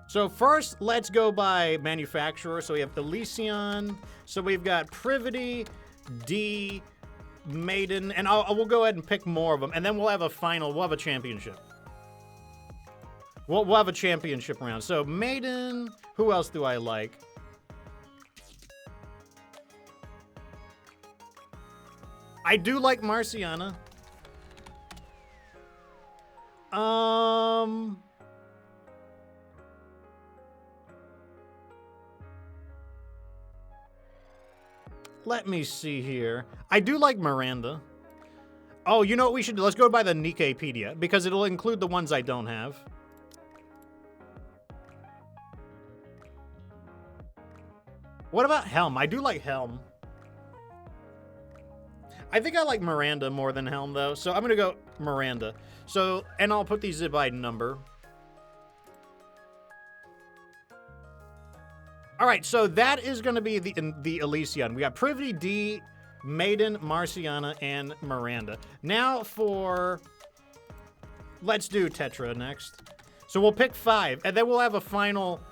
So first, let's go by manufacturer. So we have Elysion. So we've got Privity, D, Maiden, and we'll go ahead and pick more of them, and then we'll have a final. We'll have a championship. We'll have a championship round. So Maiden. Who else do I like? I do like Marciana. Let me see here. I do like Miranda. Oh, you know what we should do? Let's go by the Nikkepedia, because it'll include the ones I don't have. What about Helm? I do like Helm. I think I like Miranda more than Helm, though, so I'm going to go Miranda. So, and I'll put these by number. All right, so that is going to be the Elysion. We got Privity, D, Maiden, Marciana, and Miranda. Now for... Let's do Tetra next. So we'll pick 5, and then we'll have a final...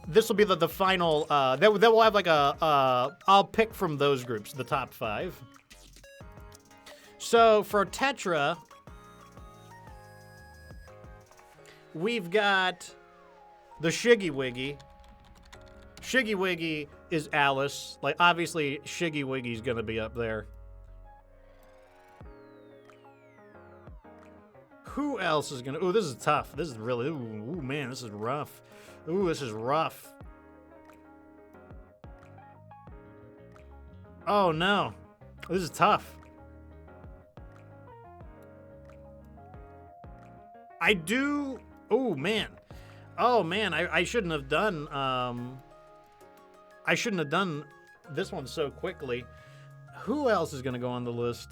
This will be the final... then we'll have like a... I'll pick from those groups, the top 5. So for Tetra... We've got the Shiggy Wiggy. Shiggy Wiggy is Alice. Like, obviously, Shiggy Wiggy's gonna be up there. Who else is gonna... Ooh, this is tough. This is really... Ooh, man, this is rough. Ooh, this is rough. Oh, no. This is tough. I do... Oh, man. Oh, man, I shouldn't have done... I shouldn't have done this one so quickly. Who else is going to go on the list?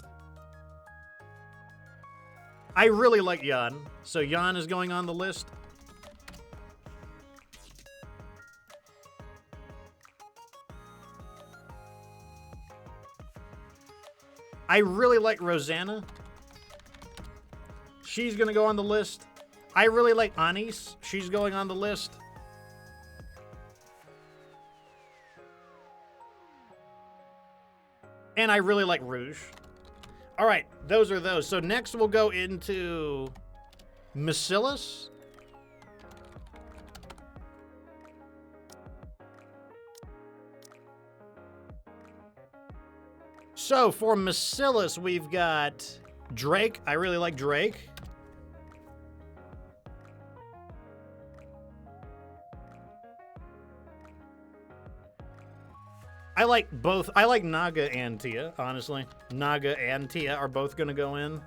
I really like Jan. So Jan is going on the list. I really like Rosanna. She's going to go on the list. I really like Anis. She's going on the list. And I really like Rouge. All right, those are those. So next we'll go into Macillus. So for Macillus, we've got Drake. I really like Drake. I like both. I like Naga and Tia, honestly. Naga and Tia are both going to go in.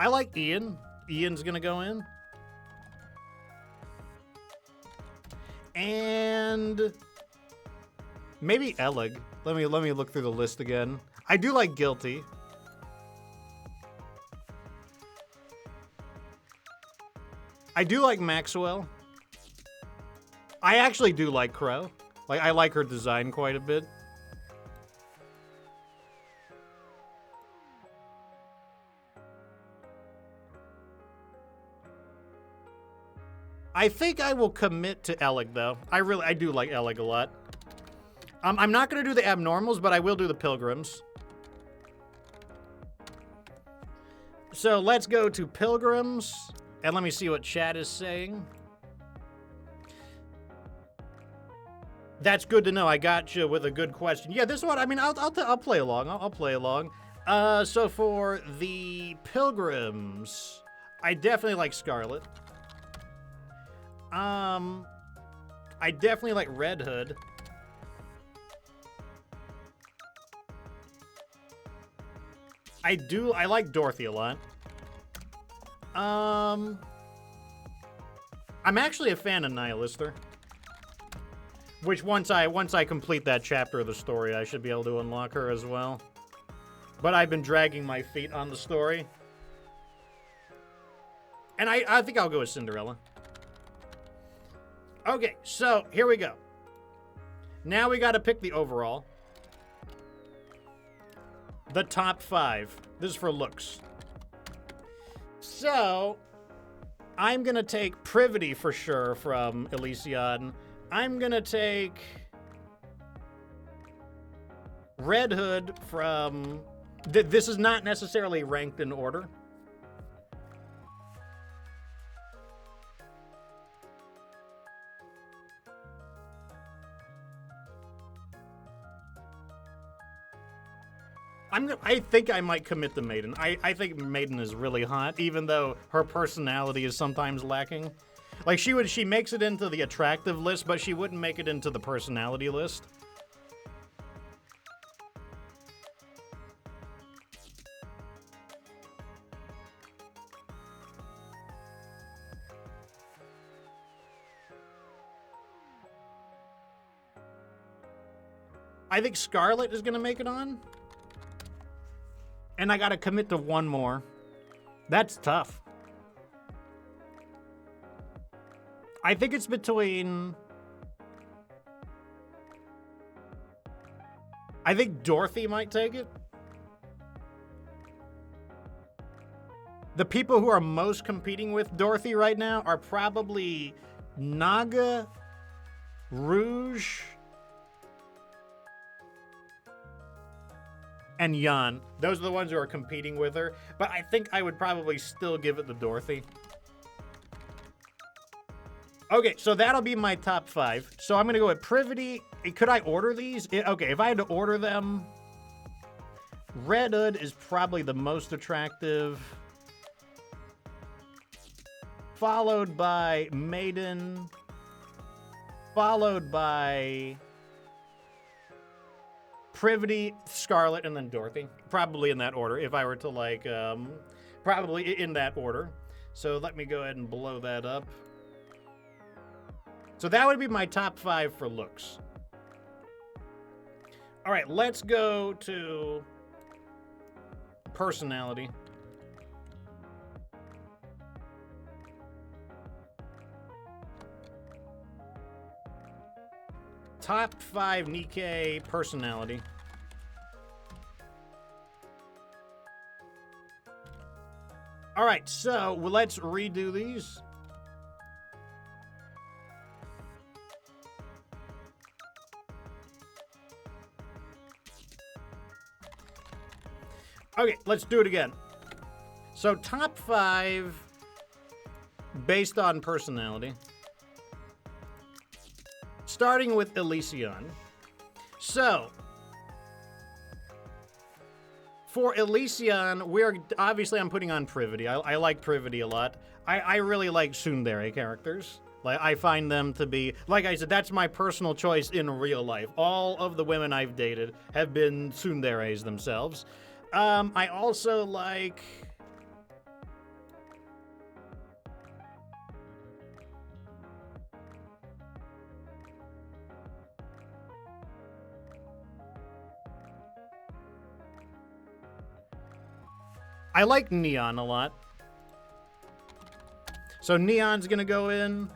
I like Ian. Ian's going to go in. And maybe Elig. Let me look through the list again. I do like Guilty. I do like Maxwell. I actually do like Crow. Like, I like her design quite a bit. I think I will commit to Elig, though. I do like Elig a lot. I'm not going to do the Abnormals, but I will do the Pilgrims. So let's go to Pilgrims, and let me see what chat is saying. That's good to know. I got you with a good question. Yeah, this one, I mean, I'll play along. I'll play along. So for the Pilgrims, I definitely like Scarlet. I definitely like Red Hood. I like Dorothy a lot. I'm actually a fan of Nihilister. Which once I complete that chapter of the story, I should be able to unlock her as well. But I've been dragging my feet on the story. And I think I'll go with Cinderella. Okay, so here we go. Now we got to pick the overall. The top 5. This is for looks. So, I'm going to take Privity for sure from Elysion. I'm going to take Red Hood from... This is not necessarily ranked in order. I think I might commit to Maiden. I think Maiden is really hot, even though her personality is sometimes lacking. Like, she makes it into the attractive list, but she wouldn't make it into the personality list. I think Scarlet is going to make it on. And I got to commit to one more. That's tough. I think it's between... I think Dorothy might take it. The people who are most competing with Dorothy right now are probably Naga, Rouge, and Jan. Those are the ones who are competing with her. But I think I would probably still give it to Dorothy. Okay, so that'll be my top 5. So I'm going to go with Privity. Could I order these? Okay, if I had to order them, Red Hood is probably the most attractive. Followed by Maiden. Followed by Privity, Scarlet, and then Dorothy. Probably in that order, if I were to like, probably in that order. So let me go ahead and blow that up. So that would be my top 5 for looks. All right, let's go to personality. Top 5 Nikke personality. All right, so let's redo these. Okay, let's do it again. So top 5 based on personality. Starting with Elysion. So, For Elysion, I'm putting on Privity. I like Privity a lot. I really like tsundere characters. Like, I find them to be, like I said, that's my personal choice in real life. All of the women I've dated have been tsunderes themselves. I also like... I like Neon a lot. So Neon's gonna go in.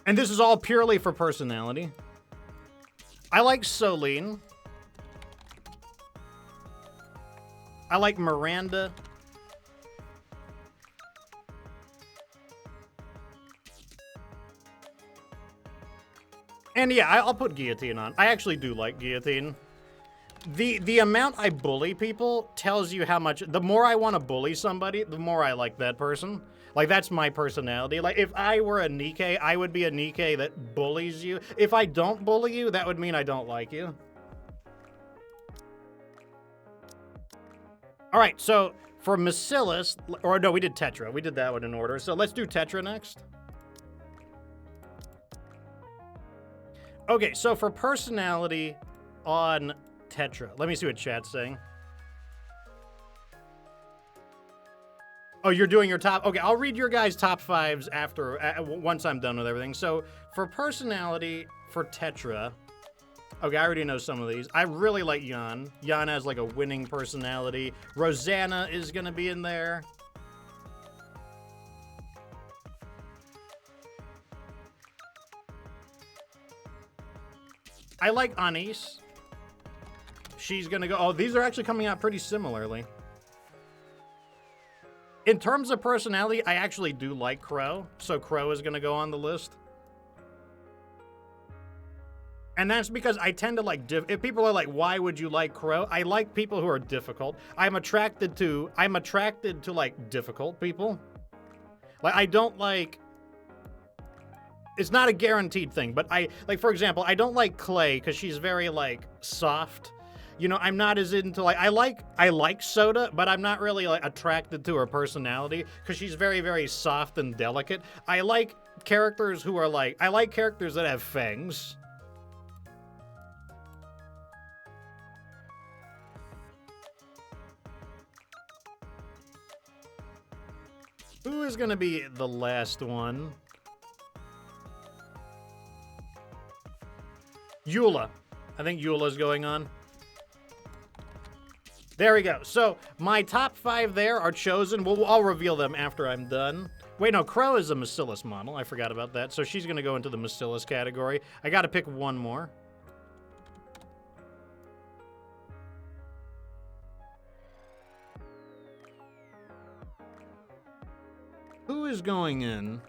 And this is all purely for personality. I like Solene. I like Miranda. And yeah, I'll put Guillotine on. I actually do like Guillotine. The amount I bully people tells you how much... The more I want to bully somebody, the more I like that person. Like, that's my personality. Like, if I were a Nikke, I would be a Nikke that bullies you. If I don't bully you, that would mean I don't like you. All right, so for Mephisto, or no, we did Tetra. We did that one in order. So let's do Tetra next. Okay, so for personality on Tetra, let me see what chat's saying. Oh, you're doing your top. Okay, I'll read your guys' top fives after, once I'm done with everything. So for personality for Tetra, okay, I already know some of these. I really like Jan. Jan has like a winning personality. Rosanna is gonna be in there. I like Anise. She's gonna go. Oh, these are actually coming out pretty similarly. In terms of personality, I actually do like Crow, so Crow is gonna go on the list. And that's because I tend to like, if people are like, why would you like Crow? I like people who are difficult. I'm attracted to like difficult people. Like, I don't like, it's not a guaranteed thing, but like, for example, I don't like Clay because she's very like soft. You know, I'm not as into like, I like Soda, but I'm not really like attracted to her personality because she's very, very soft and delicate. I like characters who are like, I like characters that have fangs. Who is gonna be the last one? Eula. I think Eula's going on. There we go. So my top 5 there are chosen. I'll reveal them after I'm done. Wait, no, Crow is a Mephisto model. I forgot about that. So she's going to go into the Mephisto category. I got to pick one more. Who is going in?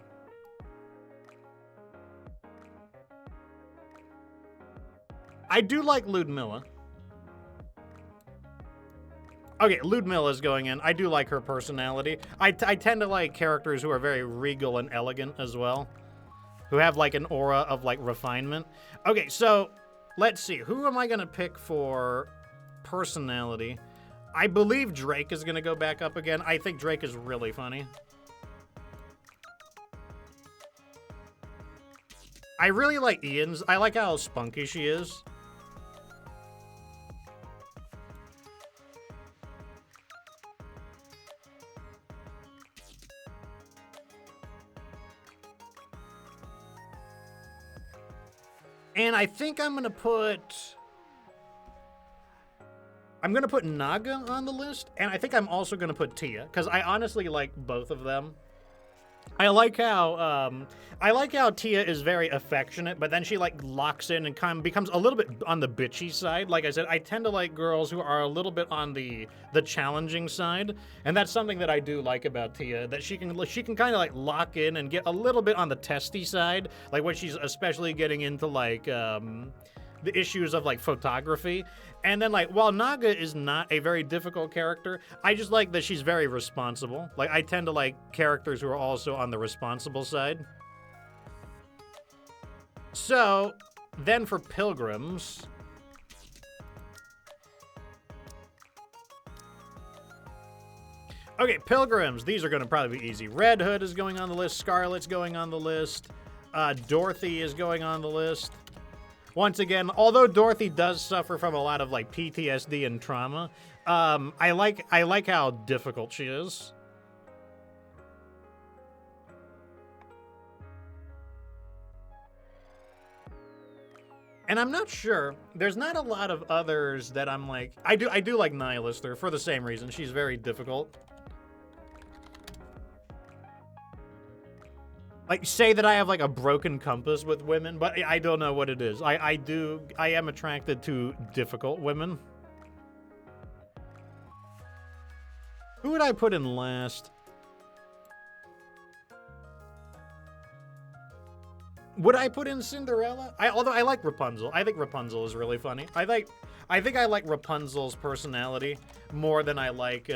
I do like Ludmilla. Okay, Ludmilla is going in. I do like her personality. I tend to like characters who are very regal and elegant as well. Who have like an aura of like refinement. Okay, so let's see. Who am I going to pick for personality? I believe Drake is going to go back up again. I think Drake is really funny. I really like Ian's. I like how spunky she is. And I think I'm gonna put Naga on the list, and I think I'm also gonna put Tia, because I honestly like both of them. I like how Tia is very affectionate, but then she like locks in and kind of becomes a little bit on the bitchy side. Like I said, I tend to like girls who are a little bit on the challenging side, and that's something that I do like about Tia. That she can kind of like lock in and get a little bit on the testy side, like when she's especially getting into like the issues of like photography. And then like, while Naga is not a very difficult character, I just like that she's very responsible. Like, I tend to like characters who are also on the responsible side. So, then for pilgrims... Okay, pilgrims. These are going to probably be easy. Red Hood is going on the list. Scarlet's going on the list. Dorothy is going on the list. Once again, although Dorothy does suffer from a lot of like PTSD and trauma, I like how difficult she is. And I'm not sure. There's not a lot of others that I'm like... I do like Nihilister for the same reason. She's very difficult. Like, say that I have, like, a broken compass with women, but I don't know what it is. I am attracted to difficult women. Who would I put in last? Would I put in Cinderella? Although I like Rapunzel. I think Rapunzel is really funny. I think I like Rapunzel's personality more than I like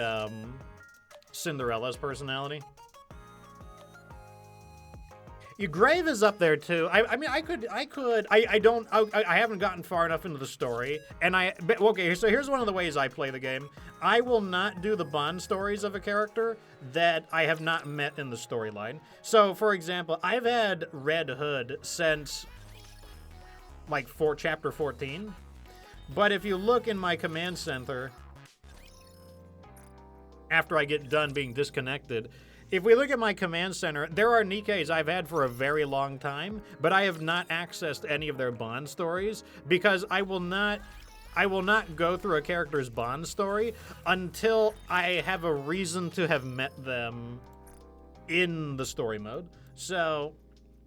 Cinderella's personality. Your Grave is up there too. I mean, I haven't gotten far enough into the story, and okay. So here's one of the ways I play the game. I will not do the Bond stories of a character that I have not met in the storyline. So, for example, I've had Red Hood since like chapter 14, but if you look in my command center after I get done being disconnected. If we look at my command center, there are Nikkes I've had for a very long time, but I have not accessed any of their Bond stories because I will not go through a character's Bond story until I have a reason to have met them in the story mode. So,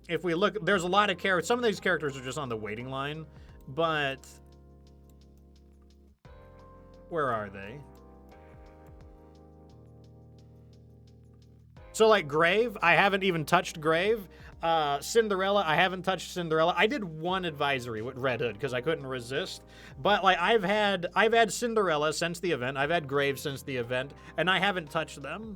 if we look, there's a lot of characters. Some of these characters are just on the waiting line, but where are they? So, like, Grave, I haven't even touched Grave. Cinderella, I haven't touched Cinderella. I did one advisory with Red Hood because I couldn't resist. But, like, I've had Cinderella since the event. I've had Grave since the event. And I haven't touched them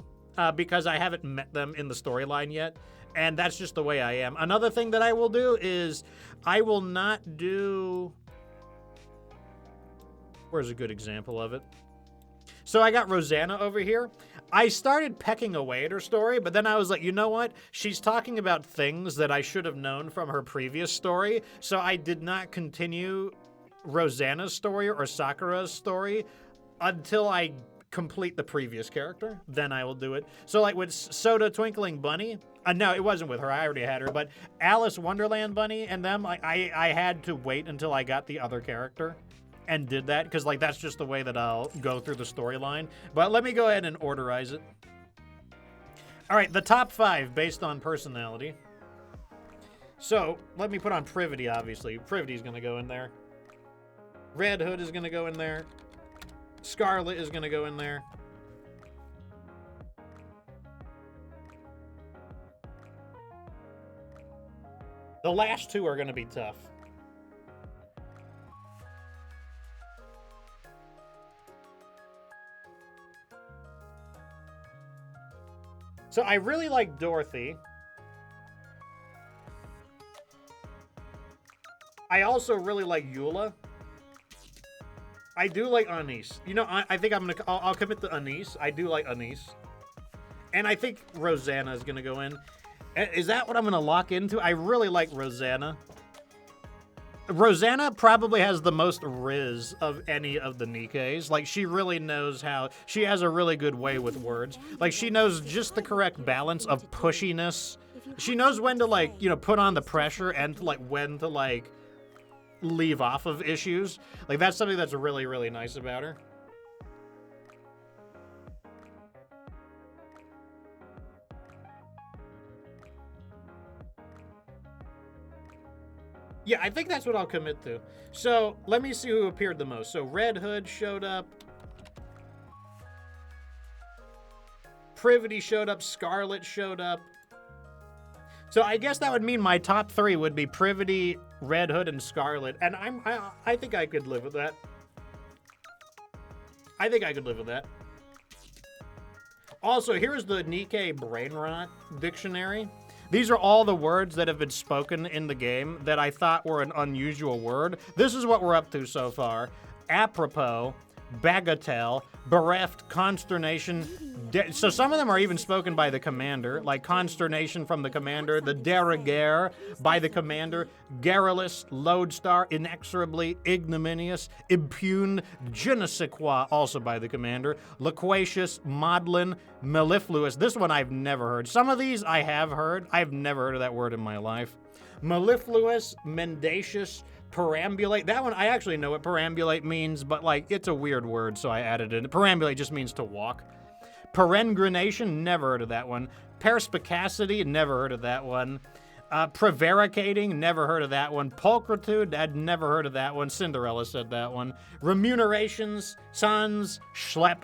because I haven't met them in the storyline yet. And that's just the way I am. Another thing that I will do is I will not do... Where's a good example of it? So I got Rosanna over here. I started pecking away at her story, but then I was like, you know what? She's talking about things that I should have known from her previous story, so I did not continue Rosanna's story or Sakura's story until I complete the previous character. Then I will do it. So like with Soda Twinkling Bunny, no, it wasn't with her. I already had her, but Alice Wonderland Bunny and them, I had to wait until I got the other character. And did that, because, like, that's just the way that I'll go through the storyline. But let me go ahead and orderize it. All right, the top 5 based on personality. So, let me put on Privity, obviously. Privity's going to go in there. Red Hood is going to go in there. Scarlet is going to go in there. The last 2 are going to be tough. So I really like Dorothy. I also really like Eula. I do like Anise. You know, I think I'll commit to Anise. I do like Anise. And I think Rosanna is going to go in. Is that what I'm going to lock into? I really like Rosanna. Rosanna probably has the most riz of any of the Nikkes. Like, she really knows how... She has a really good way with words. Like, she knows just the correct balance of pushiness. She knows when to, like, you know, put on the pressure and, to, like, when to, like, leave off of issues. Like, that's something that's really, really nice about her. Yeah, I think that's what I'll commit to. So, let me see who appeared the most. So, Red Hood showed up. Privity showed up. Scarlet showed up. So, I guess that would mean my top 3 would be Privity, Red Hood, and Scarlet. And I think I could live with that. I think I could live with that. Also, here's the Nikke Brain Rot Dictionary. These are all the words that have been spoken in the game that I thought were an unusual word. This is what we're up to so far. Apropos, bagatelle, bereft, consternation. So some of them are even spoken by the commander, like consternation from the commander, the de rigueur by the commander, garrulous, lodestar, inexorably, ignominious, impugned, je ne sais quoi, also by the commander, loquacious, maudlin, mellifluous. This one I've never heard. Some of these I have heard. I've never heard of that word in my life. Mellifluous, mendacious, perambulate. That one, I actually know what perambulate means, but like, it's a weird word, so I added it. Perambulate just means to walk. Peregrination, never heard of that one. Perspicacity, never heard of that one. Prevaricating, never heard of that one. Pulchritude, I'd never heard of that one. Cinderella said that one. Remunerations, sons, schlep,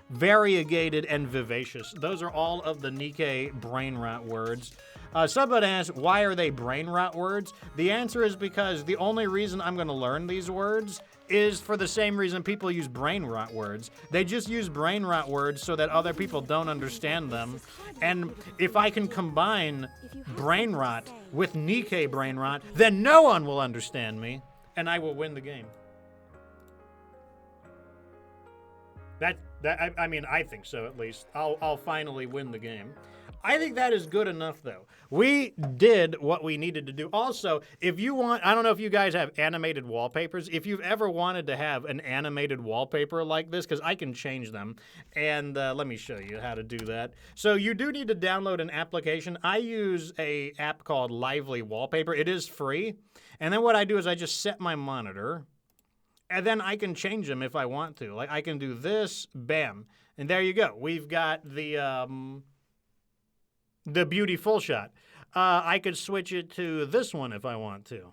variegated, and vivacious. Those are all of the Nikke brain rot words. Somebody asked, why are they brain rot words? The answer is because the only reason I'm going to learn these words is for the same reason people use brain rot words. They just use brain rot words so that other people don't understand them. And if I can combine brain rot with Nikke brain rot, then no one will understand me, and I will win the game. I mean, I think so, at least. I'll finally win the game. I think that is good enough, though. We did what we needed to do. Also, if you want, I don't know if you guys have animated wallpapers. If you've ever wanted to have an animated wallpaper like this, because I can change them, and let me show you how to do that. So you do need to download an application. I use an app called Lively Wallpaper. It is free. And then what I do is I just set my monitor, and then I can change them if I want to. Like, I can do this, bam, and there you go. We've got the beauty full shot. I could switch it to this one if I want to.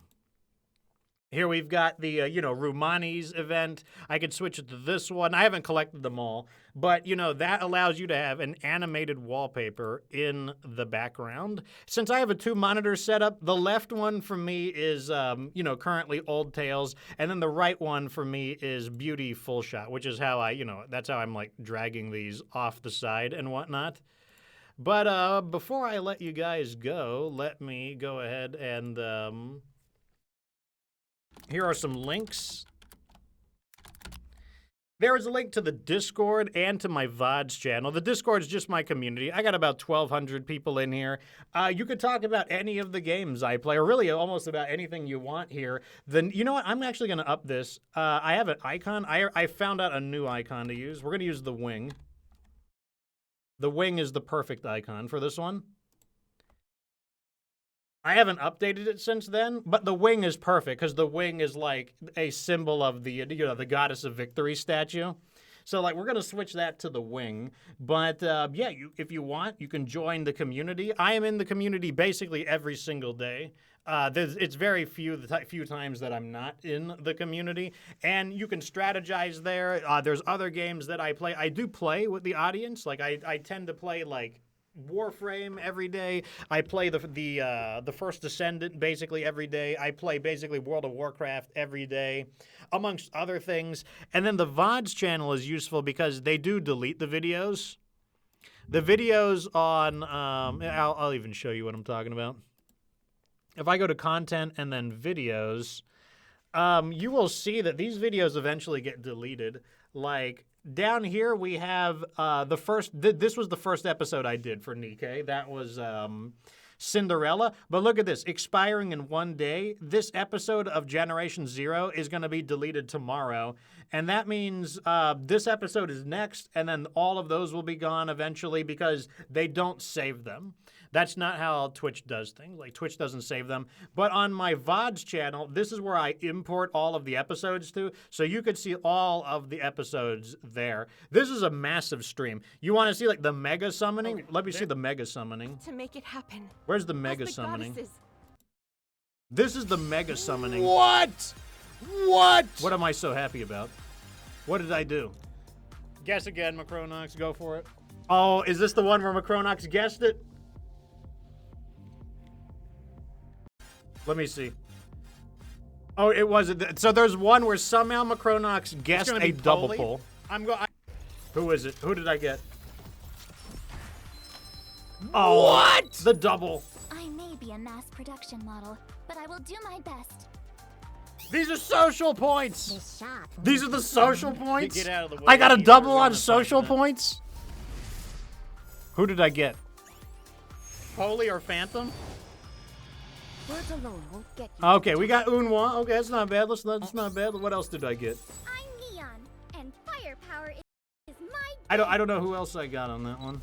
Here we've got the, Rumani's event. I could switch it to this one. I haven't collected them all, but, that allows you to have an animated wallpaper in the background. Since I have a 2-monitor setup, the left one for me is, currently Old Tales, and then the right one for me is Beauty Full Shot, which is how that's how I'm, like, dragging these off the side and whatnot. But before I let you guys go, let me go ahead and here are some links. There is a link to the Discord and to my VODs channel. The Discord is just my community. I got about 1,200 people in here. You could talk about any of the games I play, or really almost about anything you want here. Then you know what? I'm actually going to up this. I have an icon. I found out a new icon to use. We're going to use the wing. The wing is the perfect icon for this one. I haven't updated it since then, but the wing is perfect because the wing is like a symbol of the, the goddess of victory statue. So, like, we're going to switch that to the wing. But, yeah, if you want, you can join the community. I am in the community basically every single day. It's very few times that I'm not in the community. And you can strategize there. There's other games that I play. I do play with the audience. Like, I tend to play, like, Warframe every day. I play the First Descendant basically every day. I play basically World of Warcraft every day, amongst other things. And then the VODs channel is useful because they do delete the videos. The videos on, I'll even show you what I'm talking about. If I go to content and then videos, you will see that these videos eventually get deleted. Like, down here we have this was the first episode I did for Nikke. That was Cinderella. But look at this, expiring in 1 day. This episode of Generation Zero is going to be deleted tomorrow. And that means this episode is next, and then all of those will be gone eventually because they don't save them. That's not how Twitch does things. Like, Twitch doesn't save them. But on my VODs channel, this is where I import all of the episodes to, so you could see all of the episodes there. This is a massive stream. You want to see, like, the mega summoning? Let me see the mega summoning. To make it happen. Where's the mega summoning? Goddesses. This is the mega summoning. What? What? What am I so happy about? What did I do? Guess again, Macronox. Go for it. Oh, is this the one where Macronox guessed it? Let me see. Oh, it wasn't. So there's one where somehow Macronox guessed a double pull. Who is it? Who did I get? Oh, what? The double. I a mass production model, but I will do my best. These are social points. These are the social points. Get out of the way. I got a You double were on gonna social find that. points. Who did I get? Holy or Phantom? Words alone won't get you. Okay, we got Unwa. Okay, that's not bad. That's not bad. What else did I get? I'm Neon, and firepower is my. I don't know who else I got on that one.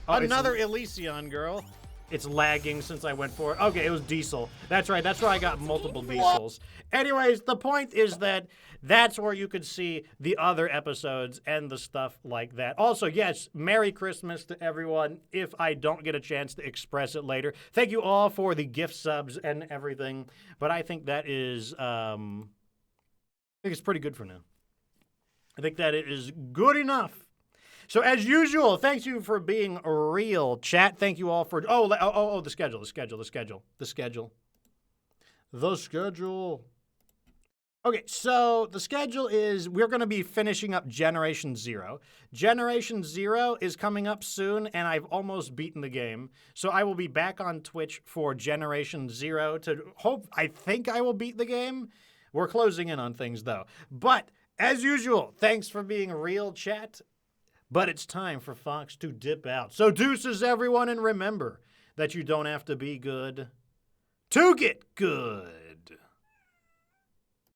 Oh, Another Elysion girl. It's lagging since I went for it. Okay, it was Diesel. That's right. That's where I got multiple Diesels. Anyways, the point is that that's where you could see the other episodes and the stuff like that. Also, yes, Merry Christmas to everyone if I don't get a chance to express it later. Thank you all for the gift subs and everything. But I think that is, I think it's pretty good for now. I think that it is good enough. So as usual, thank you for being real, chat. Thank you all for the schedule. Okay, so the schedule is we're going to be finishing up Generation 0. Generation 0 is coming up soon, and I've almost beaten the game. So I will be back on Twitch for Generation 0 to I think I will beat the game. We're closing in on things, though. But as usual, thanks for being real, chat. But it's time for Fox to dip out. So deuces, everyone, and remember that you don't have to be good to get good.